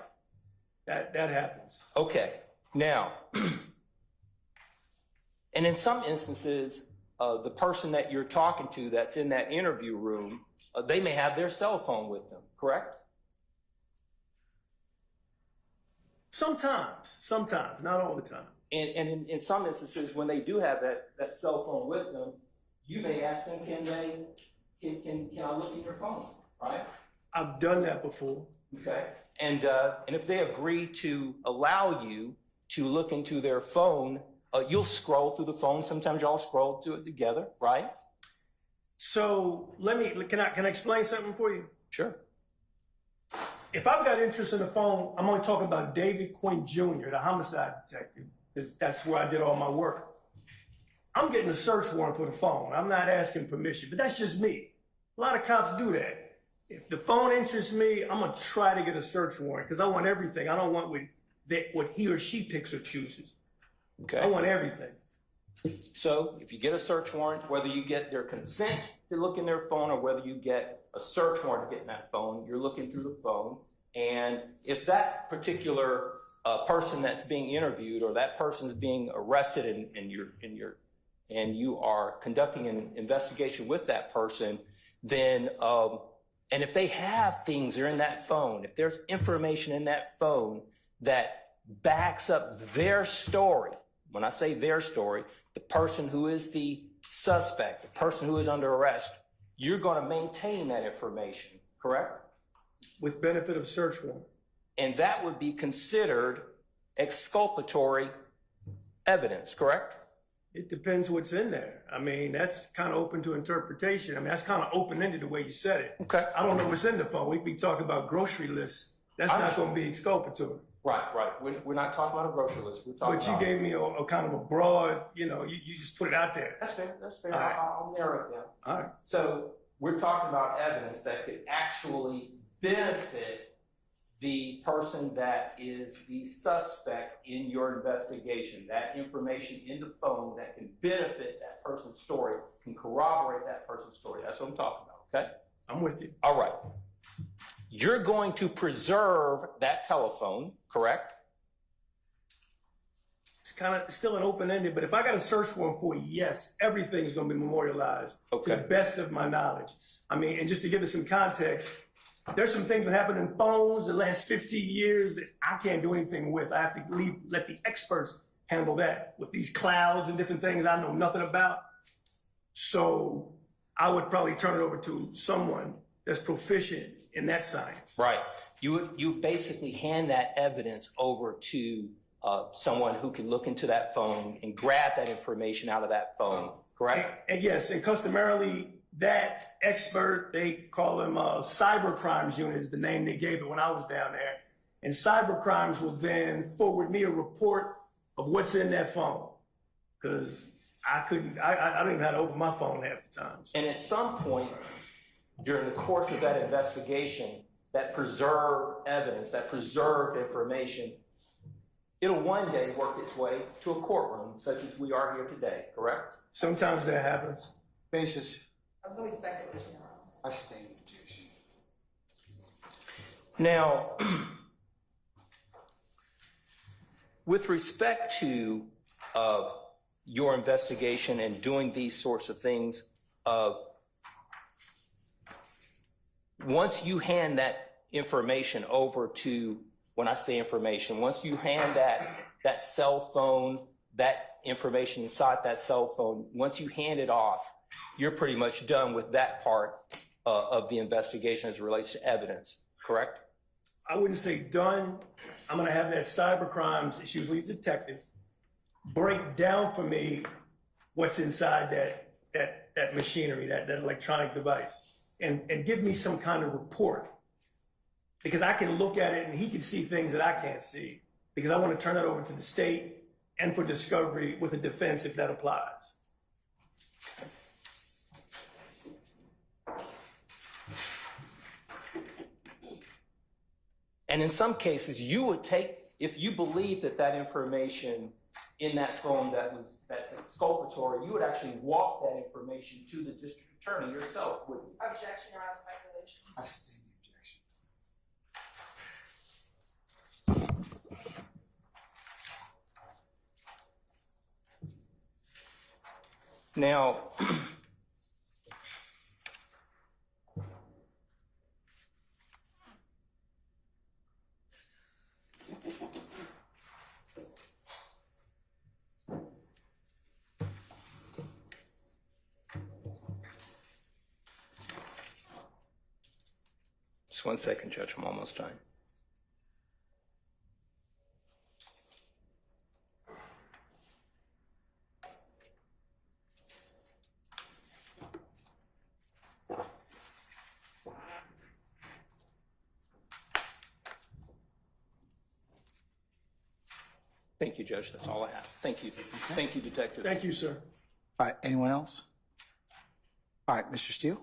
That happens. Okay. Now, and in some instances, the person that you're talking to that's in that interview room, they may have their cell phone with them, correct? Sometimes, not all the time. And in some instances, when they do have that cell phone with them, you may ask them, can I look at your phone, right? I've done that before. Okay. And if they agree to allow you to look into their phone, you'll scroll through the phone. Sometimes y'all scroll through it together, right? So can I explain something for you? Sure. If I've got interest in the phone, I'm only talking about David Quinn Jr., the homicide detective, because that's where I did all my work. I'm getting a search warrant for the phone. I'm not asking permission, but that's just me. A lot of cops do that. If the phone interests me, I'm going to try to get a search warrant because I want everything. I don't want what he or she picks or chooses. Okay. I want everything. So if you get a search warrant, whether you get their consent to look in their phone or whether you get a search warrant to get in that phone, you're looking through the phone. And if that particular person that's being interviewed or that person's being arrested and you are conducting an investigation with that person, then and if they have things that are in that phone, if there's information in that phone that backs up their story, when I say their story, the person who is the suspect, the person who is under arrest, you're going to maintain that information, correct? With benefit of search warrant. And that would be considered exculpatory evidence, correct? It depends what's in there. I mean, that's kind of open to interpretation. I mean, that's kind of open-ended the way you said it. Okay. I don't know what's in the phone. We'd be talking about grocery lists. That's not going to be exculpatory. Right. We're not talking about a grocery list. We're talking But you about... gave me a kind of a broad, you just put it out there. That's fair. All right. I'll narrow it down. All right. So we're talking about evidence that could actually benefit the person that is the suspect in your investigation. That information in the phone that can benefit that person's story, can corroborate that person's story. That's what I'm talking about, okay? I'm with you. All right. You're going to preserve that telephone, correct? It's kind of still an open-ended, but if I got a search warrant for it, yes, everything's going to be memorialized to the best of my knowledge. I mean, and just to give it some context, there's some things that happened in phones the last 15 years that I can't do anything with. I have to let the experts handle that. With these clouds and different things I know nothing about. So I would probably turn it over to someone that's proficient in that science. Right. You basically hand that evidence over to someone who can look into that phone and grab that information out of that phone, correct? And yes, and customarily, that expert, they call them cyber crimes unit is the name they gave it when I was down there. And cyber crimes will then forward me a report of what's in that phone. Because I don't even know how to open my phone half the time. So. And at some point during the course of that investigation, that preserved evidence, that preserved information, it'll one day work its way to a courtroom, such as we are here today, correct? Sometimes that happens. Basis. I'm going to be speculation. I stand objection. Now, with respect to your investigation and doing these sorts of things, once you hand that information over to, when I say information, once you hand that cell phone, that information inside that cell phone, once you hand it off, you're pretty much done with that part of the investigation as it relates to evidence, correct? I wouldn't say done. I'm going to have that cyber crimes, it's usually a detective, break down for me what's inside that machinery, that electronic device, and give me some kind of report. Because I can look at it and he can see things that I can't see. Because I want to turn it over to the state and for discovery with a defense if that applies. And in some cases, you would take, if you believe that information in that phone that's exculpatory, you would actually walk that information to the district attorney yourself, wouldn't you? Objection, Your Honor, speculation. I stand objection. Now, just 1 second, Judge, I'm almost done. Thank you, Judge. That's all I have. Thank you. Okay. Thank you, Detective. Thank you, sir. All right, anyone else? All right, Mr. Steele.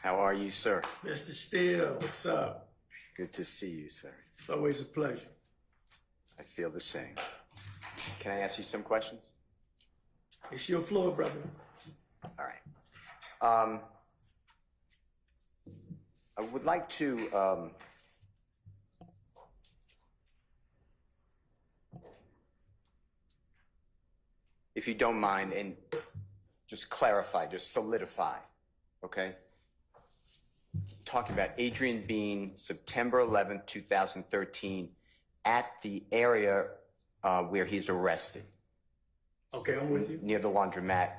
How are you, sir? Mr. Steele, what's up? Good to see you, sir. It's always a pleasure. I feel the same. Can I ask you some questions? It's your floor, brother. All right. I would like to if you don't mind, and just clarify, just solidify, okay? Talking about Adrian Bean, September 11th, 2013, at the area where he's arrested. Okay, I'm with you. Near the laundromat.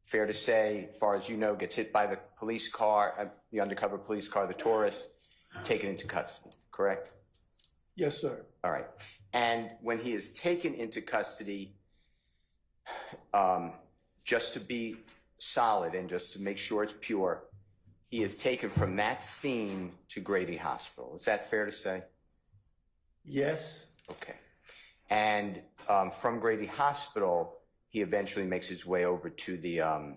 Fair to say, as far as you know, gets hit by the police car, the undercover police car, the tourist, taken into custody, correct? Yes, sir. All right. And when he is taken into custody, just to be solid and just to make sure it's pure, he is taken from that scene to Grady Hospital. Is that fair to say? Yes. Okay. And from Grady Hospital, he eventually makes his way over to the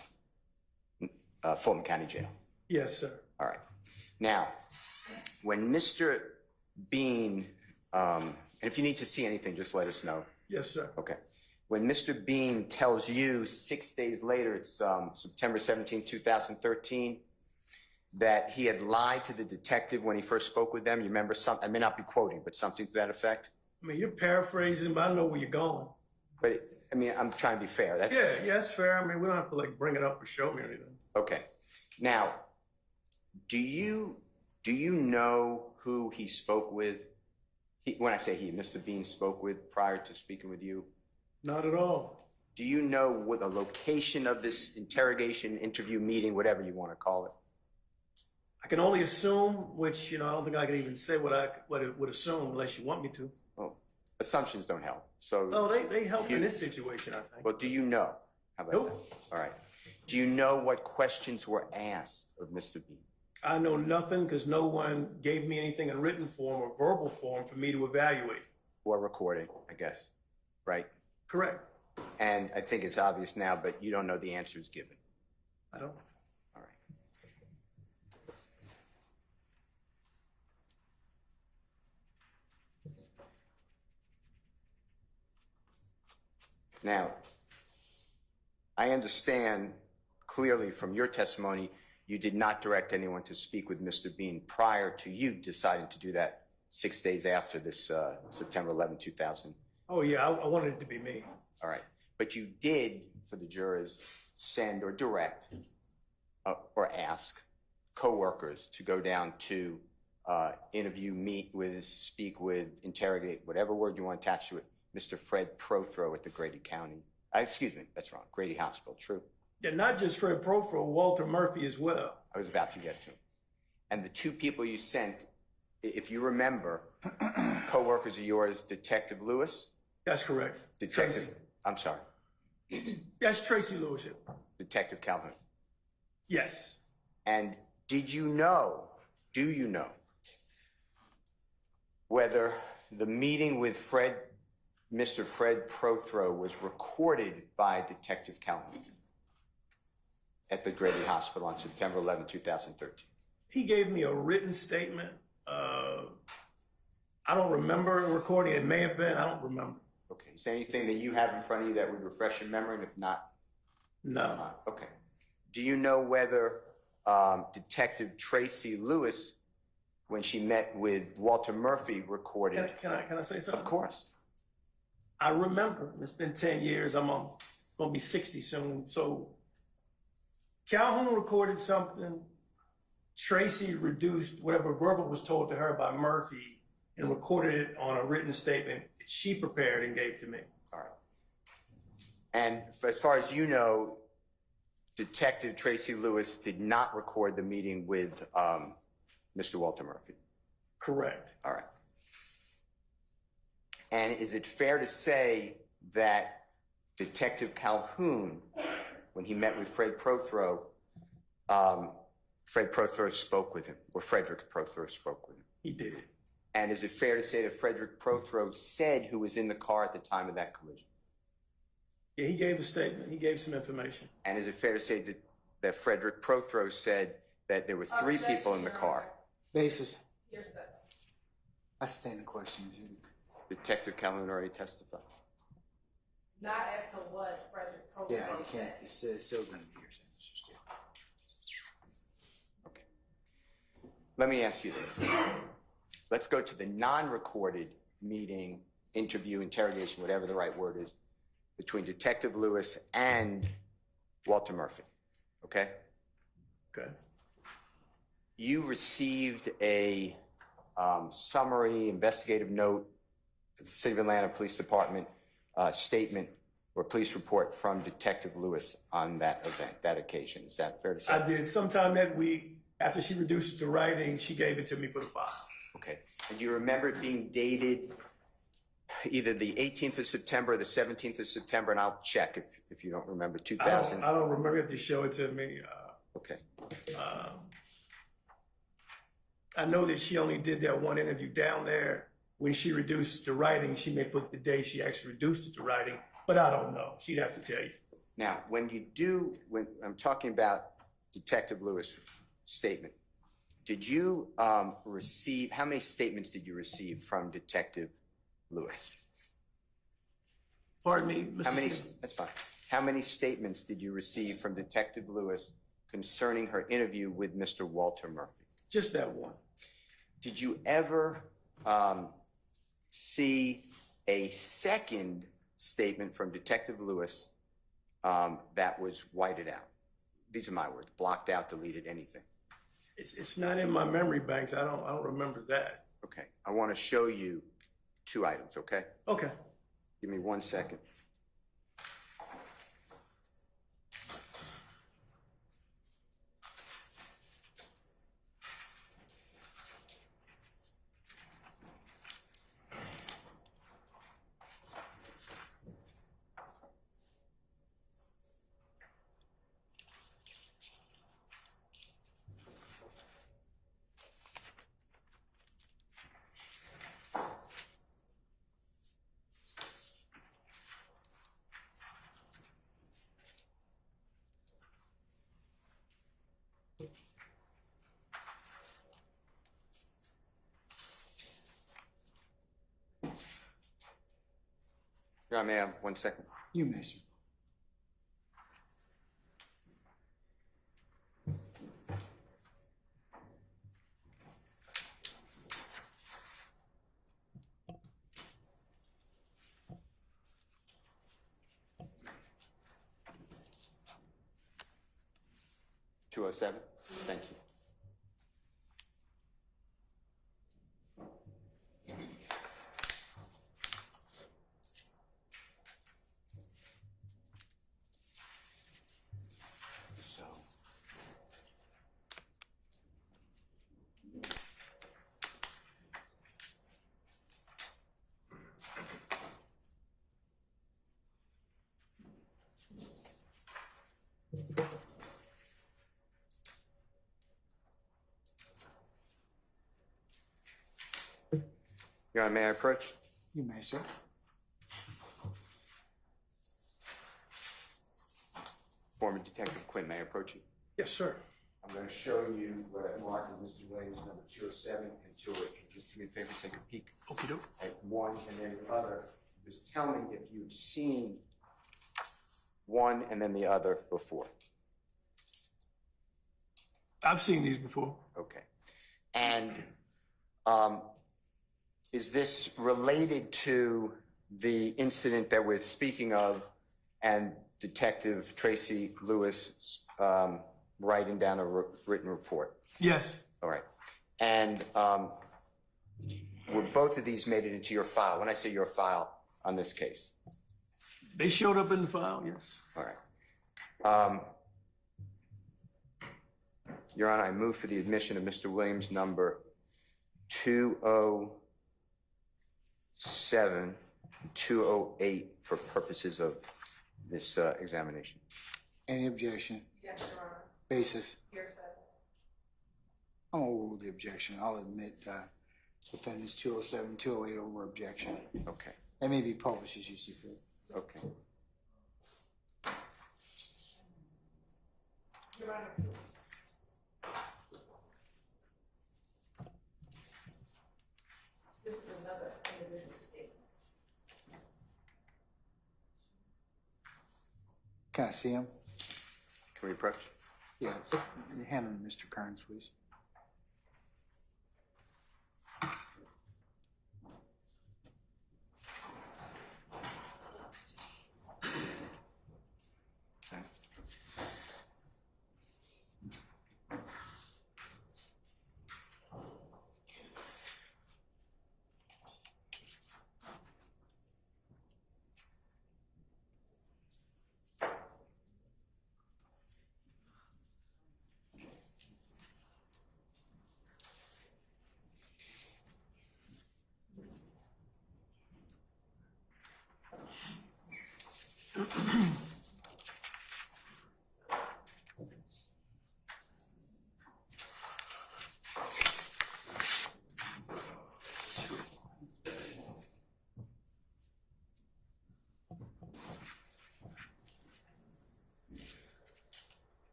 Fulton County Jail. Yes, sir. All right. Now, when Mr. Bean, and if you need to see anything, just let us know. Yes, sir. Okay. When Mr. Bean tells you 6 days later, it's September 17, 2013, that he had lied to the detective when he first spoke with them. You remember something? I may not be quoting, but something to that effect? I mean, you're paraphrasing, but I know where you're going. But, I mean, I'm trying to be fair. That's... Yeah, that's fair. I mean, we don't have to, like, bring it up or show me or anything. Okay. Now, do you know who he spoke with? When I say he, Mr. Bean spoke with prior to speaking with you? Not at all. Do you know what the location of this interrogation, interview, meeting, whatever you want to call it? I can only assume, which, I don't think I can even say what it would assume unless you want me to. Well, assumptions don't help. So. Oh, they help in this situation, I think. Well, do you know? How about Nope. that? All right. Do you know what questions were asked of Mr. Bean? I know nothing because no one gave me anything in written form or verbal form for me to evaluate. Or recording, I guess, right? Correct. And I think it's obvious now, but you don't know the answers given. I don't. All right. Now, I understand clearly from your testimony, you did not direct anyone to speak with Mr. Bean prior to you deciding to do that 6 days after this September 11, 2000. Oh, yeah, I wanted it to be me. All right. But you did, for the jurors, send or direct or ask coworkers to go down to interview, meet with, speak with, interrogate, whatever word you want attached to it, Mr. Fred Prothro at the Grady County. Excuse me, that's wrong. Grady Hospital, true. Yeah, not just Fred Prothro, Walter Murphy as well. I was about to get to. And the two people you sent, if you remember, co-workers of yours, Detective Lewis? That's correct. Detective, Tracy. I'm sorry. That's Tracy Lewis. Detective Calhoun. Yes. And do you know whether the meeting with Mr. Fred Prothro was recorded by Detective Calhoun at the Grady Hospital on September 11, 2013? He gave me a written statement. I don't remember a recording. It may have been. I don't remember. Okay. Is there anything that you have in front of you that would refresh your memory? And if not? No. Okay. Do you know whether Detective Tracy Lewis, when she met with Walter Murphy, recorded? Can I say something? Of course. I remember. It's been 10 years. I'm going to be 60 soon. So Calhoun recorded something. Tracy reduced whatever verbal was told to her by Murphy and recorded it on a written statement that she prepared and gave to me. All right. And as far as you know, Detective Tracy Lewis did not record the meeting with Mr. Walter Murphy. Correct. All right. And is it fair to say that Detective Calhoun, when he met with Fred Prothro, Fred Prothro spoke with him, or Frederick Prothro spoke with him? He did. And is it fair to say that Frederick Prothro said who was in the car at the time of that collision? Yeah, he gave a statement. He gave some information. And is it fair to say that Frederick Prothro said that there were three people in the car? Basis. Yes, sir. I stand the question. Detective Calhoun already testified. Not as to what Frederick Prothro Yeah, you said. can't. It's still going to be your sentence. Still. Okay. Let me ask you this. Let's go to the non-recorded meeting, interview, interrogation, whatever the right word is, between Detective Lewis and Walter Murphy. Okay? Okay. You received a summary investigative note at the City of Atlanta Police Department statement or police report from Detective Lewis on that event, that occasion. Is that fair to say? I did. Sometime that week, after she reduced it to writing, she gave it to me for the file. Okay. And do you remember it being dated either the 18th of September or the 17th of September? And I'll check if you don't remember. 2000. I don't remember if they show it to me. Okay. I know that she only did that one interview down there. When she reduced to writing, she may put the day she actually reduced it to writing, but I don't know. She'd have to tell you. Now, when I'm talking about Detective Lewis' statement, did you receive, how many statements did you receive from Detective Lewis? Pardon me, Mr. How many, Stevens? that's fine. How many statements did you receive from Detective Lewis concerning her interview with Mr. Walter Murphy? Just that one. Did you ever see a second statement from Detective Lewis that was whited out? These are my words, blocked out, deleted, anything. It's not in my memory banks. I don't remember that. Okay, I want to show you two items, okay? Okay. Give me 1 second. Your Honor, may I have 1 second? You may, sir. .207. Thank you. So, Your Honor, may I approach? You may, sir. Former Detective Quinn, may I approach you? Yes, sir. I'm going to show you what I marked as Mr. Williams, number 207 and 208. Just do me a favor, take a peek Okey-doke. at one and then the other. Just tell me if you've seen one and then the other before. I've seen these before. Okay. And is this related to the incident that we're speaking of and Detective Tracy Lewis writing down a written report? Yes. All right. And were both of these made it into your file? When I say your file on this case? They showed up in the file, yes. All right. Your Honor, I move for the admission of Mr. Williams, number 207, 208 for purposes of this examination. Any objection? Yes, Your Honor. Basis? Hearsay. I'm gonna rule the objection. I'll admit defendants 207, 208 over objection. Okay. They may be published as you see fit. Okay. Your Honor. This is another individual statement. Can I see him? Can we approach? Yes. Hand him to Mr. Kearns, please. Okay.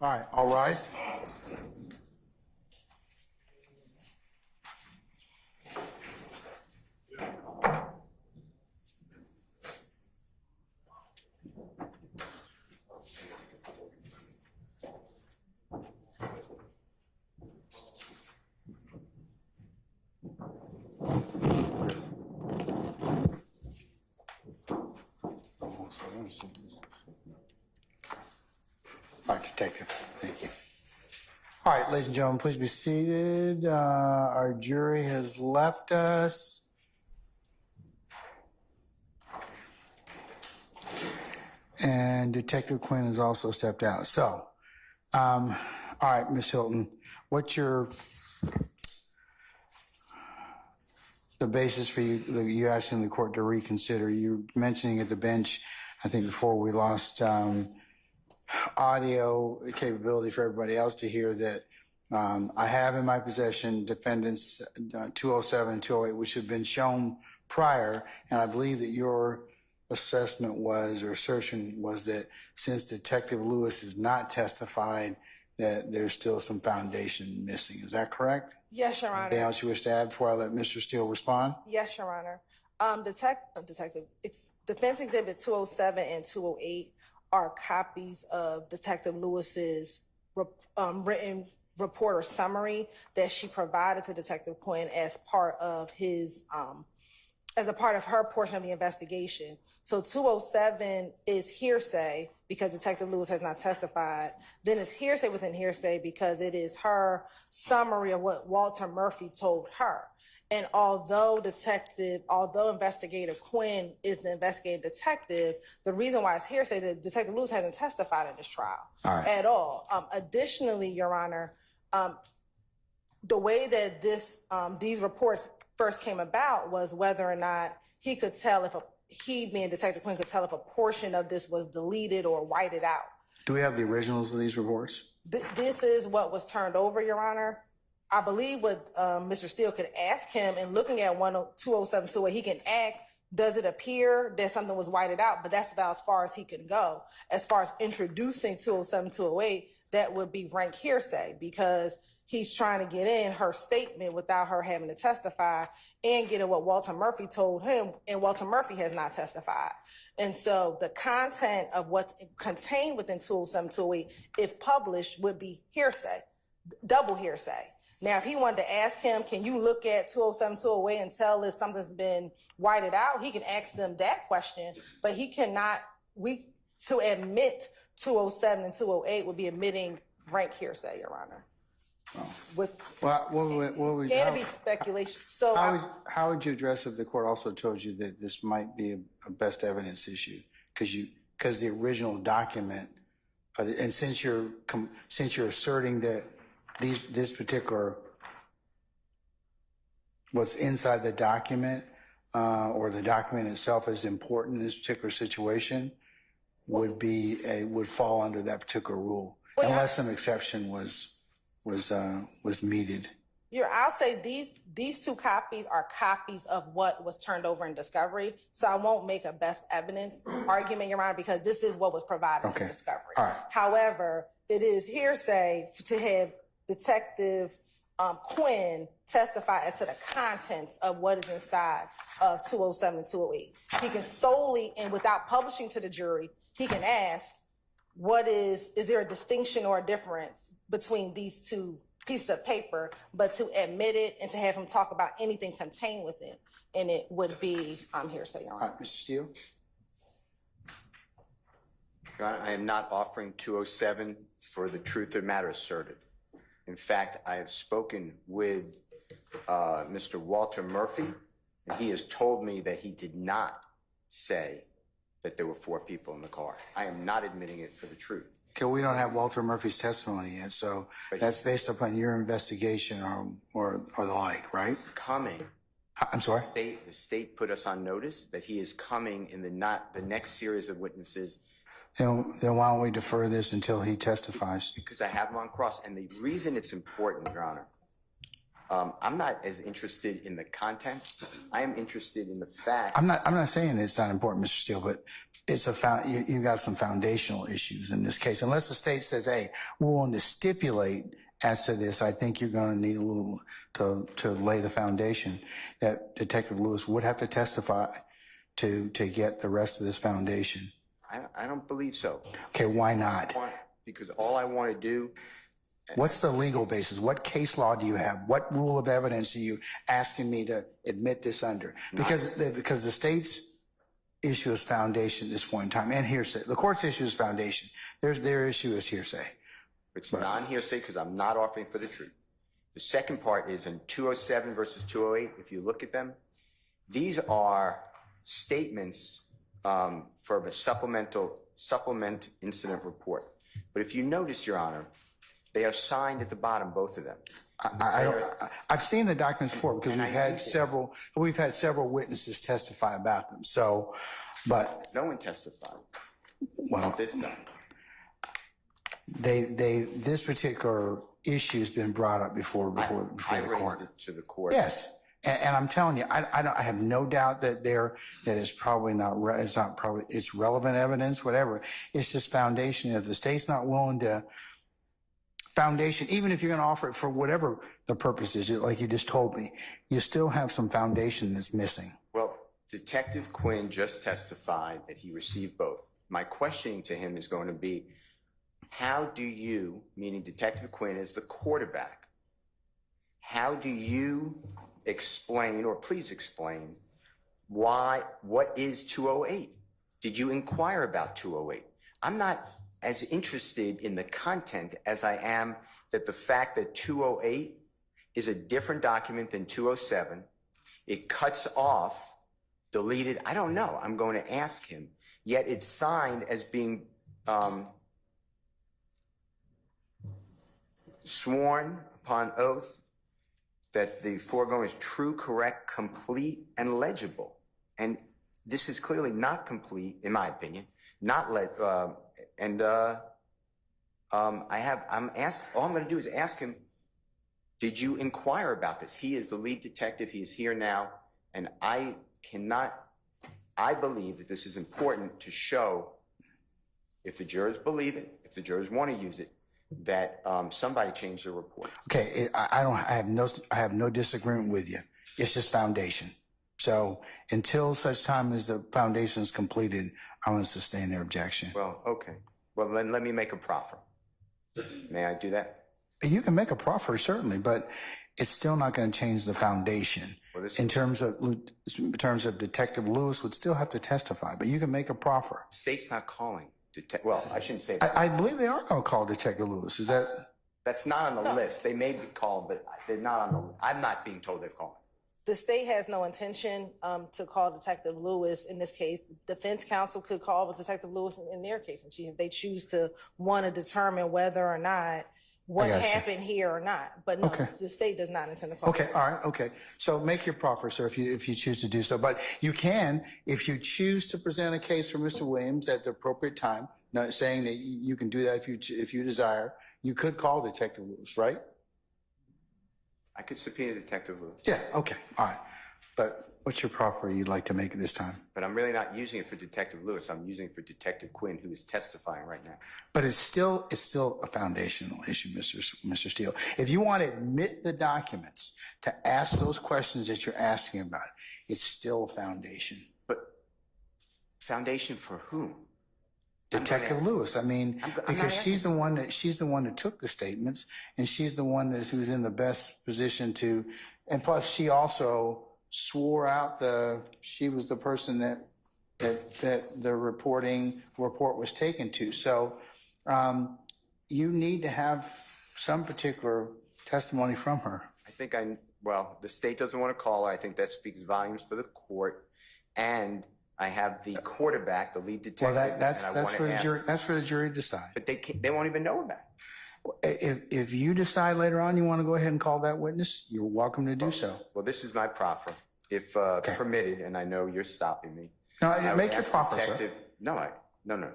All right, all rise. All right, Detective, thank you. All right, ladies and gentlemen, please be seated. Our jury has left us. And Detective Quinn has also stepped out. So, all right, Ms. Hilton, what's the basis for you asking the court to reconsider? You mentioning at the bench, I think before we lost audio capability for everybody else to hear, that I have in my possession defendants 207 and 208, which have been shown prior, and I believe that your assessment was, or assertion was, that since Detective Lewis has not testified, that there's still some foundation missing. Is that correct? Yes, Your Honor. Anything else you wish to add before I let Mr. Steele respond? Yes, Your Honor. Defense Exhibit 207 and 208 are copies of Detective Lewis's written report or summary that she provided to Detective Quinn as part of his, as a part of her portion of the investigation. So 207 is hearsay because Detective Lewis has not testified. Then it's hearsay within hearsay because it is her summary of what Walter Murphy told her. And although Investigator Quinn is the investigative detective, the reason why it's hearsay is that Detective Lewis hasn't testified in this trial at all. Additionally, Your Honor, the way that these reports first came about was whether or not he could tell if being Detective Quinn, could tell if a portion of this was deleted or whited out. Do we have the originals of these reports? This is what was turned over, Your Honor. I believe what Mr. Steele could ask him, and looking at 207, 208, he can ask, does it appear that something was whited out? But that's about as far as he can go. As far as introducing 207, 208, that would be rank hearsay because he's trying to get in her statement without her having to testify and get in what Walter Murphy told him, and Walter Murphy has not testified. And so the content of what's contained within 207, 208, if published, would be hearsay, double hearsay. Now, if he wanted to ask him, can you look at 207, 208 and tell if something's been whited out, he can ask them that question, but he cannot, to admit 207 and 208 would be admitting rank hearsay, Your Honor. Can be speculation. So how would you address if the court also told you that this might be a best evidence issue because the original document, and since you're asserting that this particular what's inside the document or the document itself is important in this particular situation, would fall under that particular rule, unless some exception was meted. I'll say these two copies are copies of what was turned over in discovery. So I won't make a best evidence argument, Your Honor, because this is what was provided in discovery. All right. However, it is hearsay to have Detective Quinn testify as to the contents of what is inside of 207 and 208. He can solely, and without publishing to the jury, he can ask, is there a distinction or a difference between these two pieces of paper, but to admit it and to have him talk about anything contained within, and it would be hearsay, Your Honor. All right, Mr. Steele. Your Honor, I am not offering 207 for the truth of the matter asserted. In fact, I have spoken with Mr. Walter Murphy, and he has told me that he did not say that there were 4 people in the car. I am not admitting it for the truth. Okay, we don't have Walter Murphy's testimony yet, so that's based upon your investigation or the like, right? Coming. I'm sorry? The state put us on notice that he is coming in the next series of witnesses. Then why don't we defer this until he testifies? Because I have him on cross. And the reason it's important, Your Honor, I'm not as interested in the content. I am interested in the fact. I'm not saying it's not important, Mr. Steele, but it's you got some foundational issues in this case. Unless the state says, hey, we're willing to stipulate as to this, I think you're going to need a little to lay the foundation that Detective Lewis would have to testify to get the rest of this foundation. I don't believe so. Okay, why not? Because all I want to do. What's the legal basis? What case law do you have? What rule of evidence are you asking me to admit this under? Because the state's issue is foundation at this point in time, and hearsay. The court's issue is foundation. Their issue is hearsay. It's non-hearsay because I'm not offering for the truth. The second part is in 207 versus 208. If you look at them, these are statements for a supplement incident report. But if you notice, Your Honor, they are signed at the bottom, both of them. I've seen the documents before because we've had several witnesses testify about them. So, but no one testified. Well, this time. This particular issue has been brought up before the court. I raised it to the court. Yes, and I'm telling you, I have no doubt that it's probably not. It's relevant evidence, whatever. It's just foundation. If the state's not willing to foundation, even if you're going to offer it for whatever the purpose is, like you just told me, you still have some foundation that's missing. Well, Detective Quinn just testified that he received both. My questioning to him is going to be, how do you, meaning Detective Quinn is the quarterback, how do you explain, or please explain, what is 208? Did you inquire about 208? I'm not as interested in the content as I am that the fact that 208 is a different document than 207. It cuts off, deleted, I don't know. I'm going to ask him. Yet it's signed as being sworn upon oath that the foregoing is true, correct, complete, and legible. And this is clearly not complete, in my opinion, not all I'm going to do is ask him, did you inquire about this? He is the lead detective. He is here now. And I believe that this is important to show, if the jurors believe it, if the jurors want to use it, that somebody changed their report. Okay, I have no disagreement with you. It's just foundation. So until such time as the foundation is completed, I'm going to sustain their objection. Well, okay. Well, then let me make a proffer. May I do that? You can make a proffer, certainly, but it's still not going to change the foundation. Well, in terms of Detective Lewis would still have to testify, but you can make a proffer. State's not calling. Well, I shouldn't say that. I believe they are going to call Detective Lewis. Is that? That's not on the list. They may be called, but they're not on the list. I'm not being told they're calling. The state has no intention to call Detective Lewis. In this case, defense counsel could call Detective Lewis in their case, and if they choose to want to determine whether or not what happened here or not. But no, the state does not intend to call. Okay, all right, okay. So make your proffer, sir, if you choose to do so. But you can, if you choose to present a case for Mr. Williams at the appropriate time, not saying that you can do that if you desire, you could call Detective Lewis, right? I could subpoena Detective Lewis. Yeah, okay, all right. But what's your proffer you'd like to make at this time? But I'm really not using it for Detective Lewis. I'm using it for Detective Quinn, who is testifying right now. But it's still a foundational issue, Mr. Steele. If you want to admit the documents to ask those questions that you're asking about, it's still a foundation. But foundation for whom? Detective Lewis. I mean, because she's the one that took the statements, and she's the one who's in the best position to. And plus, she also swore out she was the person that the report was taken to. So you need to have some particular testimony from her. I think the state doesn't want to call her. I think that speaks volumes for the court, and I have the quarterback, the lead detective. Well, that's for the jury. That's for the jury to decide. But they won't even know about it. If you decide later on you want to go ahead and call that witness, you're welcome to do so. Well, this is my proffer, if permitted, and I know you're stopping me. No, make your proffer, sir. No,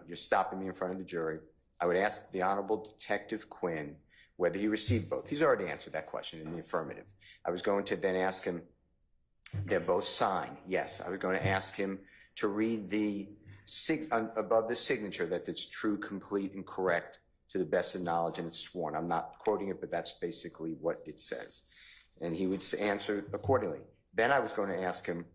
you're stopping me in front of the jury. I would ask the Honorable Detective Quinn whether he received both. He's already answered that question in the affirmative. I was going to then ask him, they're both signed. Yes, I was going to ask him to read the above the signature that it's true, complete, and correct to the best of knowledge, and it's sworn. I'm not quoting it, but that's basically what it says. And he would answer accordingly. Then I was going to ask him,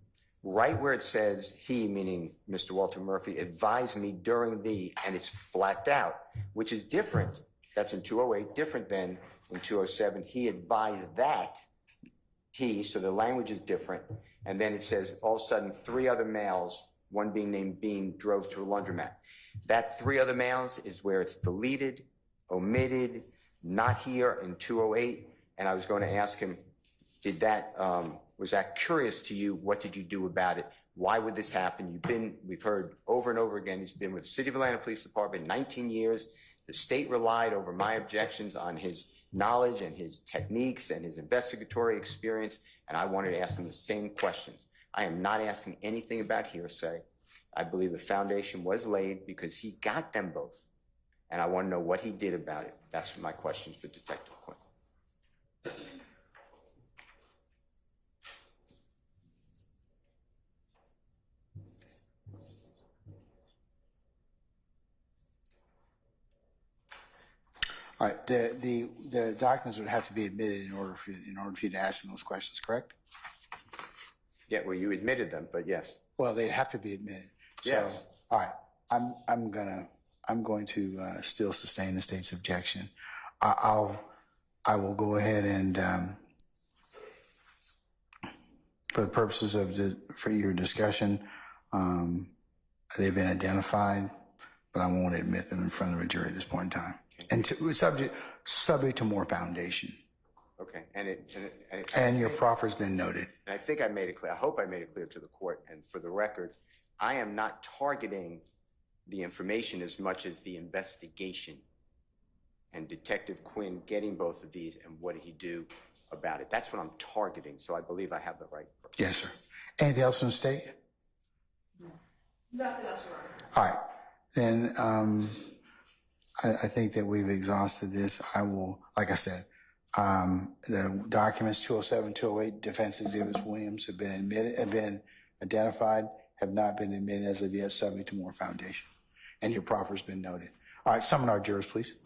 right where it says he, meaning Mr. Walter Murphy, advised me during the, and it's blacked out, which is different. That's in 208, different than in 207. He advised that he, so the language is different. And then it says, all of a sudden, 3 other males, one being named Bean, drove to a laundromat. That 3 other males is where it's deleted, omitted, not here in 208. And I was going to ask him, did that, was that curious to you? What did you do about it? Why would this happen? We've heard over and over again, he's been with the City of Atlanta Police Department 19 years. The state relied over my objections on his knowledge and his techniques and his investigatory experience, and I wanted to ask him the same questions. I am not asking anything about hearsay. I believe the foundation was laid because he got them both, and I want to know what he did about it. That's my questions for Detective Quinn. All right, the documents would have to be admitted in order for you to ask them those questions, correct? Yeah, well, you admitted them, but yes. Well, they'd have to be admitted. Yes. So, all right, I'm going to still sustain the state's objection. I will go ahead and for the purposes of for your discussion, they've been identified, but I won't admit them in front of a jury at this point in time. And subject to more foundation. Okay, and your proffer's been noted. And I think I made it clear. I hope I made it clear to the court. And for the record, I am not targeting the information as much as the investigation and Detective Quinn getting both of these and what did he do about it. That's what I'm targeting. So I believe I have the right person. Yes, sir. Anything else from the state? Nothing else, Your Honor. All right, then. I think that we've exhausted this. I will, like I said, the documents 207, 208, defense exhibits Williams have been identified, have not been admitted as of yet, subject to more foundation. And your proffer's been noted. All right, summon our jurors, please.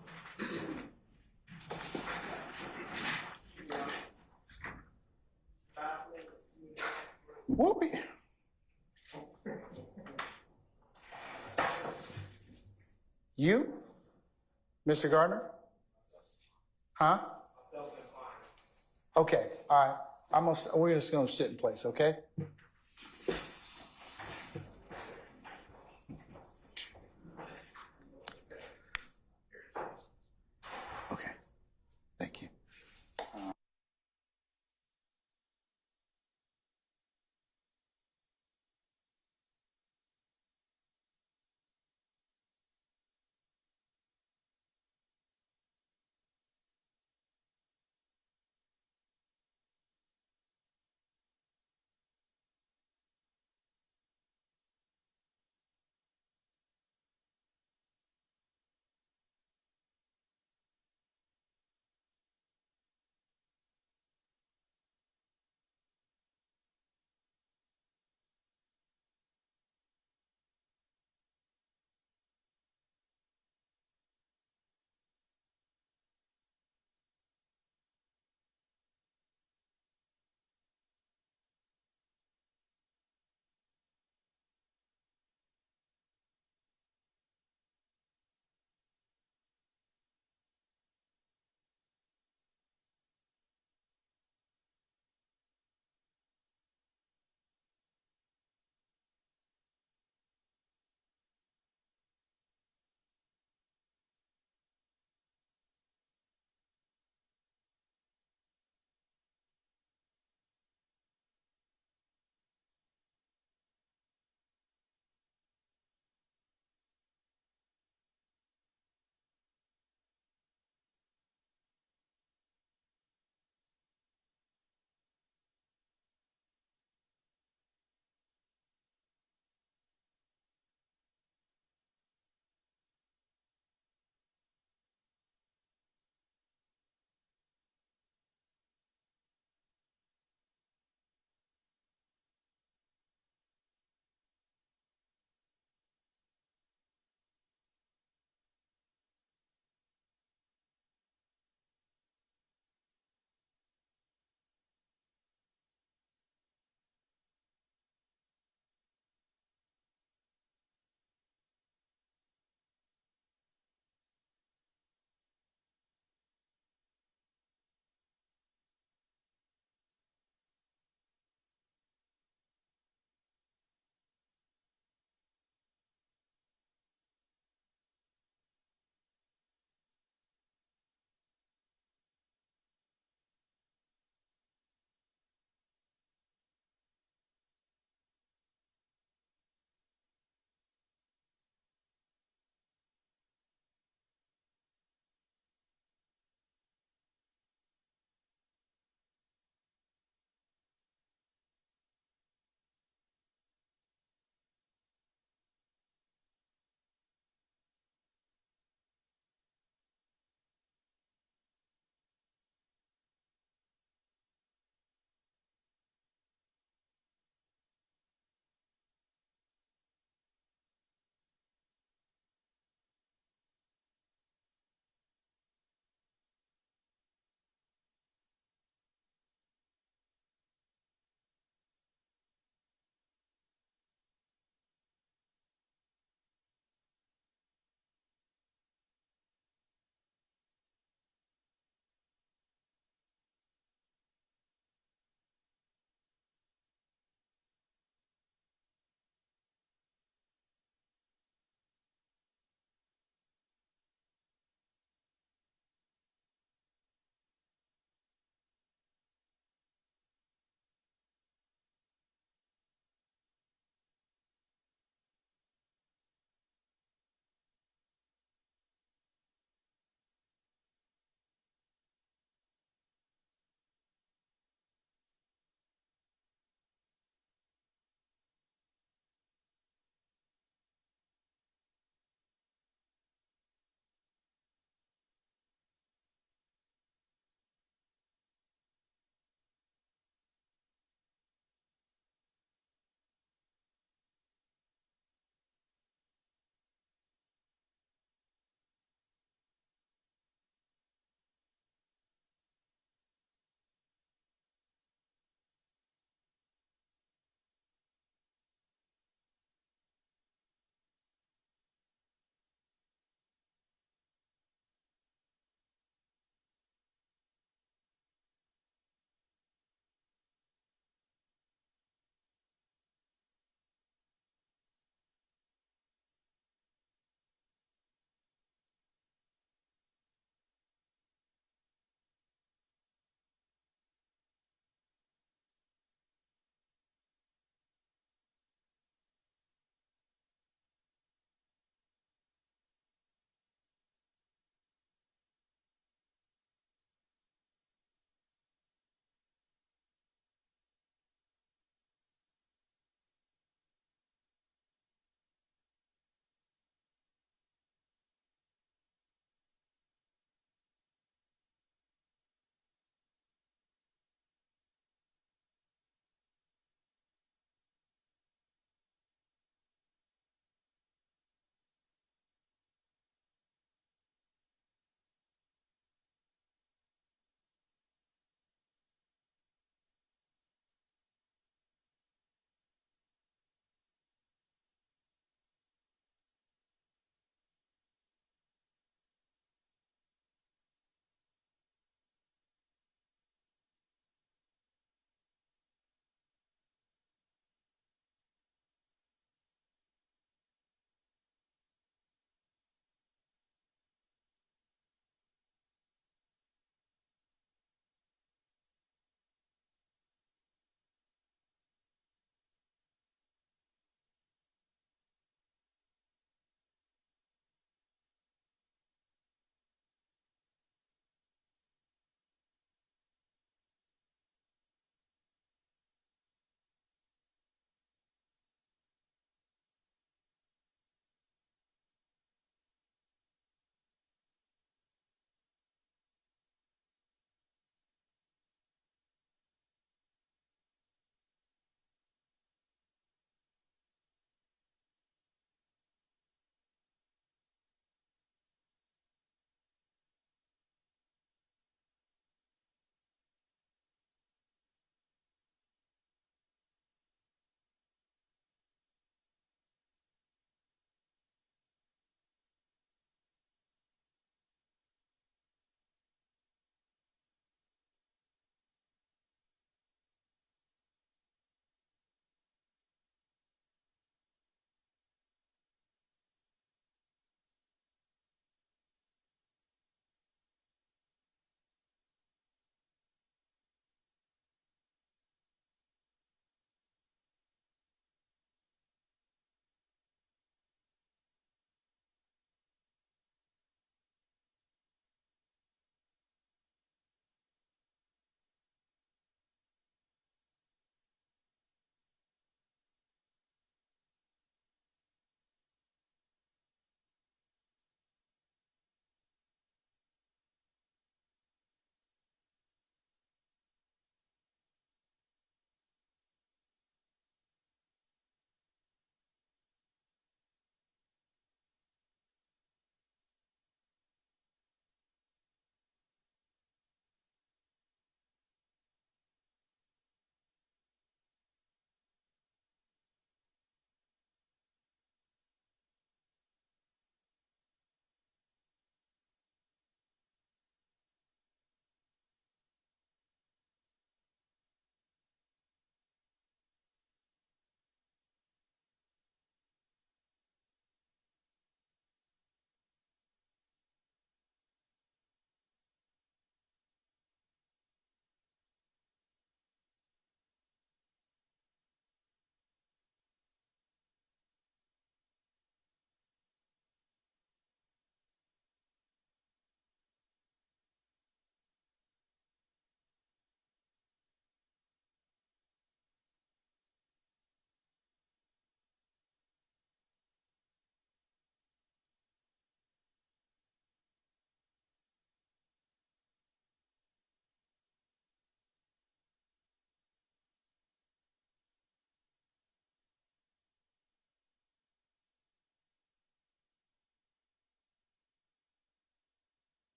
What we? You? Mr. Gardner? Huh? Okay, all right. We're just going to sit in place, okay?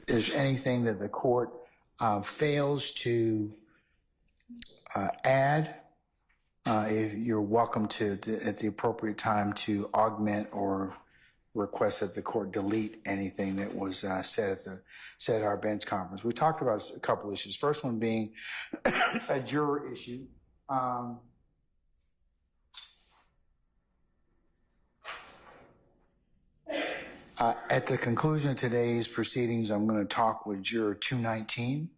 there's anything that the court fails to add, if you're welcome to, at the appropriate time, to augment or request that the court delete anything that was said at our bench conference. We talked about a couple issues. First one being a juror issue. At the conclusion of today's proceedings, I'm going to talk with juror 219.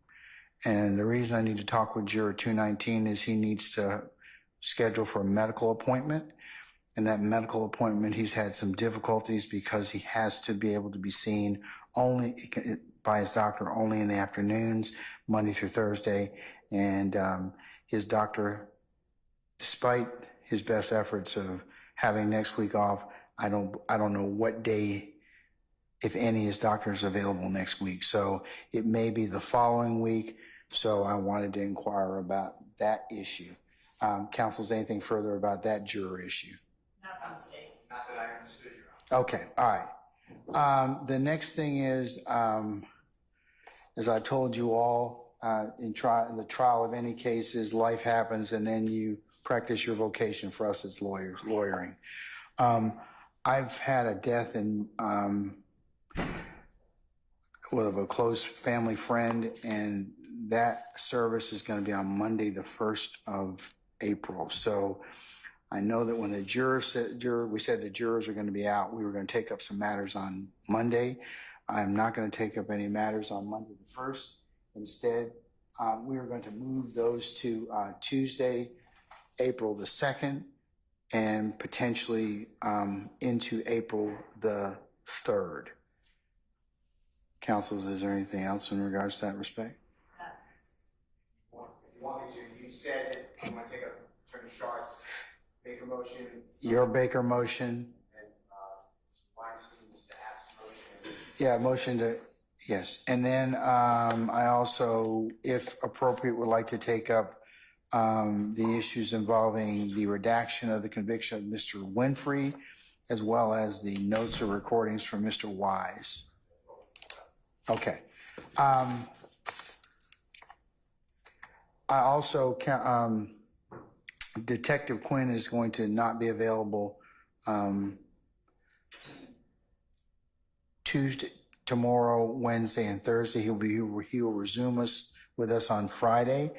And the reason I need to talk with juror 219 is he needs to schedule for a medical appointment. And that medical appointment, he's had some difficulties because he has to be able to be seen only by his doctor only in the afternoons, Monday through Thursday. And his doctor, despite his best efforts of having next week off, I don't know what day, if any, his doctor is available next week. So it may be the following week. So I wanted to inquire about that issue. Counsel, is anything further about that juror issue? Not from the state. Not that I understood, Your Honor. Okay, all right. The next thing is, as I told you all, in the trial of any cases, life happens, and then you practice your vocation. For us, it's lawyering. I've had a death in with a close family friend, and that service is going to be on Monday, the 1st of April. So I know that when the we said the jurors are going to be out, we were going to take up some matters on Monday. I'm not going to take up any matters on Monday the 1st. Instead, we are going to move those to Tuesday, April the 2nd, and potentially into April the 3rd. Counsels, is there anything else in regards to that respect? If you want me to, you said that I'm going to take Attorney Sharp's Baker motion. Your Baker motion. And Weinstein's to App's motion. Yeah, motion to, yes. And then I also, if appropriate, would like to take up the issues involving the redaction of the conviction of Mr. Winfrey, as well as the notes or recordings from Mr. Wise. Okay. I also, Detective Quinn is going to not be available Tuesday, tomorrow, Wednesday, and Thursday. He will resume with us on Friday.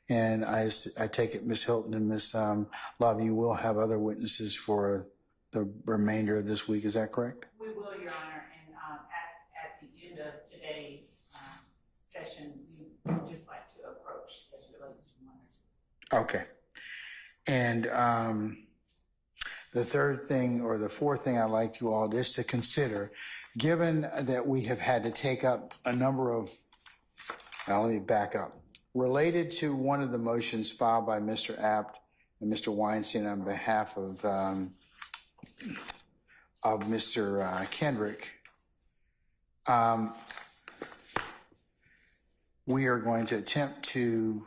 And I take it Ms. Hilton and Ms. Love, you will have other witnesses for the remainder of this week. Is that correct? We will, Your Honor. And at the end of today's session, we would just like to approach as relates to one or two. Okay. And the third thing, or the fourth thing I'd like you all just to consider, given that we have had to take up a number of, now let me back up, related to one of the motions filed by Mr. Apt and Mr. Weinstein on behalf of Mr. Kendrick, we are going to attempt to,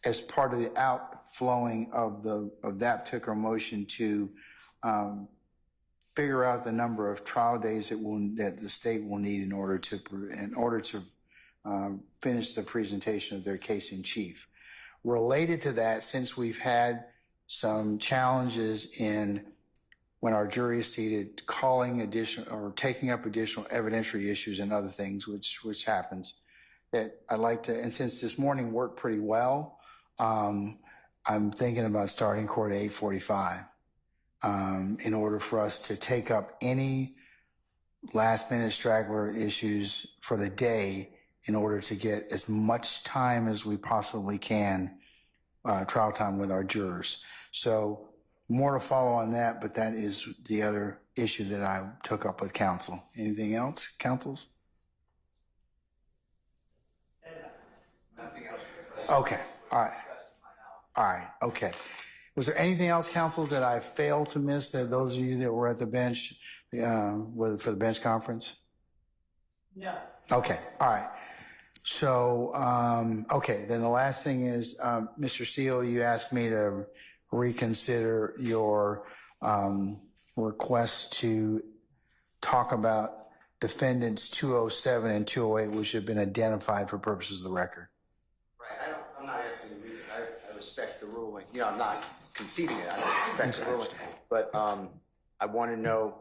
as part of the outflowing of that particular motion, to figure out the number of trial days that the state will need in order to finish the presentation of their case in chief. Related to that, since we've had some challenges in when our jury is seated, calling additional or taking up additional evidentiary issues and other things, which happens, that I'd like to, and since this morning worked pretty well, I'm thinking about starting court at 8:45 in order for us to take up any last minute straggler issues for the day in order to get as much time as we possibly can, trial time with our jurors. So more to follow on that, but that is the other issue that I took up with counsel. Anything else, counsels? Nothing else. Okay, all right. All right, okay. Was there anything else, counsels, that I failed to miss, that those of you that were at the bench for the bench conference? No. Okay, all right. So, okay, then the last thing is, Mr. Steele, you asked me to reconsider your request to talk about defendants 207 and 208, which have been identified for purposes of the record. Right, I'm not asking you, I respect the ruling. You know, I'm not conceding it, I respect the ruling. But I want to know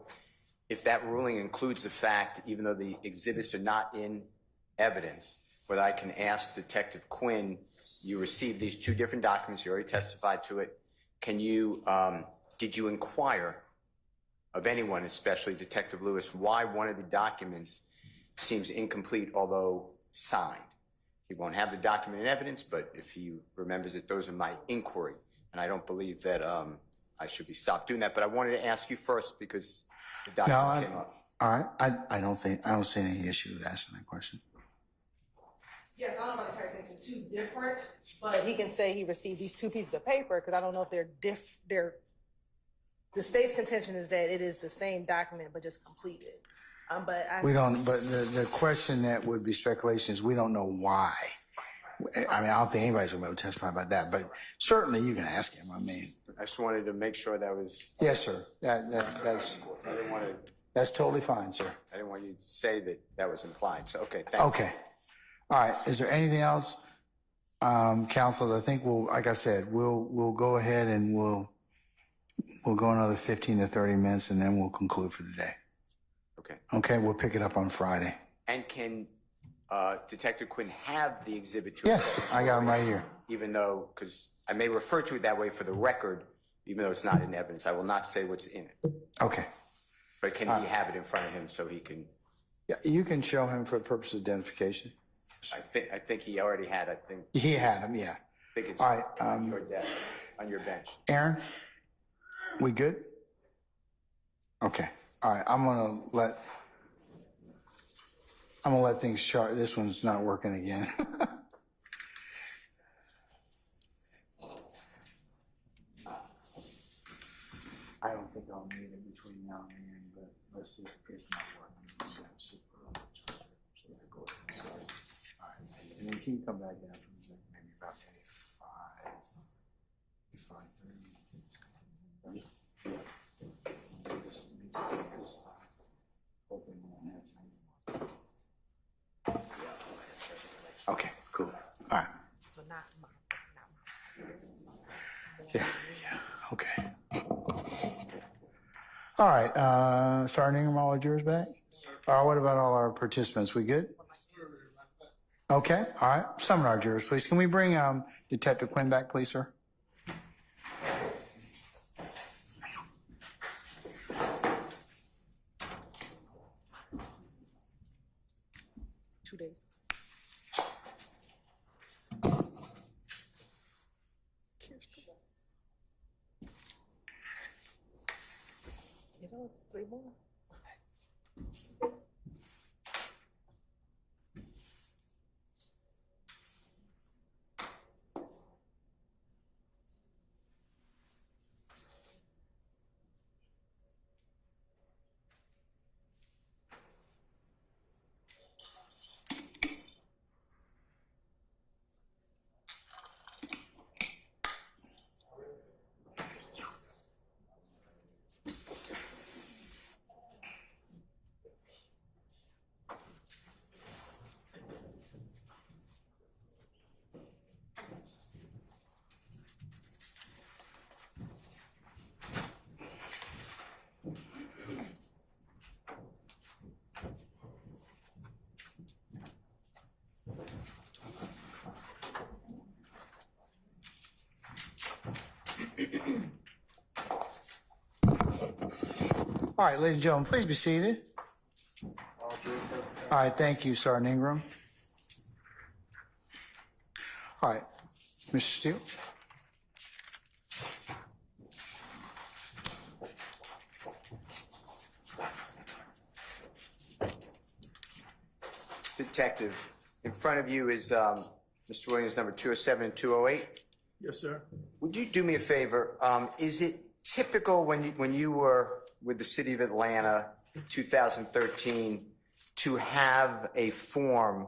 if that ruling includes the fact, even though the exhibits are not in evidence, whether I can ask Detective Quinn, you received these two different documents, you already testified to it. Can you, did you inquire of anyone, especially Detective Lewis, why one of the documents seems incomplete, although signed? He won't have the document in evidence, but if he remembers it, those are my inquiry. And I don't believe that I should be stopped doing that. But I wanted to ask you first because the document came up. All right. I don't see any issue with asking that question. Yes, I don't know if it's two different, but he can say he received these two pieces of paper because I don't know if they're the state's contention is that it is the same document but just completed. But the question that would be speculation is we don't know why. I mean, I don't think anybody's going to be able to testify about that, but certainly you can ask him. I mean, I just wanted to make sure that was. Yes, sir. That's. I didn't want to. That's totally fine, sir. I didn't want you to say that that was implied. So okay, thank you. Okay. All right. Is there anything else, counsel? I think like I said, we'll go ahead and we'll go another 15 to 30 minutes, and then we'll conclude for the day. Okay. Okay. We'll pick it up on Friday. And can Detective Quinn have the exhibit to Yes, I got him right here. Even though, because I may refer to it that way for the record, even though it's not in evidence, I will not say what's in it. Okay. But can he have it in front of him so he can? Yeah, you can show him for the purpose of identification. I think he already had. I think he had him. Yeah. I think it's all right. On your desk, on your bench. Aaron, we good? Okay. All right. I'm gonna let things chart. This one's not working again. I don't think I'll need it between now and then, but it's not working. So that goes. All right. And then can you come back down for a second, maybe about 5:30. Okay, cool. All right. Yeah, okay. All right, Sergeant Ingram, all our jurors back? What about all our participants? We good? Okay, all right. Summon our jurors, please. Can we bring Detective Quinn back, please, sir? 2 days. You know, 3 more. All right, ladies and gentlemen, please be seated. All right, thank you, Sergeant Ingram. All right, Mr. Steele. Detective, in front of you is Mr. Williams, number 207 and 208. Yes, sir. Would you do me a favor? Is it typical when you were with the City of Atlanta, 2013, to have a form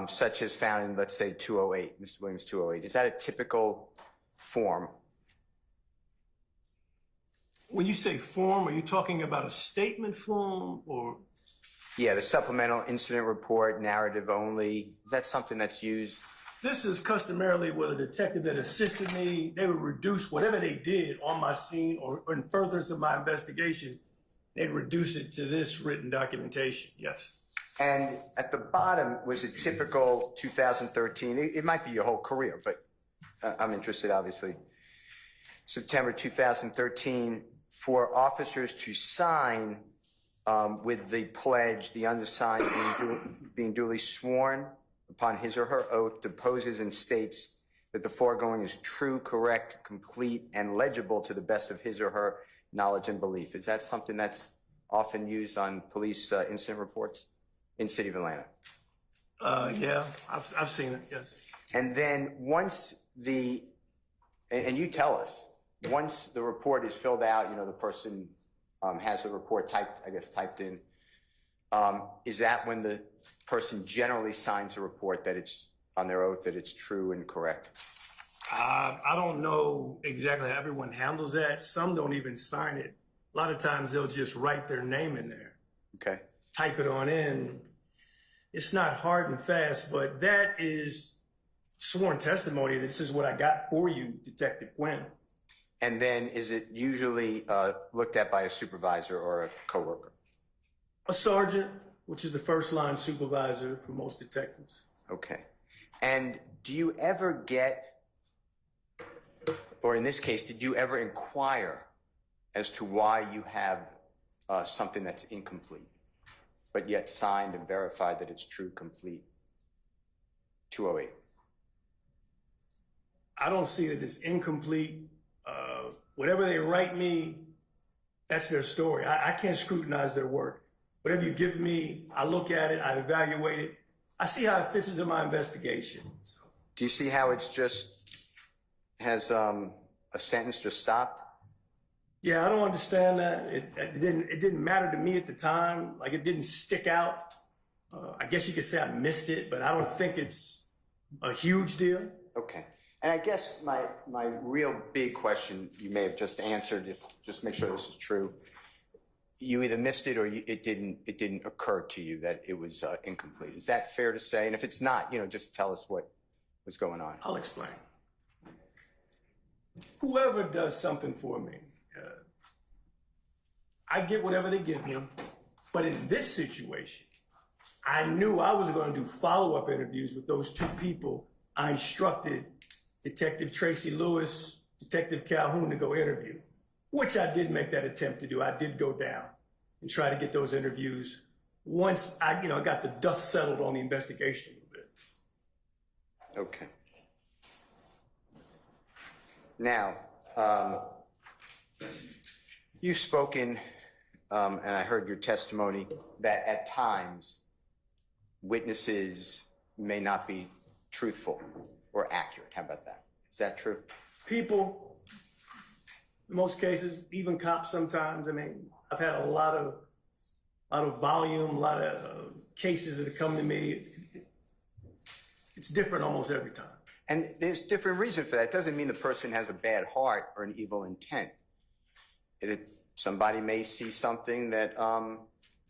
such as found in, let's say, 208, Mr. Williams 208? Is that a typical form? When you say form, are you talking about a statement form or? Yeah, the supplemental incident report, narrative only, is that something that's used? This is customarily with a detective that assisted me. They would reduce whatever they did on my scene or in furtherance of my investigation. They'd reduce it to this written documentation, yes. And at the bottom was a typical 2013, it might be your whole career, but I'm interested, obviously. September 2013, for officers to sign with the pledge, the undersigned being duly sworn upon his or her oath, deposes and states that the foregoing is true, correct, complete, and legible to the best of his or her knowledge and belief. Is that something that's often used on police incident reports in the city of Atlanta? Yeah, I've seen it, yes. And then once and you tell us, once the report is filled out, the person has the report typed in, is that when the person generally signs the report that it's on their oath that it's true and correct? I don't know exactly how everyone handles that. Some don't even sign it. A lot of times they'll just write their name in there. Okay. Type it on in. It's not hard and fast, but that is sworn testimony. This is what I got for you, Detective Quinn. And then is it usually looked at by a supervisor or a coworker? A sergeant, which is the first line supervisor for most detectives. Okay. And do you ever get, or in this case, did you ever inquire as to why you have something that's incomplete, but yet signed and verified that it's true, complete? 208. I don't see that it's incomplete. Whatever they write me, that's their story. I can't scrutinize their work. Whatever you give me, I look at it, I evaluate it. I see how it fits into my investigation. So. Do you see how it's just has a sentence just stopped? Yeah, I don't understand that. It didn't matter to me at the time. Like, it didn't stick out. I guess you could say I missed it, but I don't think it's a huge deal. Okay. And I guess my real big question, you may have just answered, just make sure this is true. You either missed it or it didn't occur to you that it was incomplete. Is that fair to say? And if it's not, just tell us what was going on. I'll explain. Whoever does something for me, I get whatever they give me. But in this situation, I knew I was going to do follow-up interviews with those two people. I instructed Detective Tracy Lewis, Detective Calhoun to go interview, which I did make that attempt to do. I did go down and try to get those interviews once I got the dust settled on the investigation a little bit. Okay. Now, you've spoken, and I heard your testimony, that at times witnesses may not be truthful or accurate. How about that? Is that true? People, in most cases, even cops sometimes. I mean, I've had a lot of volume, a lot of cases that have come to me. It's different almost every time. And there's different reason for that. It doesn't mean the person has a bad heart or an evil intent. Somebody may see something that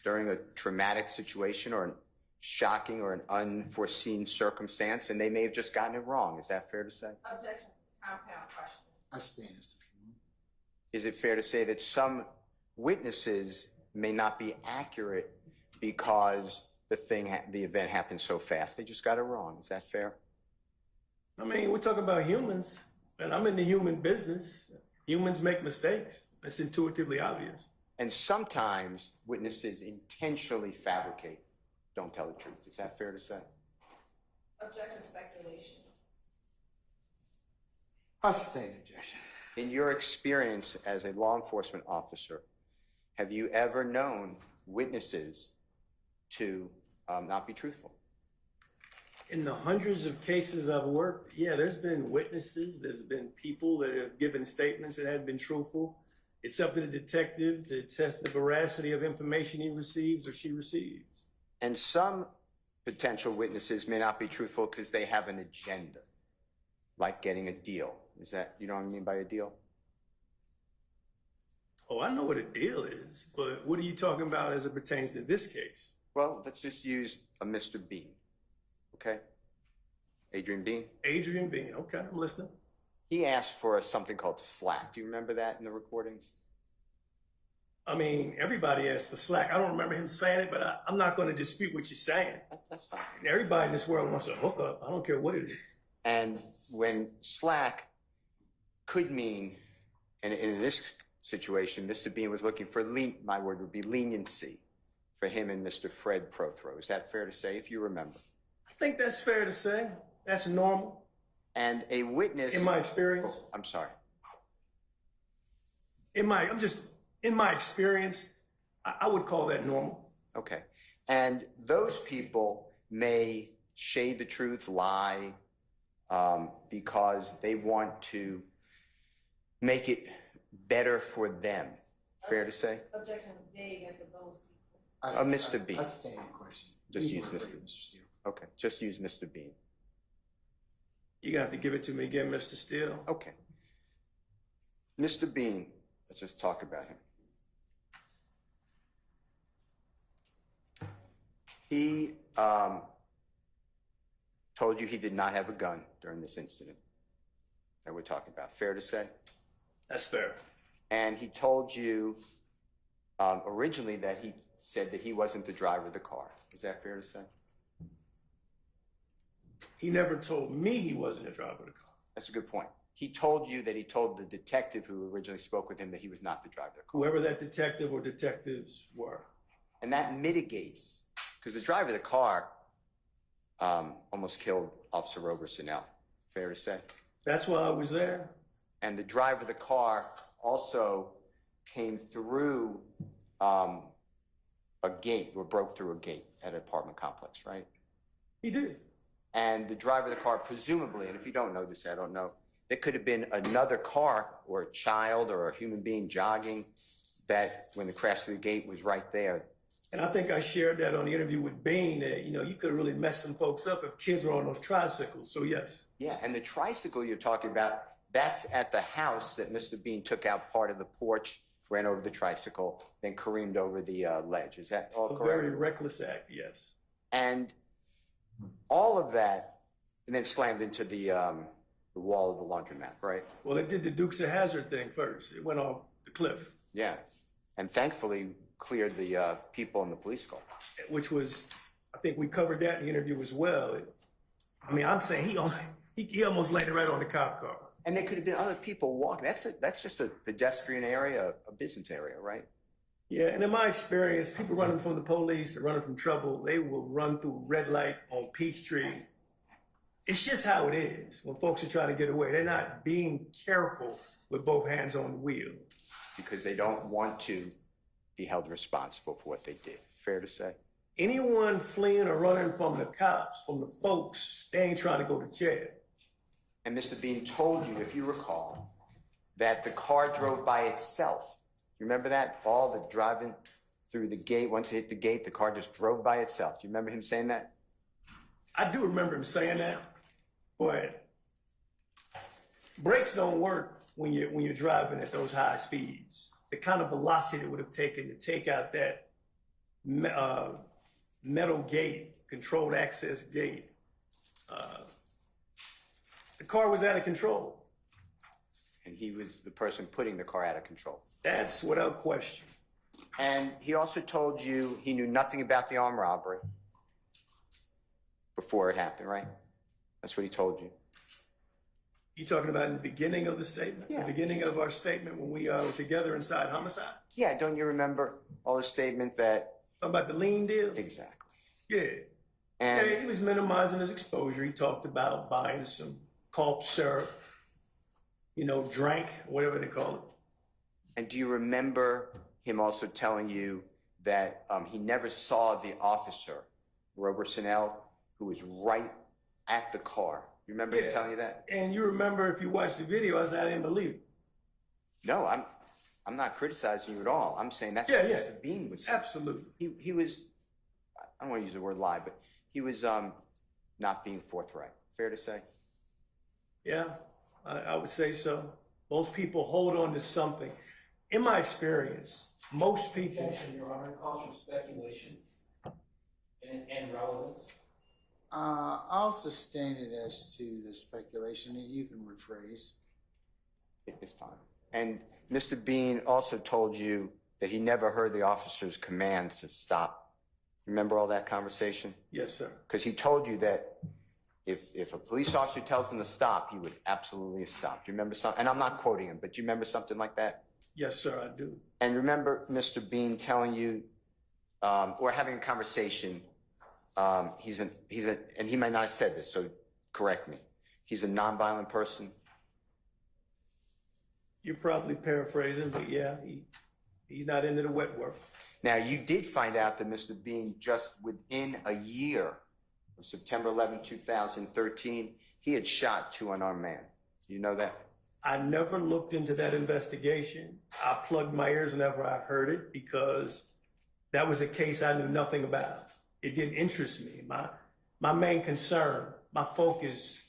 during a traumatic situation or shocking or an unforeseen circumstance, and they may have just gotten it wrong. Is that fair to say? Objection. Compound question. I stand. Is it fair to say that some witnesses may not be accurate because the event happened so fast? They just got it wrong. Is that fair? I mean, we're talking about humans, and I'm in the human business. Humans make mistakes. That's intuitively obvious. And sometimes witnesses intentionally fabricate, don't tell the truth. Is that fair to say? Objection, speculation. I sustain objection. In your experience as a law enforcement officer, have you ever known witnesses to not be truthful? In the hundreds of cases I've worked, yeah, there's been witnesses, there's been people that have given statements that have been truthful. It's up to the detective to test the veracity of information he receives or she receives. And some potential witnesses may not be truthful because they have an agenda, like getting a deal. Is that, you know what I mean by a deal? Oh, I know what a deal is, but what are you talking about as it pertains to this case? Well, let's just use a Mr. Bean, okay? Adrian Bean. Adrian Bean. Okay, I'm listening. He asked for something called slack. Do you remember that in the recordings? I mean, everybody asked for slack. I don't remember him saying it, but I'm not going to dispute what you're saying. That's fine. Everybody in this world wants a hookup. I don't care what it is. And when slack could mean, and in this situation, Mr. Bean was looking for, my word would be leniency for him and Mr. Fred Prothro. Is that fair to say, if you remember? I think that's fair to say. That's normal. And a witness... In my experience. Oh, I'm sorry. In my experience, I would call that normal. Okay. And those people may shade the truth, lie, because they want to make it better for them. Fair to say? Objection vague as to those people. Mr. Bean. A standing question. Just use Mr. Steele. Okay, just use Mr. Bean. You're going to have to give it to me again, Mr. Steele. Okay. Mr. Bean, let's just talk about him. He told you he did not have a gun during this incident that we're talking about. Fair to say? That's fair. And he told you originally that he said that he wasn't the driver of the car. Is that fair to say? He never told me he wasn't the driver of the car. That's a good point. He told you that he told the detective who originally spoke with him that he was not the driver of the car. Whoever that detective or detectives were. And that mitigates, because the driver of the car almost killed Officer Robbery. Fair to say? That's why I was there. And the driver of the car also came through a gate, or broke through a gate at an apartment complex, right? He did. And the driver of the car, presumably, and if you don't know this, I don't know, there could have been another car or a child or a human being jogging that, when the crash through the gate, was right there. And I think I shared that on the interview with Bean, that, you could really mess some folks up if kids were on those tricycles. So, yes. Yeah, and the tricycle you're talking about, that's at the house that Mr. Bean took out part of the porch, ran over the tricycle, then careened over the ledge. Is that all correct? A very reckless act, yes. And all of that, and then slammed into the wall of the laundromat, right? Well, it did the Dukes of Hazzard thing first. It went off the cliff. Yeah, and thankfully cleared the people in the police car. Which was, I think we covered that in the interview as well. I'm saying he almost landed right on the cop car. And there could have been other people walking. That's just a pedestrian area, a business area, right? Yeah, and in my experience, people running from the police or running from trouble, they will run through red light on Peachtree. It's just how it is when folks are trying to get away. They're not being careful with both hands on the wheel. Because they don't want to be held responsible for what they did. Fair to say? Anyone fleeing or running from the cops, from the folks, they ain't trying to go to jail. And Mr. Bean told you, if you recall, that the car drove by itself. You remember that? All the driving through the gate, once it hit the gate, the car just drove by itself. Do you remember him saying that? I do remember him saying that, but brakes don't work when you're driving at those high speeds. The kind of velocity it would have taken to take out that metal gate, controlled access gate. The car was out of control. And he was the person putting the car out of control. That's without question. And he also told you he knew nothing about the armed robbery before it happened, right? That's what he told you. You talking about in the beginning of the statement? Yeah. The beginning of our statement when we were together inside homicide? Yeah, don't you remember all the statement that... About the lien deal? Exactly. Yeah. And he was minimizing his exposure. He talked about buying some cough syrup, drank, whatever they call it. And do you remember him also telling you that he never saw the officer, Robert Sinell, who was right at the car? You remember him telling you that? And you remember, if you watched the video, I said I didn't believe it. No, I'm not criticizing you at all. I'm saying that's what Mr. Bean was saying. Absolutely. He was, I don't want to use the word lie, but he was not being forthright. Fair to say? Yeah, I would say so. Most people hold on to something. In my experience, most people... Objection, Your Honor. Calls for speculation. and relevance? I'll sustain it as to the speculation that you can rephrase. It's fine. And Mr. Bean also told you that he never heard the officer's commands to stop. Remember all that conversation? Yes, sir. Because he told you that if a police officer tells him to stop, he would absolutely stop. Do you remember something? And I'm not quoting him, but do you remember something like that? Yes, sir, I do. And remember Mr. Bean telling you, or having a conversation, and he might not have said this, so correct me. He's a nonviolent person. You're probably paraphrasing, but yeah, he's not into the wet work. Now, you did find out that Mr. Bean, just within a year of September 11, 2013, he had shot 2 unarmed men. Do you know that? I never looked into that investigation. I plugged my ears whenever I heard it because that was a case I knew nothing about. It didn't interest me. My main concern, my focus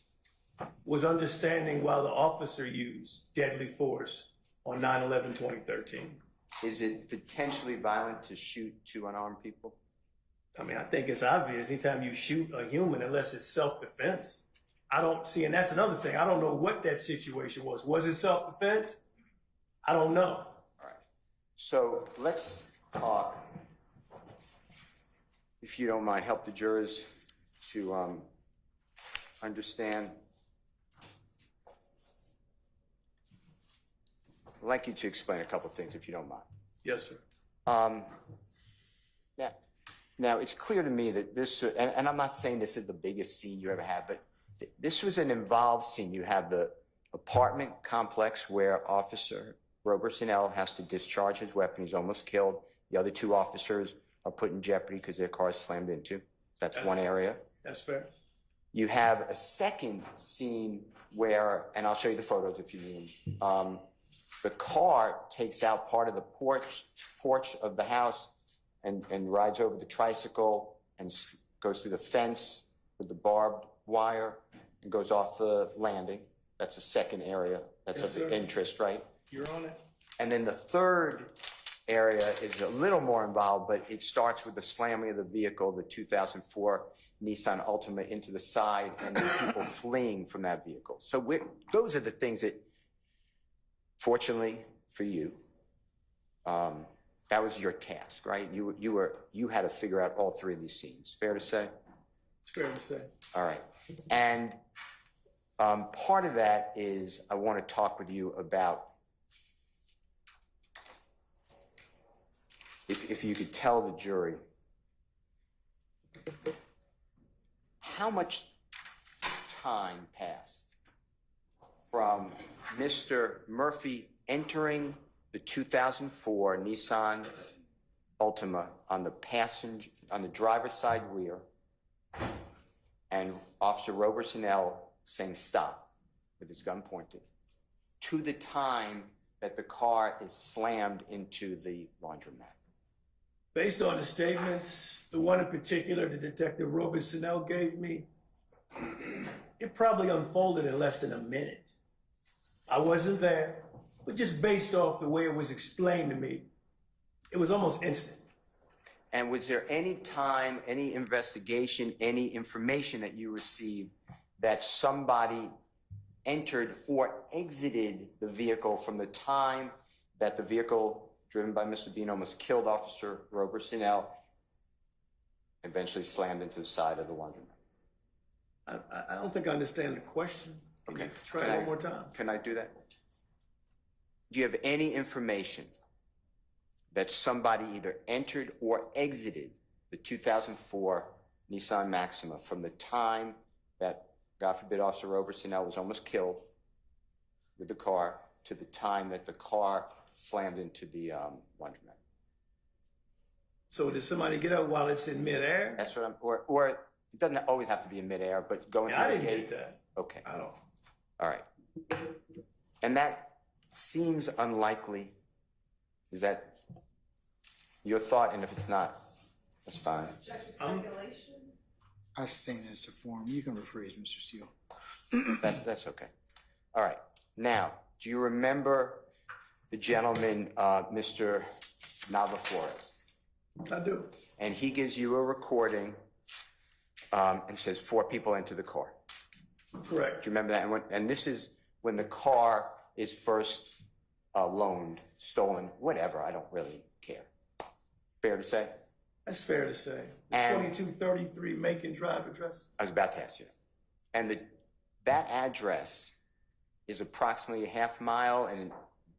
was understanding why the officer used deadly force on 9/11/2013. Is it potentially violent to shoot 2 unarmed people? I mean, I think it's obvious. Anytime you shoot a human, unless it's self-defense, I don't see, and that's another thing. I don't know what that situation was. Was it self-defense? I don't know. All right. So let's talk, if you don't mind, help the jurors to understand. I'd like you to explain a couple of things, if you don't mind. Yes, sir. Now, it's clear to me that this, and I'm not saying this is the biggest scene you ever had, but this was an involved scene. You have the apartment complex where Officer Roberson L. has to discharge his weapon. He's almost killed. The other 2 officers are put in jeopardy because their car is slammed into. That's one area. That's fair. You have a second scene where, and I'll show you the photos if you need them. The car takes out part of the porch of the house and rides over the tricycle and goes through the fence with the barbed wire and goes off the landing. That's a second area. That's of interest, right? You're on it. And then the third area is a little more involved, but it starts with the slamming of the vehicle, the 2004 Nissan Altima, into the side, and the people fleeing from that vehicle. So those are the things that, fortunately for you, that was your task, right? You had to figure out all 3 of these scenes. Fair to say? It's fair to say. All right. And part of that is I want to talk with you about if you could tell the jury how much time passed from Mr. Murphy entering the 2004 Nissan Altima on the driver's side rear, and Officer Roberson L. saying stop with his gun pointed, to the time that the car is slammed into the laundromat. Based on the statements, the one in particular that Detective Roberson L. gave me, it probably unfolded in less than a minute. I wasn't there, but just based off the way it was explained to me, it was almost instant. And was there any time, any investigation, any information that you received that somebody entered or exited the vehicle from the time that the vehicle driven by Mr. Bean almost killed Officer Roberson L., eventually slammed into the side of the laundromat? I don't think I understand the question. Can you try it one more time? Can I do that? Do you have any information that somebody either entered or exited the 2004 Nissan Maxima from the time that, God forbid, Officer Roberson L. was almost killed with the car to the time that the car slammed into the laundromat? So did somebody get out while it's in midair? That's what or it doesn't always have to be in midair, but going through I the didn't gate. get that. Okay. I don't. All right. And that seems unlikely. Is that your thought? And if it's not, that's fine. I sustain it as a form. You can rephrase, Mr. Steele. That's okay. All right. Now, do you remember the gentleman, Mr. Nava Flores? I do. And he gives you a recording and says 4 people enter the car. Correct. Do you remember that? And this is when the car is first loaned, stolen, whatever. I don't really care. Fair to say? That's fair to say. And 2233 Macon Drive address? I was about to ask you. And that address is approximately a half mile, and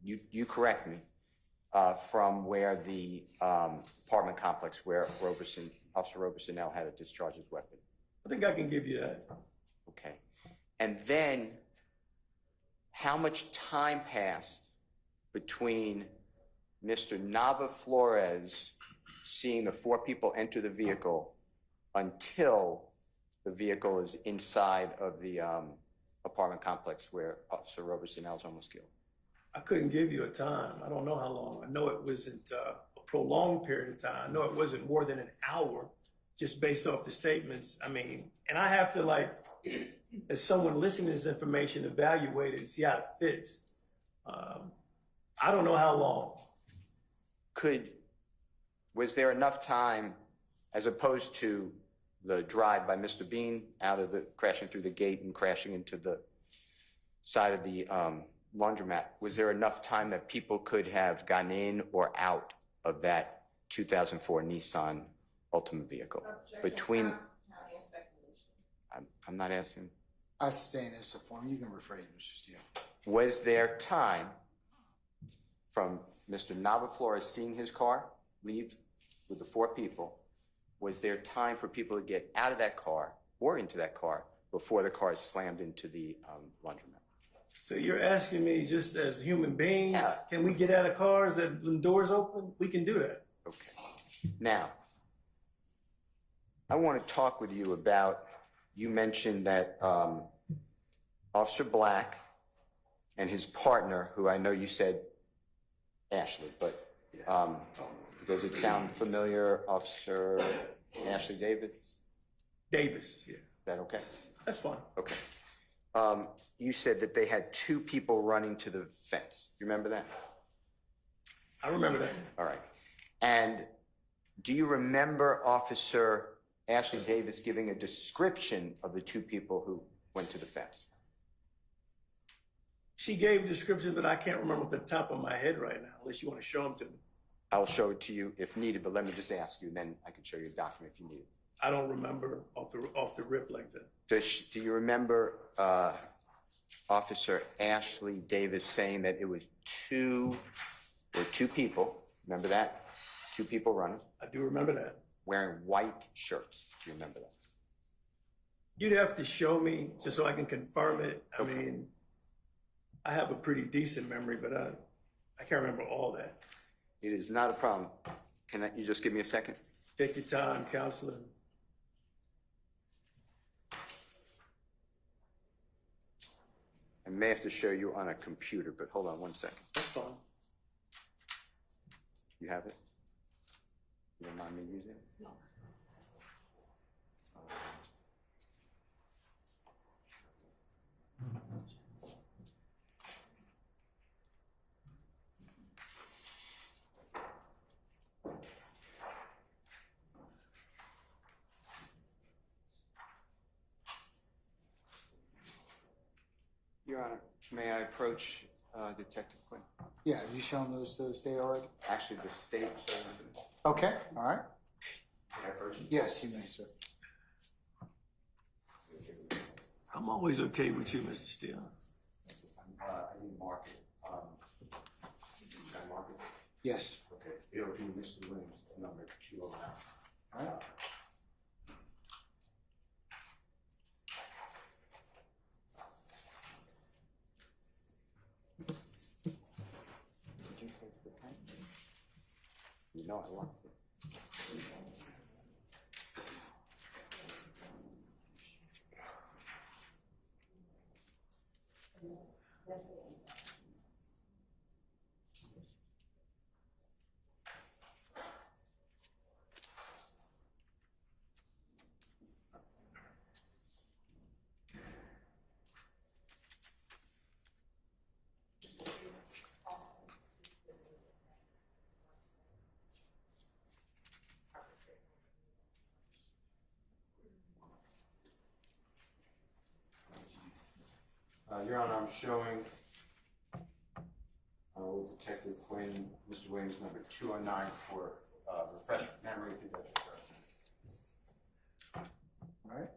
you correct me, from where the apartment complex where Officer Roberson now had to discharge his weapon. I think I can give you that. Okay. And then, how much time passed between Mr. Nava Flores seeing the 4 people enter the vehicle until the vehicle is inside of the apartment complex where Officer Roberson now is almost killed? I couldn't give you a time. I don't know how long. I know it wasn't a prolonged period of time. I know it wasn't more than an hour, just based off the statements. I mean, and I have to, like, as someone listening to this information, evaluate it and see how it fits. I don't know how long. Was there enough time, as opposed to the drive by Mr. Bean crashing through the gate and crashing into the side of the laundromat, was there enough time that people could have gotten in or out of that 2004 Nissan Ultima vehicle? Between, I'm not asking. I sustain this form. You can rephrase, Mr. Steele. Was there time from Mr. Nava Flores seeing his car leave with the 4 people? Was there time for people to get out of that car or into that car before the car is slammed into the laundromat? So you're asking me, just as human beings, Yeah. can we get out of cars that the doors open? We can do that. Okay. Now, I want to talk with you about, you mentioned that Officer Black and his partner, who I know you said Ashley, but does it sound familiar, Officer Ashley Davis? Davis, yeah. Is that okay? That's fine. Okay. You said that they had 2 people running to the fence. You remember that? I remember that. All right. And do you remember Officer Ashley Davis giving a description of the 2 people who went to the fence? She gave description, but I can't remember off the top of my head right now, unless you want to show them to me. I'll show it to you if needed, but let me just ask you, and then I can show you a document if you need it. I don't remember off the rip like that. Do you remember Officer Ashley Davis saying that it was 2 people, remember that? 2 people running, I do remember that. wearing white shirts. Do you remember that? You'd have to show me just so I can confirm it. I mean, I have a pretty decent memory, but I can't remember all that. It is not a problem. Can you just give me a second? Take your time, counselor. I may have to show you on a computer, but hold on one second. That's fine. You have it? You don't mind me using it? No. Your Honor, may I approach Detective Quinn? Yeah, have you shown those to the state already? Actually, the state showed them to me. Okay, all right. May I approach you? Yes, you may, sir. I'm always okay with you, Mr. Steele. I need to mark it. Can I mark it? Yes. Okay, it'll be Mr. Williams, number 209. All right. Did you take the pen? You know I lost it. Your Honor, I'm showing with Detective Quinn, Mr. Williams, number 209 for refresh memory if you got your questions. All right.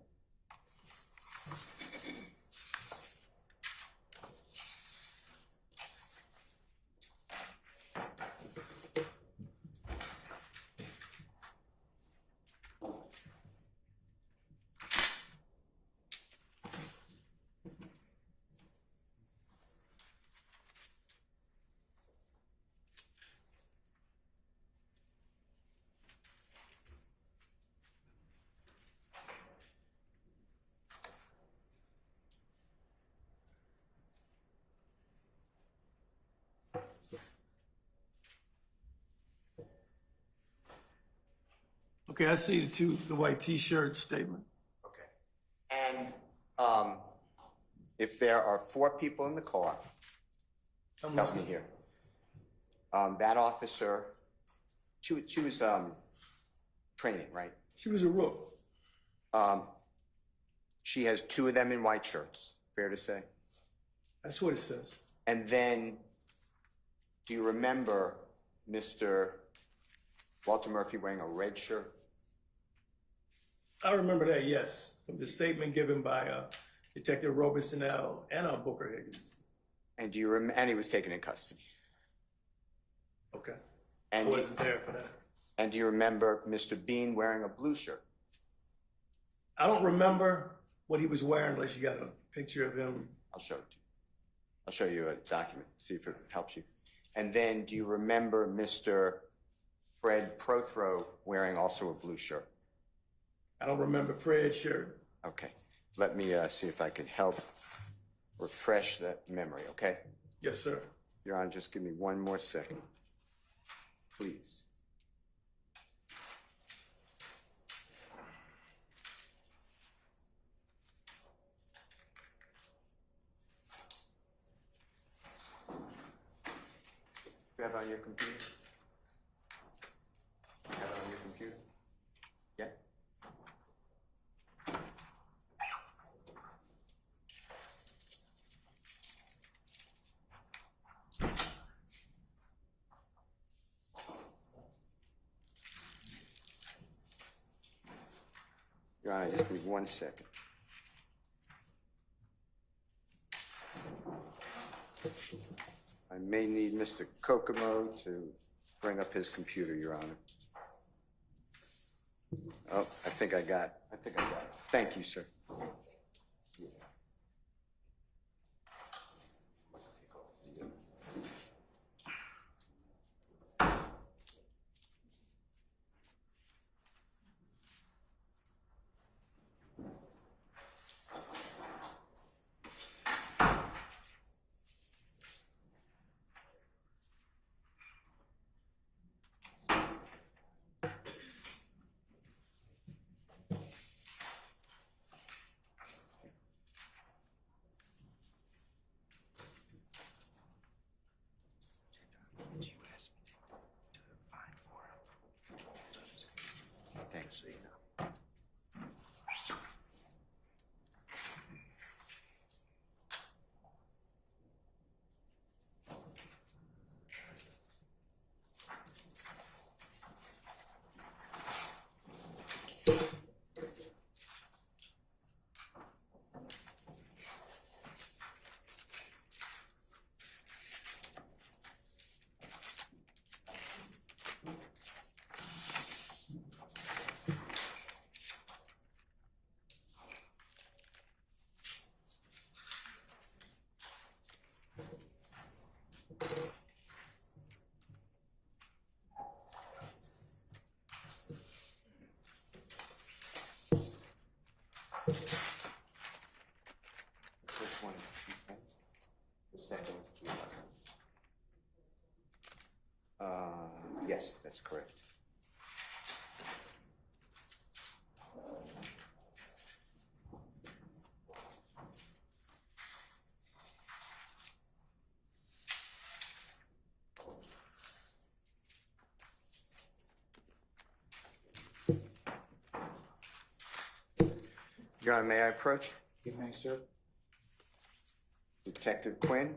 Okay, I see the white T-shirt statement. Okay. And if there are 4 people in the car, help me here. That officer, she was training, right? She was a rook. She has 2 of them in white shirts, fair to say? That's what it says. And then, do you remember Mr. Walter Murphy wearing a red shirt? I remember that, yes. The statement given by Detective Robertson and Booker Higgins. And do you and he was taken in custody. Okay. And I wasn't there for that. And do you remember Mr. Bean wearing a blue shirt? I don't remember what he was wearing unless you got a picture of him. I'll show it to you. I'll show you a document, see if it helps you. And then do you remember Mr. Fred Prothro wearing also a blue shirt? I don't remember Fred's shirt. Okay. Let me see if I can help refresh that memory, okay? Yes, sir. Your Honor, just give me one more second. Please. You have it on your computer? You have it on your computer? Yeah? Your Honor, just give me 1 second. I may need Mr. Kokomo to bring up his computer, Your Honor. Oh, I think I got it. Thank you, sir. Thanks, Zena. Which one? The second. Yes, that's correct. Your Honor, may I approach? You may, sir. Detective Quinn,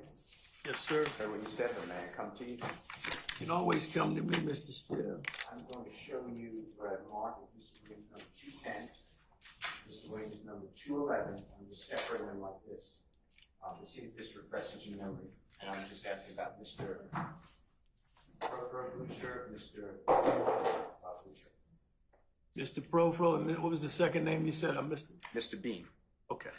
Yes, sir. heard what you said, but may I come to you? You can always come to me, Mr. Steele. I'm going to show you what I've marked with Mr. Williams number 210, Mr. Williams number 211. I'm just separating them like this. Let's see if this refreshes your memory. And I'm just asking about Mr. Blue Shirt, Mr. Blue Shirt. Mr. Profro, and what was the second name you said? I missed it. Mr. Bean. Okay.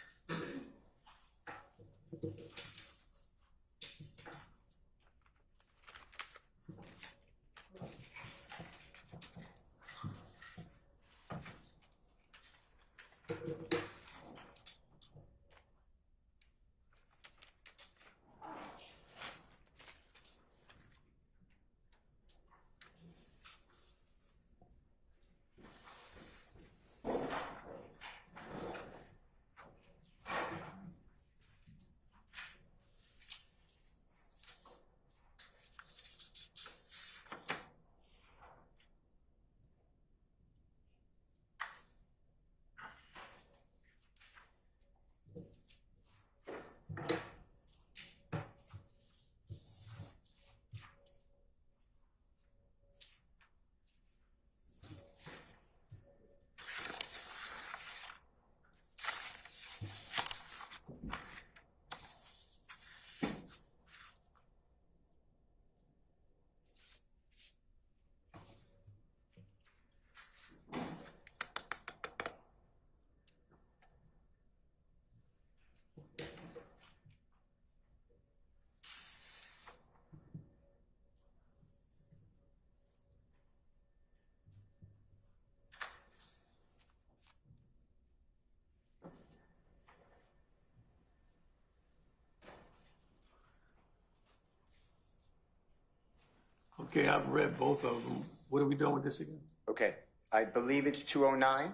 Okay, I've read both of them. What are we doing with this again? Okay, I believe it's 209.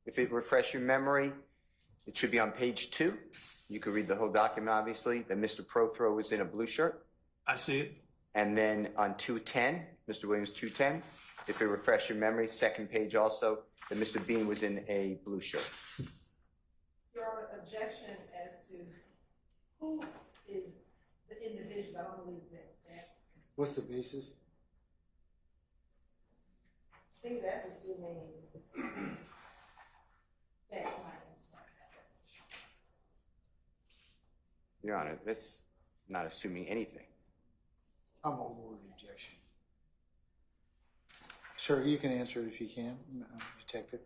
If it refresh your memory, it should be on page 2. You could read the whole document, obviously. That Mr. Prothrow was in a blue shirt. I see it. And then on 210, Mr. Williams 210, if it refresh your memory, second page also, that Mr. Bean was in a blue shirt. Your objection as to who is the individual, I don't believe that. What's the basis? I think that's assuming that's my answer. Your Honor, that's not assuming anything. I'm on board with the objection. Sir, you can answer it if you can, Detective.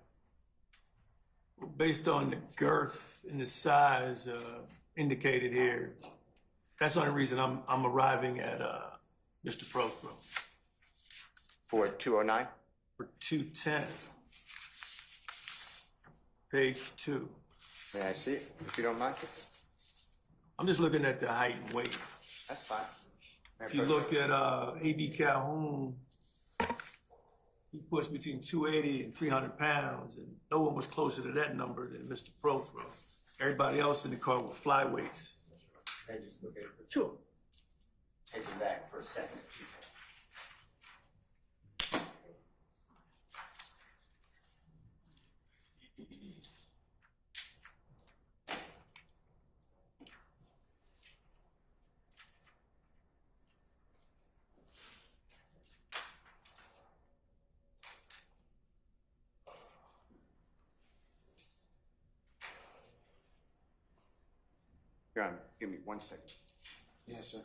Based on the girth and the size indicated here, that's the only reason I'm arriving at Mr. Prothrow. For 209? For 210. Page 2. May I see it, if you don't mind? I'm just looking at the height and weight. That's fine. If you look at A.B. Calhoun, he puts between 280 and 300 pounds, and no one was closer to that number than Mr. Prothrow. Everybody else in the car were flyweights. Can I just look at it? Sure. Take it back for a second. Your Honor, give me 1 second. Yes, sir.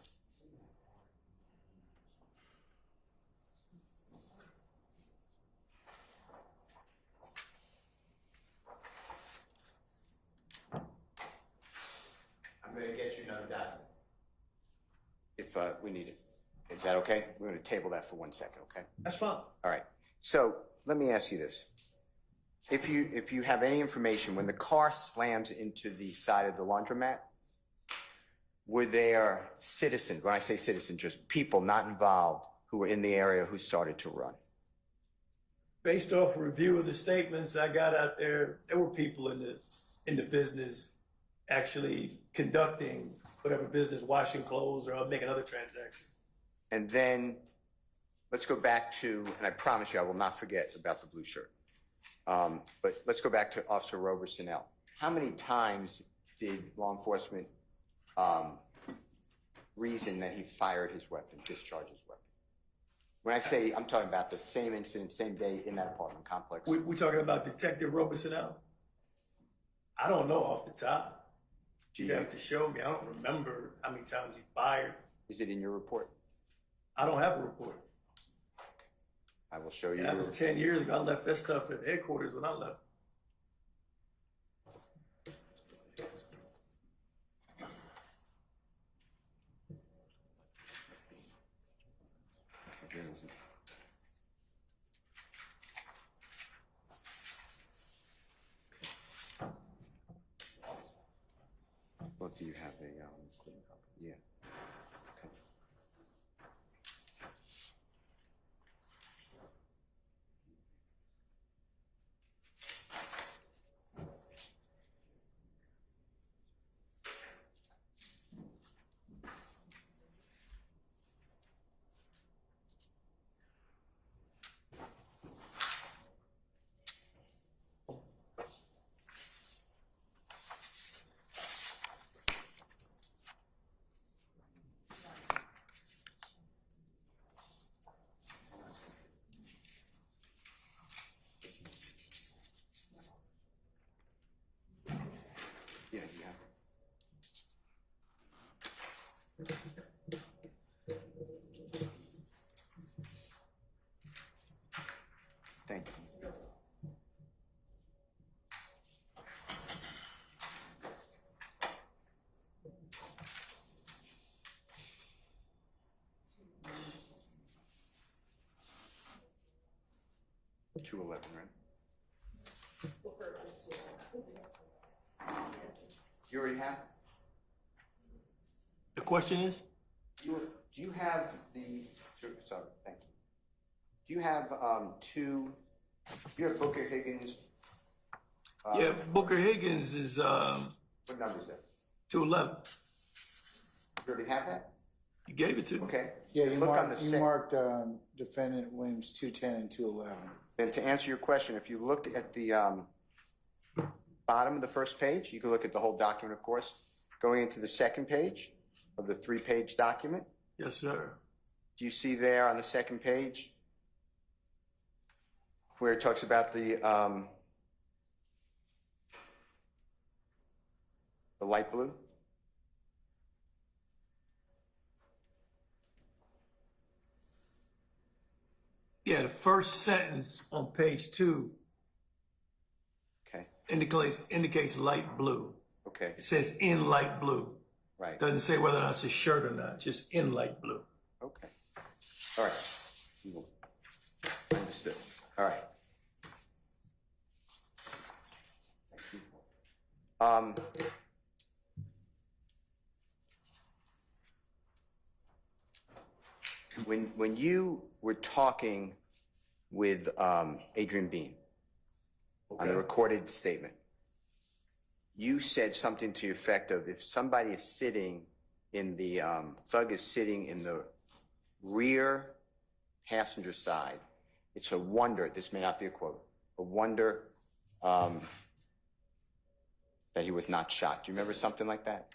I'm going to get you another document. If we need it. Is that okay? We're going to table that for 1 second, okay? That's fine. All right. So let me ask you this. If you have any information, when the car slams into the side of the laundromat, were there citizens, when I say citizens, just people not involved who were in the area who started to run? Based off a review of the statements I got out there, there were people in the business actually conducting whatever business, washing clothes or making other transactions. And then let's go back to, and I promise you I will not forget about the blue shirt. But let's go back to Officer Roberson. How many times did law enforcement reason that he fired his weapon, discharged his weapon? When I say, I'm talking about the same incident, same day in that apartment complex. We're talking about Detective Robeson now? I don't know off the top. You'd have to show me. I don't remember how many times he fired. Is it in your report? I don't have a report. I will show you. That was 10 years ago. I left that stuff at headquarters when I left. Well, do you have a, yeah. Okay. Yeah, you have it. Thank you. $211, right? You already have? The question is? Do you have the, sorry, thank you. Do you have you have Booker Higgins? Yeah, Booker Higgins is What number is that? 211. You already have that? You gave it to me. Okay. Yeah, you Look on the marked defendant Williams 210 and 211. Then to answer your question, if you look at the bottom of the first page, you can look at the whole document, of course. Going into the second page of the 3-page document. Yes, sir. Do you see there on the second page where it talks about the light blue? Yeah, the first sentence on page 2 Okay. indicates light blue. Okay. It says in light blue. Right. Doesn't say whether or not it's a shirt or not, just in light blue. Okay. All right. Understood. All right. Thank you. When you were talking with Adrian Bean on the recorded statement, you said something to the effect of if somebody is sitting in the thug is sitting in the rear passenger side, it's a wonder, this may not be a quote, a wonder that he was not shot. Do you remember something like that?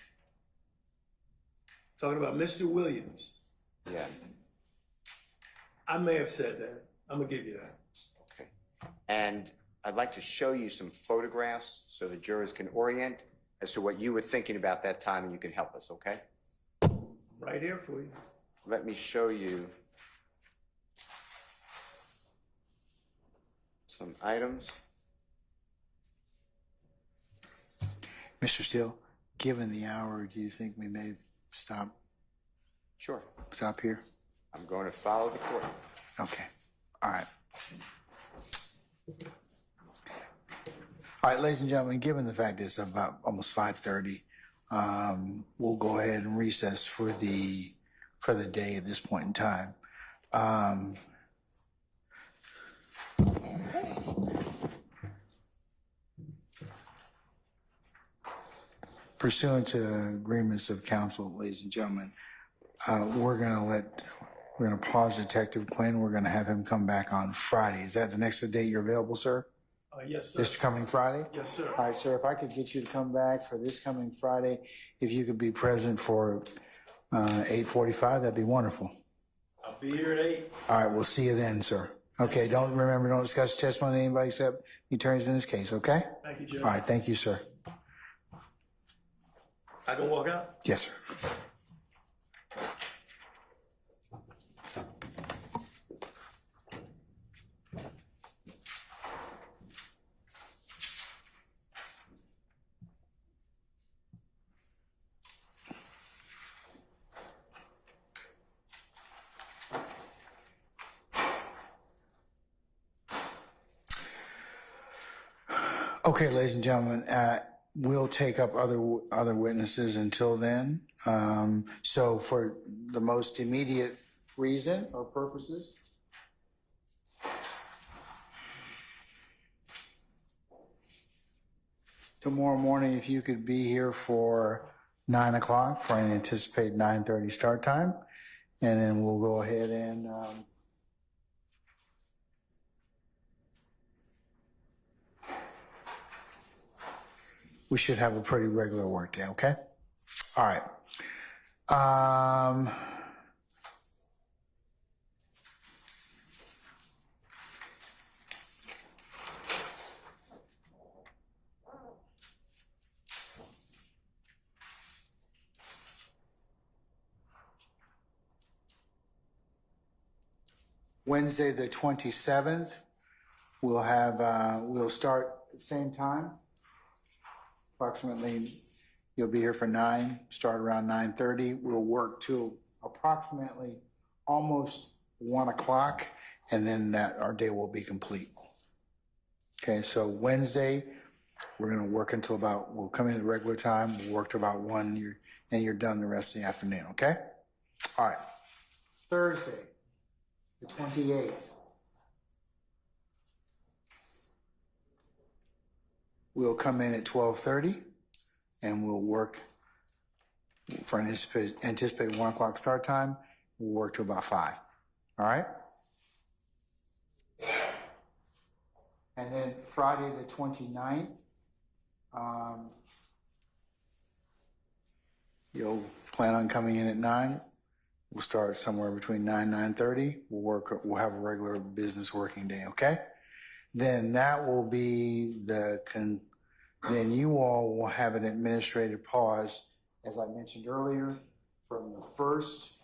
Talking about Mr. Williams. Yeah. I may have said that. I'm going to give you that. Okay. And I'd like to show you some photographs so the jurors can orient as to what you were thinking about that time, and you can help us, okay? Right here for you. Let me show you some items. Mr. Steele, given the hour, do you think we may stop Sure. here? I'm going to follow the court. Okay. All right. All right, ladies and gentlemen, given the fact it's about almost 5:30, we'll go ahead and recess for the day at this point in time. Pursuant to agreements of counsel, ladies and gentlemen, we're gonna pause Detective Quinn. We're gonna have him come back on Friday. Is that the next date you're available, sir? Yes, sir. This coming Friday? Yes, sir. All right, sir, if I could get you to come back for this coming Friday, if you could be present for 8:45, that'd be wonderful. I'll be here at 8. All right, we'll see you then, sir. Okay, don't discuss testimony with anybody except the attorneys in this case, okay? Thank you, Judge. All right, thank you, sir. I can walk out? Yes, sir. Okay, ladies and gentlemen, we'll take up other witnesses until then. So for the most immediate reason or purposes, tomorrow morning, if you could be here for 9 o'clock for an anticipated 9:30 start time, and then we'll go ahead and we should have a pretty regular work day, okay? All right. Wednesday, the 27th, we'll start at the same time. Approximately, you'll be here for 9, start around 9:30. We'll work till approximately almost 1 o'clock, and then our day will be complete. Okay, so Wednesday, we're gonna work until we'll come in at regular time, we'll work till about 1, and you're done the rest of the afternoon, okay? All right. Thursday, the 28th. We'll come in at 12:30 and we'll work for an anticipated 1 o'clock start time. We'll work to about 5. All right? And then Friday the 29th, you'll plan on coming in at 9. We'll start somewhere between 9 and 9:30. We'll have a regular business working day, okay? Then that will be then you all will have an administrative pause, as I mentioned earlier, from the 1st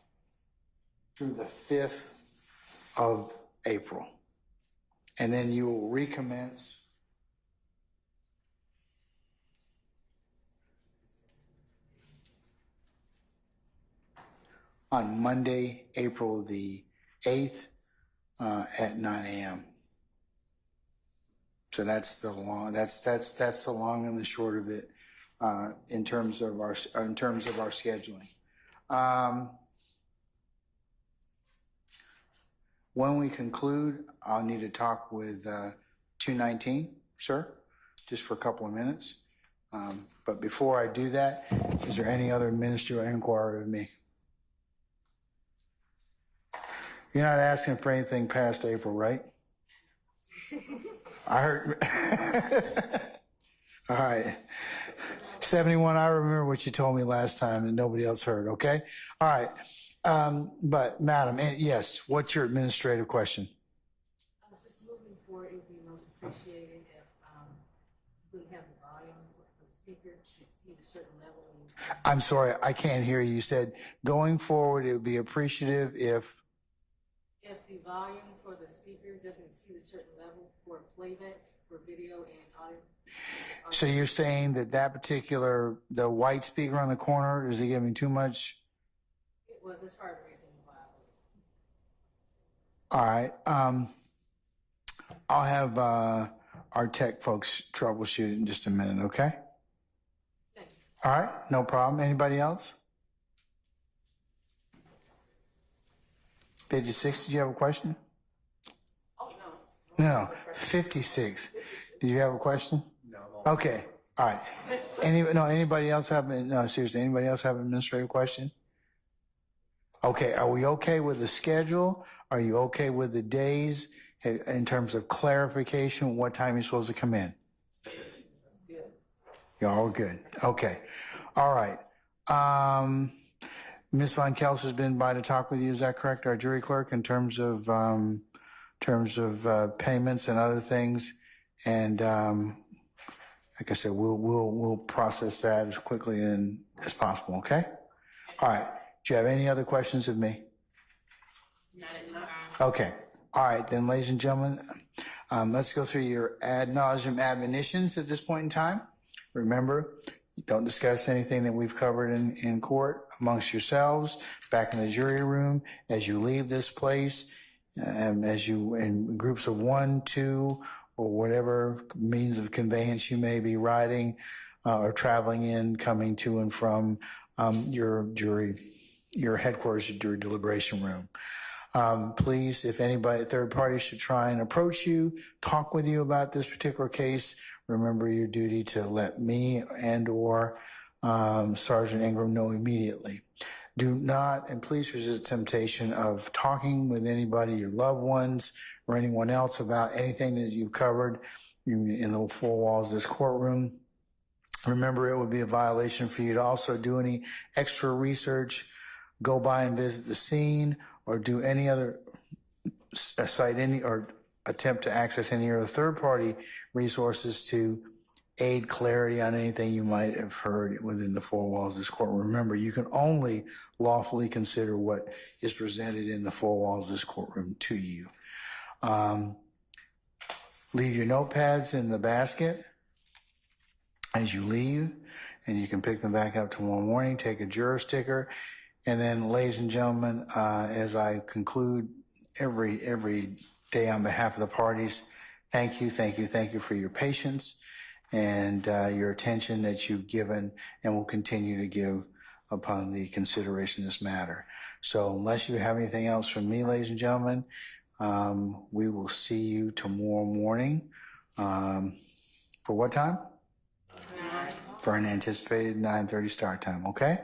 through the 5th of April. And then you will recommence on Monday, April the 8th at 9 a.m. So that's the long and the short of it in terms of our scheduling. When we conclude, I'll need to talk with 219, sir, just for a couple of minutes. But before I do that, is there any other ministerial inquiry of me? You're not asking for anything past April, right? I heard. All right. 71, I remember what you told me last time and nobody else heard, okay? All right. But, madam, yes, what's your administrative question? I was just moving forward. It would be most appreciated if we have the volume for the speaker to exceed a certain level. I'm sorry, I can't hear you. You said going forward, it would be appreciative if the volume for the speaker doesn't exceed a certain level for playback, for video and audio. So you're saying that particular, the white speaker on the corner, is he giving too much? It was, as far as the reason why. All right. I'll have our tech folks troubleshoot it in just a minute, okay? Thank you. All right, no problem. Anybody else? 56, did you have a question? Oh, no. No, 56. Did you have a question? No. Okay, all right. Anybody else have, no, seriously, anybody else have an administrative question? Okay, are we okay with the schedule? Are you okay with the days in terms of clarification, what time you're supposed to come in? You're all good. Okay, all right. Ms. Von Kels has been by to talk with you, is that correct, our jury clerk, in terms of payments and other things? And like I said, we'll process that as quickly as possible, okay? All right. Do you have any other questions of me? Not at this time. Okay. All right, then, ladies and gentlemen, let's go through your ad nauseum admonitions at this point in time. Remember, don't discuss anything that we've covered in court amongst yourselves, back in the jury room, as you leave this place, as you in groups of 1, 2, or whatever means of conveyance you may be riding or traveling in, coming to and from your headquarters, your jury deliberation room. Please, if anybody, third party should try and approach you, talk with you about this particular case, remember your duty to let me and or Sergeant Ingram know immediately. Do not, and please resist temptation of talking with anybody, your loved ones, or anyone else about anything that you've covered in the four walls of this courtroom. Remember, it would be a violation for you to also do any extra research, go by and visit the scene, or do any other cite any or attempt to access any other third-party resources to aid clarity on anything you might have heard within the four walls of this courtroom. Remember, you can only lawfully consider what is presented in the four walls of this courtroom to you. Leave your notepads in the basket as you leave, and you can pick them back up tomorrow morning. Take a juror sticker. And then, ladies and gentlemen, as I conclude every day on behalf of the parties, thank you for your patience and your attention that you've given and will continue to give upon the consideration of this matter. So unless you have anything else from me, ladies and gentlemen, we will see you tomorrow morning. For what time? 9. For an anticipated 9:30 start time, okay?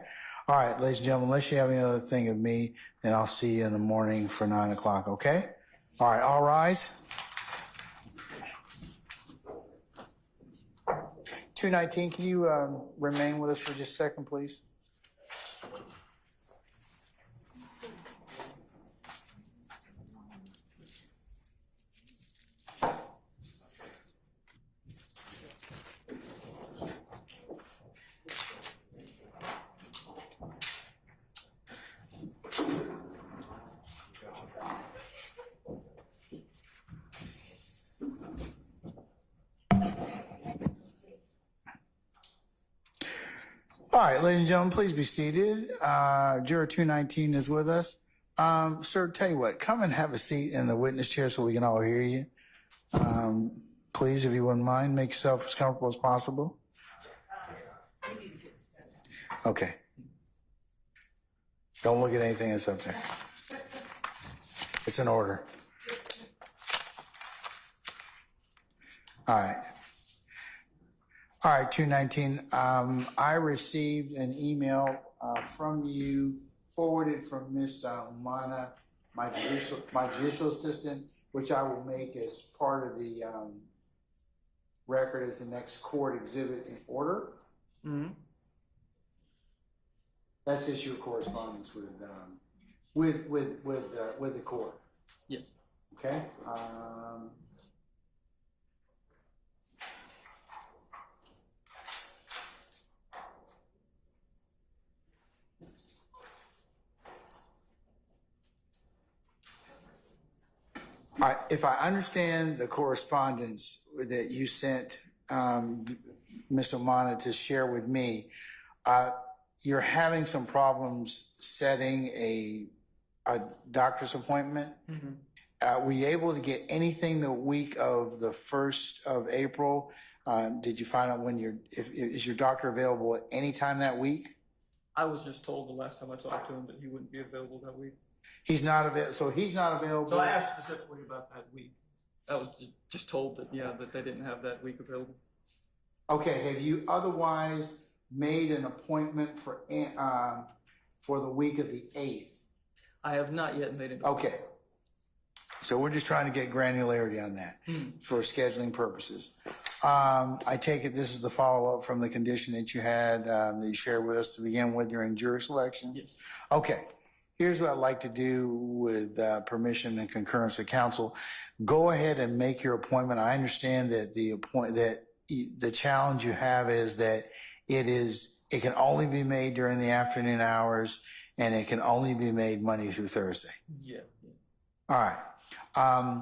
All right, ladies and gentlemen, unless you have any other thing of me, then I'll see you in the morning for 9 o'clock, okay? All right, all rise. 219, can you remain with us for just a second, please? All right, ladies and gentlemen, please be seated. Juror 219 is with us. Sir, tell you what, come and have a seat in the witness chair so we can all hear you. Please, if you wouldn't mind, make yourself as comfortable as possible. Okay. Don't look at anything that's up there. It's in order. All right. All right, 219. I received an email from you, forwarded from Ms. Umana, my judicial assistant, which I will make as part of the record as the next court exhibit in order. Mm-hmm. That's just your correspondence with the court. Yes. Okay. All right, if I understand the correspondence that you sent Ms. Umana to share with me, you're having some problems setting a doctor's appointment. Mm-hmm. Were you able to get anything the week of the 1st of April? Did you find out when is your doctor available at any time that week? I was just told the last time I talked to him that he wouldn't be available that week. He's not available. So he's not available. So I asked specifically about that week. I was just told that that they didn't have that week available. Okay. Have you otherwise made an appointment for the week of the 8th? I have not yet made it. Okay. So we're just trying to get granularity on that for scheduling purposes. I take it this is the follow-up from the condition that you had, that you shared with us to begin with during jury selection? Yes. Okay. Here's what I'd like to do with permission and concurrence of counsel. Go ahead and make your appointment. I understand that the challenge you have is that it can only be made during the afternoon hours, and it can only be made Monday through Thursday. Yeah. All right.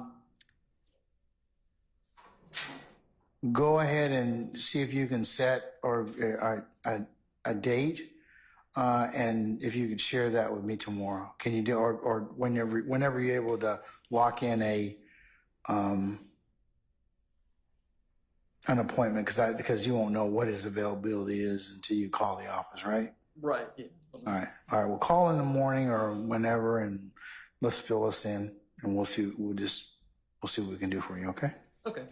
Go ahead and see if you can set a date, and if you could share that with me tomorrow. Can you do, or whenever you're able to lock in an appointment, because you won't know what his availability is until you call the office, right? Right. Yeah. All right. We'll call in the morning or whenever, and let's fill us in, and we'll see. We'll see what we can do for you. Okay. Okay.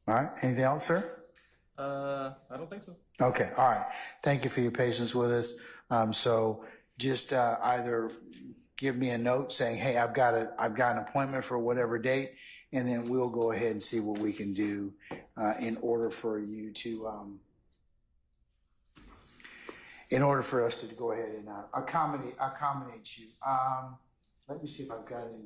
All right. Anything else, sir? I don't think so. Okay. All right. Thank you for your patience with us. So just either give me a note saying, "Hey, I've got an appointment for whatever date," and then we'll go ahead and see what we can do in order for you to. In order for us to go ahead and accommodate you. Let me see if I've got any.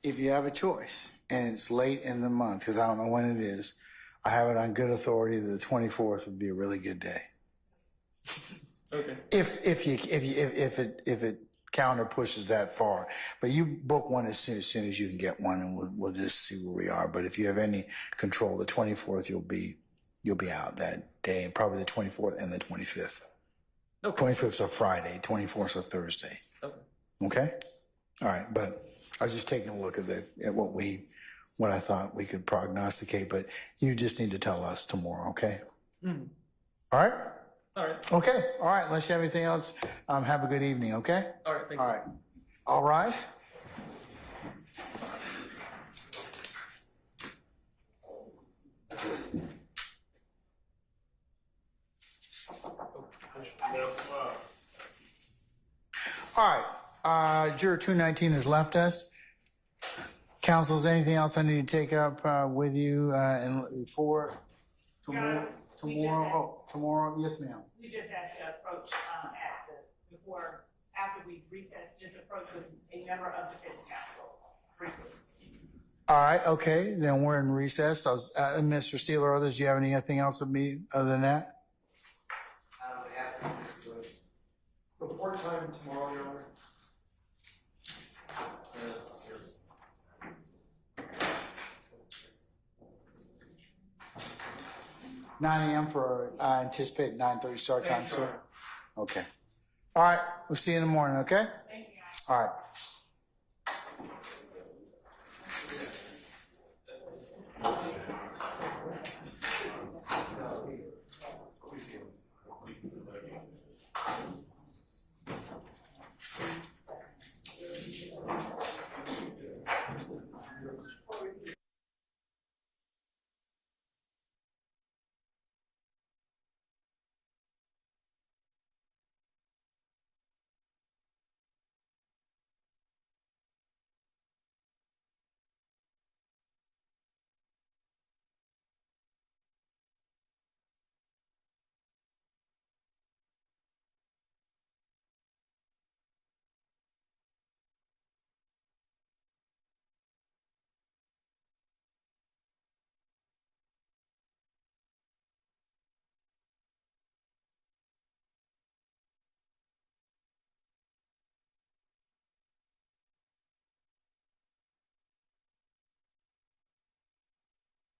If you have a choice and it's late in the month, because I don't know when it is, I have it on good authority that the 24th would be a really good day. Okay. If it calendar pushes that far, but you book one as soon as you can get one, and we'll just see where we are. But if you have any control, the 24th you'll be out that day, and probably the 24th and the 25th. Okay. 25th is a Friday, 24th is a Thursday. Okay. Okay. All right, but I was just taking a look at what I thought we could prognosticate, but you just need to tell us tomorrow, okay? Mm-hmm. All right? All right. Okay. All right. Unless you have anything else, have a good evening, okay? All right. Thank you. All right. All rise. All right. Juror 219 has left us. Counsel, is anything else I need to take up with you before tomorrow? Tomorrow? Yes, ma'am. We just asked to approach after we recess, just approach with a member of the defense counsel briefly. All right. Okay. Then we're in recess. Mr. Steele or others, do you have anything else with me other than that? Report time tomorrow, Your Honor. 9 a.m. for anticipated 9:30 start time, sir. Okay. All right. We'll see you in the morning, okay? Thank you. All right.